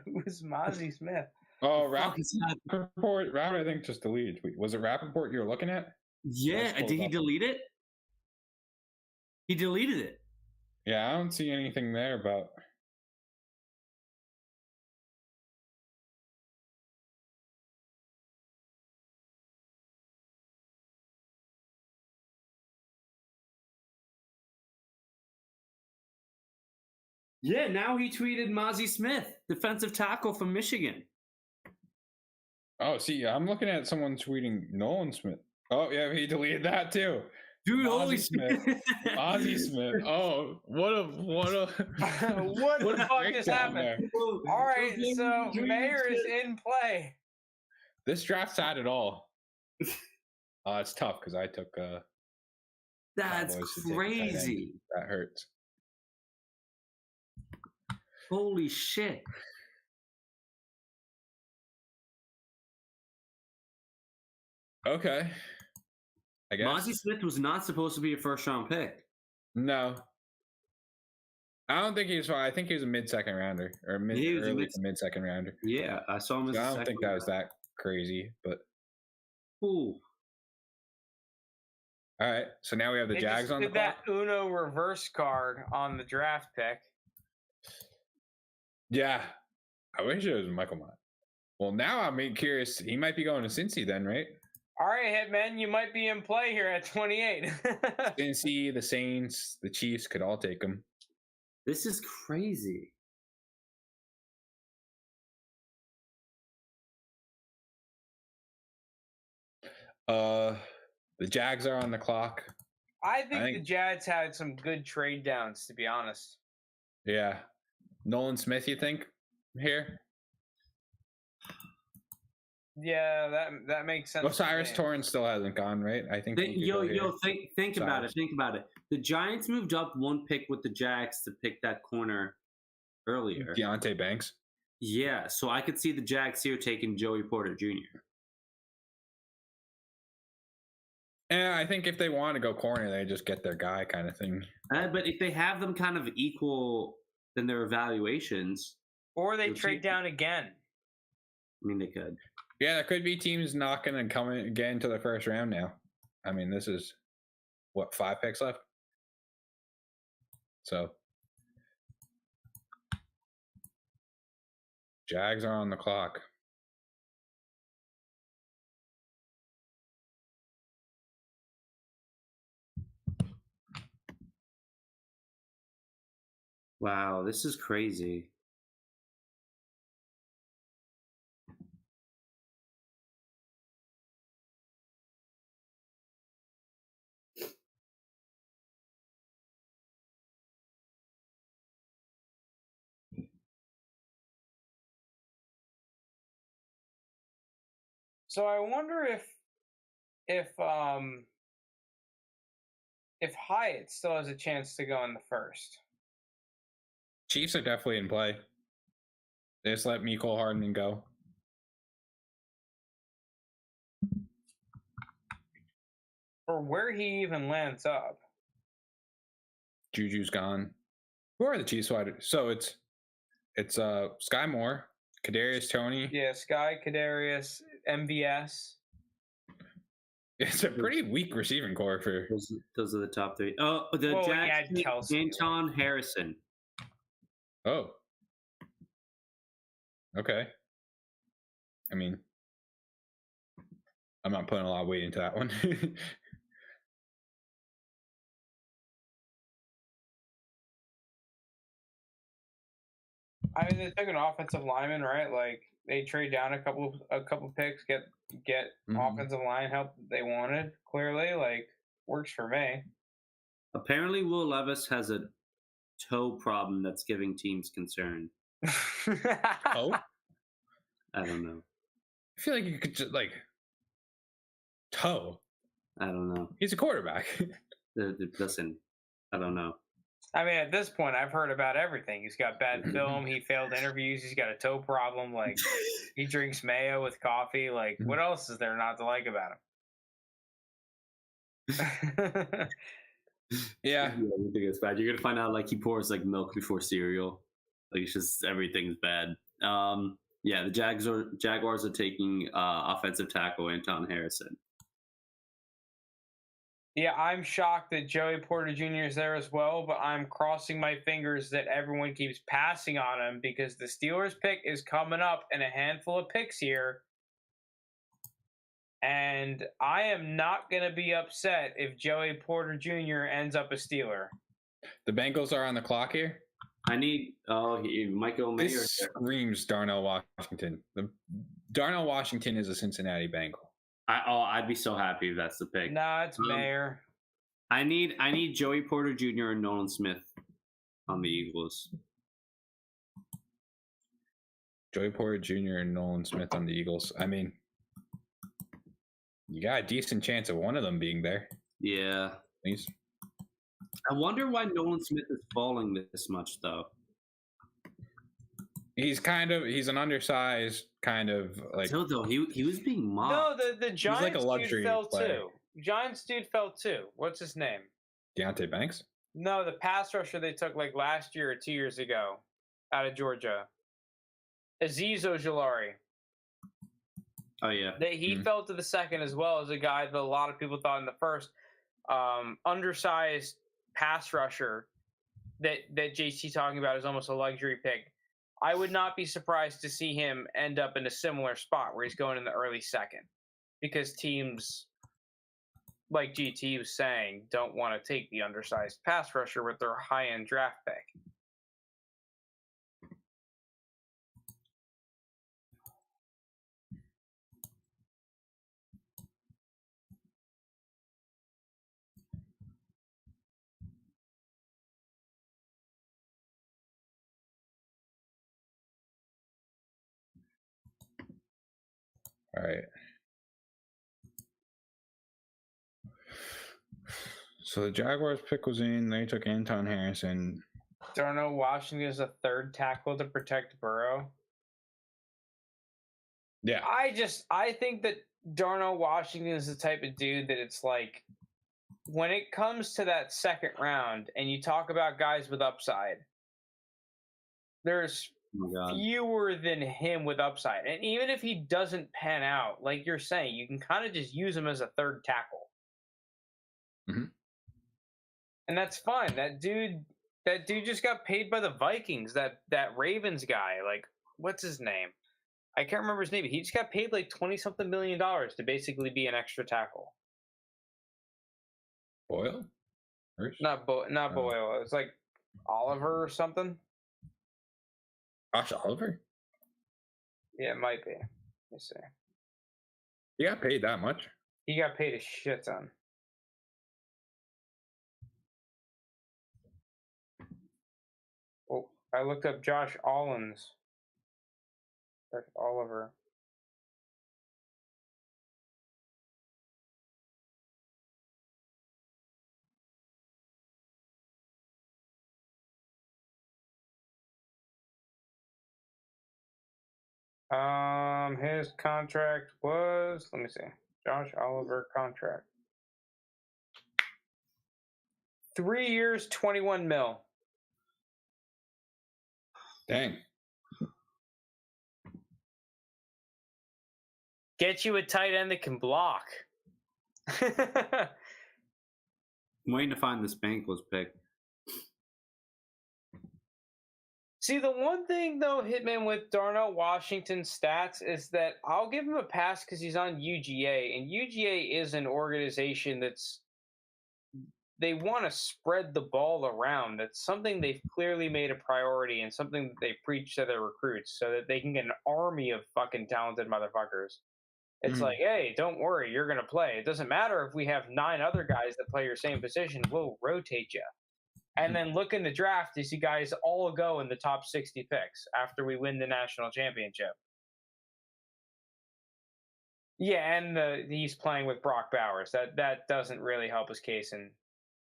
Speaker 1: Who's Mozzie Smith?
Speaker 2: Oh,
Speaker 3: Fuck is that?
Speaker 2: Rappaport, I think just deleted tweet. Was it Rappaport you were looking at?
Speaker 3: Yeah,
Speaker 2: pulled
Speaker 3: did he
Speaker 2: up.
Speaker 3: delete it? He deleted it.
Speaker 2: Yeah, I don't see anything there about.
Speaker 3: Yeah, now he tweeted Mozzie Smith, defensive tackle from Michigan.
Speaker 2: Oh, see, I'm looking at someone tweeting Nolan Smith. Oh, yeah, he deleted that too.
Speaker 3: Dude,
Speaker 2: Mozzie
Speaker 3: holy
Speaker 2: Smith.
Speaker 3: shit.
Speaker 2: Ozzie Smith. Oh, what a
Speaker 1: What the fuck just
Speaker 2: breakdown
Speaker 1: happened?
Speaker 2: there.
Speaker 1: All right, so Mayor is in play.
Speaker 2: This draft's sad at all. It's tough because I took
Speaker 3: That's
Speaker 2: Cowboys to take a tight end.
Speaker 3: crazy.
Speaker 2: That hurts.
Speaker 3: Holy shit.
Speaker 2: Okay. I guess.
Speaker 3: Mozzie Smith was not supposed to be a first round pick.
Speaker 2: No. I don't think he was. I think he was a mid-second rounder or
Speaker 3: He was a
Speaker 2: early to mid-second rounder.
Speaker 3: Yeah, I saw him as
Speaker 2: So
Speaker 3: a
Speaker 2: I don't
Speaker 3: second
Speaker 2: think that was
Speaker 3: round.
Speaker 2: that crazy, but
Speaker 3: Ooh.
Speaker 2: all right. So now we have the
Speaker 1: They
Speaker 2: Jags
Speaker 1: just
Speaker 2: on the
Speaker 1: did
Speaker 2: clock.
Speaker 1: that Uno reverse card on the draft pick.
Speaker 2: Yeah, I wish it was Michael Mott. Well, now I'm curious. He might be going to Cincy then, right?
Speaker 1: All right, Hitman, you might be in play here at 28.
Speaker 2: Cincy, the Saints, the Chiefs could all take him.
Speaker 3: This is crazy.
Speaker 2: The Jags are on the clock.
Speaker 1: I think
Speaker 2: think-
Speaker 1: the Jags had some good trade downs, to be honest.
Speaker 2: Yeah, Nolan Smith, you think here?
Speaker 1: Yeah, that makes sense. to
Speaker 2: Osiris
Speaker 1: me.
Speaker 2: Torrance still hasn't gone, right? I think. he could go here.
Speaker 3: Think about it.
Speaker 2: Cyrus.
Speaker 3: Think about it. The Giants moved up one pick with the Jags to pick that corner earlier.
Speaker 2: Deontay Banks.
Speaker 3: Yeah, so I could see the Jags here taking Joey Porter Jr.
Speaker 2: And I think if they want to go corner, they just get their guy, kind of thing.
Speaker 3: But if they have them kind of equal in their evaluations,
Speaker 1: Or they
Speaker 3: You'll
Speaker 1: trade
Speaker 3: see-
Speaker 1: down again.
Speaker 3: I mean, they could.
Speaker 2: Yeah, there could be teams not going to come in, get into the first round now. I mean, this is what 5 picks left. So Jags are on the clock.
Speaker 3: Wow, this is crazy.
Speaker 1: So I wonder if Hyatt still has a chance to go in the first.
Speaker 2: Chiefs are definitely in play. They just let Mecole Hardman go.
Speaker 1: Or where he even lands up.
Speaker 2: Juju's gone. Who are the Chiefs wide? So it's Sky Moore, Kadarius Toney.
Speaker 1: Yeah, Sky, Kadarius, MVS.
Speaker 2: It's a pretty weak receiving core for.
Speaker 3: Those are the top three. Oh, the
Speaker 1: Well,
Speaker 3: Jags.
Speaker 1: yeah, Kelsey.
Speaker 3: Anton Harrison.
Speaker 2: Oh. Okay. I mean, I'm not putting a lot of weight into that one.
Speaker 1: I mean, they took an offensive lineman, right? Like they trade down a couple picks, get
Speaker 2: Mhm.
Speaker 1: offensive line help they wanted. Clearly, like works for me.
Speaker 3: Apparently, Will Levis has a toe problem that's giving teams concern.
Speaker 2: Oh,
Speaker 3: I don't know.
Speaker 2: I feel like you could just like toe.
Speaker 3: I don't know.
Speaker 2: He's a quarterback.
Speaker 3: Listen, I don't know.
Speaker 1: I mean, at this point, I've heard about everything. He's got bad film. He failed interviews. He's got a toe problem. Like he drinks mayo with coffee. Like what else is there not to like about him?
Speaker 2: Yeah.
Speaker 3: Everything is bad. You're gonna find out like he pours like milk before cereal. Like it's just everything's bad. Yeah, the Jaguars are taking offensive tackle Anton Harrison.
Speaker 1: Yeah, I'm shocked that Joey Porter Jr. is there as well, but I'm crossing my fingers that everyone keeps passing on him because the Steelers pick is coming up in a handful of picks here. And I am not going to be upset if Joey Porter Jr. ends up a Steeler.
Speaker 2: The Bengals are on the clock here.
Speaker 3: I need Michael Mayer.
Speaker 2: This screams Darnell Washington. Darnell Washington is a Cincinnati Bengal.
Speaker 3: I'd be so happy if that's the pick.
Speaker 1: Nah, it's Mayer.
Speaker 3: I need Joey Porter Jr. and Nolan Smith on the Eagles.
Speaker 2: Joey Porter Jr. and Nolan Smith on the Eagles. I mean, you got a decent chance of one of them being there.
Speaker 3: Yeah.
Speaker 2: Please.
Speaker 3: I wonder why Nolan Smith is falling this much, though.
Speaker 2: He's an undersized kind of like.
Speaker 3: Still, though, he was being mocked.
Speaker 1: No, the Giants
Speaker 2: like a luxury
Speaker 1: dude fell
Speaker 2: player.
Speaker 1: too. Giants dude fell too. What's his name?
Speaker 2: Deontay Banks.
Speaker 1: No, the pass rusher they took like last year or 2 years ago out of Georgia. Azeez Ojulari.
Speaker 3: Oh, yeah.
Speaker 1: He fell to the second as well as a guy that a lot of people thought in the first. Undersized pass rusher that JC talking about is almost a luxury pick. I would not be surprised to see him end up in a similar spot where he's going in the early second because teams, like GT was saying, don't want to take the undersized pass rusher with their high-end draft pick.
Speaker 2: All right. So the Jaguars pick was in. They took Anton Harrison.
Speaker 1: Darnell Washington is a third tackle to protect Burrow.
Speaker 2: Yeah.
Speaker 1: I think that Darnell Washington is the type of dude that it's like when it comes to that second round and you talk about guys with upside, there's fewer than him with upside. And even if he doesn't pan out, like you're saying, you can kind of just use him as a third tackle.
Speaker 2: Mm-hmm.
Speaker 1: And that's fine. That dude just got paid by the Vikings, that Ravens guy. Like, what's his name? I can't remember his name. He just got paid like $20-something million to basically be an extra tackle.
Speaker 2: Boyle?
Speaker 1: Not Boyle. It's like Oliver or something.
Speaker 2: Josh Oliver?
Speaker 1: Yeah, it might be. Let me see.
Speaker 2: He got paid that much?
Speaker 1: He got paid a shit ton. Oh, I looked up Josh Oliver. His contract was, let me see. Josh Oliver contract. 3 years, 21 mil.
Speaker 2: Dang.
Speaker 1: Get you a tight end that can block.
Speaker 3: I'm waiting to find this Bengals pick.
Speaker 1: See, the one thing, though, Hitman, with Darnell Washington's stats is that I'll give him a pass because he's on UGA, and UGA is an organization they want to spread the ball around. That's something they've clearly made a priority and something that they preach to their recruits so that they can get an army of fucking talented motherfuckers. It's like, hey, don't worry, you're going to play. It doesn't matter if we have 9 other guys that play your same position. We'll rotate you. And then look in the draft, you see guys all go in the top 60 picks after we win the national championship. Yeah, and he's playing with Brock Bowers. That doesn't really help his case in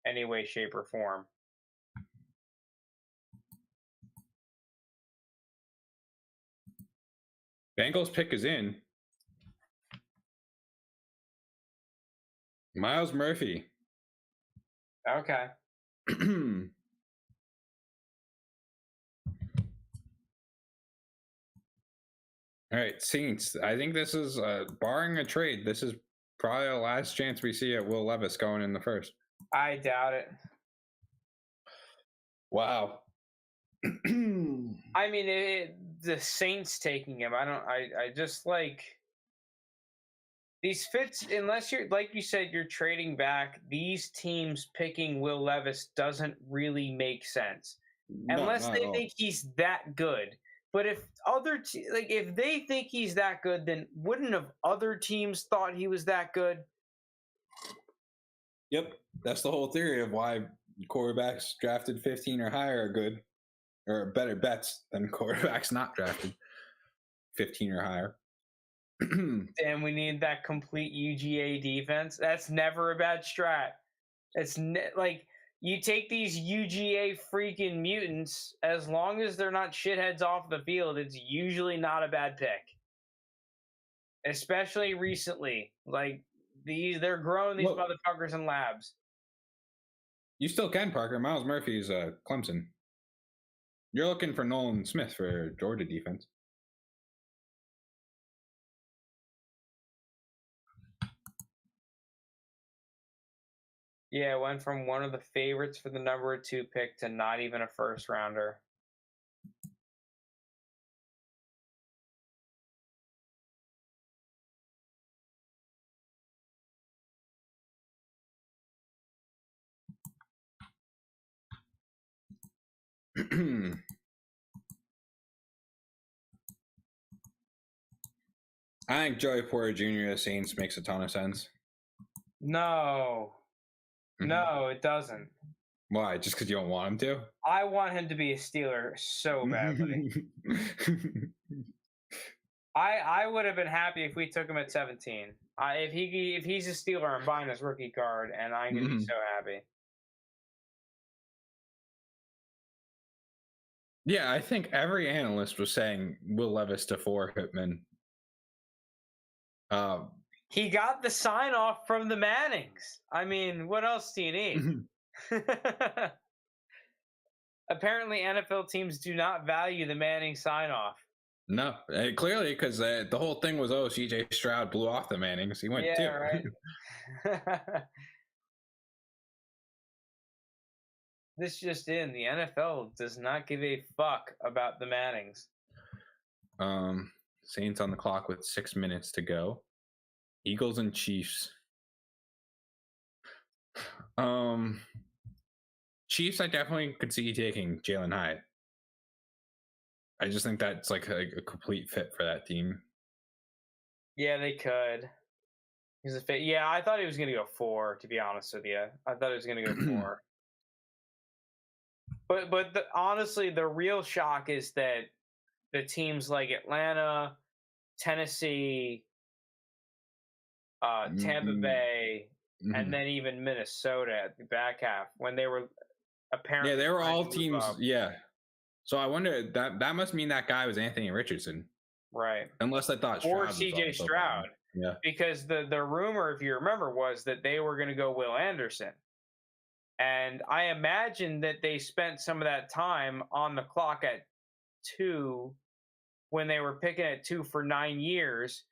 Speaker 1: any way, shape, or form.
Speaker 2: Bengals pick is in. Miles Murphy.
Speaker 1: Okay.
Speaker 2: All right, Saints. I think this is barring a trade. This is probably the last chance we see at Will Levis going in the first.
Speaker 1: I doubt it.
Speaker 2: Wow.
Speaker 1: I mean, the Saints taking him. I just like these fits. Unless you're like you said, you're trading back. These teams picking Will Levis doesn't really make sense unless
Speaker 2: not
Speaker 1: they
Speaker 2: at all.
Speaker 1: think he's that good. But if if they think he's that good, then wouldn't have other teams thought he was that good?
Speaker 2: Yep, that's the whole theory of why quarterbacks drafted 15 or higher are good, or better bets than quarterbacks not drafted 15 or higher.
Speaker 1: And we need that complete UGA defense. That's never a bad strat. It's like you take these UGA freaking mutants, as long as they're not shitheads off the field, it's usually not a bad pick. Especially recently. Like they're growing these motherfuckers in labs.
Speaker 2: You still can, Parker. Miles Murphy's Clemson. You're looking for Nolan Smith for Georgia defense.
Speaker 1: Yeah, it went from one of the favorites for the number 2 pick to not even a first rounder.
Speaker 2: I think Joey Porter Jr. of Saints makes a ton of sense.
Speaker 1: No. No, it doesn't.
Speaker 2: Why? Just because you don't want him to?
Speaker 1: I want him to be a Steeler so badly. I would have been happy if we took him at 17. If he's a Steeler, I'm buying his rookie card, and I'm gonna be so happy.
Speaker 2: Yeah, I think every analyst was saying Will Levis to 4 Pittman.
Speaker 1: He got the sign off from the Mannings. I mean, what else do you need? Apparently, NFL teams do not value the Manning sign off.
Speaker 2: No, clearly, because the whole thing was, CJ Stroud blew off the Mannings. He went too.
Speaker 1: Right. This just in: the NFL does not give a fuck about the Mannings.
Speaker 2: Saints on the clock with 6 minutes to go. Eagles and Chiefs. Chiefs, I definitely could see taking Jalen Hyatt. I just think that's like a complete fit for that team.
Speaker 1: Yeah, they could. He's a fit. Yeah, I thought he was going to go 4. To be honest with you, I thought he was going to go 4. But honestly, the real shock is that the teams like Atlanta, Tennessee, Tampa Bay, and then even Minnesota at the back half when they were apparently.
Speaker 2: Yeah, they were all teams. Yeah. So I wonder that must mean that guy was Anthony Richardson.
Speaker 1: Right.
Speaker 2: Unless I thought
Speaker 1: Stroud or CJ Stroud.
Speaker 2: Yeah.
Speaker 1: Because the rumor, if you remember, was that they were going to go Will Anderson. And I imagine that they spent some of that time on the clock at 2 when they were picking at 2 for 9 years,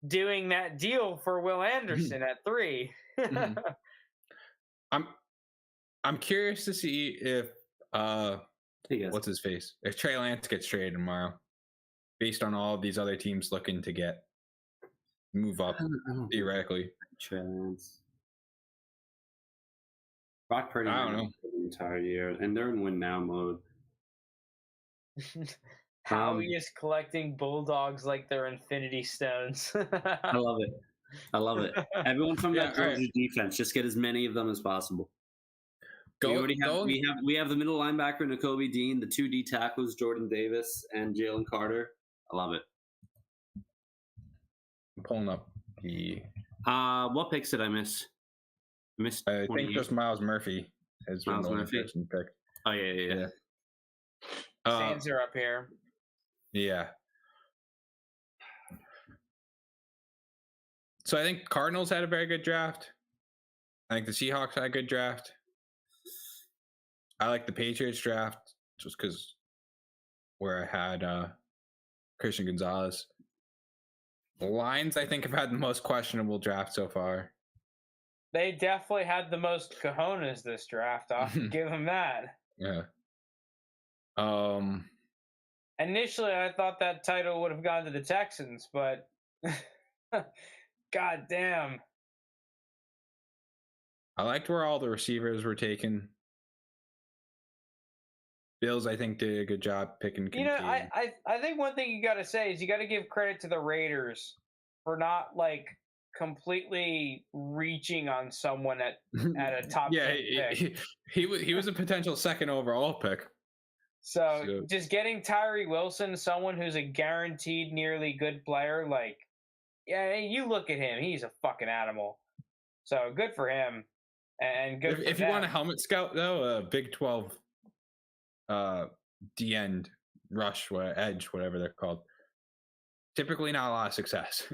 Speaker 1: doing that deal for Will Anderson at 3.
Speaker 2: I'm curious to see if what's his face? If Trey Lance gets traded tomorrow, based on all of these other teams looking to move up theoretically.
Speaker 3: Trey Lance. Brock Purdy,
Speaker 2: I don't know,
Speaker 3: the entire year, and they're in win now mode.
Speaker 1: Howie is collecting Bulldogs like they're Infinity Stones.
Speaker 3: I love it. Everyone from that Georgia defense, just get as many of them as possible. We have the middle linebacker Nakobe Dean, the 2 D tackles Jordan Davis and Jalen Carter. I love it.
Speaker 2: I'm pulling up the.
Speaker 3: What picks did I miss?
Speaker 2: I think just Miles Murphy has been the only person picked.
Speaker 3: Oh yeah.
Speaker 1: Saints are up here.
Speaker 2: Yeah. So I think Cardinals had a very good draft. I think the Seahawks had a good draft. I like the Patriots draft just because where I had Christian Gonzalez. The Lions, I think, have had the most questionable draft so far.
Speaker 1: They definitely had the most cojones this draft. I'll give them that.
Speaker 2: Yeah.
Speaker 1: Initially, I thought that title would have gone to the Texans, but god damn.
Speaker 2: I liked where all the receivers were taken. Bills, I think, did a good job picking
Speaker 1: You know,
Speaker 2: Kincaid.
Speaker 1: I think one thing you got to say is you got to give credit to the Raiders for not like completely reaching on someone at a top 10 pick.
Speaker 2: He was a potential second overall pick.
Speaker 1: So just getting Tyree Wilson, someone who's a guaranteed nearly good player, like, yeah, you look at him, he's a fucking animal. So good for him, and good.
Speaker 2: If you want a helmet scout though, Big 12, D end rush, edge, whatever they're called, typically not a lot of success.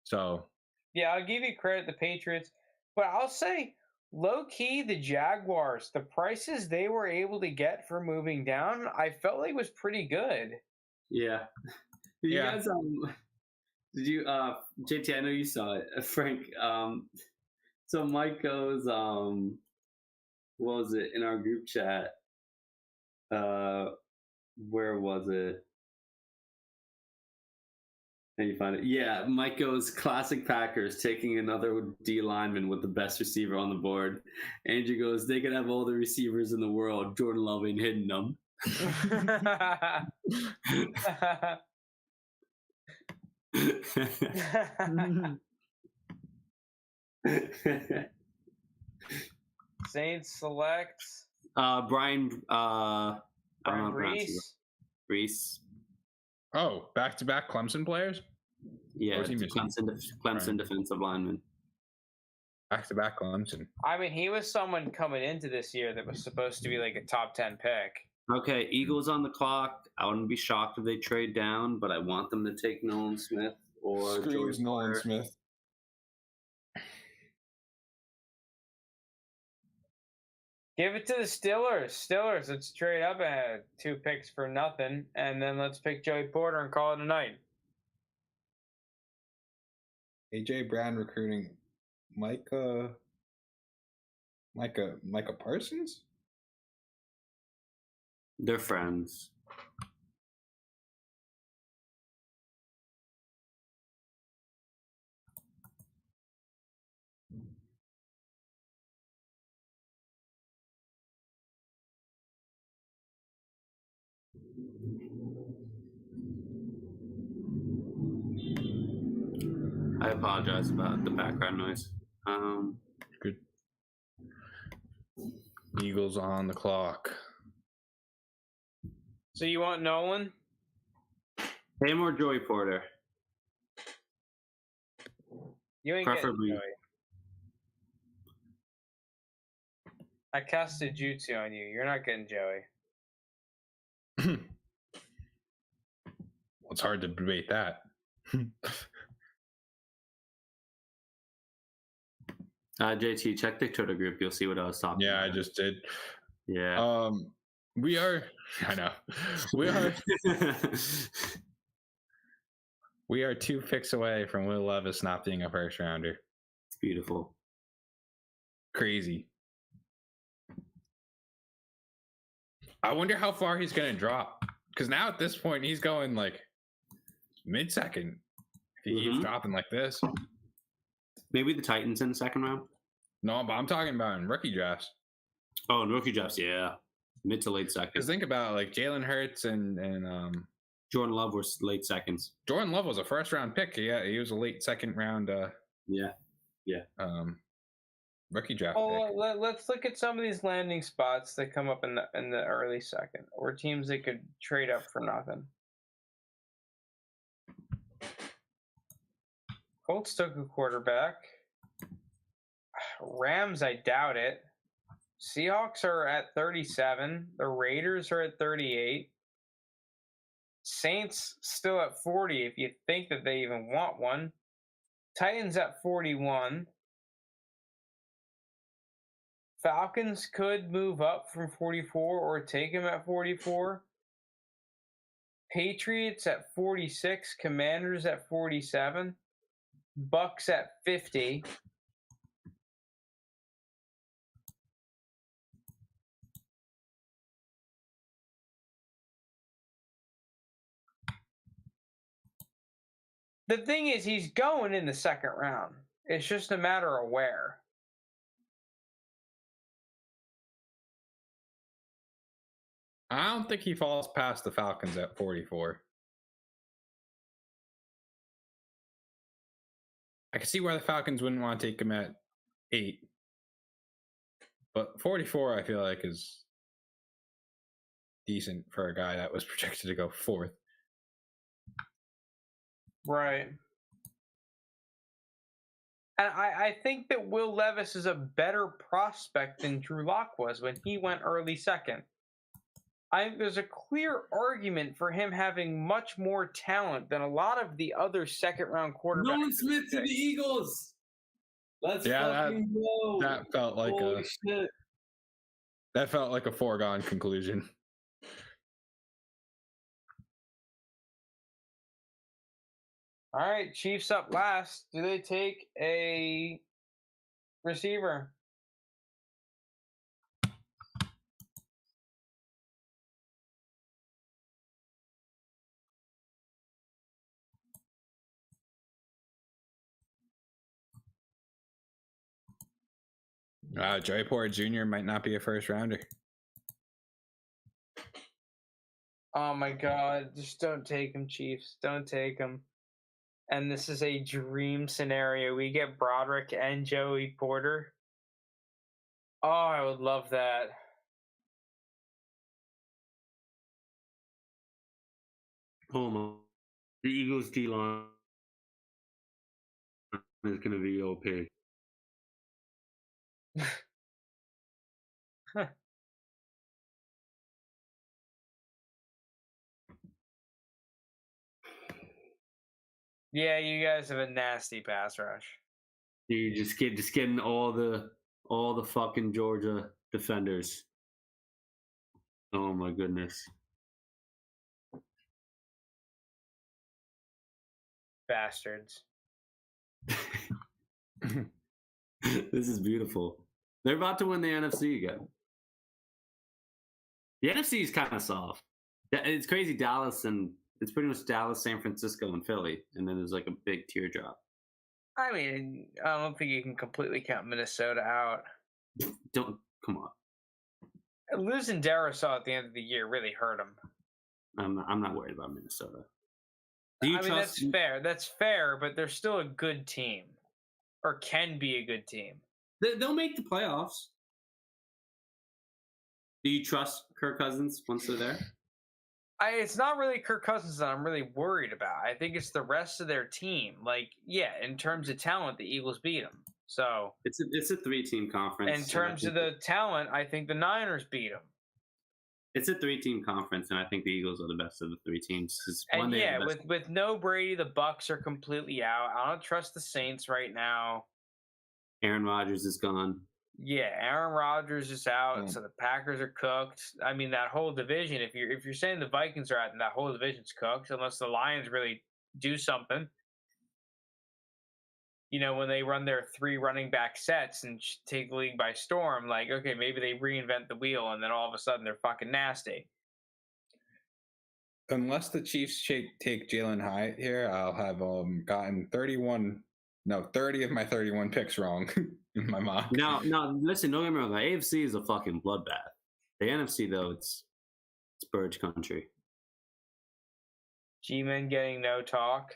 Speaker 2: So
Speaker 1: yeah, I'll give you credit, the Patriots, but I'll say low key the Jaguars, the prices they were able to get for moving down, I felt like was pretty good.
Speaker 3: Yeah. You guys, did you, JT? I know you saw it, Frank. So Mike goes, what was it in our group chat? Where was it? Can you find it? Yeah, Mike goes, classic Packers taking another D lineman with the best receiver on the board. Andrew goes, they could have all the receivers in the world. Jordan Love ain't hitting them.
Speaker 1: Saints selects
Speaker 3: Brian
Speaker 1: Brees.
Speaker 3: Brees.
Speaker 2: Oh, back-to-back Clemson players?
Speaker 3: Yeah, Clemson defensive lineman.
Speaker 2: Back-to-back Clemson.
Speaker 1: I mean, he was someone coming into this year that was supposed to be like a top 10 pick.
Speaker 3: Okay, Eagles on the clock. I wouldn't be shocked if they trade down, but I want them to take Nolan Smith or
Speaker 2: Screws Nolan Smith.
Speaker 1: Give it to the Steelers. Steelers, let's trade up ahead. 2 picks for nothing, and then let's pick Joey Porter and call it a night.
Speaker 2: AJ Brown recruiting Micah Parsons?
Speaker 3: They're friends. I apologize about the background noise.
Speaker 2: Good. Eagles on the clock.
Speaker 1: So you want Nolan?
Speaker 3: Him or Joey Porter?
Speaker 1: You ain't
Speaker 3: Preferably.
Speaker 1: getting Joey. I casted Jutsu on you. You're not getting Joey.
Speaker 2: Well, it's hard to debate that.
Speaker 3: JT, check the Twitter group. You'll see what I was talking about.
Speaker 2: Yeah, I just did.
Speaker 3: Yeah.
Speaker 2: We are. I know. We are. We are 2 picks away from Will Levis not being a first rounder.
Speaker 3: It's beautiful.
Speaker 2: Crazy. I wonder how far he's going to drop. Because now at this point, he's going like mid-second. If he keeps dropping like this.
Speaker 3: Maybe the Titans in the second round?
Speaker 2: No, but I'm talking about in rookie drafts.
Speaker 3: Oh, in rookie drafts, yeah. Mid to late seconds.
Speaker 2: Because think about like Jalen Hurts and
Speaker 3: Jordan Love were late seconds.
Speaker 2: Jordan Love was a first round pick. Yeah, he was a late second round. Rookie draft.
Speaker 1: Oh, let's look at some of these landing spots that come up in the early second, or teams that could trade up for nothing. Colts took a quarterback. Rams, I doubt it. Seahawks are at 37. The Raiders are at 38. Saints still at 40 if you think that they even want one. Titans at 41. Falcons could move up from 44 or take him at 44. Patriots at 46, Commanders at 47, Bucks at 50. The thing is, he's going in the second round. It's just a matter of where.
Speaker 2: I don't think he falls past the Falcons at 44. I can see why the Falcons wouldn't want to take him at 8. But 44, I feel like, is decent for a guy that was projected to go 4th.
Speaker 1: Right. And I think that Will Levis is a better prospect than Drew Lock was when he went early second. I think there's a clear argument for him having much more talent than a lot of the other second-round quarterbacks.
Speaker 4: Nolan Smith to the Eagles. Let's fucking go.
Speaker 2: That felt like
Speaker 4: Holy shit.
Speaker 2: that felt like a foregone conclusion.
Speaker 1: All right, Chiefs up last. Do they take a receiver?
Speaker 2: Joey Porter Jr. might not be a first rounder.
Speaker 1: Oh my God! Just don't take him, Chiefs. Don't take him. And this is a dream scenario. We get Broderick and Joey Porter. Oh, I would love that.
Speaker 3: Oh my. The Eagles D-line is going to be OP.
Speaker 1: Yeah, you guys have a nasty pass rush.
Speaker 3: Dude, just getting all the fucking Georgia defenders. Oh my goodness.
Speaker 1: Bastards.
Speaker 3: This is beautiful. They're about to win the NFC again. The NFC is kind of soft. It's crazy. Dallas and it's pretty much Dallas, San Francisco, and Philly, and then there's like a big teardrop.
Speaker 1: I mean, I don't think you can completely count Minnesota out.
Speaker 3: Don't come on.
Speaker 1: Losing Darisaw at the end of the year really hurt him.
Speaker 3: I'm not worried about Minnesota.
Speaker 1: That's fair. That's fair, but they're still a good team, or can be a good team.
Speaker 3: They'll make the playoffs. Do you trust Kirk Cousins once they're there?
Speaker 1: It's not really Kirk Cousins that I'm really worried about. I think it's the rest of their team. Like, yeah, in terms of talent, the Eagles beat them. So
Speaker 3: it's a 3-team conference.
Speaker 1: In terms of the talent, I think the Niners beat them.
Speaker 3: It's a 3-team conference, and I think the Eagles are the best of the 3 teams.
Speaker 1: And yeah, with no Brady, the Bucks are completely out. I don't trust the Saints right now.
Speaker 3: Aaron Rodgers is gone.
Speaker 1: Yeah, Aaron Rodgers is out, so the Packers are cooked. I mean, that whole division. If you're saying the Vikings are out, then that whole division's cooked, unless the Lions really do something. You know, when they run their 3 running back sets and take the league by storm, like, okay, maybe they reinvent the wheel, and then all of a sudden they're fucking nasty.
Speaker 2: Unless the Chiefs take Jalen Hyatt here, I'll have gotten 30 of my 31 picks wrong in my mock.
Speaker 3: No, listen, don't get me wrong. The AFC is a fucking bloodbath. The NFC, though, it's Burge country.
Speaker 1: G-Men getting no talk.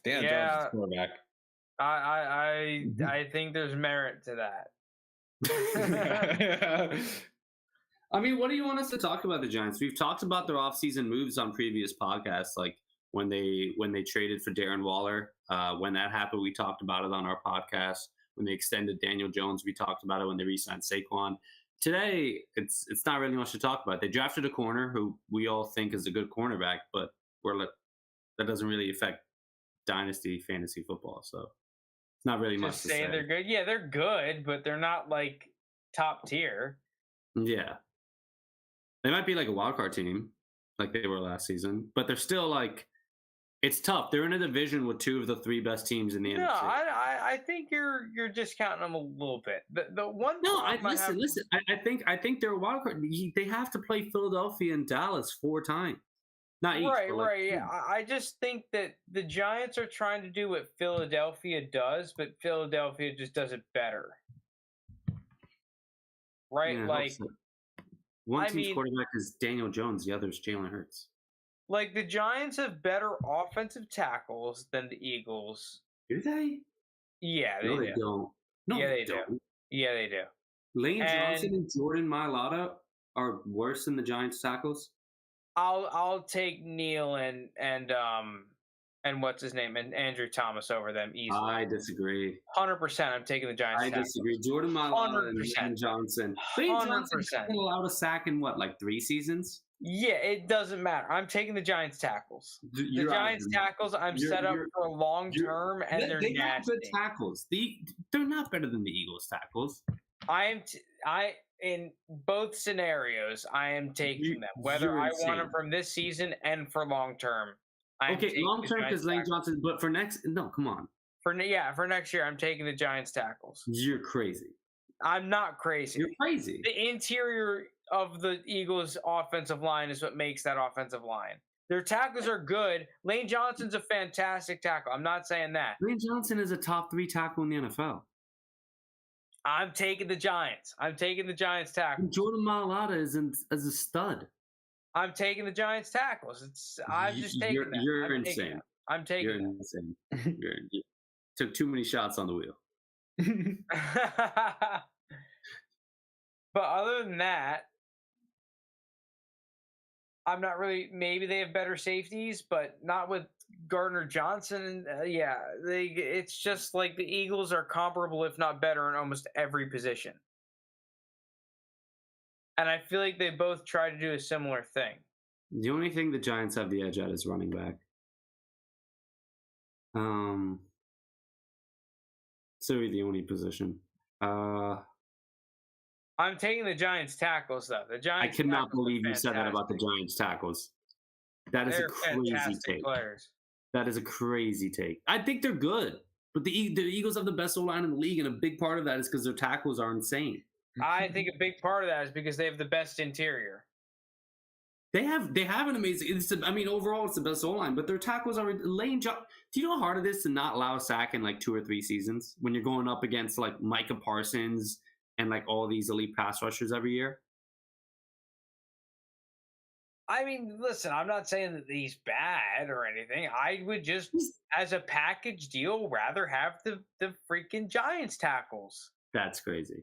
Speaker 2: Dan Jones is quarterback.
Speaker 1: I think there's merit to that.
Speaker 3: I mean, what do you want us to talk about the Giants? We've talked about their offseason moves on previous podcasts, like when they traded for Darren Waller. When that happened, we talked about it on our podcast. When they extended Daniel Jones, we talked about it when they re-signed Saquon. Today, it's not really much to talk about. They drafted a corner who we all think is a good cornerback, but that doesn't really affect dynasty fantasy football. So Not really much
Speaker 1: Just
Speaker 3: to
Speaker 1: say
Speaker 3: say.
Speaker 1: they're good. Yeah, they're good, but they're not like top tier.
Speaker 3: Yeah. They might be like a wild card team, like they were last season, but they're still like it's tough. They're in a division with 2 of the 3 best teams in the
Speaker 1: No,
Speaker 3: NFC.
Speaker 1: I think you're discounting them a little bit. The one
Speaker 3: No,
Speaker 1: problem I have,
Speaker 3: listen. I think they're a wild card. They have to play Philadelphia and Dallas 4 times, not each.
Speaker 1: right,
Speaker 3: But like,
Speaker 1: right. Yeah, I just think that the Giants are trying to do what Philadelphia does, but Philadelphia just does it better. Right,
Speaker 3: yeah, I hope
Speaker 1: like
Speaker 3: so. One
Speaker 1: I
Speaker 3: team's
Speaker 1: mean-
Speaker 3: quarterback is Daniel Jones, the other's Jalen Hurts.
Speaker 1: like the Giants have better offensive tackles than the Eagles.
Speaker 3: Do they?
Speaker 1: Yeah,
Speaker 3: No,
Speaker 1: they
Speaker 3: they
Speaker 1: do.
Speaker 3: don't. No,
Speaker 1: Yeah,
Speaker 3: they
Speaker 1: they do.
Speaker 3: don't.
Speaker 1: Yeah, they do.
Speaker 3: Lane Johnson
Speaker 1: And-
Speaker 3: and Jordan Mailata are worse than the Giants tackles.
Speaker 1: I'll take Neil and what's his name and Andrew Thomas over them easily.
Speaker 3: I disagree.
Speaker 1: 100%. I'm taking the Giants.
Speaker 3: I
Speaker 1: tackles.
Speaker 3: disagree. Jordan Mailata and
Speaker 1: 100%.
Speaker 3: Lane Johnson. Lane Johnson's
Speaker 1: 100%.
Speaker 3: been allowed a sack in what, like 3 seasons?
Speaker 1: Yeah, it doesn't matter. I'm taking the Giants tackles. The
Speaker 3: You're out of
Speaker 1: Giants
Speaker 3: your mind.
Speaker 1: tackles, I'm
Speaker 3: You're-
Speaker 1: set up
Speaker 3: you're-
Speaker 1: for long
Speaker 3: you're-
Speaker 1: term, and they're
Speaker 3: They have good
Speaker 1: nasty.
Speaker 3: tackles. They're not better than the Eagles tackles.
Speaker 1: I in both scenarios, I am taking them. Whether
Speaker 3: You're
Speaker 1: I want them
Speaker 3: insane.
Speaker 1: from this season and for long term.
Speaker 3: Okay, long term because Lane Johnson, but for next, no, come on,
Speaker 1: for next year, I'm taking the Giants tackles.
Speaker 3: you're crazy.
Speaker 1: I'm not crazy.
Speaker 3: You're crazy.
Speaker 1: The interior of the Eagles' offensive line is what makes that offensive line. Their tackles are good. Lane Johnson's a fantastic tackle. I'm not saying that.
Speaker 3: Lane Johnson is a top 3 tackle in the NFL.
Speaker 1: I'm taking the Giants. I'm taking the Giants tackles.
Speaker 3: Jordan Mailata is a stud.
Speaker 1: I'm taking the Giants tackles. I'm just taking that.
Speaker 3: You're
Speaker 1: I'm taking
Speaker 3: insane.
Speaker 1: that. I'm taking
Speaker 3: You're insane. You took too many shots on the wheel.
Speaker 1: that. But other than that, I'm not really. Maybe they have better safeties, but not with Gardner Johnson. Yeah, it's just like the Eagles are comparable, if not better, in almost every position. And I feel like they both try to do a similar thing.
Speaker 3: The only thing the Giants have the edge at is running back. So the only position.
Speaker 1: I'm taking the Giants tackles though. The
Speaker 3: I
Speaker 1: Giants.
Speaker 3: cannot
Speaker 1: tackles are
Speaker 3: believe you said that about the
Speaker 1: fantastic.
Speaker 3: Giants tackles. That is
Speaker 1: They're
Speaker 3: a crazy
Speaker 1: fantastic
Speaker 3: take.
Speaker 1: players.
Speaker 3: That is a crazy take. I think they're good, but the Eagles have the best O-line in the league, and a big part of that is because their tackles are insane.
Speaker 1: I think a big part of that is because they have the best interior.
Speaker 3: They have an amazing. Overall, it's the best O-line, but their tackles are Lane. Do you know how hard it is to not allow a sack in like 2 or 3 seasons when you're going up against like Micah Parsons and like all these elite pass rushers every year?
Speaker 1: I mean, listen, I'm not saying that he's bad or anything. I would just, as a package deal, rather have the freaking Giants tackles.
Speaker 3: That's crazy.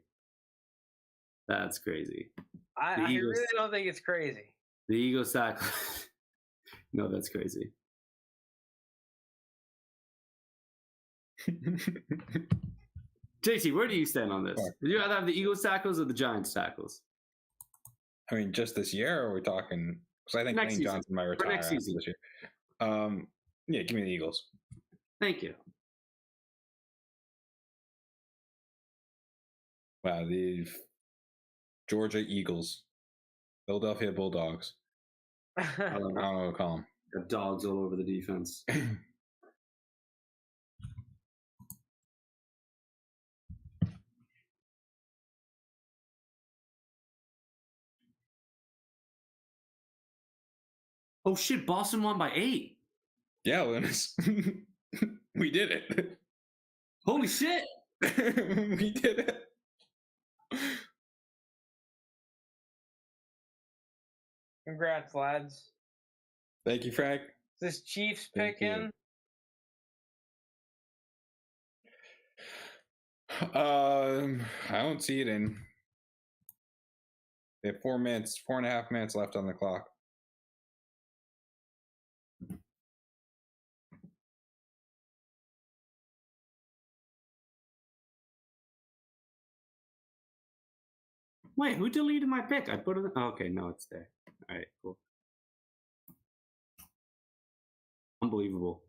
Speaker 3: That's crazy.
Speaker 1: I
Speaker 3: Eagles-
Speaker 1: really don't think it's crazy.
Speaker 3: The Eagles tackle. No, that's crazy. JT, where do you stand on this?
Speaker 2: Sure.
Speaker 3: Would you rather have the Eagles tackles or the Giants tackles?
Speaker 2: I mean, just this year, or we're talking? Because I think
Speaker 3: Next
Speaker 2: Lane
Speaker 3: season.
Speaker 2: Johnson might
Speaker 3: For
Speaker 2: retire
Speaker 3: next
Speaker 2: after
Speaker 3: season.
Speaker 2: this year. Yeah, give me the Eagles.
Speaker 3: Thank you.
Speaker 2: Wow, the Georgia Eagles, Philadelphia Bulldogs. I don't know what to call them.
Speaker 3: Got dogs all over the defense. Oh shit! Boston won by 8.
Speaker 2: Yeah, Lunas. We did it.
Speaker 3: Holy shit!
Speaker 2: We did it.
Speaker 1: Congrats, lads.
Speaker 2: Thank you, Frank.
Speaker 1: This Chiefs
Speaker 2: Thank
Speaker 1: pick
Speaker 2: you.
Speaker 1: in.
Speaker 2: I don't see it in. They have 4.5 minutes left on the clock.
Speaker 3: Wait, who deleted my pick? I put it. Oh, okay, no, it's there. All right, cool. Unbelievable.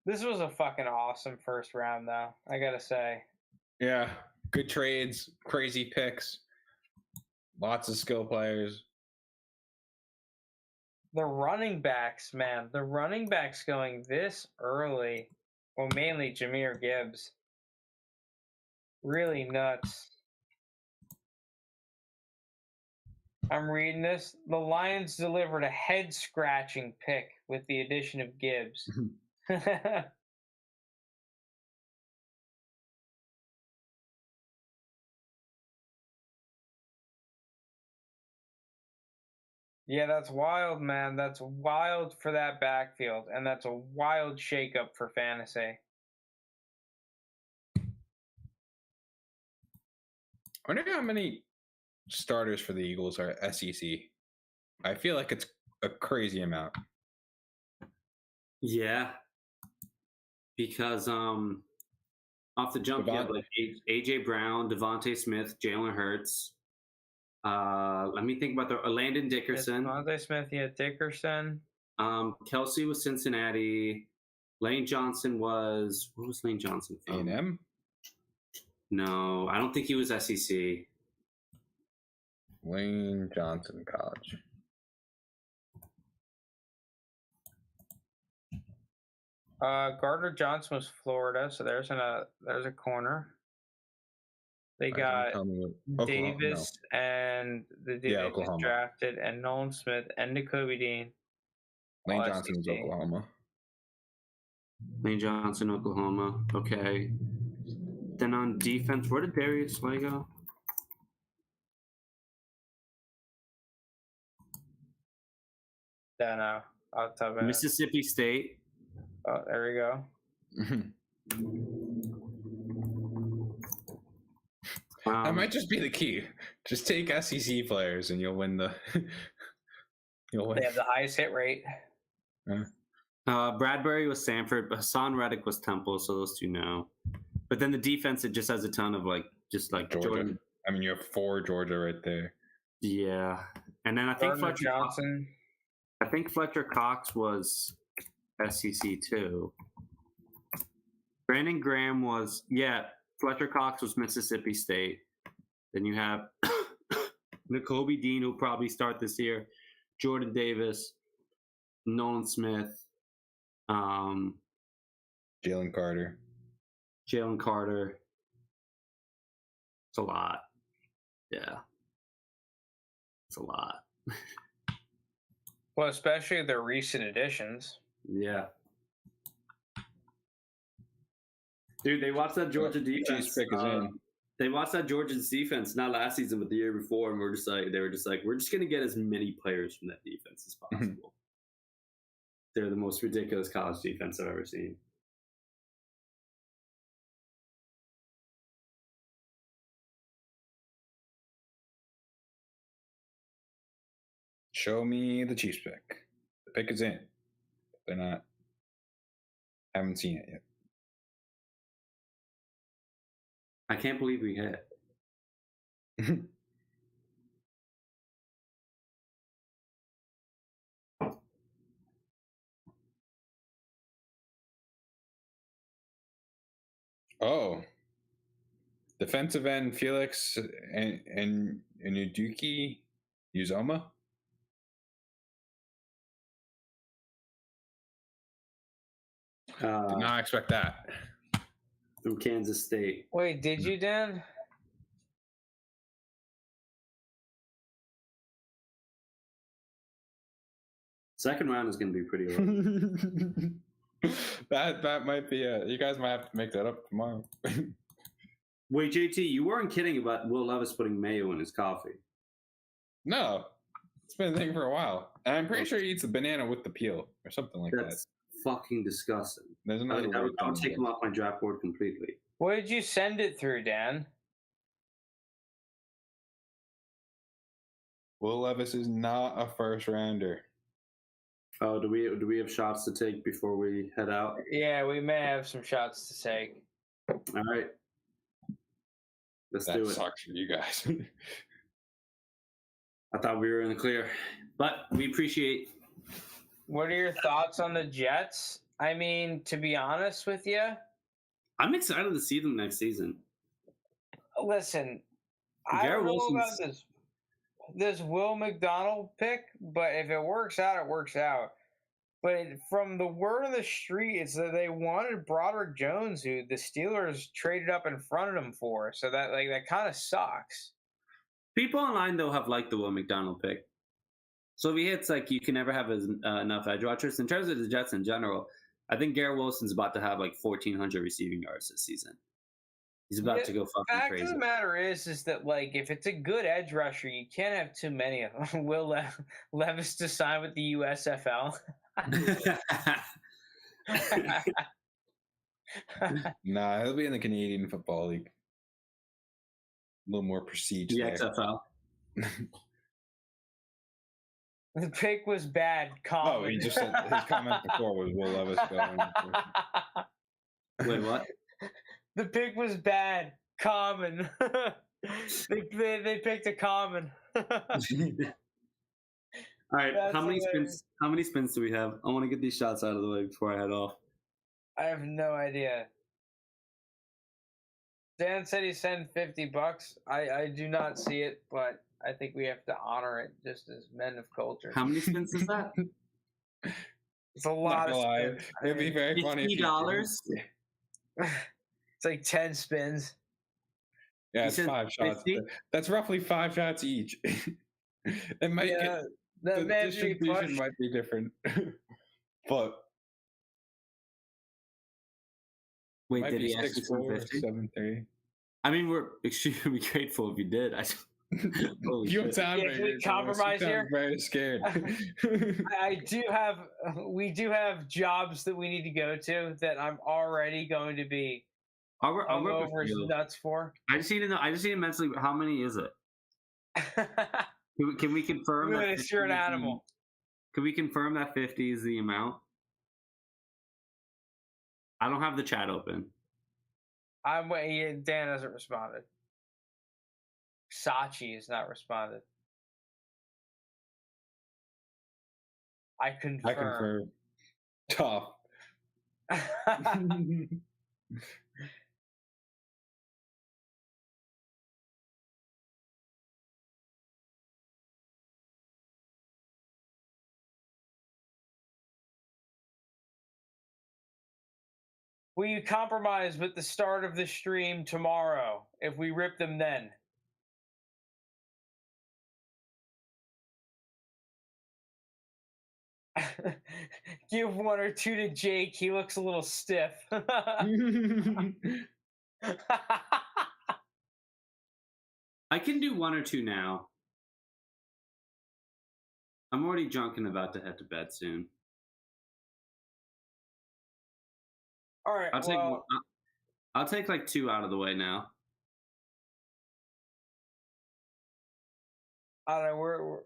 Speaker 1: This was a fucking awesome first round, though. I gotta say.
Speaker 2: Yeah, good trades, crazy picks, lots of skill players.
Speaker 1: The running backs, man. The running backs going this early. Well, mainly Jahmyr Gibbs. Really nuts. I'm reading this. The Lions delivered a head-scratching pick with the addition of Gibbs. Yeah, that's wild, man. That's wild for that backfield, and that's a wild shakeup for fantasy.
Speaker 2: I wonder how many starters for the Eagles are SEC. I feel like it's a crazy amount.
Speaker 3: Yeah, because off the jump, you have like AJ Brown, Devontae Smith, Jalen Hurts. Let me think about the Landon Dickerson.
Speaker 1: Devontae Smith, yeah, Dickerson.
Speaker 3: Kelsey was Cincinnati. Lane Johnson was what was Lane Johnson from?
Speaker 2: A&M?
Speaker 3: No, I don't think he was SEC.
Speaker 2: Lane Johnson College.
Speaker 1: Gardner Johnson was Florida, so there's a corner. They got Davis and the Davis drafted, and Nolan Smith and Nakobe Dean.
Speaker 2: Lane Johnson is Oklahoma.
Speaker 3: Lane Johnson, Oklahoma. Okay. Then on defense, where did Darius Slay go?
Speaker 1: Don't know. I'll tell you.
Speaker 3: Mississippi State.
Speaker 1: Oh, there we go.
Speaker 2: That might just be the key. Just take SEC players and you'll win the. You'll win.
Speaker 1: They have the highest hit rate.
Speaker 3: Bradbury was Sanford, but Hassan Reddick was Temple, so those two know. But then the defense, it just has a ton of Georgia.
Speaker 2: Jordan. I mean, you have 4 Georgia right there.
Speaker 3: Yeah, and then I think
Speaker 1: Gardner Johnson.
Speaker 3: I think Fletcher Cox was SEC too. Brandon Graham was Fletcher Cox was Mississippi State. Then you have Nakobe Dean, who'll probably start this year. Jordan Davis, Nolan Smith,
Speaker 2: Jalen Carter.
Speaker 3: It's a lot. Yeah. It's a lot.
Speaker 1: Well, especially their recent additions.
Speaker 3: Yeah. Dude, they watched that Georgia defense. They watched that Georgia's defense not last season, but the year before, and they were just like, we're just gonna get as many players from that defense as possible. They're the most ridiculous college defense I've ever seen.
Speaker 2: Show me the Chiefs pick. The pick is in. They're not. Haven't seen it yet.
Speaker 3: I can't believe we hit.
Speaker 2: Oh. Defensive end Felix and Uduki Uzoma. Did not expect that.
Speaker 3: From Kansas State.
Speaker 1: Wait, did you, Dan?
Speaker 3: Second round is going to be pretty low.
Speaker 2: that might be it. You guys might have to make that up tomorrow.
Speaker 3: Wait, JT, you weren't kidding about Will Levis putting mayo in his coffee.
Speaker 2: No. It's been a thing for a while. And I'm pretty sure he eats the banana with the peel or something like
Speaker 3: That's fucking disgusting.
Speaker 2: There's another word.
Speaker 3: I'll take him off my draft board completely.
Speaker 1: What did you send it through, Dan?
Speaker 2: Will Levis is not a first rounder.
Speaker 3: Oh, do we have shots to take before we head out?
Speaker 1: Yeah, we may have some shots to take.
Speaker 3: All right. Let's do it.
Speaker 2: That sucks for you guys.
Speaker 3: I thought we were in the clear, but we appreciate.
Speaker 1: What are your thoughts on the Jets? I mean, to be honest with you,
Speaker 3: I'm excited to see them next season.
Speaker 1: listen, I
Speaker 3: Garrett
Speaker 1: don't know about
Speaker 3: Wilson's
Speaker 1: this Will McDonald pick, but if it works out, it works out. But from the word on the street, it's that they wanted Broderick Jones, who the Steelers traded up in front of them for. So that kind of sucks.
Speaker 3: people online though have liked the Will McDonald pick. So if he hits, like, you can never have enough edge rushers. In terms of the Jets in general, I think Garrett Wilson's about to have like 1,400 receiving yards this season. He's about
Speaker 1: The
Speaker 3: to go fucking
Speaker 1: fact
Speaker 3: crazy.
Speaker 1: of the matter is that like if it's a good edge rusher, you can't have too many of them. Will Levis to sign with the USFL?
Speaker 2: Nah, he'll be in the Canadian Football League. A little more prestige
Speaker 3: the
Speaker 2: there.
Speaker 3: XFL.
Speaker 1: The pick was bad.
Speaker 2: Oh, he just said his comment before was Will Levis going.
Speaker 3: Wait, what?
Speaker 1: The pick was bad. Common. they picked a common.
Speaker 3: All right,
Speaker 1: That's
Speaker 3: how many
Speaker 1: hilarious.
Speaker 3: spins? How many spins do we have? I want to get these shots out of the way before I head off.
Speaker 1: I have no idea. Dan said he sent $50. I do not see it, but I think we have to honor it just as men of culture.
Speaker 3: How many spins is that?
Speaker 1: It's a
Speaker 2: Not
Speaker 1: lot of
Speaker 2: gonna lie,
Speaker 1: spins.
Speaker 2: it'd be very funny. if you did.
Speaker 3: $50?
Speaker 1: It's like 10 spins.
Speaker 2: Yeah,
Speaker 3: You
Speaker 2: it's
Speaker 3: said
Speaker 2: 5 shots.
Speaker 3: 50?
Speaker 2: That's roughly 5 shots each. It might
Speaker 1: Yeah,
Speaker 2: get,
Speaker 1: that
Speaker 2: the
Speaker 1: man should be
Speaker 2: distribution
Speaker 1: pushed.
Speaker 2: might be different, but
Speaker 3: Wait,
Speaker 2: might
Speaker 3: did
Speaker 2: be
Speaker 3: he actually send
Speaker 2: 6-4,
Speaker 3: 50?
Speaker 2: 7-3.
Speaker 3: I mean, we're extremely grateful if you did. Holy
Speaker 2: You
Speaker 3: shit.
Speaker 2: sound
Speaker 1: Yeah,
Speaker 2: very,
Speaker 1: can we compromise
Speaker 2: you sound
Speaker 1: here?
Speaker 2: very scared.
Speaker 1: We do have jobs that we need to go to that I'm already going to be
Speaker 3: I'll work with
Speaker 1: hungover as
Speaker 3: you.
Speaker 1: nuts for.
Speaker 3: I just need to know. I just need to mentally. How many is it? Can we confirm that?
Speaker 1: Lewis, you're an
Speaker 3: 50 is the-
Speaker 1: animal.
Speaker 3: Can we confirm that 50 is the amount? I don't have the chat open.
Speaker 1: I'm waiting. Dan hasn't responded. Sachi has not responded. I confirm.
Speaker 2: I confirm. Tough.
Speaker 1: Will you compromise with the start of the stream tomorrow if we rip them then? Give 1 or 2 to Jake. He looks a little stiff.
Speaker 3: I can do 1 or 2 now. I'm already drunk and about to head to bed soon.
Speaker 1: All right.
Speaker 3: I'll take.
Speaker 1: Well,
Speaker 3: I'll take like 2 out of the way now.
Speaker 1: I don't know.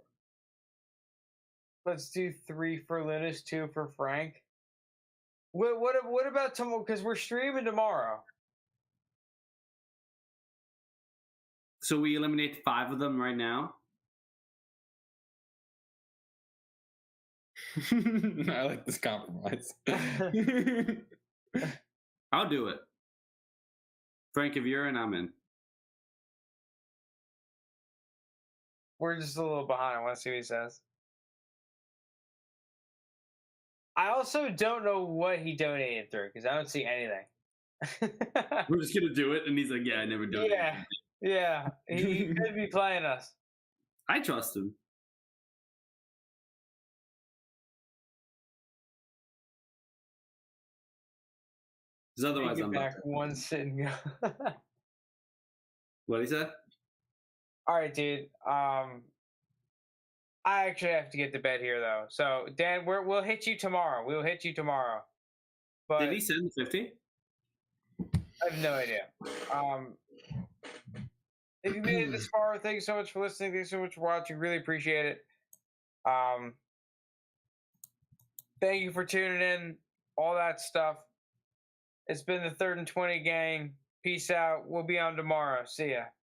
Speaker 1: Let's do 3 for Linus, 2 for Frank. What about tomorrow? Because we're streaming tomorrow.
Speaker 3: So we eliminate 5 of them right now.
Speaker 2: I like this compromise.
Speaker 3: I'll do it. Frank, if you're in, I'm in.
Speaker 1: We're just a little behind. I want to see what he says. I also don't know what he donated through because I don't see anything.
Speaker 3: We're just gonna do it, and he's like, "Yeah, I never do it."
Speaker 1: Yeah. He could be playing us.
Speaker 3: I trust him. Because otherwise,
Speaker 1: Take it
Speaker 3: I'm
Speaker 1: back
Speaker 3: not.
Speaker 1: one sit and go.
Speaker 3: What he said?
Speaker 1: All right, dude. I actually have to get to bed here though. So Dan, we'll hit you tomorrow. We'll hit you tomorrow. But
Speaker 3: Did he send 50?
Speaker 1: I have no idea. If you made it this far, thank you so much for listening. Thank you so much for watching. Really appreciate it. Thank you for tuning in. All that stuff. It's been the 3rd and 20 gang. Peace out. We'll be on tomorrow. See ya.